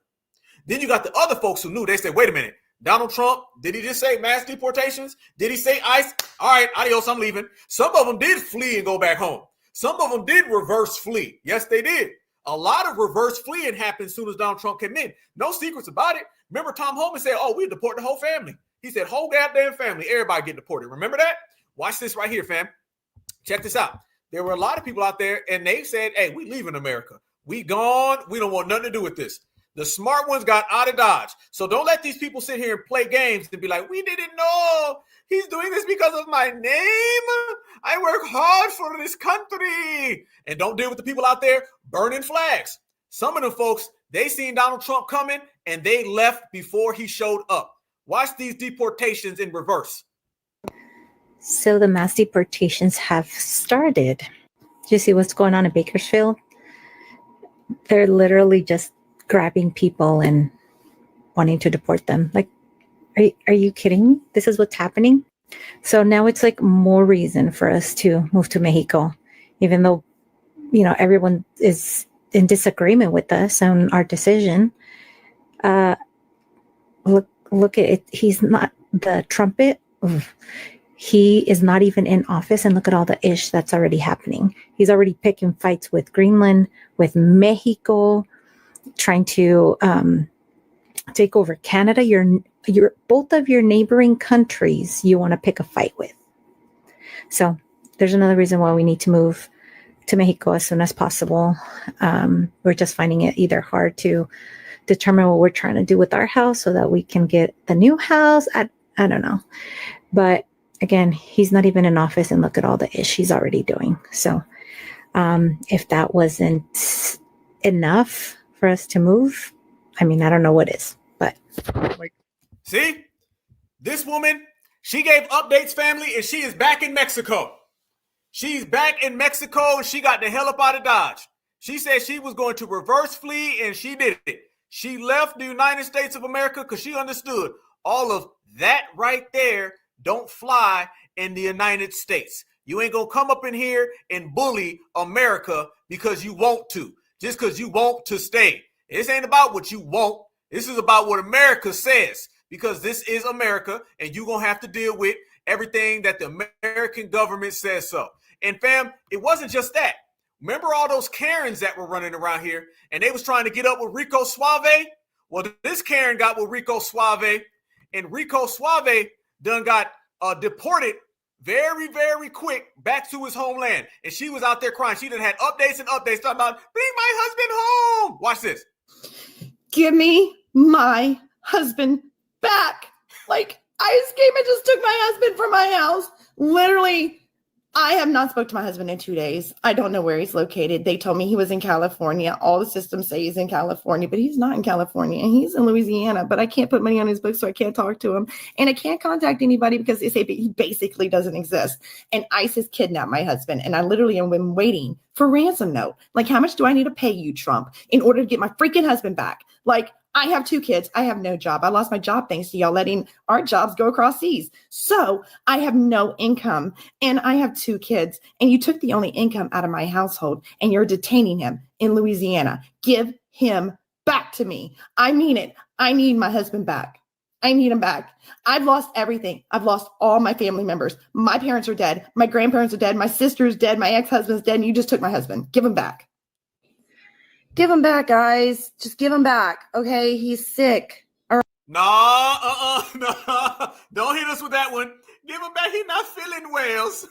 Then you got the other folks who knew. They said, wait a minute, Donald Trump, did he just say mass deportations? Did he say ICE? All right, adios, I'm leaving. Some of them did flee and go back home. Some of them did reverse flee. Yes, they did. A lot of reverse fleeing happened as soon as Donald Trump came in. No secrets about it. Remember, Tom Homan said, oh, we deport the whole family. He said, whole goddamn family, everybody get deported. Remember that? Watch this right here, fam. Check this out. There were a lot of people out there, and they said, hey, we leaving America. We gone. We don't want nothing to do with this. The smart ones got out of Dodge. So don't let these people sit here and play games and be like, we didn't know. He's doing this because of my name. I work hard for this country. And don't deal with the people out there burning flags. Some of them folks, they seen Donald Trump coming and they left before he showed up. Watch these deportations in reverse. So the mass deportations have started. Do you see what's going on in Bakersfield? They're literally just grabbing people and wanting to deport them. Like, are you kidding me? This is what's happening. So now it's like more reason for us to move to Mexico, even though, you know, everyone is in disagreement with us on our decision. Look at it. He's not the trumpet. He is not even in office, and look at all the ish that's already happening. He's already picking fights with Greenland, with Mexico, trying to take over Canada. You're both of your neighboring countries you want to pick a fight with. So there's another reason why we need to move to Mexico as soon as possible. We're just finding it either hard to determine what we're trying to do with our house so that we can get the new house. I don't know. But again, he's not even in office, and look at all the ish he's already doing. So if that wasn't enough for us to move, I mean, I don't know what is, but. See, this woman, she gave updates, family, and she is back in Mexico. She's back in Mexico, and she got the hell up out of Dodge. She said she was going to reverse flee, and she did it. She left the United States of America because she understood all of that right there don't fly in the United States. You ain't going to come up in here and bully America because you want to, just because you want to stay. This ain't about what you want. This is about what America says, because this is America, and you're going to have to deal with everything that the American government says so. And fam, it wasn't just that. Remember all those Karens that were running around here, and they was trying to get up with Rico Suave? Well, this Karen got with Rico Suave, and Rico Suave done got deported very, very quick back to his homeland. And she was out there crying. She done had updates and updates talking about, bring my husband home. Watch this. Give me my husband back. Like, I just came and just took my husband from my house. Literally, I have not spoke to my husband in 2 days. I don't know where he's located. They told me he was in California. All the systems say he's in California, but he's not in California, and he's in Louisiana. But I can't put money on his books, so I can't talk to him. And I can't contact anybody because they say he basically doesn't exist. And ICE has kidnapped my husband, and I literally am waiting for ransom note. Like, how much do I need to pay you, Trump, in order to get my freaking husband back? Like, I have 2 kids. I have no job. I lost my job thanks to y'all letting our jobs go across seas. So I have no income, and I have 2 kids, and you took the only income out of my household, and you're detaining him in Louisiana. Give him back to me. I mean it. I need my husband back. I need him back. I've lost everything. I've lost all my family members. My parents are dead. My grandparents are dead. My sister's dead. My ex-husband's dead, and you just took my husband. Give him back. Give him back, guys. Just give him back. Okay, he's sick. All right. No. Don't hit us with that one. Give him back. He's not feeling Wales.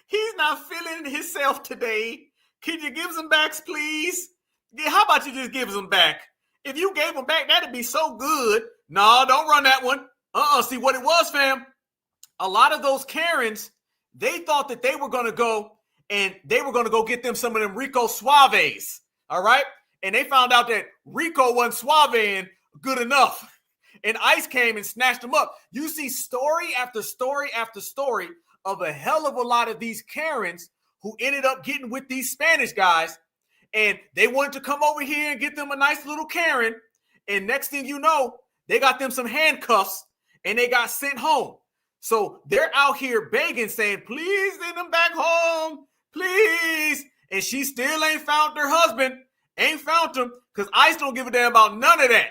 He's not feeling himself today. Can you give them back, please? Yeah, how about you just give them back? If you gave them back, that'd be so good. No, don't run that one. See what it was, fam? A lot of those Karens, they thought that they were going to go and they were going to go get them some of them Rico Suaves. All right? And they found out that Rico wasn't Suave good enough. And ICE came and snatched them up. You see story after story after story of a hell of a lot of these Karens who ended up getting with these Spanish guys. And they wanted to come over here and get them a nice little Karen. And next thing you know, they got them some handcuffs and they got sent home. So they're out here begging, saying, please send them back home, please. And she still ain't found her husband, ain't found him, because ICE don't give a damn about none of that.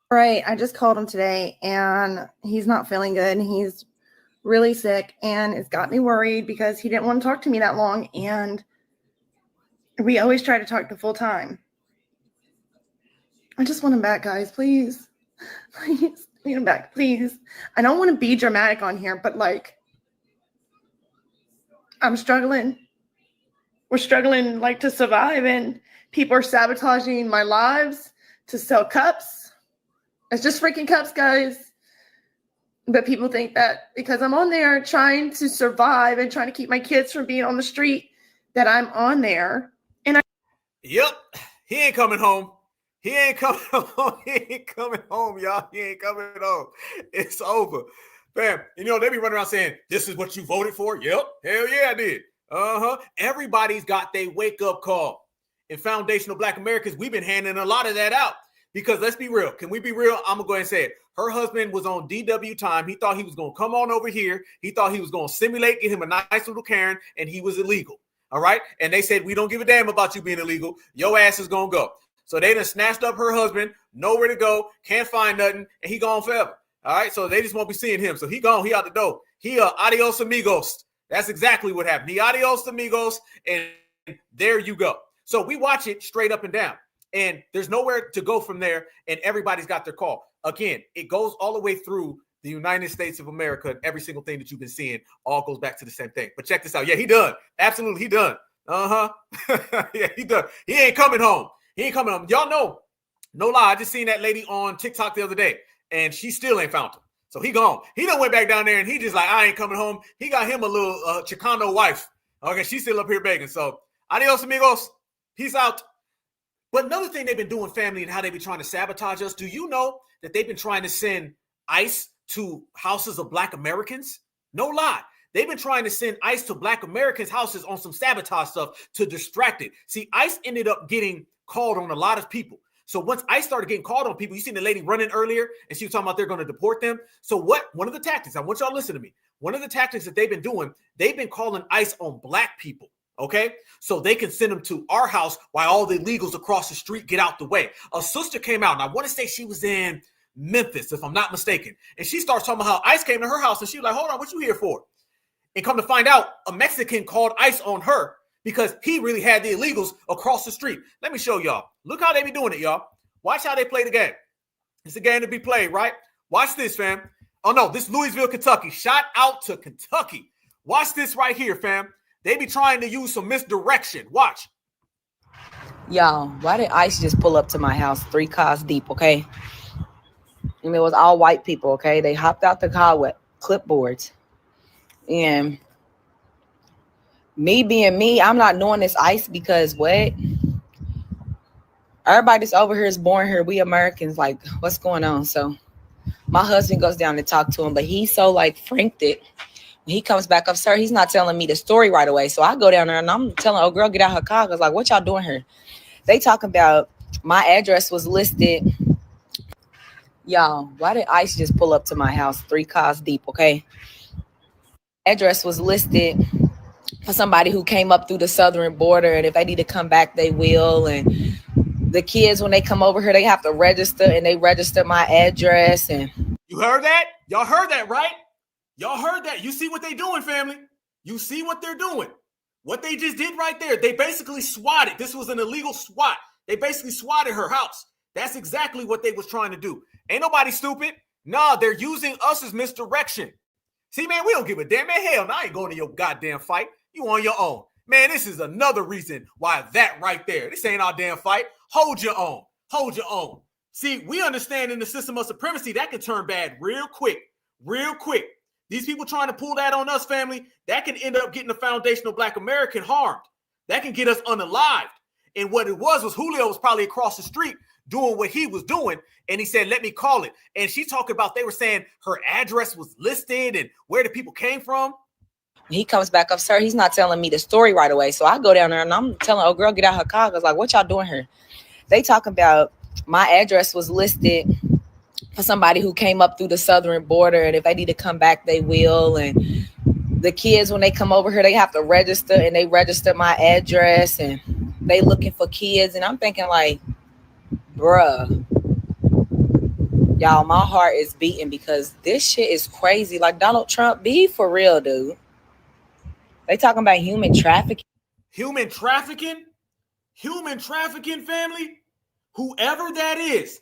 Right. I just called him today and he's not feeling good. He's really sick and it's got me worried because he didn't want to talk to me that long. And we always try to talk the full time. I just want him back, guys. Please. Please. Need him back, please. I don't want to be dramatic on here, but like, I'm struggling. We're struggling like to survive and people are sabotaging my lives to sell cups. It's just freaking cups, guys. But people think that because I'm on there trying to survive and trying to keep my kids from being on the street, that I'm on there. And Yep, he ain't coming home. He ain't coming home. He ain't coming home, y'all. He ain't coming home. It's over. Bam. You know, they be running around saying, this is what you voted for? Yep. Hell yeah, I did. Everybody's got their wake-up call. In Foundational Black Americans, we've been handing a lot of that out. Because let's be real. Can we be real? I'm going to go ahead and say it. Her husband was on DW time. He thought he was going to come on over here. He thought he was going to simulate, get him a nice little Karen, and he was illegal. All right? And they said, we don't give a damn about you being illegal. Your ass is going to go. So they done snatched up her husband, nowhere to go, can't find nothing, and he gone forever. All right? So they just won't be seeing him. So he gone. He out the door. He adios amigos. That's exactly what happened. He adios amigos, and there you go. So we watch it straight up and down. And there's nowhere to go from there, and everybody's got their call. Again, it goes all the way through the United States of America, and every single thing that you've been seeing all goes back to the same thing. But check this out. Yeah, he done. Absolutely, he done. Yeah, he done. He ain't coming home. He ain't coming home. Y'all know, no lie, I just seen that lady on TikTok the other day, and she still ain't found him. So he gone. He done went back down there, and he just like, I ain't coming home. He got him a little Chicano wife. Okay, she's still up here begging. So adios, amigos. Peace out. But another thing they've been doing, family, and how they've been trying to sabotage us, do you know that they've been trying to send ICE to houses of Black Americans? No lie. They've been trying to send ICE to Black Americans' houses on some sabotage stuff to distract it. See, ICE ended up getting called on a lot of people. So once ICE started getting called on people, you seen the lady running earlier, and she was talking about they're going to deport them. So one of the tactics, I want y'all to listen to me. One of the tactics that they've been doing, they've been calling ICE on Black people. Okay, so they can send them to our house while all the illegals across the street get out the way. A sister came out, and I want to say she was in Memphis, if I'm not mistaken. And she starts talking about how ICE came to her house, and she was like, hold on, what you here for? And come to find out, a Mexican called ICE on her because he really had the illegals across the street. Let me show y'all. Look how they be doing it, y'all. Watch how they play the game. It's a game to be played, right? Watch this, fam. Oh, no, this Louisville, Kentucky. Shout out to Kentucky. Watch this right here, fam. They be trying to use some misdirection. Watch. Y'all, why did ICE just pull up to my house 3 cars deep, okay? And it was all white people, okay? They hopped out the car with clipboards. And me being me, I'm not doing this ICE because what? Everybody that's over here is born here. We Americans, like, what's going on? So my husband goes down to talk to him, but he's so, like, franked it. He comes back up, sir, he's not telling me the story right away. So I go down there and I'm telling, oh, girl, get out her car. I was like, what y'all doing here? They talking about my address was listed. Y'all, why did ICE just pull up to my house 3 cars deep, okay? Address was listed for somebody who came up through the southern border. And if they need to come back, they will. And the kids, when they come over here, they have to register, and they register my address. And you heard that? Y'all heard that, right? Y'all heard that. You see what they doing, family? You see what they're doing. What they just did right there. They basically swatted. This was an illegal swat. They basically swatted her house. That's exactly what they was trying to do. Ain't nobody stupid. Nah, they're using us as misdirection. See, man, we don't give a damn. Man, hell, I ain't going to your goddamn fight. You on your own. Man, this is another reason why that right there. This ain't our damn fight. Hold your own. Hold your own. See, we understand in the system of supremacy, that can turn bad real quick. Real quick. These people trying to pull that on us, family, that can end up getting the foundational Black American harmed. That can get us unalived. And what it was Julio was probably across the street doing what he was doing. And he said, let me call it. And she talked about, they were saying her address was listed and where the people came from. He comes back up, sir, he's not telling me the story right away. So I go down there and I'm telling, oh, girl, get out her car. I was like, what y'all doing here? They talking about my address was listed for somebody who came up through the southern border. And if they need to come back, they will. And the kids, when they come over here, they have to register, and they register my address, and they looking for kids. And I'm thinking like, bruh, y'all, my heart is beating because this shit is crazy. Like, Donald Trump, be for real, dude. They talking about human trafficking. Human trafficking? Human trafficking, family? Whoever that is,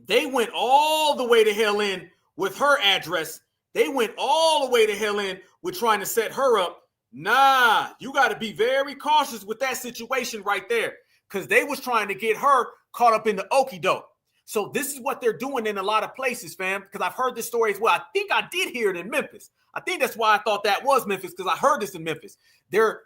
they went all the way to hell in with her address. They went all the way to hell in with trying to set her up. Nah, you got to be very cautious with that situation right there, because they was trying to get her caught up in the okie doke. So this is what they're doing in a lot of places, fam, because I've heard this story as well. I think I did hear it in Memphis. I think that's why I thought that was Memphis, because I heard this in Memphis. They're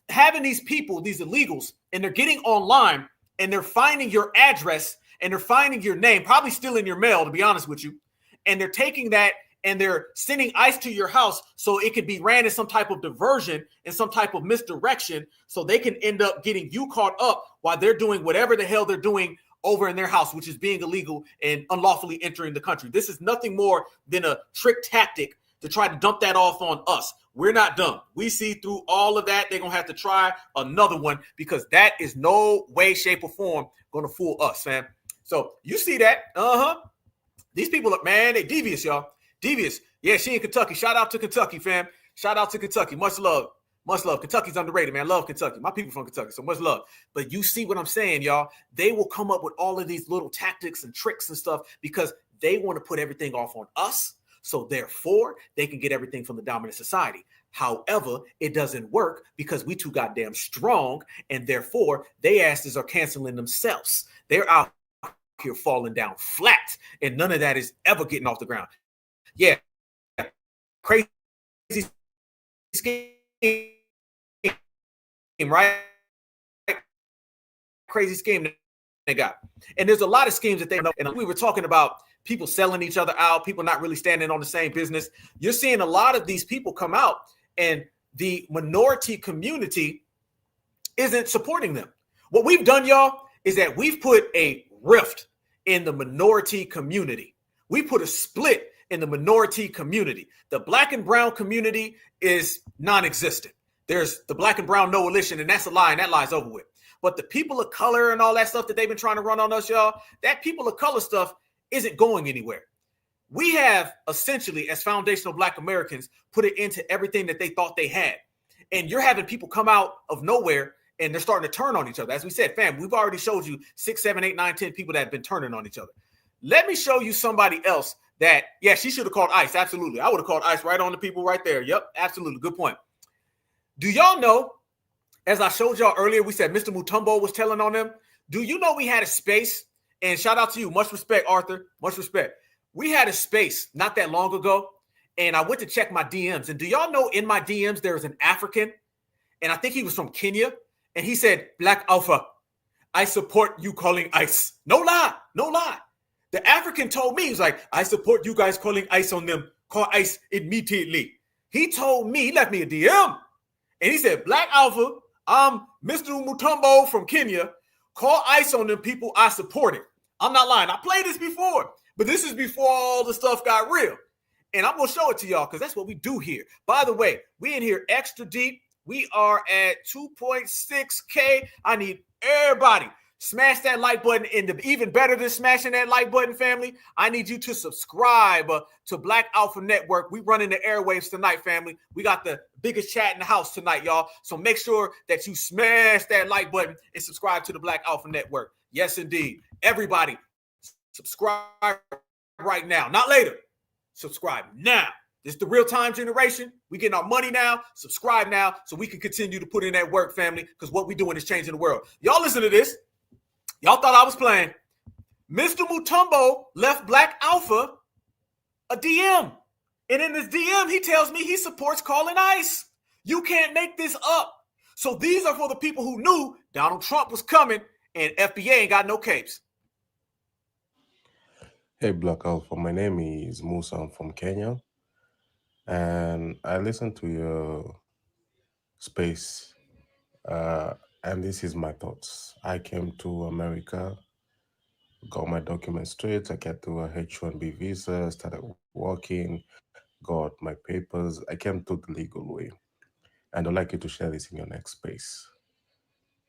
having these people, these illegals, and they're getting online, and they're finding your address, and they're finding your name, probably still in your mail, to be honest with you. And they're taking that and they're sending ICE to your house so it could be ran as some type of diversion and some type of misdirection, so they can end up getting you caught up while they're doing whatever the hell they're doing over in their house, which is being illegal and unlawfully entering the country. This is nothing more than a trick tactic to try to dump that off on us. We're not dumb. We see through all of that. They're going to have to try another one, because that is no way, shape, or form going to fool us, fam. So you see that. These people are, man, they devious, y'all. Devious. Yeah, she in Kentucky. Shout out to Kentucky, fam. Shout out to Kentucky. Much love. Much love. Kentucky's underrated, man. Love Kentucky. My people from Kentucky, so much love. But you see what I'm saying, y'all. They will come up with all of these little tactics and tricks and stuff because they want to put everything off on us. So therefore, they can get everything from the dominant society. However, it doesn't work because we too goddamn strong, and therefore, they asses are canceling themselves. They're out here falling down flat, and none of that is ever getting off the ground. Yeah, crazy scheme, right? Crazy scheme they got. And there's a lot of schemes that they know. And we were talking about people selling each other out, people not really standing on the same business. You're seeing a lot of these people come out, and the minority community isn't supporting them. What we've done, y'all, is that we've put a rift in the minority community. We put a split in the minority community. The Black and brown community is non-existent. There's the Black and brown NOalition, and that's a lie, and that lie's over with. But the people of color and all that stuff that they've been trying to run on us, y'all, that people of color stuff isn't going anywhere. We have essentially, as foundational Black Americans, put it into everything that they thought they had. And you're having people come out of nowhere and they're starting to turn on each other. As we said, fam, we've already showed you 6, 7, 8, 9, 10 people that have been turning on each other. Let me show you somebody else that, yeah, she should have called ICE. Absolutely. I would have called ICE right on the people right there. Yep, absolutely. Good point. Do y'all know, as I showed y'all earlier, we said Mr. Mutombo was telling on them. Do you know we had a space? And shout out to you. Much respect, Arthur. Much respect. We had a space not that long ago, and I went to check my DMs. And do y'all know in my DMs there was an African, and I think he was from Kenya, and he said, Black Alpha, I support you calling ICE. No lie. No lie. The African told me, he's like, I support you guys calling ICE on them. Call ICE immediately. He told me, he left me a DM, and he said, Black Alpha, I'm Mr. Mutombo from Kenya. Call ICE on them people. I support it. I'm not lying. I played this before, but this is before all the stuff got real. And I'm going to show it to y'all because that's what we do here. By the way, we in here extra deep. We are at 2.6K. I need everybody. Smash that like button. And even better than smashing that like button, family, I need you to subscribe to Black Alpha Network. We running the airwaves tonight, family. We got the biggest chat in the house tonight, y'all. So make sure that you smash that like button and subscribe to the Black Alpha Network. Yes, indeed. Everybody, subscribe right now, not later. Subscribe now. This is the real-time generation. We getting our money now. Subscribe now so we can continue to put in that work, family, because what we're doing is changing the world. Y'all listen to this. Y'all thought I was playing. Mr. Mutombo left Black Alpha a DM. And in this DM, he tells me he supports calling ICE. You can't make this up. So these are for the people who knew Donald Trump was coming and FBA ain't got no capes. Hey, Black Alpha. My name is Musa. I'm from Kenya. And I listened to your space. And this is my thoughts. I came to America, got my documents straight. I got to a H-1B visa, started working, got my papers. I came to the legal way. And I'd like you to share this in your next space.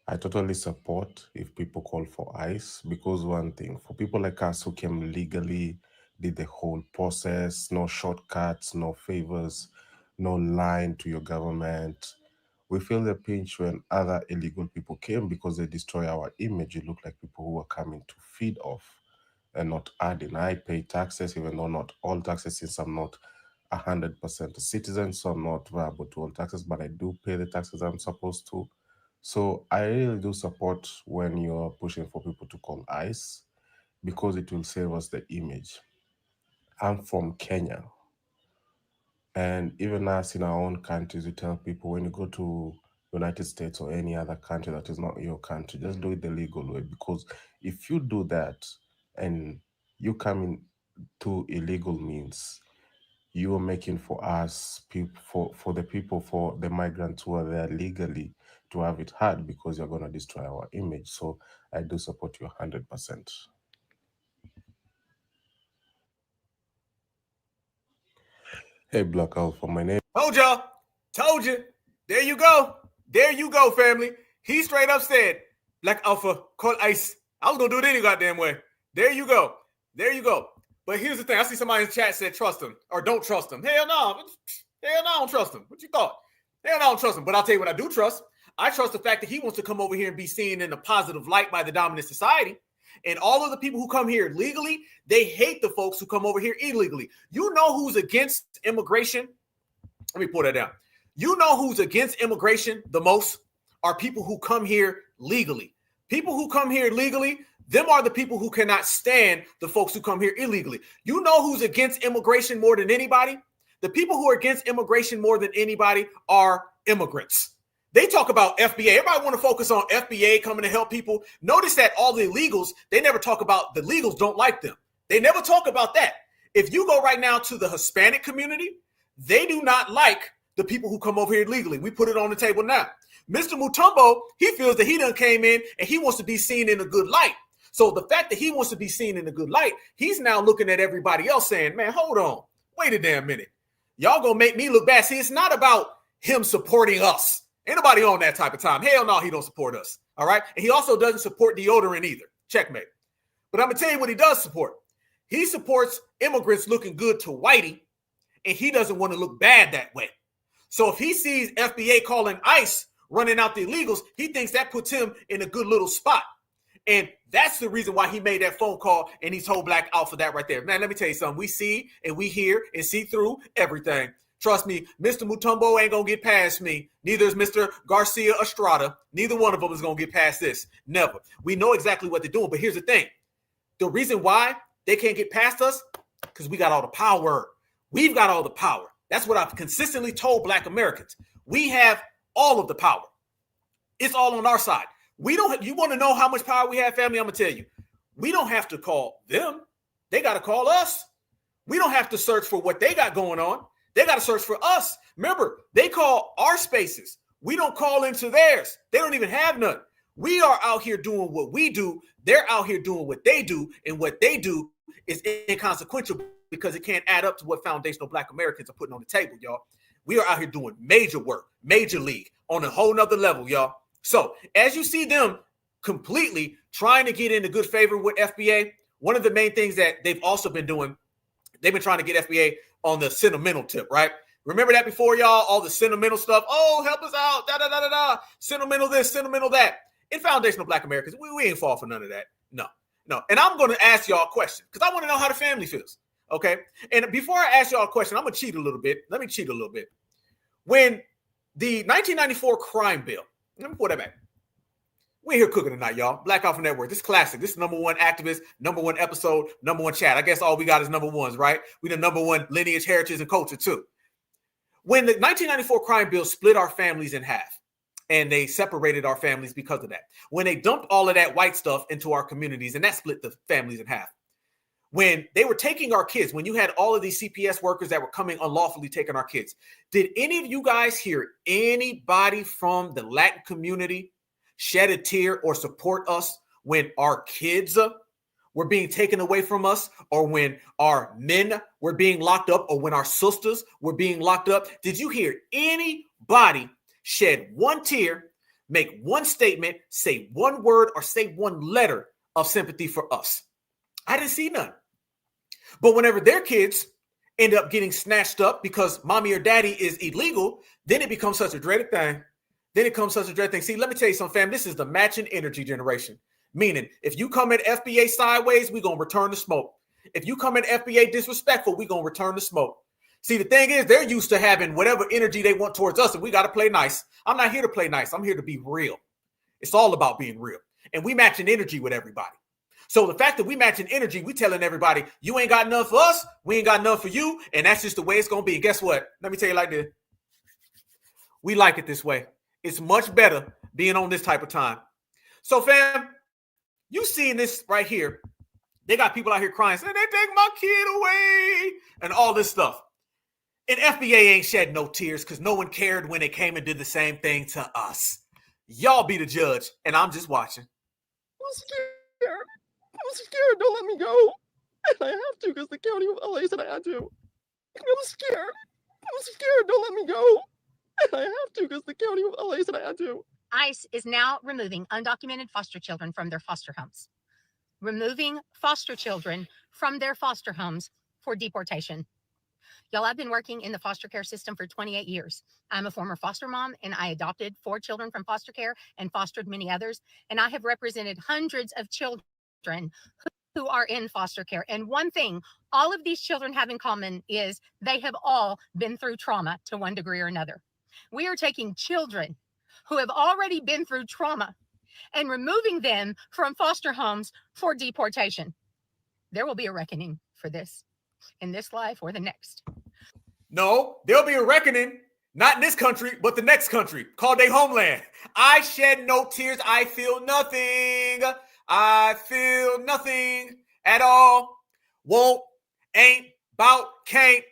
I totally support if people call for ICE, because one thing, for people like us who came legally, did the whole process, no shortcuts, no favors, no line to your government, we feel the pinch when other illegal people came because they destroy our image. You look like people who are coming to feed off and not adding. I pay taxes, even though not all taxes, since I'm not 100% a citizen, so I'm not viable to all taxes, but I do pay the taxes I'm supposed to. So I really do support when you're pushing for people to call ICE, because it will save us the image. I'm from Kenya. And even us in our own countries, we tell people when you go to United States or any other country that is not your country, just do it the legal way. Because if you do that and you come in to illegal means, you are making for us, for the people, for the migrants who are there legally, to have it hard, because you're going to destroy our image. So I do support you 100%. Hey, Black Alpha, my name. Told y'all. Told you. There you go. There you go, family. He straight up said, Black Alpha, call ICE. I was going to do it any goddamn way. There you go. There you go. But here's the thing. I see somebody in the chat said trust him or don't trust him. Hell no. Hell no, I don't trust him. What you thought? Hell no, I don't trust him. But I'll tell you what I do trust. I trust the fact that he wants to come over here and be seen in a positive light by the dominant society. And all of the people who come here legally, they hate the folks who come over here illegally. You know who's against immigration? Let me pull that down. You know who's against immigration the most are people who come here legally. People who come here legally, them are the people who cannot stand the folks who come here illegally. You know who's against immigration more than anybody? The people who are against immigration more than anybody are immigrants. They talk about FBA. Everybody want to focus on FBA coming to help people. Notice that all the illegals, they never talk about the legals don't like them. They never talk about that. If you go right now to the Hispanic community, they do not like the people who come over here legally. We put it on the table now. Mr. Mutombo, he feels that he done came in and he wants to be seen in a good light. So the fact that he wants to be seen in a good light, he's now looking at everybody else saying, man, hold on. Wait a damn minute. Y'all gonna make me look bad. See, it's not about him supporting us. Ain't nobody on that type of time. Hell no, he don't support us. All right. And he also doesn't support deodorant either. Checkmate. But I'm going to tell you what he does support. He supports immigrants looking good to whitey, and he doesn't want to look bad that way. So if he sees FBA calling ICE running out the illegals, he thinks that puts him in a good little spot. And that's the reason why he made that phone call and he told Black Alpha that right there. Man, let me tell you something. We see and we hear and see through everything. Trust me, Mr. Mutombo ain't going to get past me. Neither is Mr. Garcia Estrada. Neither one of them is going to get past this. Never. We know exactly what they're doing. But here's the thing. The reason why they can't get past us, because we got all the power. We've got all the power. That's what I've consistently told Black Americans. We have all of the power. It's all on our side. We don't. You want to know how much power we have, family? I'm going to tell you. We don't have to call them. They got to call us. We don't have to search for what they got going on. They got to search for us. Remember, they call our spaces. We don't call into theirs. They don't even have none. We are out here doing what we do. They're out here doing what they do. And what they do is inconsequential because it can't add up to what foundational Black Americans are putting on the table, y'all. We are out here doing major work, major league on a whole nother level, y'all. So as you see them completely trying to get into good favor with FBA, one of the main things that they've also been doing, they've been trying to get FBA on the sentimental tip, right? Remember that before, y'all? All the sentimental stuff. Oh, help us out. Da, da, da, da, da. Sentimental this, sentimental that. in foundational Black Americans, we ain't fall for none of that. No. And I'm going to ask y'all a question because I want to know how the family feels. Okay. And before I ask y'all a question, I'm going to cheat a little bit. Let me cheat a little bit. When the 1994 crime bill, let me pull that back. We're here cooking tonight, y'all. Black Alpha Network. This is classic. This is number one activist, number one episode, number one chat. I guess all we got is number ones, right? We the number one lineage, heritage, and culture too. When the 1994 crime bill split our families in half, and they separated our families because of that. When they dumped all of that white stuff into our communities, and that split the families in half. When they were taking our kids, when you had all of these CPS workers that were coming unlawfully taking our kids, did any of you guys hear anybody from the Latin community shed a tear or support us when our kids were being taken away from us, or when our men were being locked up, or when our sisters were being locked up? Did you hear anybody shed one tear, make one statement, say one word, or say one letter of sympathy for us? I didn't see none. But whenever their kids end up getting snatched up because mommy or daddy is illegal, then it becomes such a dreaded thing. See, let me tell you something, fam. This is the matching energy generation. Meaning, if you come at FBA sideways, we're going to return the smoke. If you come at FBA disrespectful, we're going to return the smoke. See, the thing is, they're used to having whatever energy they want towards us, and we got to play nice. I'm not here to play nice. I'm here to be real. It's all about being real. And we matching energy with everybody. So the fact that we matching energy, we telling everybody, you ain't got enough for us, we ain't got enough for you, and that's just the way it's going to be. And guess what? Let me tell you like this. We like it this way. It's much better being on this type of time. So, fam, you seeing this right here. They got people out here crying, saying, they take my kid away, and all this stuff. And FBA ain't shed no tears because no one cared when they came and did the same thing to us. Y'all be the judge, and I'm just watching. I'm scared. I'm scared. Don't let me go. And I have to because the county of LA said I had to. I'm scared. I'm scared. Don't let me go. And I have to because the county of LA said I had to. ICE is now removing undocumented foster children from their foster homes. Removing foster children from their foster homes for deportation. Y'all, I've been working in the foster care system for 28 years. I'm a former foster mom, and I adopted 4 children from foster care and fostered many others. And I have represented hundreds of children who are in foster care. And one thing all of these children have in common is they have all been through trauma to one degree or another. We are taking children who have already been through trauma and removing them from foster homes for deportation. There will be a reckoning for this in this life or the next. No, there'll be a reckoning, not in this country, but the next country called their homeland. I shed no tears. I feel nothing. I feel nothing at all. Won't, ain't, bout, can't.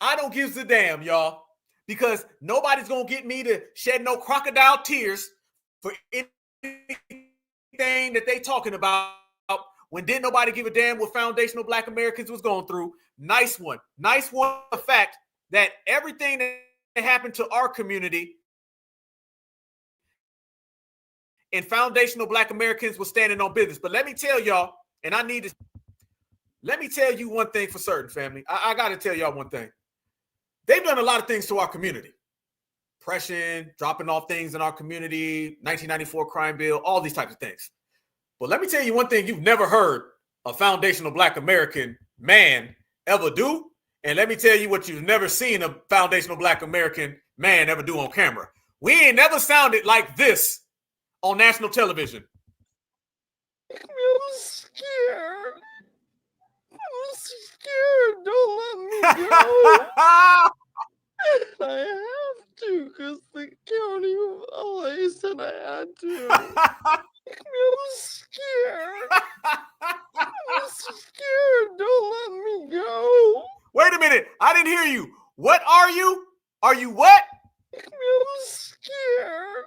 I don't give a damn, y'all, because nobody's going to get me to shed no crocodile tears for anything that they talking about when didn't nobody give a damn what foundational Black Americans was going through. Nice one. The fact that everything that happened to our community and foundational Black Americans was standing on business. But let me tell y'all, and let me tell you one thing for certain, family. I got to tell y'all one thing. They've done a lot of things to our community. Oppression, dropping off things in our community, 1994 crime bill, all these types of things. But let me tell you one thing you've never heard a foundational Black American man ever do. And let me tell you what you've never seen a foundational Black American man ever do on camera. We ain't never sounded like this on national television. I'm scared. I'm scared. Don't let me go. I have to because the county of LA said I had to. I'm scared. I'm scared. Don't let me go. Wait a minute. I didn't hear you. What are you? Are you what? I'm scared.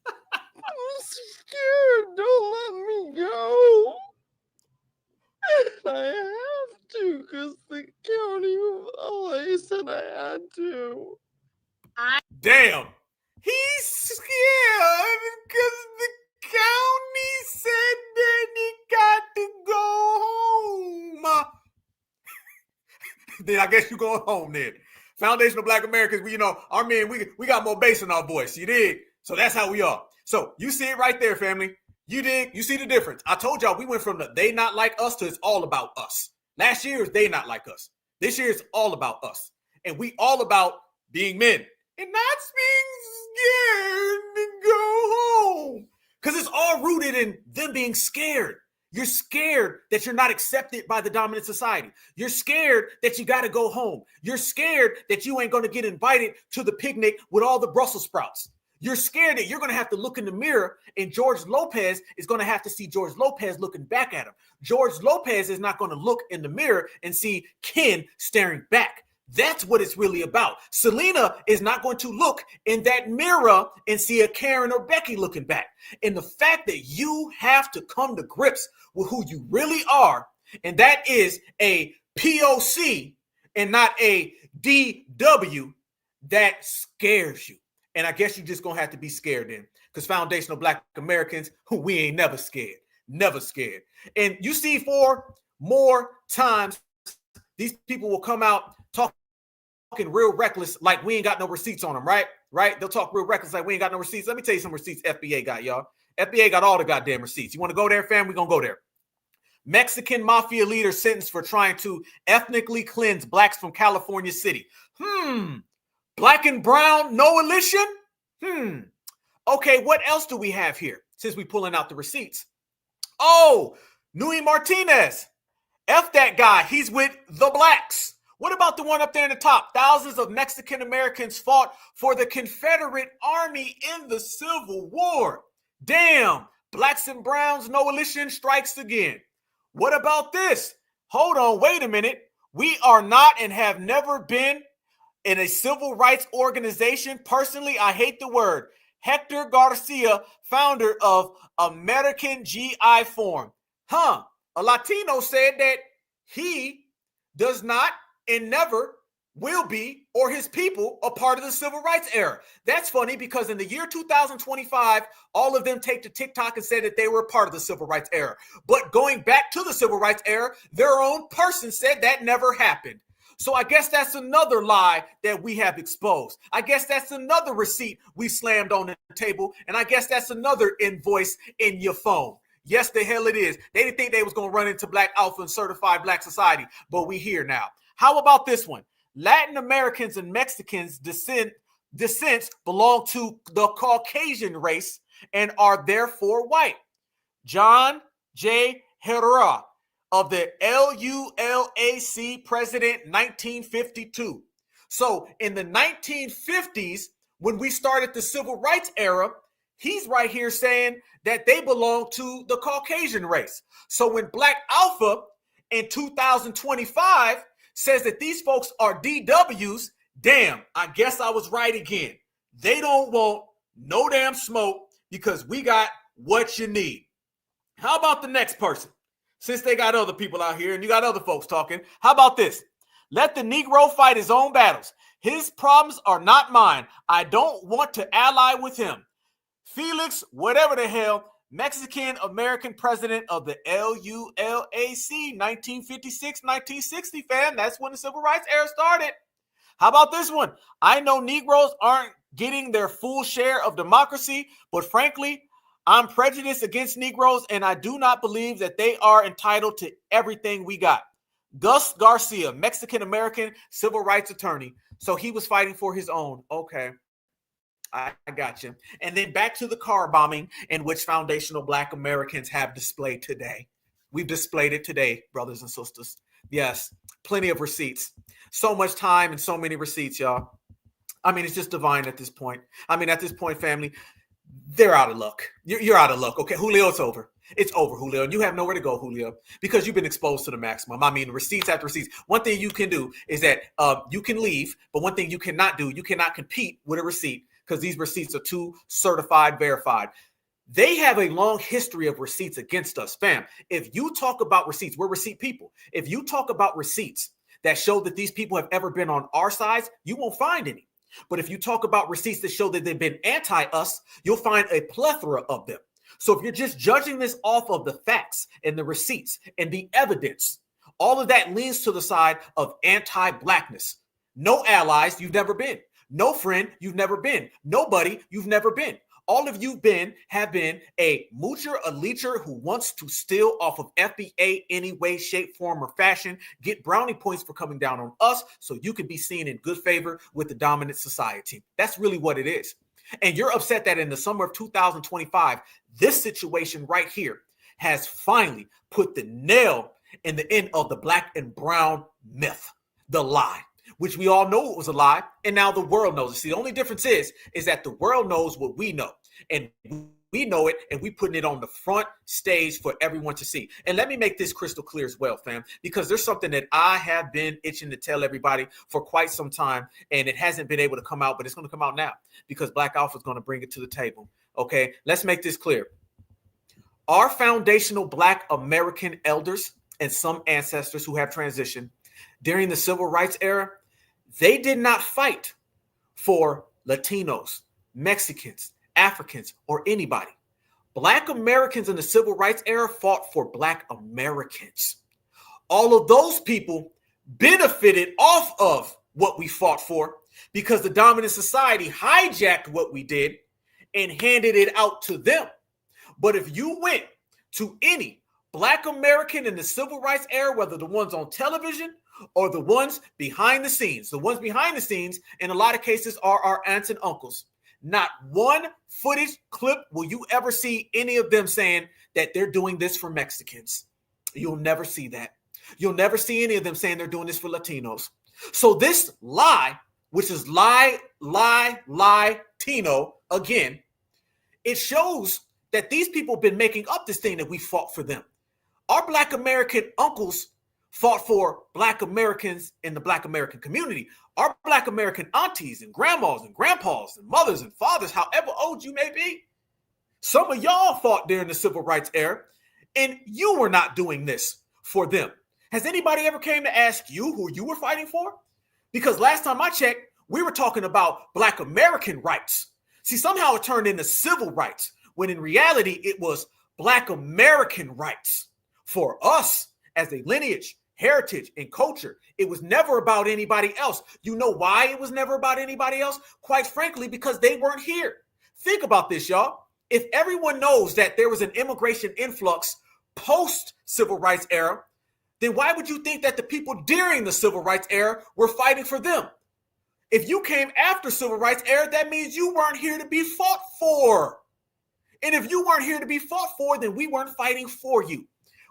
I'm scared. Don't let me go. And I have to because the county of LA said I had to. Damn. He's scared because the county said that he got to go home. Then I guess you're going home then. Foundational Black Americans, our men, we got more bass in our voice, you dig? So that's how we are. So you see it right there, family. You dig? You see the difference. I told y'all we went from the they not like us to it's all about us. Last year is they not like us. This year is all about us. And we all about being men and not being scared to go home. Because it's all rooted in them being scared. You're scared that you're not accepted by the dominant society. You're scared that you got to go home. You're scared that you ain't going to get invited to the picnic with all the Brussels sprouts. You're scared that you're going to have to look in the mirror and George Lopez is going to have to see George Lopez looking back at him. George Lopez is not going to look in the mirror and see Ken staring back. That's what it's really about. Selena is not going to look in that mirror and see a Karen or Becky looking back. And the fact that you have to come to grips with who you really are, and that is a POC and not a DW, that scares you. And I guess you're just going to have to be scared then, because foundational Black Americans, we ain't never scared. Never scared. And you see 4 more times, these people will come out talking real reckless like we ain't got no receipts on them, right? Right? They'll talk real reckless like we ain't got no receipts. Let me tell you some receipts FBA got, y'all. FBA got all the goddamn receipts. You want to go there, fam? We're going to go there. Mexican mafia leader sentenced for trying to ethnically cleanse blacks from California city. Black and brown, NOalition? Okay, what else do we have here since we pulling out the receipts? Oh, Nui Martinez. F that guy. He's with the blacks. What about the one up there in the top? Thousands of Mexican Americans fought for the Confederate Army in the Civil War. Damn. Blacks and browns, NOalition strikes again. What about this? Hold on, wait a minute. We are not and have never been in a civil rights organization. Personally, I hate the word. Hector Garcia, founder of American GI Forum. A Latino said that he does not and never will be, or his people, a part of the civil rights era. That's funny because in the year 2025, all of them take to TikTok and said that they were a part of the civil rights era. But going back to the civil rights era, their own person said that never happened. So I guess that's another lie that we have exposed. I guess that's another receipt we slammed on the table. And I guess that's another invoice in your phone. Yes, the hell it is. They didn't think they was going to run into Black Alpha and certified Black society, but we here now. How about this one? Latin Americans and Mexicans descents belong to the Caucasian race and are therefore white. John J. Herrera of the LULAC president 1952. So in the 1950s, when we started the civil rights era, he's right here saying that they belong to the Caucasian race. So when Black Alpha in 2025 says that these folks are DWs, damn, I guess I was right again. They don't want no damn smoke because we got what you need. How about the next person? Since they got other people out here and you got other folks talking, how about this? Let the Negro fight his own battles. His problems are not mine. I don't want to ally with him. Felix, whatever the hell, Mexican American president of the LULAC, 1956-1960, fam. That's when the civil rights era started. How about this one? I know Negroes aren't getting their full share of democracy, but frankly, I'm prejudiced against Negroes, and I do not believe that they are entitled to everything we got. Gus Garcia, Mexican-American civil rights attorney. So he was fighting for his own. Okay, I got you. And then back to the car bombing in which foundational Black Americans have displayed today. We've displayed it today, brothers and sisters. Yes, plenty of receipts. So much time and so many receipts, y'all. I mean, it's just divine at this point. I mean, at this point, family, they're out of luck. You're out of luck. Okay, Julio, it's over. It's over, Julio. And you have nowhere to go, Julio, because you've been exposed to the maximum. I mean, receipts after receipts. One thing you can do is that you can leave, but one thing you cannot do, you cannot compete with a receipt because these receipts are too certified, verified. They have a long history of receipts against us, fam. If you talk about receipts, we're receipt people. If you talk about receipts that show that these people have ever been on our sides, you won't find any. But if you talk about receipts that show that they've been anti-us, you'll find a plethora of them. So if you're just judging this off of the facts and the receipts and the evidence, all of that leans to the side of anti-Blackness. No allies, you've never been. No friend, you've never been. Nobody, you've never been. All of you have been a moocher, a leecher who wants to steal off of FBA any way, shape, form, or fashion, get brownie points for coming down on us so you can be seen in good favor with the dominant society. That's really what it is. And you're upset that in the summer of 2025, this situation right here has finally put the nail in the end of the black and brown myth, the lie, which we all know it was a lie, and now the world knows it. See, the only difference is that the world knows what we know, and we know it, and we putting it on the front stage for everyone to see. And let me make this crystal clear as well, fam, because there's something that I have been itching to tell everybody for quite some time, and it hasn't been able to come out, but it's going to come out now because Black Alpha is going to bring it to the table. Okay, let's make this clear. Our foundational Black American elders and some ancestors who have transitioned during the civil rights era, they did not fight for Latinos, Mexicans, Africans, or anybody. Black Americans in the civil rights era fought for Black Americans. All of those people benefited off of what we fought for because the dominant society hijacked what we did and handed it out to them. But if you went to any Black American in the civil rights era, whether the ones on television or the ones behind the scenes in a lot of cases are our aunts and uncles. Not one footage clip will you ever see any of them saying that they're doing this for Mexicans. You'll never see that. You'll never see any of them saying they're doing this for Latinos. So this lie, which is Latino again, it shows that these people have been making up this thing that we fought for them. Our Black American uncles fought for Black Americans in the Black American community. Our Black American aunties and grandmas and grandpas and mothers and fathers, however old you may be, some of y'all fought during the civil rights era, and you were not doing this for them. Has anybody ever came to ask you who you were fighting for? Because last time I checked, we were talking about Black American rights. See, somehow it turned into civil rights, when in reality, it was Black American rights. For us, as a lineage, heritage, and culture, it was never about anybody else. You know why it was never about anybody else? Quite frankly, because they weren't here. Think about this, y'all. If everyone knows that there was an immigration influx post-civil rights era, then why would you think that the people during the civil rights era were fighting for them? If you came after civil rights era, that means you weren't here to be fought for. And if you weren't here to be fought for, then we weren't fighting for you.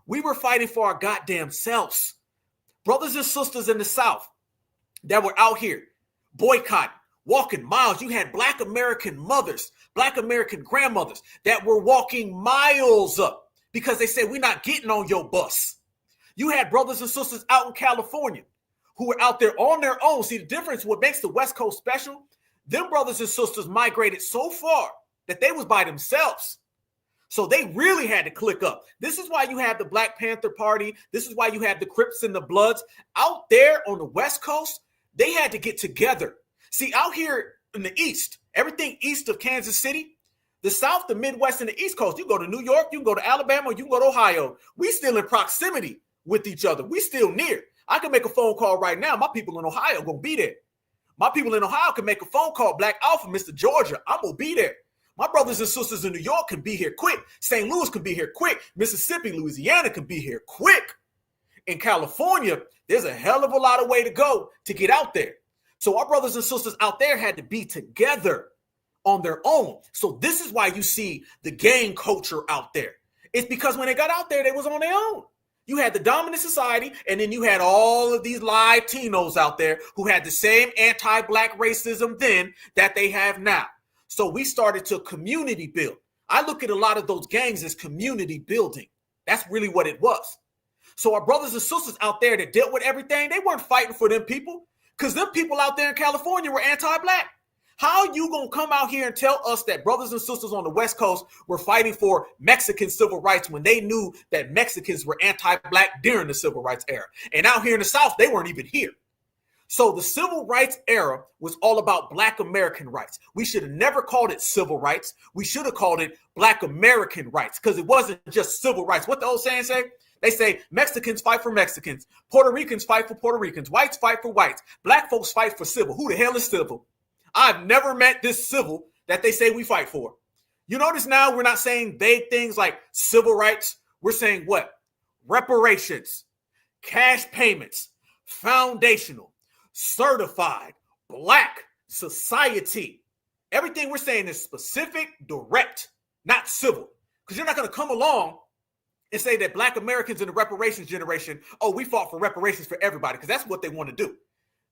We were fighting for our goddamn selves. Brothers and sisters in the South that were out here boycotting, walking miles. You had Black American mothers, Black American grandmothers that were walking miles up because they said, we're not getting on your bus. You had brothers and sisters out in California who were out there on their own. See, the difference, what makes the West Coast special, them brothers and sisters migrated so far that they was by themselves. So they really had to click up. This is why you have the Black Panther Party. This is why you have the Crips and the Bloods. Out there on the West Coast, they had to get together. See, out here in the East, everything east of Kansas City, the South, the Midwest, and the East Coast, you go to New York, you can go to Alabama, you can go to Ohio. We still in proximity with each other. We still near. I can make a phone call right now. My people in Ohio going to be there. My people in Ohio can make a phone call. Black Alpha, Mr. Georgia, I'm going to be there. My brothers and sisters in New York can be here quick. St. Louis can be here quick. Mississippi, Louisiana can be here quick. In California, there's a hell of a lot of way to go to get out there. So our brothers and sisters out there had to be together on their own. So this is why you see the gang culture out there. It's because when they got out there, they was on their own. You had the dominant society, and then you had all of these Latinos out there who had the same anti-Black racism then that they have now. So we started to community build. I look at a lot of those gangs as community building. That's really what it was. So our brothers and sisters out there that dealt with everything, they weren't fighting for them people because them people out there in California were anti-Black. How you going to come out here and tell us that brothers and sisters on the West Coast were fighting for Mexican civil rights when they knew that Mexicans were anti-Black during the civil rights era? And out here in the South, they weren't even here. So the civil rights era was all about Black American rights. We should have never called it civil rights. We should have called it Black American rights because it wasn't just civil rights. What the old saying say? They say Mexicans fight for Mexicans. Puerto Ricans fight for Puerto Ricans. Whites fight for whites. Black folks fight for civil. Who the hell is civil? I've never met this civil that they say we fight for. You notice now we're not saying vague things like civil rights. We're saying what? Reparations, cash payments, foundational, certified, Black society. Everything we're saying is specific, direct, not civil. Because you're not going to come along and say that Black Americans in the reparations generation, oh, we fought for reparations for everybody, because that's what they want to do.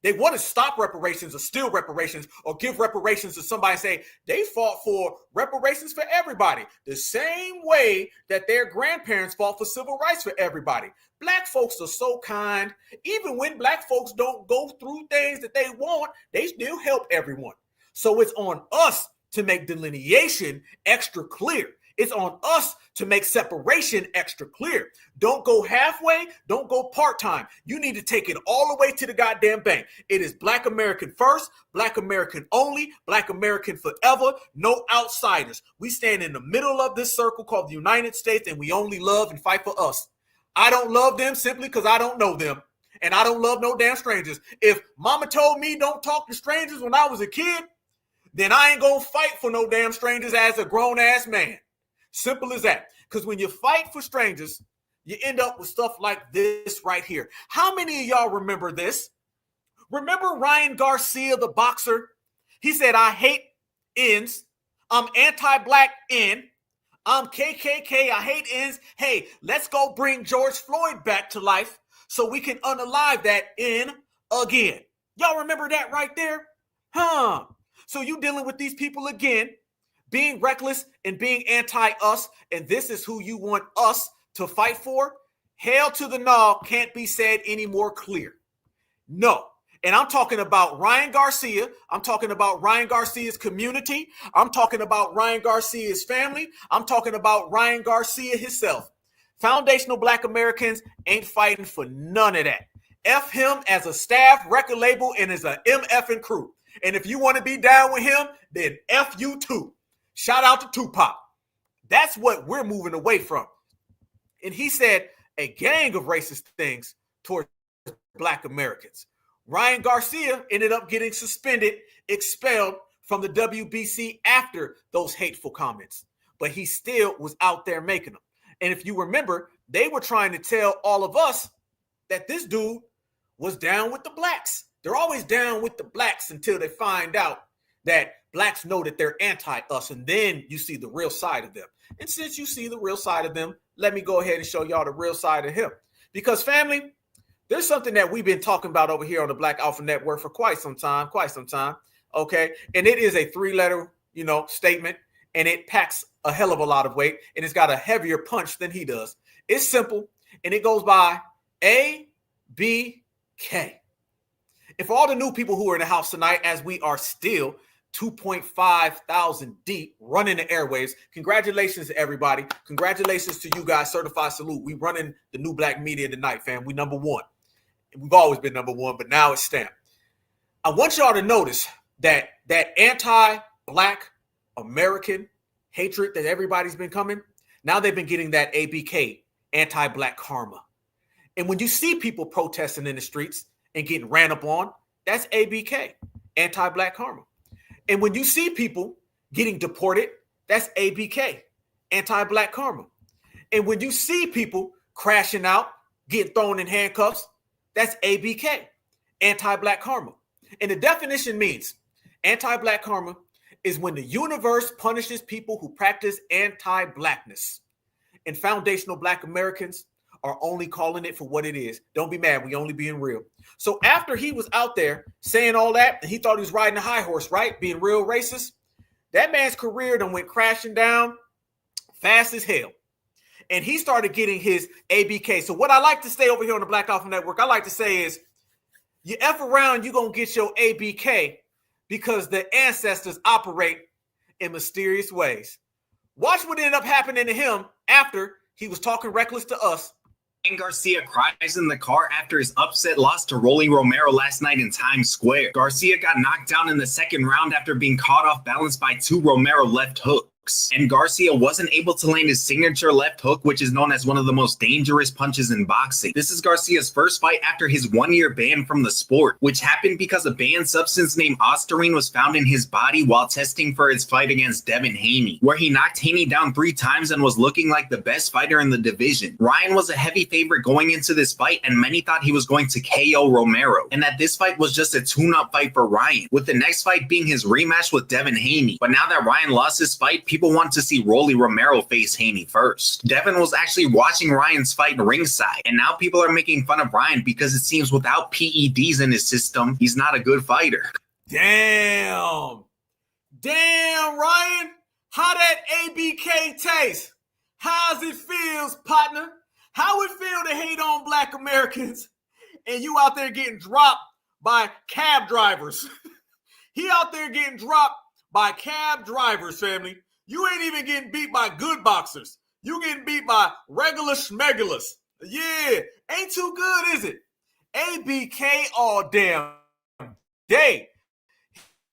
They want to stop reparations or steal reparations or give reparations to somebody and say they fought for reparations for everybody, the same way that their grandparents fought for civil rights for everybody. Black folks are so kind. Even when Black folks don't go through things that they want, they still help everyone. So it's on us to make delineation extra clear. It's on us to make separation extra clear. Don't go halfway. Don't go part-time. You need to take it all the way to the goddamn bank. It is Black American first, Black American only, Black American forever, no outsiders. We stand in the middle of this circle called the United States, and we only love and fight for us. I don't love them simply because I don't know them, and I don't love no damn strangers. If mama told me don't talk to strangers when I was a kid, then I ain't gonna fight for no damn strangers as a grown-ass man. Simple as that. Because when you fight for strangers, you end up with stuff like this right here. How many of y'all remember this? Remember Ryan Garcia, the boxer? He said, I hate ends. I'm anti-Black N. I'm KKK. I hate ends. Hey, let's go bring George Floyd back to life so we can unalive that N again. Y'all remember that right there? Huh? So you dealing with these people again, being reckless and being anti-us, and this is who you want us to fight for? Hail to the no can't be said any more clear. No. And I'm talking about Ryan Garcia. I'm talking about Ryan Garcia's community. I'm talking about Ryan Garcia's family. I'm talking about Ryan Garcia himself. Foundational Black Americans ain't fighting for none of that. F him as a staff record label and as an MFing crew. And if you want to be down with him, then F you too. Shout out to Tupac. That's what we're moving away from. And he said a gang of racist things towards Black Americans. Ryan Garcia ended up getting suspended, expelled from the WBC after those hateful comments. But he still was out there making them. And if you remember, they were trying to tell all of us that this dude was down with the Blacks. They're always down with the Blacks until they find out that Blacks know that they're anti-us, and then you see the real side of them. And since you see the real side of them, let me go ahead and show y'all the real side of him. Because family, there's something that we've been talking about over here on the Black Alpha Network for quite some time, okay? And it is a 3-letter, statement, and it packs a hell of a lot of weight, and it's got a heavier punch than he does. It's simple, and it goes by ABK. If all the new people who are in the house tonight, as we are still 2.5 thousand deep running the airwaves, congratulations to everybody. Congratulations to you guys. Certified salute. We running the new Black media tonight, fam. We number one. We've always been number one, but now it's stamped. I want y'all to notice that anti-Black American hatred that everybody's been coming, now they've been getting that ABK, anti-Black karma. And when you see people protesting in the streets and getting ran up on, that's ABK, anti-Black karma. And when you see people getting deported, that's ABK, anti-Black karma. And when you see people crashing out, getting thrown in handcuffs, that's ABK, anti-Black karma. And the definition means anti-Black karma is when the universe punishes people who practice anti-Blackness. And foundational Black Americans are only calling it for what it is. Don't be mad. We only being real. So after he was out there saying all that, and he thought he was riding a high horse, right? Being real racist. That man's career done went crashing down fast as hell. And he started getting his ABK. So what I like to say over here on the Black Alpha Network, I like to say is, you F around, you're going to get your ABK because the ancestors operate in mysterious ways. Watch what ended up happening to him after he was talking reckless to us. And Garcia cries in the car after his upset loss to Rolly Romero last night in Times Square. Garcia got knocked down in the second round after being caught off balance by 2 Romero left hooks. and Garcia wasn't able to land his signature left hook, which is known as one of the most dangerous punches in boxing. This is Garcia's first fight after his 1-year ban from the sport, which happened because a banned substance named Ostarine was found in his body while testing for his fight against Devin Haney, where he knocked Haney down 3 times and was looking like the best fighter in the division. Ryan was a heavy favorite going into this fight, and many thought he was going to KO Romero, and that this fight was just a tune-up fight for Ryan, with the next fight being his rematch with Devin Haney. But now that Ryan lost his fight, people want to see Rolly Romero face Haney first. Devin was actually watching Ryan's fight ringside, and now people are making fun of Ryan because it seems without PEDs in his system, he's not a good fighter. Damn, Ryan, how that ABK taste? How's it feels, partner? How it feel to hate on Black Americans and you out there getting dropped by cab drivers? He out there getting dropped by cab drivers, family. You ain't even getting beat by good boxers. You getting beat by regular schmegulas. Yeah, ain't too good, is it? ABK all damn day.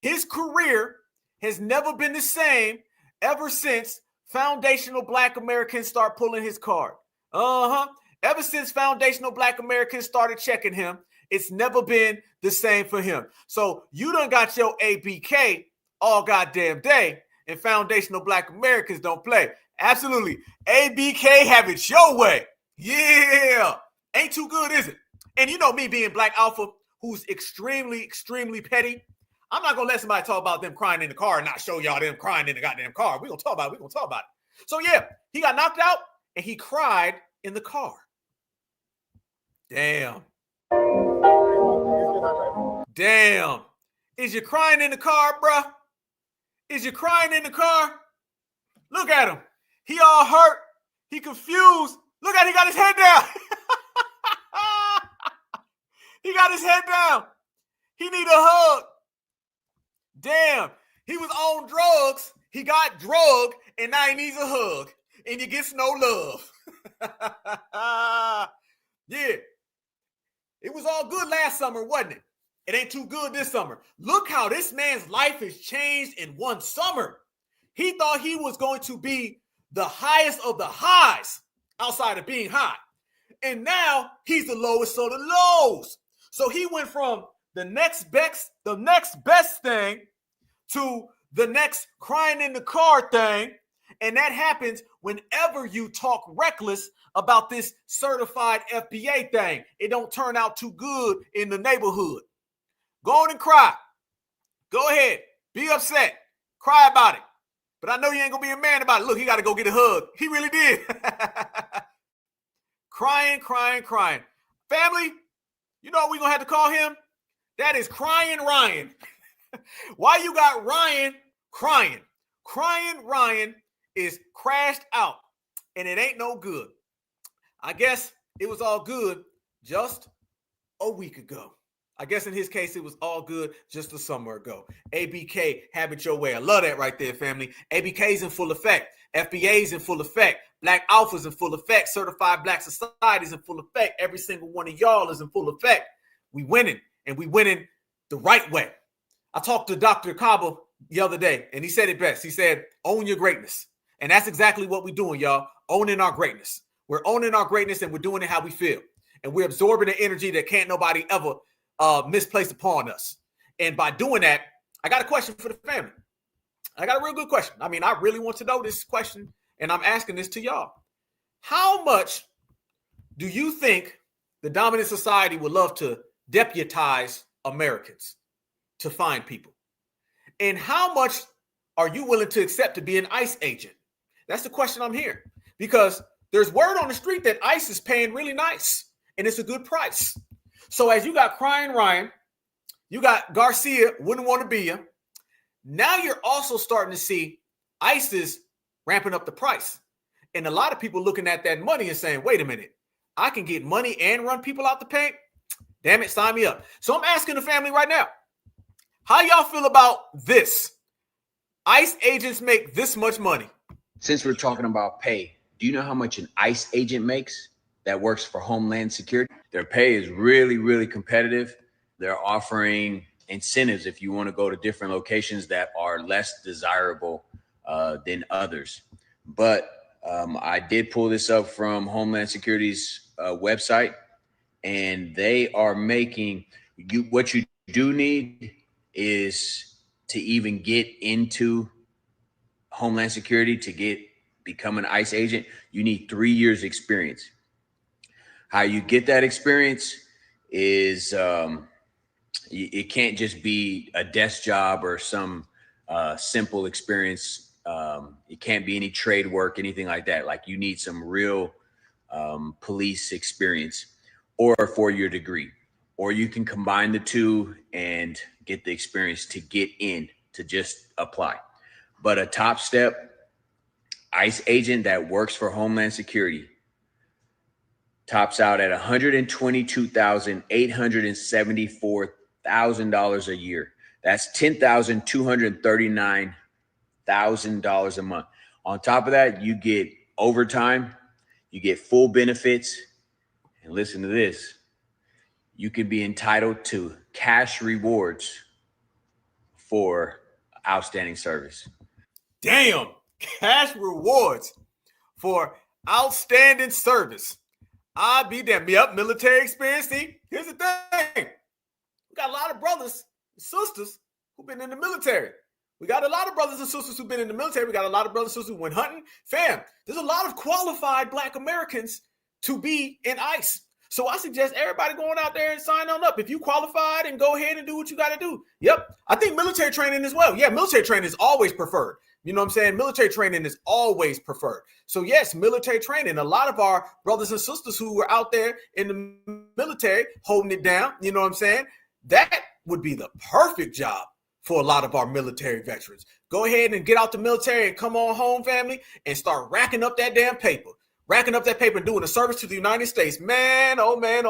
His career has never been the same ever since foundational Black Americans start pulling his card. Ever since foundational Black Americans started checking him, it's never been the same for him. So you done got your ABK all goddamn day, and foundational Black Americans don't play. Absolutely. ABK, have it your way. Yeah. Ain't too good, is it? And you know me being Black Alpha, who's extremely, extremely petty. I'm not going to let somebody talk about them crying in the car and not show y'all them crying in the goddamn car. We're going to talk about it. So yeah, he got knocked out and he cried in the car. Damn. Is you crying in the car, bruh? Is you crying in the car? Look at him. He all hurt. He confused. Look at him. He got his head down. He got his head down. He need a hug. Damn. He was on drugs. He got drugged, and now he needs a hug. And you gets no love. Yeah. It was all good last summer, wasn't it? It ain't too good this summer. Look how this man's life has changed in one summer. He thought he was going to be the highest of the highs outside of being high. And now he's the lowest of the lows. So he went from the next best thing to the next crying in the car thing. And that happens whenever you talk reckless about this certified FBA thing. It don't turn out too good in the neighborhood. Go on and cry. Go ahead. Be upset. Cry about it. But I know you ain't going to be a man about it. Look, he got to go get a hug. He really did. Crying. Family, you know what we're going to have to call him? That is Crying Ryan. Why you got Ryan crying? Crying Ryan is crashed out, and it ain't no good. I guess it was all good just a week ago. I guess in his case, it was all good just a summer ago. ABK, have it your way. I love that right there, family. ABK's in full effect. FBA's in full effect. Black Alpha's in full effect. Certified Black Society's in full effect. Every single one of y'all is in full effect. We winning, and we winning the right way. I talked to Dr. Kaba the other day, and he said it best. He said, own your greatness. And that's exactly what we're doing, y'all. Owning our greatness. We're owning our greatness, and we're doing it how we feel. And we're absorbing the energy that can't nobody ever misplaced upon us. And by doing that, I got a question for the family. I got a real good question. I mean, I really want to know this question, and I'm asking this to y'all. How much do you think the dominant society would love to deputize Americans to find people? And how much are you willing to accept to be an ICE agent? That's the question I'm hearing. Because there's word on the street that ICE is paying really nice, and it's a good price. So as you got Crying Ryan, you got Garcia, wouldn't want to be you. Now you're also starting to see ICE is ramping up the price. And a lot of people looking at that money and saying, wait a minute, I can get money and run people out the paint? Damn it, sign me up. So I'm asking the family right now, how y'all feel about this? ICE agents make this much money. Since we're talking about pay, do you know how much an ICE agent makes that works for Homeland Security? Their pay is really, really competitive. They're offering incentives if you want to go to different locations that are less desirable than others. But I did pull this up from Homeland Security's website, and they are making what you do need is to even get into Homeland Security to become an ICE agent. You need 3 years experience. How you get that experience is it can't just be a desk job or some simple experience. It can't be any trade work, anything like that. Like, you need some real police experience or a 4-year degree, or you can combine the two and get the experience to get in, to just apply. But a top step, ICE agent that works for Homeland Security tops out at $122,874,000 a year. That's $10,239,000 a month. On top of that, you get overtime, you get full benefits, and listen to this, you could be entitled to cash rewards for outstanding service. Damn, cash rewards for outstanding service. I'll be damned. Yep, military experience. See, here's the thing. We got a lot of brothers and sisters who've been in the military. We got a lot of brothers and sisters who've been in the military. We got a lot of brothers and sisters who went hunting. Fam, there's a lot of qualified Black Americans to be in ICE. So I suggest everybody going out there and sign on up. If you qualified, and go ahead and do what you got to do. Yep. I think military training as well. Yeah, military training is always preferred. You know what I'm saying? Military training is always preferred. So yes, military training. A lot of our brothers and sisters who were out there in the military holding it down, you know what I'm saying? That would be the perfect job for a lot of our military veterans. Go ahead and get out the military and come on home, family, and start racking up that damn paper. Racking up that paper and doing a service to the United States. Man, oh man,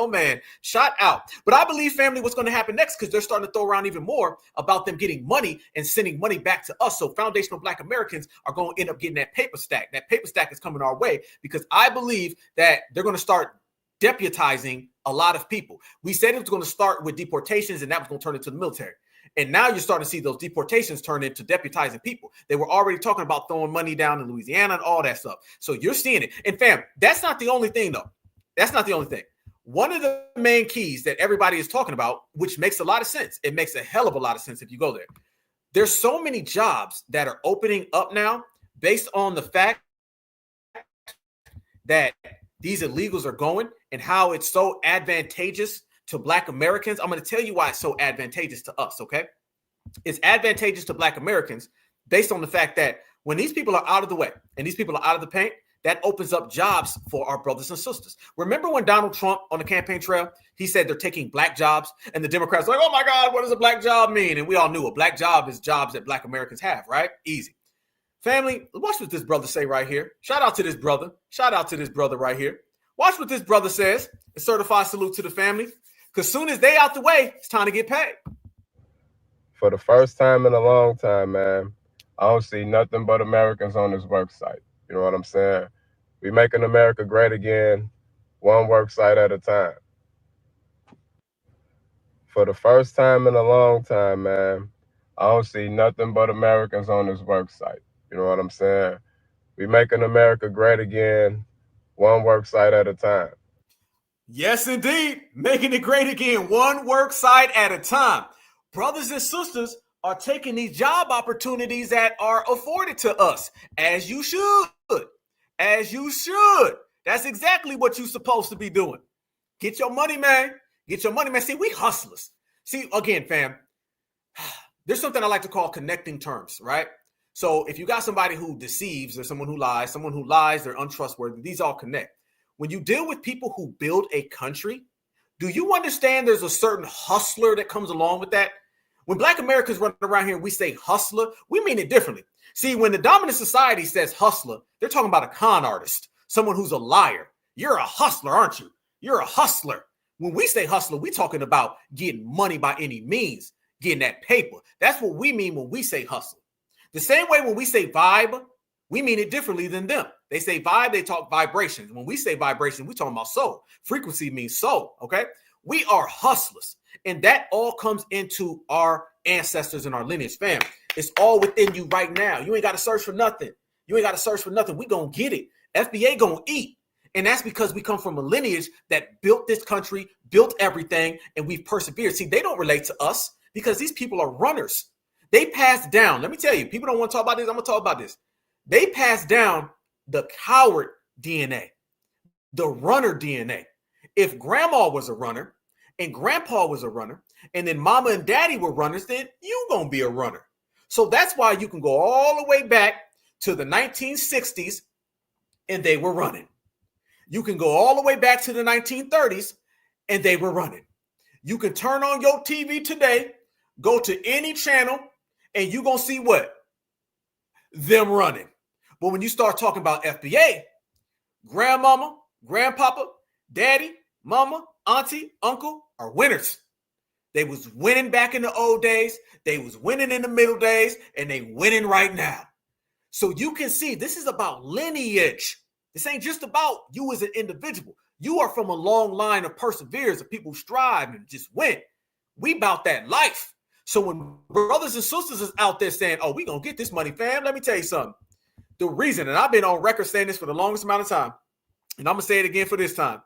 shot out. But I believe, family, what's going to happen next, because they're starting to throw around even more about them getting money and sending money back to us. So foundational Black Americans are going to end up getting that paper stack. That paper stack is coming our way, because I believe that they're going to start deputizing a lot of people. We said it was going to start with deportations, and that was going to turn into the military. And now you're starting to see those deportations turn into deputizing people. They were already talking about throwing money down in Louisiana and all that stuff. So you're seeing it. And fam, that's not the only thing, though. That's not the only thing. One of the main keys that everybody is talking about, which makes a lot of sense, it makes a hell of a lot of sense if you go there. There's so many jobs that are opening up now based on the fact that these illegals are going and how it's so advantageous to Black Americans. I'm going to tell you why it's so advantageous to us, okay? It's advantageous to Black Americans based on the fact that when these people are out of the way and these people are out of the paint, that opens up jobs for our brothers and sisters. Remember when Donald Trump on the campaign trail, he said they're taking Black jobs, and the Democrats were like, oh my God, what does a Black job mean? And we all knew a Black job is jobs that Black Americans have, right? Easy. Family, watch what this brother say right here. Shout out to this brother. Shout out to this brother right here. Watch what this brother says. A certified salute to the family. Because soon as they out the way, it's time to get paid. For the first time in a long time, man, I don't see nothing but Americans on this work site. You know what I'm saying? We making America great again, one work site at a time. For the first time in a long time, man, I don't see nothing but Americans on this work site. You know what I'm saying? We making America great again, one work site at a time. Yes, indeed. Making it great again, one work site at a time. Brothers and sisters are taking these job opportunities that are afforded to us, as you should. As you should. That's exactly what you're supposed to be doing. Get your money, man. Get your money, man. See, we hustlers. See, again, fam, there's something I like to call connecting terms, right? So if you got somebody who deceives or someone who lies, they're untrustworthy, these all connect. When you deal with people who build a country, do you understand there's a certain hustler that comes along with that? When Black Americans run around here and we say hustler, we mean it differently. See, when the dominant society says hustler, they're talking about a con artist, someone who's a liar. You're a hustler, aren't you? You're a hustler. When we say hustler, we're talking about getting money by any means, getting that paper. That's what we mean when we say hustle. The same way when we say vibe, we mean it differently than them. They say vibe, they talk vibrations. When we say vibration, we're talking about soul. Frequency means soul, okay? We are hustlers, and that all comes into our ancestors and our lineage, fam. It's all within you right now. You ain't got to search for nothing. You ain't got to search for nothing. We gonna get it. FBA gonna eat. And that's because we come from a lineage that built this country, built everything, and we've persevered. See, they don't relate to us because these people are runners. They passed down. Let me tell you, people don't want to talk about this. I'm going to talk about this. They passed down the coward DNA, the runner DNA. If grandma was a runner and grandpa was a runner and then mama and daddy were runners, then you going to be a runner. So that's why you can go all the way back to the 1960s and they were running. You can go all the way back to the 1930s and they were running. You can turn on your TV today, go to any channel, and you're going to see what? Them running. But when you start talking about FBA, grandmama, grandpapa, daddy, mama, auntie, uncle are winners. They was winning back in the old days. They was winning in the middle days, and they winning right now. So you can see this is about lineage. This ain't just about you as an individual. You are from a long line of perseverers, of people who strive and just win. We about that life. So when brothers and sisters is out there saying, oh, we going to get this money, fam, let me tell you something. The reason, and I've been on record saying this for the longest amount of time, and I'm going to say it again for this time.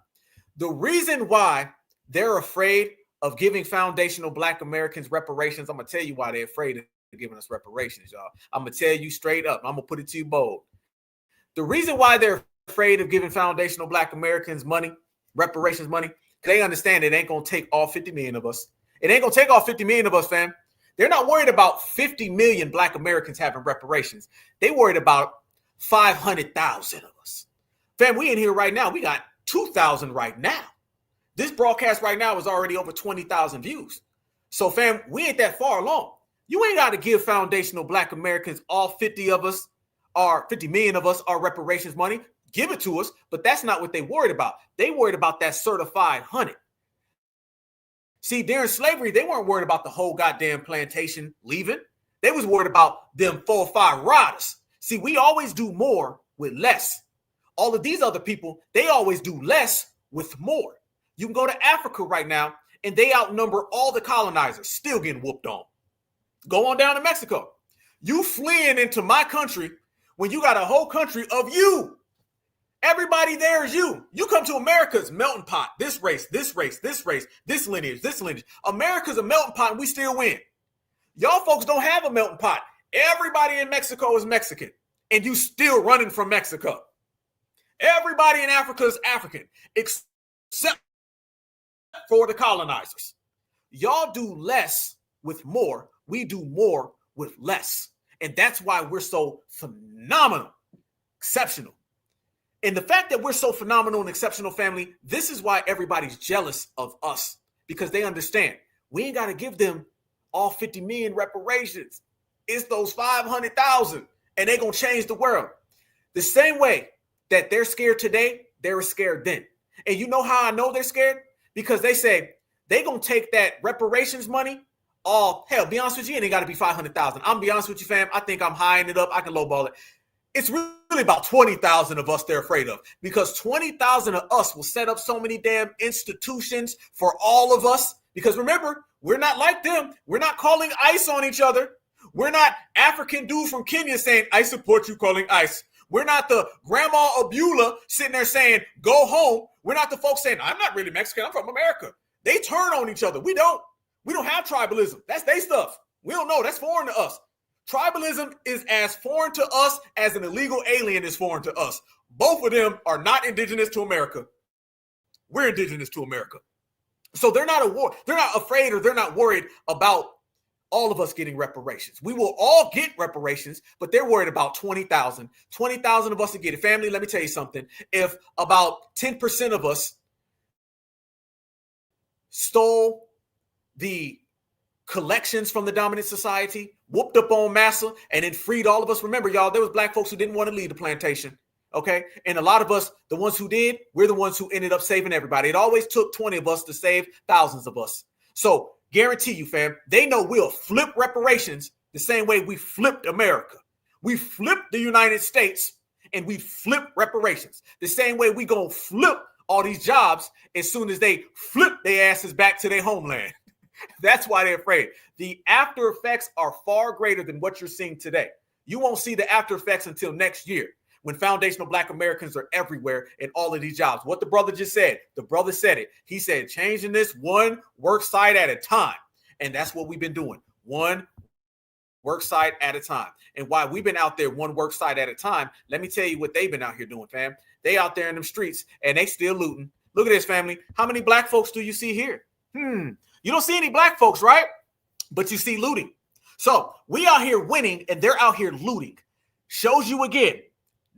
The reason why they're afraid of giving foundational Black Americans reparations, I'm going to tell you why they're afraid of giving us reparations, y'all. I'm going to tell you straight up. I'm going to put it to you bold. The reason why they're afraid of giving foundational Black Americans money, reparations money, because they understand it ain't going to take all 50 million of us. It ain't going to take all 50 million of us, fam. They're not worried about 50 million Black Americans having reparations. They worried about 500,000 of us. Fam, we in here right now. We got 2,000 right now. This broadcast right now is already over 20,000 views. So, fam, we ain't that far along. You ain't got to give foundational Black Americans, all 50 of us, or 50 million of us, our reparations money. Give it to us, but that's not what they worried about. They worried about that certified 100. See, during slavery, they weren't worried about the whole goddamn plantation leaving. They was worried about them 4 or 5 riders. See, we always do more with less. All of these other people, they always do less with more. You can go to Africa right now, and they outnumber all the colonizers, still getting whooped on. Go on down to Mexico. You fleeing into my country when you got a whole country of you. Everybody there is you. You come to America's melting pot. This race, this race, this race, this lineage, this lineage. America's a melting pot and we still win. Y'all folks don't have a melting pot. Everybody in Mexico is Mexican and you still running from Mexico. Everybody in Africa is African except for the colonizers. Y'all do less with more. We do more with less. And that's why we're so phenomenal, exceptional. And the fact that we're so phenomenal and exceptional, family, this is why everybody's jealous of us, because they understand we ain't got to give them all 50 million reparations. It's those 500,000 and they're going to change the world. The same way that they're scared today, they were scared then. And you know how I know they're scared? Because they say they're going to take that reparations money. Oh, hell, be honest with you, it ain't got to be 500,000. I'm be honest with you, fam. I think I'm high it up. I can lowball it. It's really about 20,000 of us they're afraid of, because 20,000 of us will set up so many damn institutions for all of us. Because remember, we're not like them. We're not calling ICE on each other. We're not African dude from Kenya saying, I support you calling ICE. We're not the grandma Abula sitting there saying, go home. We're not the folks saying, I'm not really Mexican. I'm from America. They turn on each other. We don't have tribalism. That's their stuff. We don't know. That's foreign to us. Tribalism is as foreign to us as an illegal alien is foreign to us. Both of them are not indigenous to America. We're indigenous to America. So they're not afraid, or they're not worried about all of us getting reparations. We will all get reparations, but they're worried about 20,000. 20,000 of us to get it. Family, let me tell you something. If about 10% of us stole the collections from the dominant society, whooped up on massa, and then freed all of us. Remember, y'all, there was Black folks who didn't want to leave the plantation, okay? And a lot of us, the ones who did, we're the ones who ended up saving everybody. It always took 20 of us to save thousands of us. So guarantee you, fam, they know we'll flip reparations the same way we flipped America. We flipped the United States, and we flipped reparations. The same way we gonna flip all these jobs as soon as they flip their asses back to their homeland. That's why they're afraid. The after effects are far greater than what you're seeing today. You won't see the after effects until next year when foundational Black Americans are everywhere in all of these jobs. What the brother just said, the brother said it. He said, changing this one work site at a time. And that's what we've been doing. One work site at a time. And why we've been out there one work site at a time, let me tell you what they've been out here doing, fam. They out there in them streets and they still looting. Look at this, family. How many Black folks do you see here? You don't see any Black folks, right? But you see looting. So we out here winning and they're out here looting. Shows you again,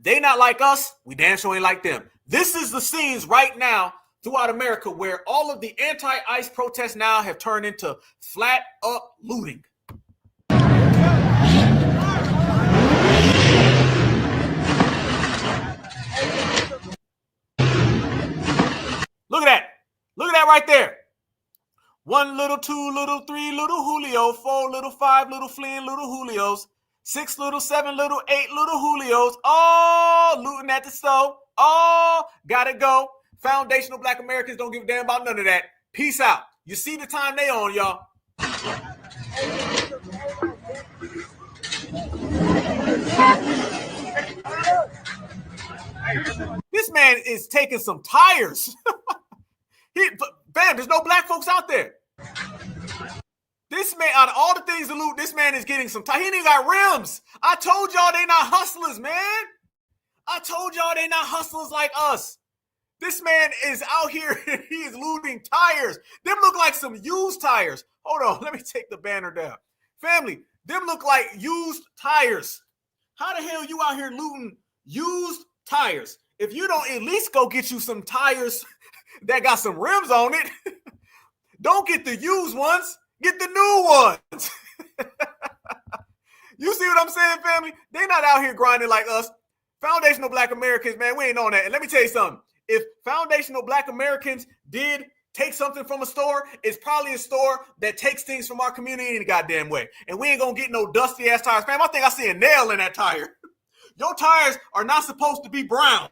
they not like us. We damn sure ain't like them. This is the scenes right now throughout America where all of the anti-ICE protests now have turned into flat up looting. Look at that. Look at that right there. 1 little, 2 little, 3 little Julio, 4 little, 5 little Flynn little Julios, 6 little, 7 little, 8 little Julios, all looting at the stove, all gotta go. Foundational Black Americans don't give a damn about none of that. Peace out. You see the time they on, y'all. This man is taking some tires. Bam, there's no Black folks out there. This man, out of all the things to loot, this man is getting some tires. He ain't even got rims. I told y'all they not hustlers, man. I told y'all they not hustlers like us. This man is out here and he is looting tires. Them look like some used tires. Hold on, let me take the banner down. Family, them look like used tires. How the hell you out here looting used tires? If you don't at least go get you some tires that got some rims on it, don't get the used ones, get the new ones. You see what I'm saying, family? They're not out here grinding like us. Foundational Black Americans, man, we ain't on that. And let me tell you something. If foundational Black Americans did take something from a store, it's probably a store that takes things from our community in a goddamn way. And we ain't gonna get no dusty ass tires. Fam, I think I see a nail in that tire. Your tires are not supposed to be brown.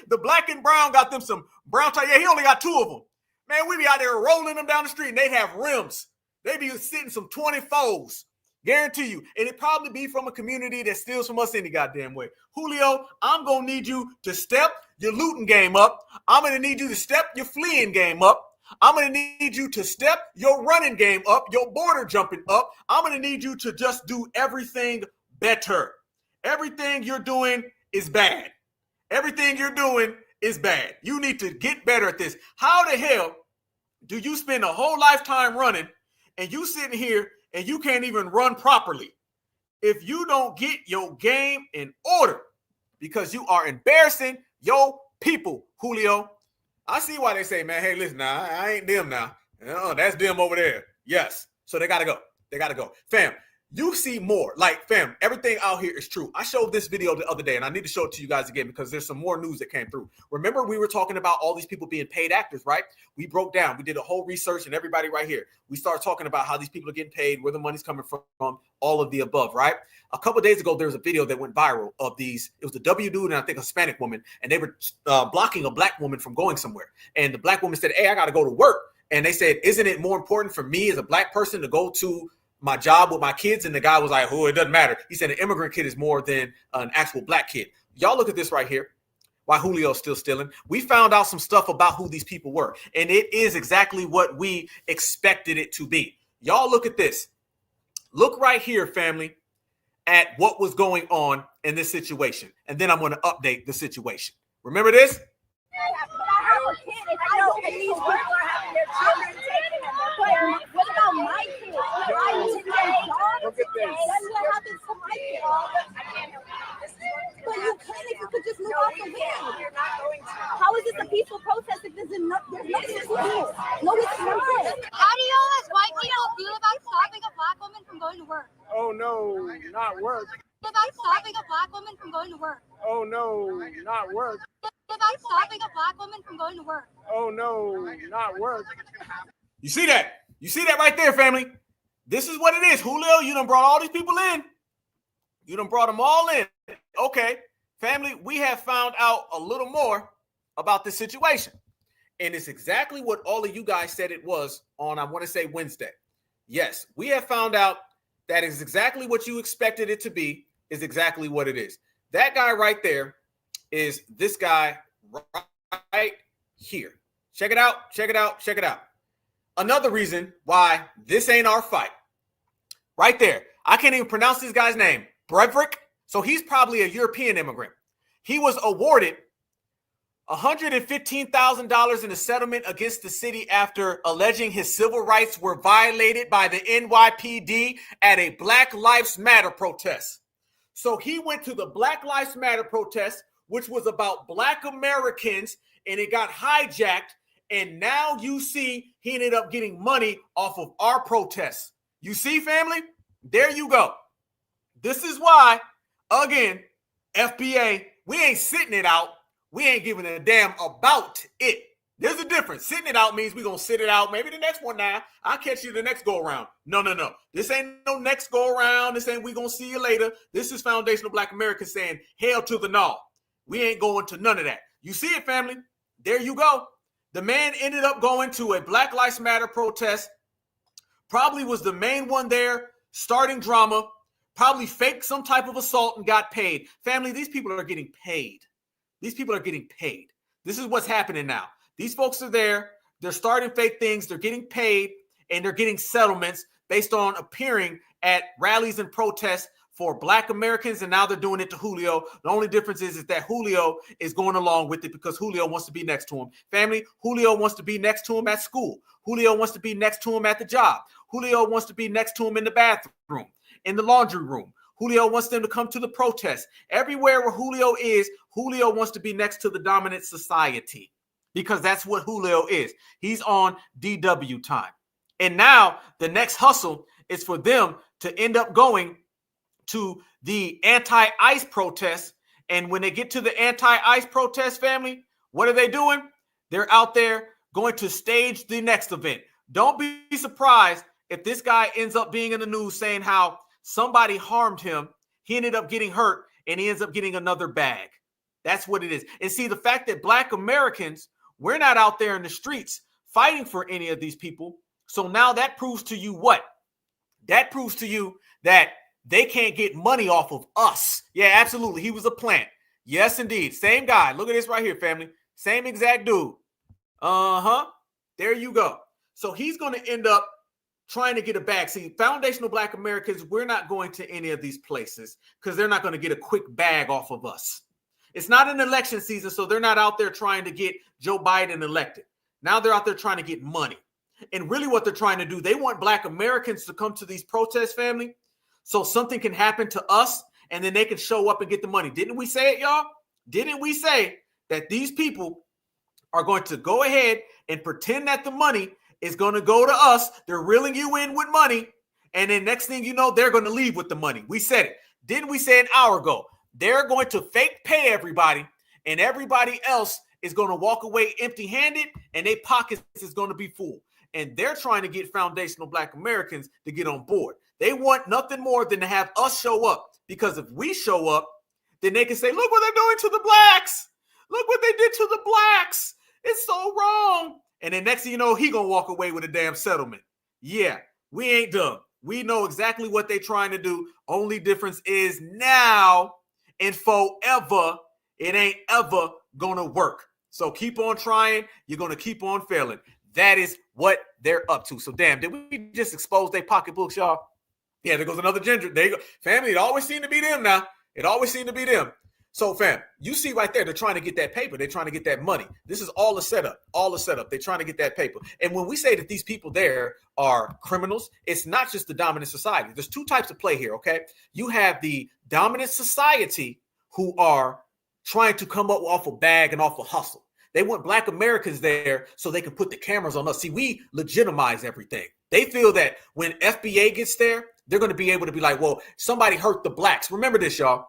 The black and brown got them some brown tires. Yeah, he only got 2 of them. Man, we be out there rolling them down the street and they have rims. They be sitting some 24s. Guarantee you. And it probably be from a community that steals from us any goddamn way. Julio, I'm going to need you to step your looting game up. I'm going to need you to step your fleeing game up. I'm going to need you to step your running game up, your border jumping up. I'm going to need you to just do everything better. Everything you're doing is bad. Everything you're doing is bad. You need to get better at this. How the hell do you spend a whole lifetime running and you sitting here and you can't even run properly if you don't get your game in order? Because you are embarrassing your people, Julio. I see why they say, man, hey, listen, now, I ain't them now. That's them over there. Yes. So they got to go. They got to go. Fam, you see more. Like, fam, everything out here is true. I showed this video the other day, and I need to show it to you guys again because there's some more news that came through. Remember, we were talking about all these people being paid actors, right? We broke down. We did a whole research, and everybody right here. We started talking about how these people are getting paid, where the money's coming from, all of the above, right? A couple of days ago, there was a video that went viral of these. It was a W dude and I think a Hispanic woman, and they were blocking a black woman from going somewhere. And the black woman said, hey, I got to go to work. And they said, isn't it more important for me as a black person to go to my job with my kids? And the guy was like, oh, it doesn't matter. He said an immigrant kid is more than an actual black kid. Y'all look at this right here. Why Julio's still stealing. We found out some stuff about who these people were. And it is exactly what we expected it to be. Y'all look at this. Look right here, family, at what was going on in this situation. And then I'm going to update the situation. Remember this? I have a kid. If I know and these people are having their children taken and they're playing, what about my kids? If I need to get a job, then what happens to my kids? But you can if you could just move out the way. How is this a peaceful protest if there's nothing to do? No, it's not. How do y'all as white people feel about stopping a black woman from going to work? Oh no, not work. About stopping a black woman from going to work. Oh no, not work. About stopping a black woman from going to work. Oh no, not work. You see that? You see that right there, family? This is what it is. Julio, you done brought all these people in. You done brought them all in. Okay, family, we have found out a little more about this situation. And it's exactly what all of you guys said it was on, I want to say, Wednesday. Yes, we have found out that is exactly what you expected it to be, is exactly what it is. That guy right there is this guy right here. Check it out, check it out, check it out. Another reason why this ain't our fight. Right there. I can't even pronounce this guy's name. Breverick. So he's probably a European immigrant. He was awarded $115,000 in a settlement against the city after alleging his civil rights were violated by the NYPD at a Black Lives Matter protest. So he went to the Black Lives Matter protest, which was about Black Americans, and it got hijacked. And now you see he ended up getting money off of our protests. You see, family? There you go. This is why, again, FBA, we ain't sitting it out. We ain't giving a damn about it. There's a difference. Sitting it out means we're going to sit it out. Maybe the next one now. I'll catch you the next go around. No. This ain't no next go around. This ain't we going to see you later. This is foundational Black Americans saying, hell to the no. We ain't going to none of that. You see it, family? There you go. The man ended up going to a Black Lives Matter protest. Probably was the main one there, starting drama. Probably faked some type of assault and got paid. Family, these people are getting paid. These people are getting paid. This is what's happening now. These folks are there. They're starting fake things. They're getting paid, and they're getting settlements based on appearing at rallies and protests for Black Americans, and now they're doing it to Julio. The only difference is that Julio is going along with it because Julio wants to be next to him. Family, Julio wants to be next to him at school. Julio wants to be next to him at the job. Julio wants to be next to him in the bathroom, in the laundry room. Julio wants them to come to the protest. Everywhere where Julio is, Julio wants to be next to the dominant society because that's what Julio is. He's on DW time. And now the next hustle is for them to end up going to the anti-ICE protest. And when they get to the anti-ICE protest, family, what are they doing? They're out there going to stage the next event. Don't be surprised if this guy ends up being in the news saying how somebody harmed him, he ended up getting hurt, and he ends up getting another bag. That's what it is. And see, the fact that Black Americans, we're not out there in the streets fighting for any of these people. So now that proves to you what? That proves to you that they can't get money off of us. Yeah, absolutely. He was a plant. Yes, indeed. Same guy. Look at this right here, family. Same exact dude. There you go. So he's going to end up trying to get a bag. See, foundational Black Americans, we're not going to any of these places because they're not going to get a quick bag off of us. It's not an election season, so they're not out there trying to get Joe Biden elected. Now they're out there trying to get money. And really what they're trying to do, they want Black Americans to come to these protests, family, so something can happen to us and then they can show up and get the money. Didn't we say it, y'all? Didn't we say that these people are going to go ahead and pretend that the money is going to go to us? They're reeling you in with money. And then next thing you know, they're going to leave with the money. We said it. Didn't we say an hour ago? They're going to fake pay everybody, and everybody else is going to walk away empty-handed, and their pockets is going to be full. And they're trying to get foundational Black Americans to get on board. They want nothing more than to have us show up, because if we show up, then they can say, look what they're doing to the Blacks. Look what they did to the Blacks. It's so wrong. And then next thing you know, he going to walk away with a damn settlement. Yeah, we ain't dumb. We know exactly what they're trying to do. Only difference is now and forever, it ain't ever going to work. So keep on trying. You're going to keep on failing. That is what they're up to. So damn, did we just expose their pocketbooks, y'all? Yeah, there goes another ginger. There you go. Family, it always seemed to be them now. It always seemed to be them. So fam, you see right there, they're trying to get that paper. They're trying to get that money. This is all a setup, all a setup. They're trying to get that paper. And when we say that these people there are criminals, it's not just the dominant society. There's two types of play here, okay? You have the dominant society who are trying to come up off a bag and off a hustle. They want Black Americans there so they can put the cameras on us. See, we legitimize everything. They feel that when FBA gets there, they're going to be able to be like, well, somebody hurt the Blacks. Remember this, y'all.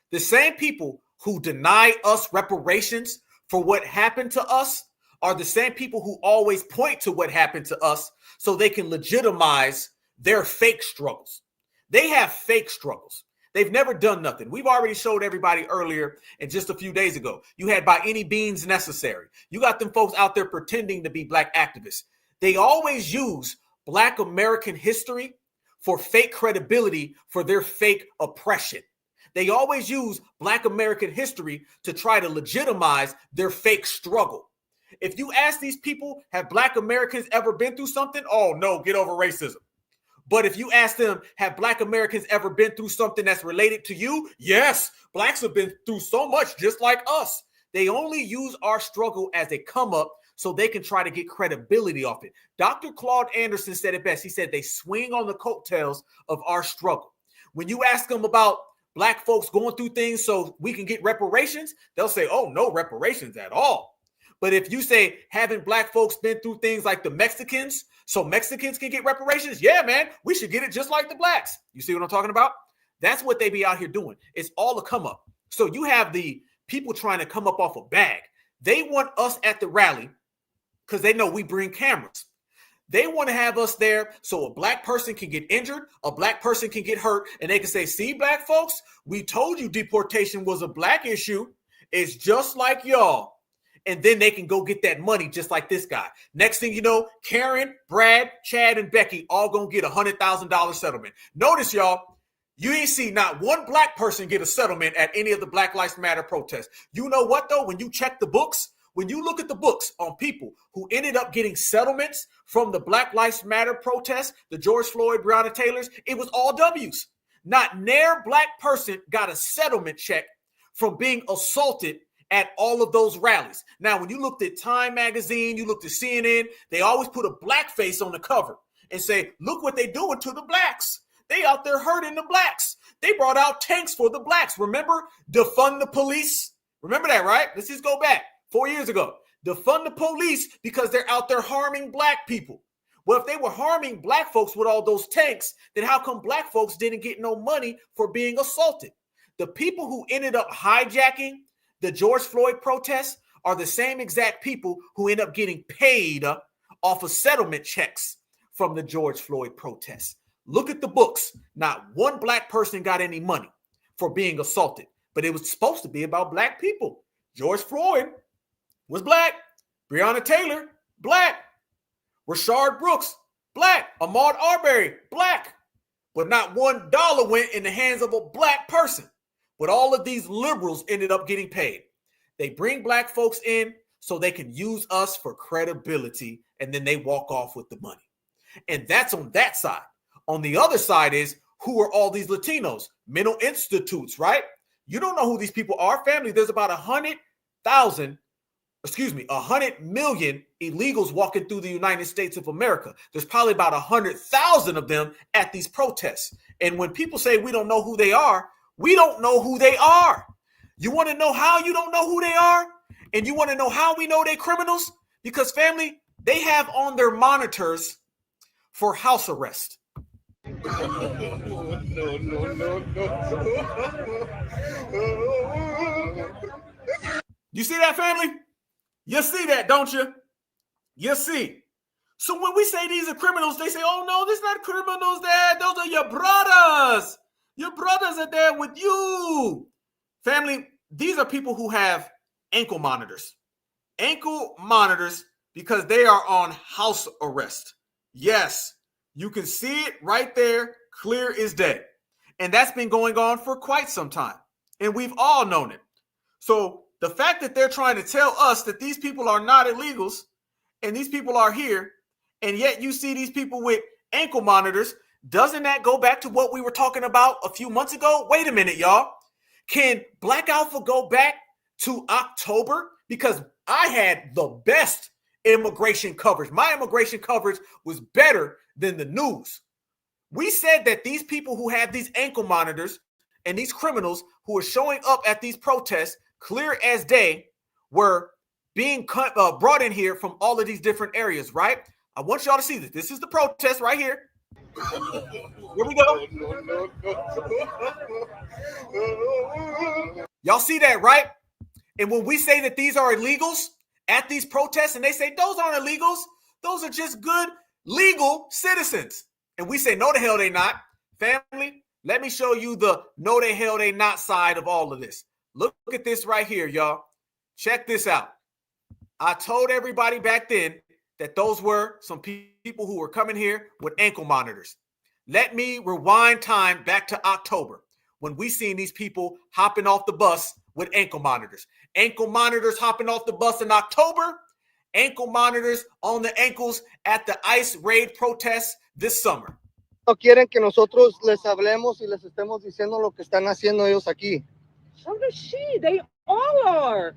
The same people who deny us reparations for what happened to us are the same people who always point to what happened to us so they can legitimize their fake struggles. They have fake struggles. They've never done nothing. We've already showed everybody earlier and just a few days ago. You had By Any Means Necessary. You got them folks out there pretending to be black activists. They always use Black American history for fake credibility for their fake oppression. They always use Black American history to try to legitimize their fake struggle. If you ask these people, have Black Americans ever been through something? Oh, no, get over racism. But if you ask them, have Black Americans ever been through something that's related to you? Yes, Blacks have been through so much just like us. They only use our struggle as a come up so they can try to get credibility off it. Dr. Claude Anderson said it best. He said they swing on the coattails of our struggle. When you ask them about Black folks going through things so we can get reparations, they'll say, oh, no reparations at all. But if you say, haven't Black folks been through things like the Mexicans so Mexicans can get reparations? Yeah, man, we should get it just like the Blacks. You see what I'm talking about? That's what they be out here doing. It's all a come up. So you have the people trying to come up off a bag. They want us at the rally because they know we bring cameras. They want to have us there so a Black person can get injured, a Black person can get hurt, and they can say, see, Black folks, we told you deportation was a Black issue. It's just like y'all. And then they can go get that money just like this guy. Next thing you know, Karen, Brad, Chad, and Becky all gonna get $100,000 settlement. Notice, y'all, you ain't see not one Black person get a settlement at any of the Black Lives Matter protests. You know what, though? When you check the books, when you look at the books on people who ended up getting settlements from the Black Lives Matter protests, the George Floyd, Breonna Taylors, it was all W's. Not near Black person got a settlement check from being assaulted at all of those rallies. Now, when you looked at Time Magazine, you looked at CNN, they always put a Black face on the cover and say, look what they doing to the Blacks. They out there hurting the Blacks. They brought out tanks for the Blacks. Remember, defund the police? Remember that, right? Let's just go back 4 years ago. Defund the police because they're out there harming Black people. Well, if they were harming Black folks with all those tanks, then how come Black folks didn't get no money for being assaulted? The people who ended up hijacking the George Floyd protests are the same exact people who end up getting paid off of settlement checks from the George Floyd protests. Look at the books. Not one Black person got any money for being assaulted, but it was supposed to be about Black people. George Floyd was Black. Breonna Taylor, Black. Rashard Brooks, Black. Ahmaud Arbery, Black. But not $1 went in the hands of a Black person. But all of these liberals ended up getting paid. They bring Black folks in so they can use us for credibility, and then they walk off with the money. And that's on that side. On the other side is, who are all these Latinos? Mental institutes, right? You don't know who these people are. Family, there's about 100 million illegals walking through the United States of America. There's probably about 100,000 of them at these protests. And when people say we don't know who they are, we don't know who they are. You want to know how you don't know who they are? And you want to know how we know they're criminals? Because, family, they have on their monitors for house arrest. You see that, family? You see that, don't you? You see. So when we say these are criminals, they say, oh, no, these are not criminals there. Those are your brothers. Your brothers are there with you. Family, these are people who have ankle monitors. Ankle monitors because they are on house arrest. Yes, you can see it right there, clear as day. And that's been going on for quite some time. And we've all known it. So the fact that they're trying to tell us that these people are not illegals and these people are here, and yet you see these people with ankle monitors, doesn't that go back to what we were talking about a few months ago? Wait a minute, y'all. Can Black Alpha go back to October? Because I had the best immigration coverage. My immigration coverage was better than the news. We said that these people who have these ankle monitors and these criminals who are showing up at these protests, clear as day, were being brought in here from all of these different areas, right? I want y'all to see this. This is the protest right here. Here we go. Y'all see that, right? And when we say that these are illegals at these protests, and they say those aren't illegals, those are just good legal citizens. And we say, no, the hell they not. Family, Let me show you the no they hell they not side of all of this. Look at this right here, y'all. Check this out. I told everybody back then that those were some people who were coming here with ankle monitors. Let me rewind time back to October when we seen these people hopping off the bus with ankle monitors. Ankle monitors hopping off the bus in October. Ankle monitors on the ankles at the ICE raid protests this summer. No quieren que nosotros les hablemos y les estemos diciendo lo que están haciendo ellos aquí. So does she. They all are.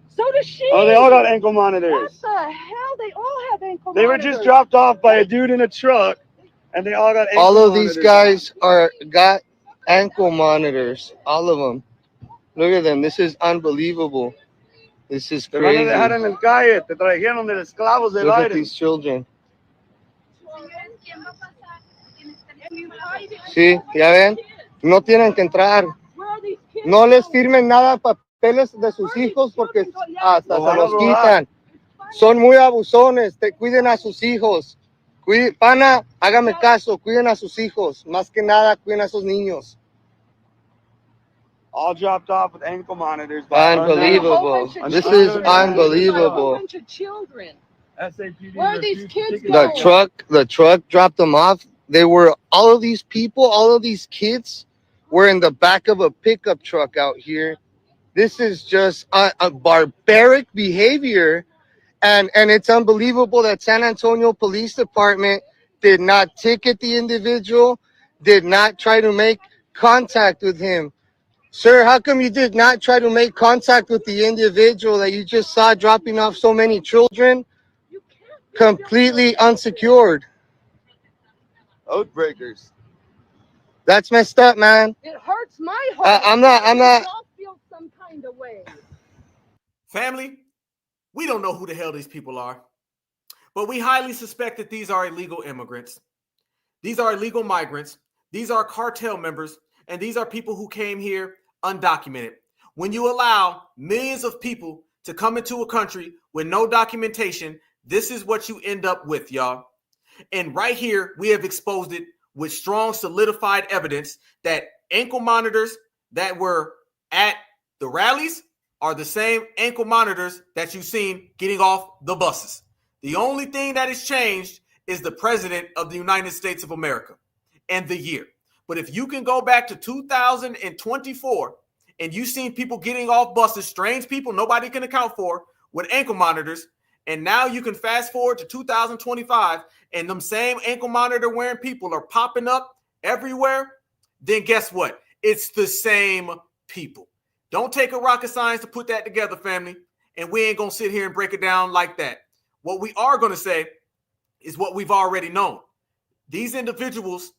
So does she. Oh, they all got ankle monitors. What the hell? They all have ankle They were monitors. just dropped off by a dude in a truck, and they all got ankle All of monitors. these guys got ankle monitors. All of them. Look at them. This is unbelievable. This is Te van a crazy. dejar en el calle. Te trajeron de esclavos de Look at Biden. these children. Sí, ya ven. No tienen que entrar. No les firmen nada papeles de sus hijos porque hasta se los quitan. Son muy abusones. Cuiden a sus hijos. Pana, hágame caso. Cuiden a sus hijos. Más que nada, cuiden a esos niños. All dropped off with ankle monitors. Unbelievable. This is unbelievable. Where are these kids going? The truck dropped them off. All of these people, all of these kids were in the back of a pickup truck out here. This is just a barbaric behavior. And it's unbelievable that San Antonio Police Department did not ticket the individual, did not try to make contact with him. Sir, how come you did not try to make contact with the individual that you just saw dropping off so many children? Completely unsecured. Oath breakers. That's messed up, man. It hurts my heart. I'm not. Y'all feel some kind of way. Family, we don't know who the hell these people are, but we highly suspect that these are illegal immigrants. These are illegal migrants. These are cartel members, and these are people who came here undocumented. When you allow millions of people to come into a country with no documentation, this is what you end up with, y'all. And right here, we have exposed it with strong solidified evidence that ankle monitors that were at the rallies are the same ankle monitors that you've seen getting off the buses. The only thing that has changed is the president of the United States of America and the year. But if you can go back to 2024 and you've seen people getting off buses, strange people nobody can account for, with ankle monitors, and now you can fast forward to 2025 and them same ankle monitor wearing people are popping up everywhere, then guess what? It's the same people. Don't take a rocket science to put that together, family, and we ain't going to sit here and break it down like that. What we are going to say is what we've already known. These individuals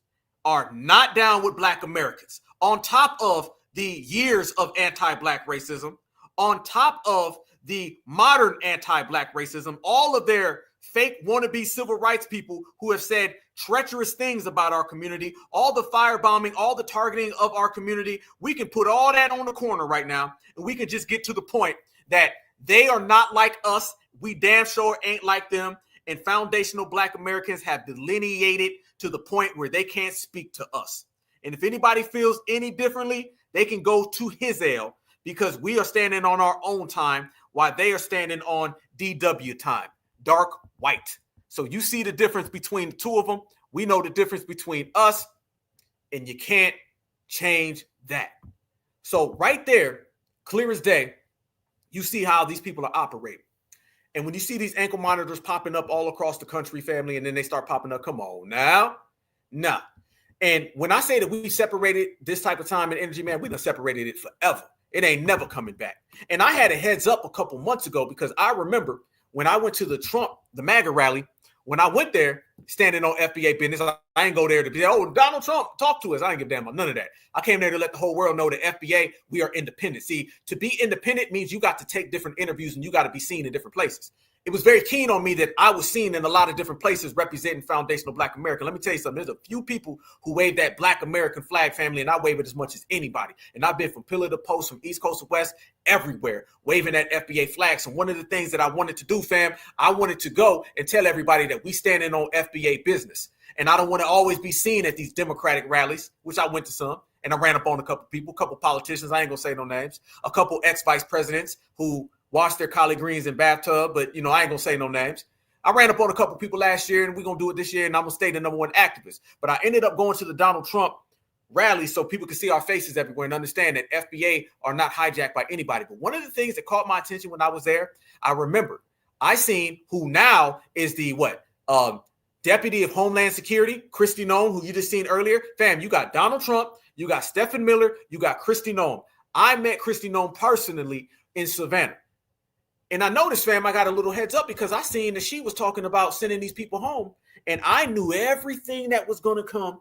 are not down with Black Americans. On top of the years of anti-Black racism, on top of the modern anti-Black racism, all of their fake wannabe civil rights people who have said treacherous things about our community, all the firebombing, all the targeting of our community, we can put all that on the corner right now, and we can just get to the point that they are not like us. We damn sure ain't like them, and foundational Black Americans have delineated to the point where they can't speak to us. And if anybody feels any differently, they can go to Isreal, because we are standing on our own time while they are standing on DW time, dark white. So you see the difference between the two of them. We know the difference between us, and you can't change that. So right there, clear as day, you see how these people are operating. And when you see these ankle monitors popping up all across the country, family, and then they start popping up, come on now. Nah. And when I say that we separated this type of time and energy, man, we done separated it forever. It ain't never coming back. And I had a heads up a couple months ago, because I remember when I went to the MAGA rally, when I went there standing on FBA business, I ain't go there to be, oh, Donald Trump, talk to us. I ain't give a damn about none of that. I came there to let the whole world know that FBA, we are independent. See, to be independent means you got to take different interviews and you got to be seen in different places. It was very keen on me that I was seen in a lot of different places representing foundational Black America. Let me tell you something. There's a few people who wave that Black American flag, family, and I wave it as much as anybody. And I've been from pillar to post, from East Coast to West, everywhere, waving that FBA flag. So one of the things that I wanted to do, fam, I wanted to go and tell everybody that we standing on FBA business. And I don't want to always be seen at these Democratic rallies, which I went to some, and I ran up on a couple people, a couple politicians. I ain't going to say no names. A couple ex-vice presidents who washed their collard greens in bathtub, but, I ain't going to say no names. I ran up on a couple people last year, and we're going to do it this year, and I'm going to stay the number one activist. But I ended up going to the Donald Trump rally so people can see our faces everywhere and understand that FBA are not hijacked by anybody. But one of the things that caught my attention when I was there, I remember I seen who now is the Deputy of Homeland Security, Kristi Noem, who you just seen earlier. Fam, you got Donald Trump, you got Stephen Miller, you got Kristi Noem. I met Kristi Noem personally in Savannah. And I noticed, fam, I got a little heads up because I seen that she was talking about sending these people home. And I knew everything that was going to come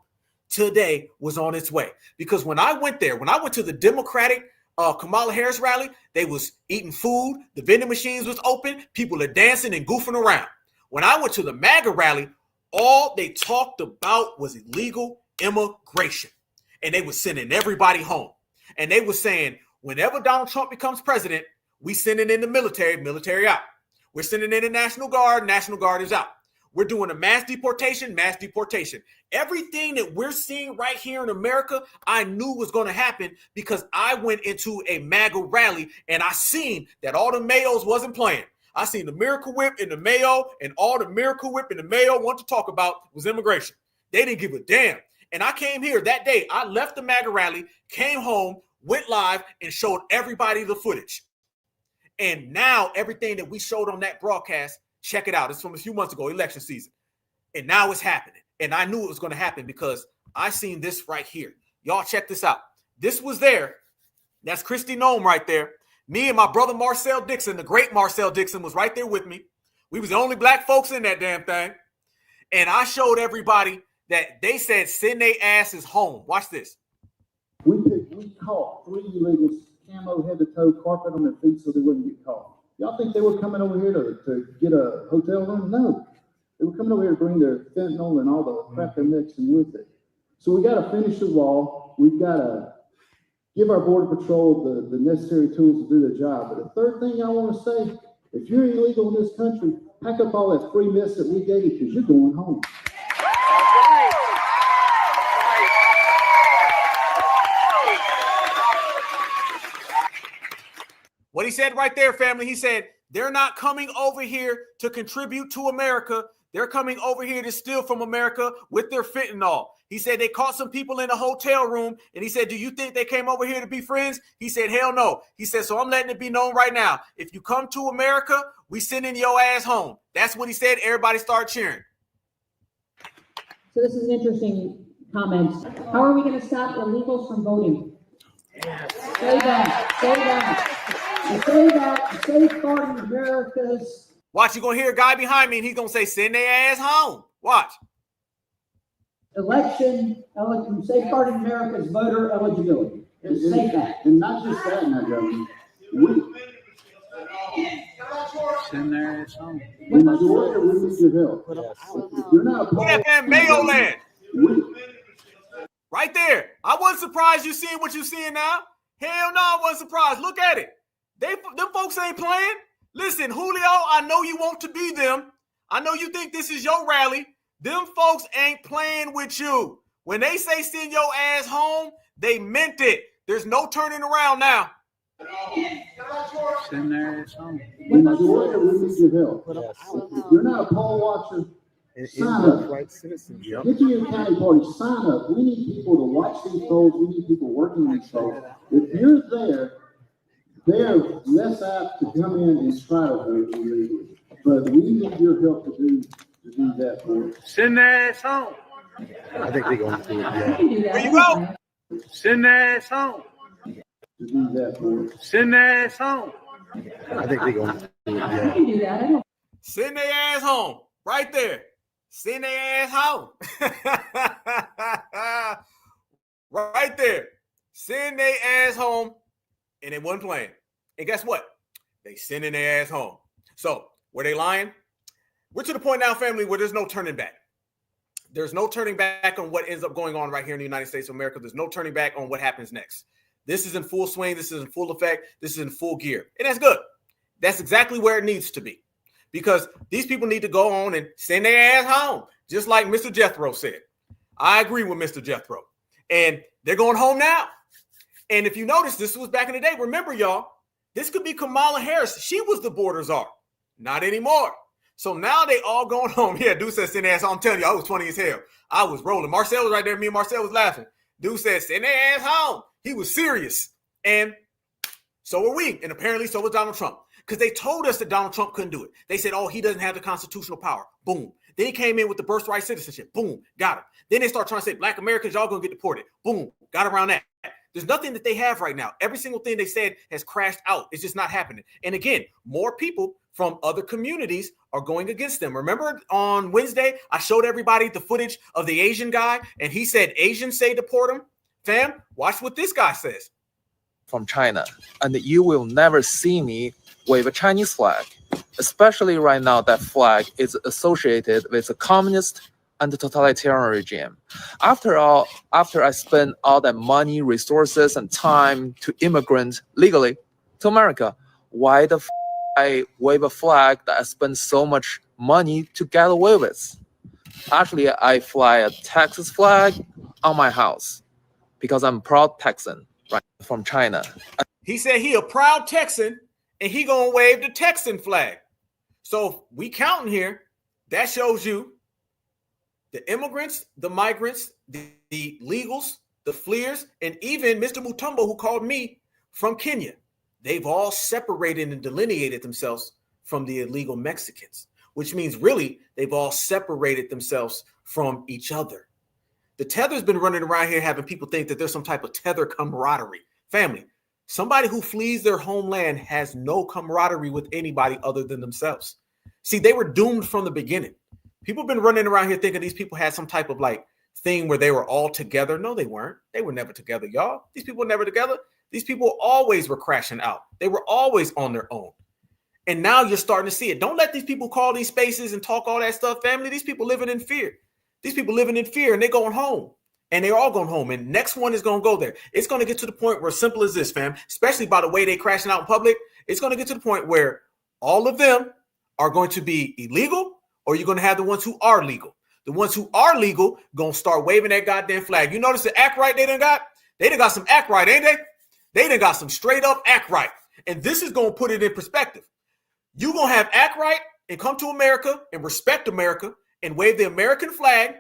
today was on its way. Because when I went there, when I went to the Democratic Kamala Harris rally, they was eating food. The vending machines was open. People are dancing and goofing around. When I went to the MAGA rally, all they talked about was illegal immigration. And they were sending everybody home. And they were saying, whenever Donald Trump becomes president, we sending in the military out. We're sending in the National Guard is out. We're doing a mass deportation. Everything that we're seeing right here in America, I knew was going to happen because I went into a MAGA rally and I seen that all the Mayos wasn't playing. I seen the Miracle Whip in the Mayo, and all the Miracle Whip in the Mayo want to talk about was immigration. They didn't give a damn. And I came here that day. I left the MAGA rally, came home, went live, and showed everybody the footage. And now everything that we showed on that broadcast, check it out. It's from a few months ago, election season. And now it's happening. And I knew it was going to happen because I seen this right here. Y'all check this out. This was there. That's Kristi Noem right there. Me and my brother Marcel Dixon, the great Marcel Dixon, was right there with me. We was the only black folks in that damn thing. And I showed everybody that they said send their asses home. Watch this. We caught 3 illegals, camo head to toe, carpet on their feet so they wouldn't get caught. Y'all think they were coming over here to get a hotel room? No. They were coming over here to bring their fentanyl and all the crap they're mixing with it. So we got to finish the wall. We've got to give our Border Patrol the necessary tools to do their job. But the third thing I want to say, if you're illegal in this country, pack up all that free mess that we gave you because you're going home. What he said right there, family, he said, they're not coming over here to contribute to America. They're coming over here to steal from America with their fentanyl. He said they caught some people in a hotel room, and he said, do you think they came over here to be friends? He said, hell no. He said, so I'm letting it be known right now. If you come to America, we sending your ass home. That's what he said. Everybody start cheering. So this is an interesting comment. How are we going to stop illegals from voting? Say that. Say that. Say that. Safeguarding America's. Watch, you're going to hear a guy behind me, and he's going to say, send their ass home. Watch. Election, safeguarding America's voter eligibility. Say that. And not just that, now, Governor. Send their ass home. We need your help. If you're not look at that Mayo land. Right there. I wasn't surprised you seeing what you're seeing now. Hell no, I wasn't surprised. Look at it. Them folks ain't playing. Listen, Julio, I know you want to be them. I know you think this is your rally. Them folks ain't playing with you. When they say send your ass home, they meant it. There's no turning around now. Send their ass home. We need your help. If you're not a poll watcher, sign up. Get to your county party, sign up. We need people to watch these polls. We need people working these polls. If you're there, they're less apt to come in and try to vote illegally. But we need your help to do that for us. Send their ass home. I think they're going to do it. Where you go? Send their ass home. To do that for us. Send their ass home. I think they're going to do it. Send their ass home. Right there. Send their ass home. Right there. Send their ass home. And they wasn't playing. And guess what? They sending their ass home. So, were they lying? We're to the point now, family, where there's no turning back. There's no turning back on what ends up going on right here in the United States of America. There's no turning back on what happens next. This is in full swing. This is in full effect. This is in full gear. And that's good. That's exactly where it needs to be. Because these people need to go on and send their ass home. just like Mr. Jethro said. I agree with Mr. Jethro. And they're going home now. And if you notice, this was back in the day. Remember, y'all, this could be Kamala Harris. She was the border czar. Not anymore. So now they all going home. Yeah, dude said send their ass home. I'm telling you, I was funny as hell. I was rolling. Marcel was right there. Me and Marcel was laughing. Dude said send their ass home. He was serious. And so were we. And apparently so was Donald Trump. Because they told us that Donald Trump couldn't do it. They said, oh, he doesn't have the constitutional power. Boom. Then he came in with the birthright citizenship. Boom. Got him. Then they start trying to say, Black Americans, y'all going to get deported. Boom. Got around that. There's nothing that they have right now. Every single thing they said has crashed out. It's just not happening. And again, more people from other communities are going against them. Remember on Wednesday, I showed everybody the footage of the Asian guy, and he said, Asians say deport him. Fam, watch what this guy says. From China, and you will never see me wave a Chinese flag, especially right now that flag is associated with a communist and totalitarian regime. After all, after I spend all that money, resources, and time to immigrate legally to America, why the I wave a flag that I spend so much money to get away with? Actually, I fly a Texas flag on my house because I'm a proud Texan, right, from China. He said he a proud Texan and he gonna wave the Texan flag. So we counting here. That shows you the immigrants, the migrants, the legals, the fleers, and even Mr. Mutombo, who called me from Kenya. They've all separated and delineated themselves from the illegal Mexicans, which means really they've all separated themselves from each other. The tether's been running around here having people think that there's some type of tether camaraderie. Family, somebody who flees their homeland has no camaraderie with anybody other than themselves. See, they were doomed from the beginning. People have been running around here thinking these people had some type of like thing where they were all together. No, they weren't. They were never together, y'all. These people were never together. These people always were crashing out. They were always on their own. And now you're starting to see it. Don't let these people call these spaces and talk all that stuff, family. These people living in fear. These people living in fear and they're going home. And they're all going home. And next one is going to go there. It's going to get to the point where simple as this, fam, especially by the way they crashing out in public. It's going to get to the point where all of them are going to be illegal, or you're going to have the ones who are legal. The ones who are legal going to start waving that goddamn flag. You notice the act right they done got? They done got some act right, ain't they? They done got some straight up act right. And this is going to put it in perspective. You're going to have act right and come to America and respect America and wave the American flag,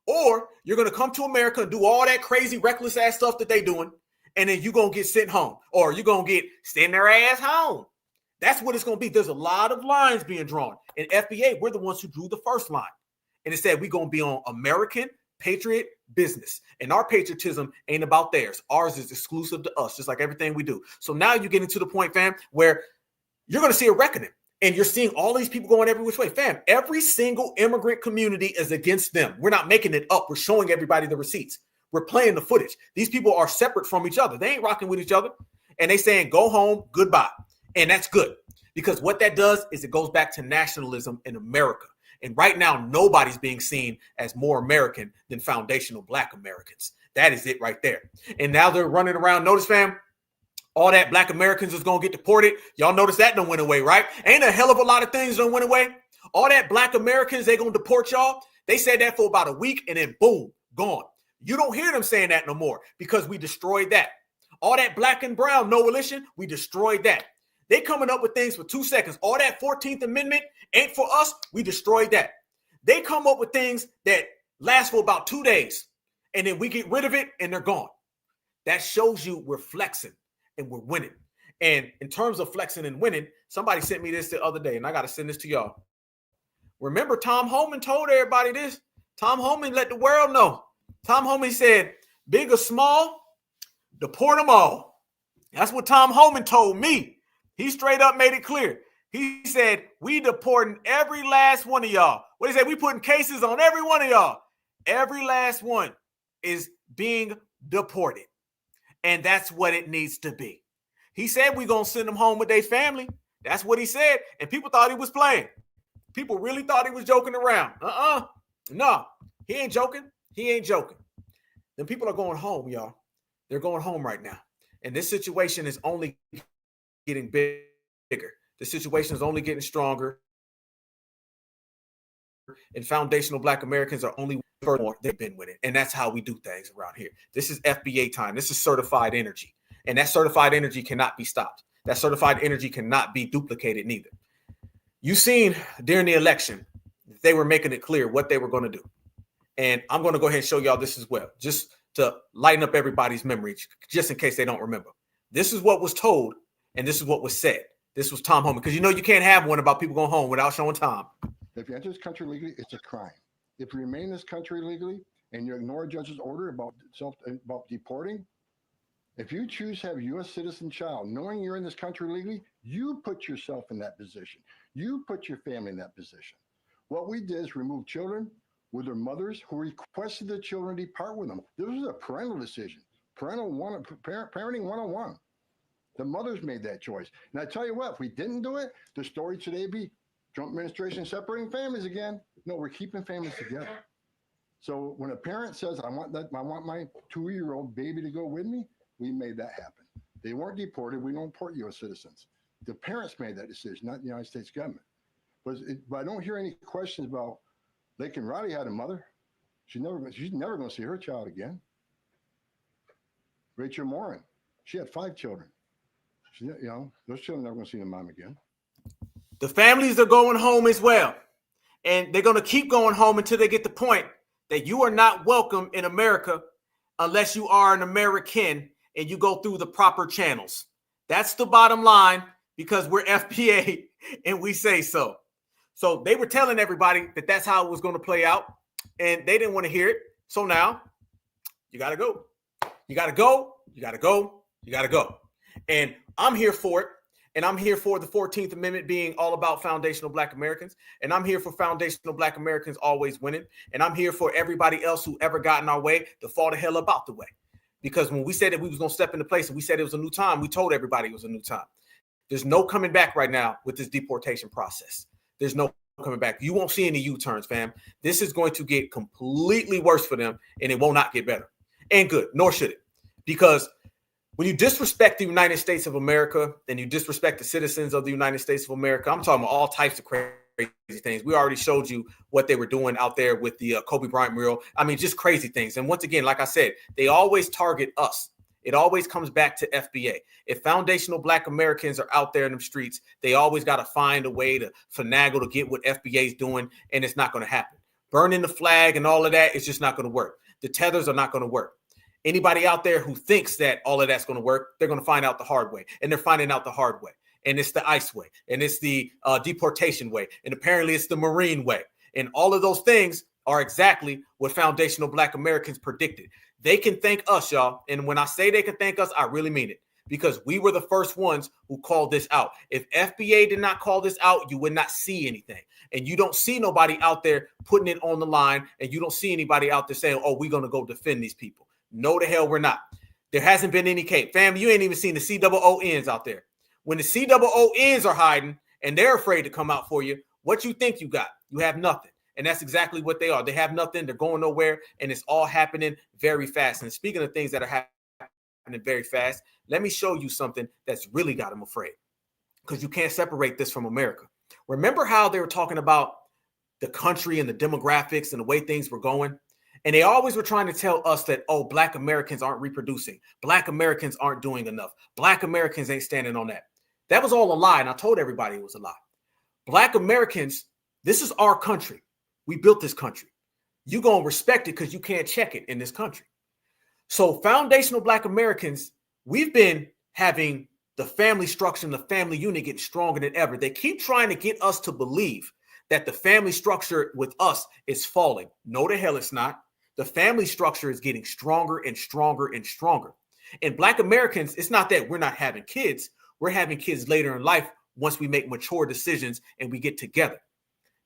or you're going to come to America and do all that crazy, reckless ass stuff that they doing, and then you're going to get sent home, or you're going to get send their ass home. That's what it's going to be. There's a lot of lines being drawn. In FBA, we're the ones who drew the first line. And it said we're going to be on American patriot business. And our patriotism ain't about theirs. Ours is exclusive to us, just like everything we do. So now you're getting to the point, fam, where you're going to see a reckoning. And you're seeing all these people going every which way. Fam, every single immigrant community is against them. We're not making it up. We're showing everybody the receipts. We're playing the footage. These people are separate from each other. They ain't rocking with each other. And they saying, go home, goodbye. And that's good. Because what that does is it goes back to nationalism in America. And right now, nobody's being seen as more American than foundational Black Americans. That is it right there. And now they're running around. Notice, fam, all that Black Americans is going to get deported. Y'all notice that don't went away, right? Ain't a hell of a lot of things don't went away. All that Black Americans, they going to deport y'all. They said that for about a week and then boom, gone. You don't hear them saying that no more because we destroyed that. All that Black and brown, NOalition, we destroyed that. They coming up with things for 2 seconds. All that 14th Amendment ain't for us. We destroyed that. They come up with things that last for about 2 days and then we get rid of it and they're gone. That shows you we're flexing. And we're winning. And in terms of flexing and winning, somebody sent me this the other day, and I got to send this to y'all. Remember, Tom Homan told everybody this. Tom Homan let the world know. Tom Homan said, big or small, deport them all. That's what Tom Homan told me. He straight up made it clear. He said, we deporting every last one of y'all. What he said, we putting cases on every one of y'all. Every last one is being deported. And that's what it needs to be. He said we're going to send them home with their family. That's what he said. And people thought he was playing. People really thought he was joking around. No, he ain't joking. He ain't joking. Then people are going home, y'all. They're going home right now. And this situation is only getting bigger. The situation is only getting stronger. and foundational Black Americans are only furthermore they've been with it. And that's how we do things around here. This is FBA time. This is certified energy. And that certified energy cannot be stopped. That certified energy cannot be duplicated neither. You seen during the election, they were making it clear what they were going to do. And I'm going to go ahead and show y'all this as well, just to lighten up everybody's memory, just in case they don't remember. This is what was told, and this is what was said. This was Tom Homan, because you know you can't have one about people going home without showing Tom. If you enter this country legally, it's a crime. If you remain in this country legally and you ignore a judge's order about deporting, if you choose to have a U.S. citizen child, knowing you're in this country legally, you put yourself in that position. You put your family in that position. What we did is remove children with their mothers who requested the children depart with them. This was a parental decision, parenting 101. The mothers made that choice. And I tell you what, if we didn't do it, the story today be Trump administration separating families again. No, we're keeping families together. So when a parent says, I want my 2-year-old baby to go with me, we made that happen. They weren't deported. We don't deport U.S. citizens. The parents made that decision, not the United States government. But I don't hear any questions about Laken Riley had a mother. She's never going to see her child again. Rachel Morin, she had 5 children. Those children are never going to see their mom again. The families are going home as well. And they're going to keep going home until they get the point that you are not welcome in America unless you are an American and you go through the proper channels. That's the bottom line, because we're FBA and we say so. So they were telling everybody that that's how it was going to play out, and they didn't want to hear it. So now you got to go. You got to go. You got to go. You got to go. And I'm here for it. And I'm here for the 14th Amendment being all about foundational Black Americans. And I'm here for foundational Black Americans always winning. And I'm here for everybody else who ever got in our way to fall the hell up out the way. Because when we said that we was going to step into place and we said it was a new time, we told everybody it was a new time. There's no coming back right now with this deportation process. There's no coming back. You won't see any U-turns, fam. This is going to get completely worse for them, and it will not get better. And good, nor should it. Because when you disrespect the United States of America and you disrespect the citizens of the United States of America, I'm talking about all types of crazy things. We already showed you what they were doing out there with the Kobe Bryant mural. I mean, just crazy things. And once again, like I said, they always target us. It always comes back to FBA. If foundational Black Americans are out there in the streets, they always got to find a way to finagle to get what FBA is doing, and it's not going to happen. Burning the flag and all of that is just not going to work. The tethers are not going to work. Anybody out there who thinks that all of that's going to work, they're going to find out the hard way, and they're finding out the hard way. And it's the ICE way, and it's the deportation way, and apparently it's the Marine way. And all of those things are exactly what foundational Black Americans predicted. They can thank us, y'all. And when I say they can thank us, I really mean it, because we were the first ones who called this out. If FBA did not call this out, you would not see anything. And you don't see nobody out there putting it on the line, and you don't see anybody out there saying, oh, we're going to go defend these people. No, the hell we're not. There hasn't been any case. Fam, you ain't even seen the COONs out there. When the COONs are hiding and they're afraid to come out for you, what you think you got? You have nothing. And that's exactly what they are. They have nothing. They're going nowhere. And it's all happening very fast. And speaking of things that are happening very fast, let me show you something that's really got them afraid, because you can't separate this from America. Remember how they were talking about the country and the demographics and the way things were going? And they always were trying to tell us that, oh, Black Americans aren't reproducing. Black Americans aren't doing enough. Black Americans ain't standing on that. That was all a lie. And I told everybody it was a lie. Black Americans, this is our country. We built this country. You're going to respect it because you can't check it in this country. So foundational Black Americans, we've been having the family structure and the family unit getting stronger than ever. They keep trying to get us to believe that the family structure with us is falling. No, the hell it's not. The family structure is getting stronger and stronger and stronger. And Black Americans, it's not that we're not having kids. We're having kids later in life once we make mature decisions and we get together.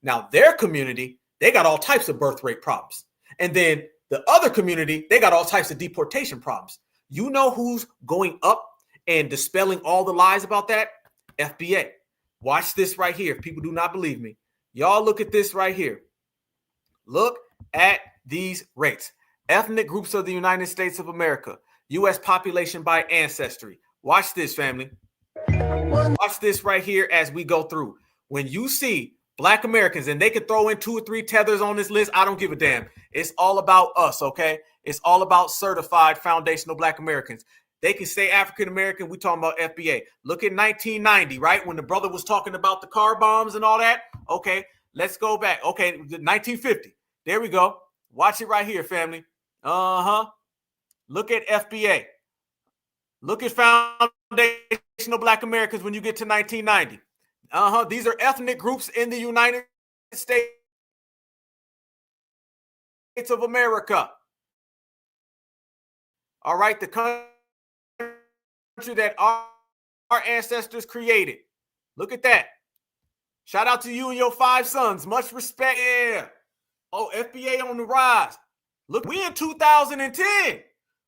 Now, their community, they got all types of birth rate problems. And then the other community, they got all types of deportation problems. You know who's going up and dispelling all the lies about that? FBA. Watch this right here. If people do not believe me, y'all look at this right here. Look at these rates. Ethnic groups of the United States of America. U.S. population by ancestry. Watch this, family. Watch this right here as we go through. When you see Black Americans, and they can throw in 2 or 3 tethers on this list. I don't give a damn. It's all about us, okay? It's all about certified foundational Black Americans. They can say African American. We talking about FBA. Look at 1990, right? When the brother was talking about the car bombs and all that. Okay, let's go back. Okay, 1950. There we go. Watch it right here, family. Look at FBA. Look at foundational Black Americans when you get to 1990. These are ethnic groups in the United States of America. All right, the country that our ancestors created. Look at that. Shout out to you and your 5 sons. Much respect. Yeah. Oh, FBA on the rise. Look, we in 2010.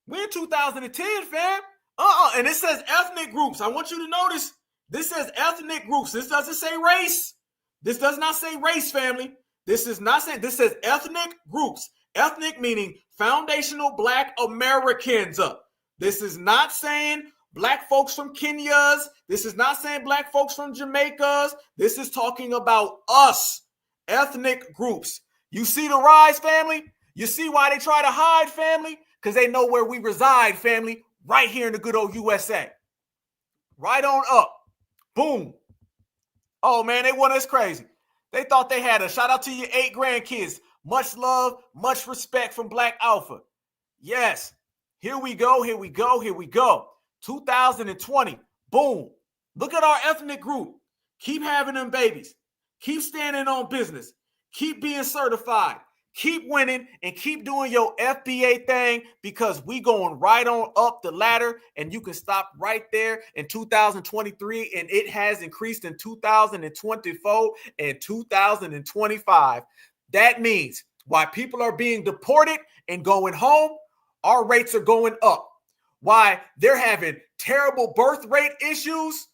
We in 2010, fam. And it says ethnic groups. I want you to notice this says ethnic groups. This doesn't say race. This does not say race, family. This is not saying, this says ethnic groups. Ethnic meaning foundational Black Americans. This is not saying Black folks from Kenyas. This is not saying Black folks from Jamaicas. This is talking about us, ethnic groups. You see the rise, family? You see why they try to hide, family? Because they know where we reside, family, right here in the good old USA. Right on up. Boom. Oh, man, they want us crazy. They thought they had us. Shout out to your 8 grandkids. Much love, much respect from Black Alpha. Yes. Here we go, here we go, here we go. 2020. Boom. Look at our ethnic group. Keep having them babies. Keep standing on business. Keep being certified. Keep winning and keep doing your FBA thing because we going right on up the ladder and you can stop right there in 2023 and it has increased in 2024 and 2025. That means why people are being deported and going home, our rates are going up. Why they're having terrible birth rate issues,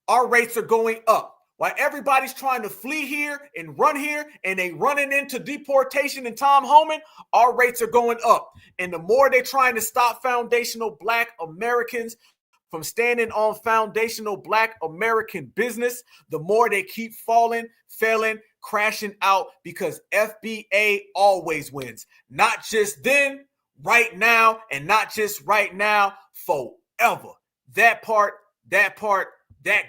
our rates are going up. Why everybody's trying to flee here and they running into deportation and Tom Homan, our rates are going up. And the more they're trying to stop foundational Black Americans from standing on foundational Black American business, the more they keep falling, failing, crashing out because FBA always wins. Not just then, right now, and not just right now, forever. That part, that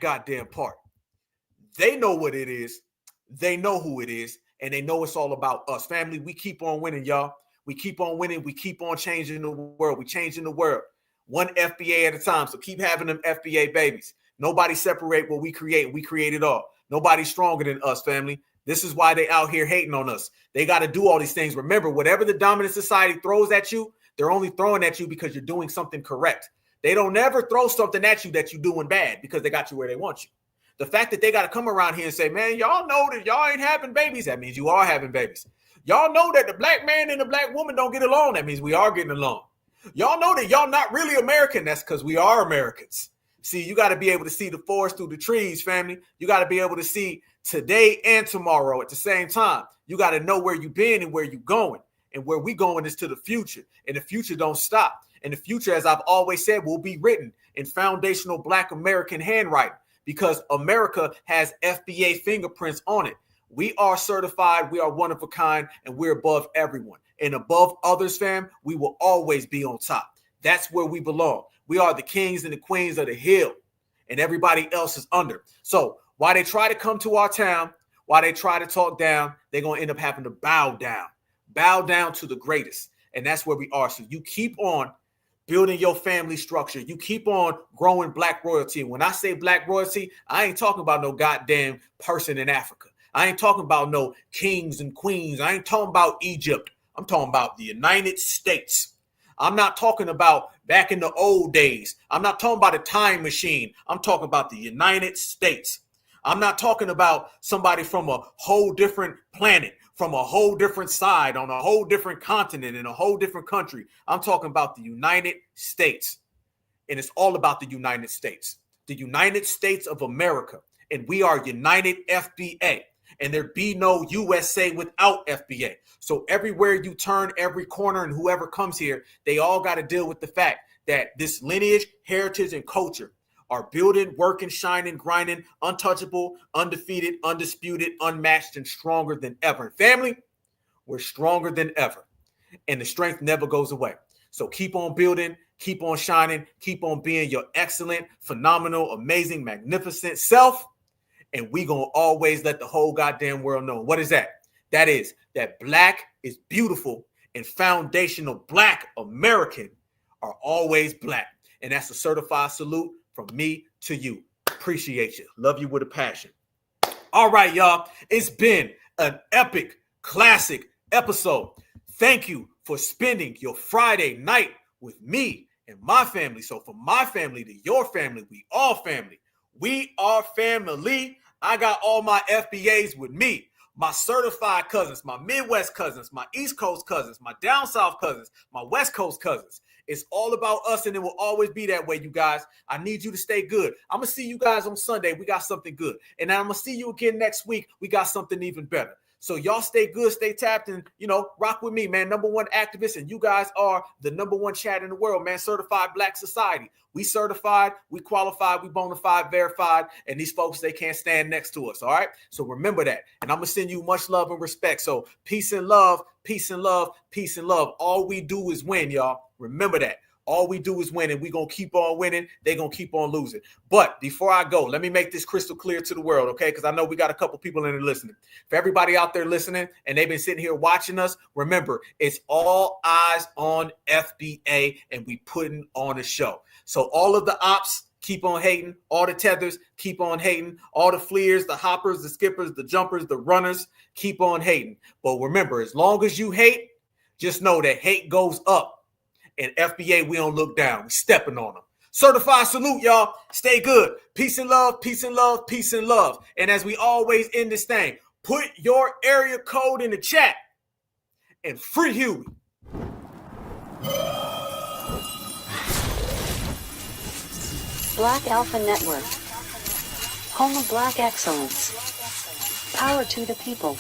goddamn part. They know what it is. They know who it is. And they know it's all about us. Family, we keep on winning, y'all. We keep on winning. We keep on changing the world. We changing the world. One FBA at a time. So keep having them FBA babies. Nobody separate what we create. We create it all. Nobody's stronger than us, family. This is why they out here hating on us. They got to do all these things. Remember, whatever the dominant society throws at you, they're only throwing at you because you're doing something correct. They don't never throw something at you that you're doing bad because they got you where they want you. The fact that they got to come around here and say, man, y'all know that y'all ain't having babies. That means you are having babies. Y'all know that the Black man and the Black woman don't get along. That means we are getting along. Y'all know that y'all not really American. That's because we are Americans. See, you got to be able to see the forest through the trees, family. You got to be able to see today and tomorrow at the same time. You got to know where you've been and where you're going. And where we going is to the future. And the future don't stop. And the future, as I've always said, will be written in foundational Black American handwriting. Because America has FBA fingerprints on it. We are certified, we are one of a kind, and we're above everyone. And above others, fam, we will always be on top. That's where we belong. We are the kings and the queens of the hill, and everybody else is under. So while they try to come to our town, while they try to talk down, they're going to end up having to bow down to the greatest. And that's where we are. So you keep on building your family structure. You keep on growing Black royalty. When I say Black royalty, I ain't talking about no goddamn person in Africa. I ain't talking about no kings and queens. I ain't talking about Egypt. I'm talking about the United States. I'm not talking about back in the old days. I'm not talking about a time machine. I'm talking about the United States. I'm not talking about somebody from a whole different planet, from a whole different side, on a whole different continent, in a whole different country. I'm talking about the United States. And it's all about the United States. The United States of America. And we are United FBA. And there be no USA without FBA. So everywhere you turn, every corner, and whoever comes here, they all got to deal with the fact that this lineage, heritage, and culture are building, working, shining, grinding, untouchable, undefeated, undisputed, unmatched, and stronger than ever. Family, we're stronger than ever, and the strength never goes away. So keep on building, keep on shining, keep on being your excellent, phenomenal, amazing, magnificent self, and we gonna always let the whole goddamn world know. What is that? That is that Black is beautiful, and foundational Black American are always Black. And that's a certified salute from me to you. Appreciate you. Love you with a passion. All right, y'all. It's been an epic, classic episode. Thank you for spending your Friday night with me and my family. So from my family to your family, we all family. We are family. I got all my FBAs with me. My certified cousins, my Midwest cousins, my East Coast cousins, my down South cousins, my West Coast cousins. It's all about us, and it will always be that way, you guys. I need you to stay good. I'm going to see you guys on Sunday. We got something good. And I'm going to see you again next week. We got something even better. So y'all stay good, stay tapped, and, rock with me, man. #1 activist, and you guys are the #1 chat in the world, man. Certified Black Society. We certified, we qualified, we bona fide, verified, and these folks, they can't stand next to us, all right? So remember that, and I'm going to send you much love and respect. So peace and love, peace and love, peace and love. All we do is win, y'all. Remember that. All we do is win, and we're going to keep on winning. They're going to keep on losing. But before I go, let me make this crystal clear to the world, okay? Because I know we got a couple people in there listening. For everybody out there listening, and they've been sitting here watching us, remember, it's all eyes on FBA, and we putting on a show. So all of the ops, keep on hating. All the tethers, keep on hating. All the fleers, the hoppers, the skippers, the jumpers, the runners, keep on hating. But remember, as long as you hate, just know that hate goes up. And FBA, we don't look down. We stepping on them. Certified salute, y'all. Stay good. Peace and love, peace and love, peace and love. And as we always end this thing, put your area code in the chat and free Huey. Black Alpha Network. Home of Black excellence. Power to the people.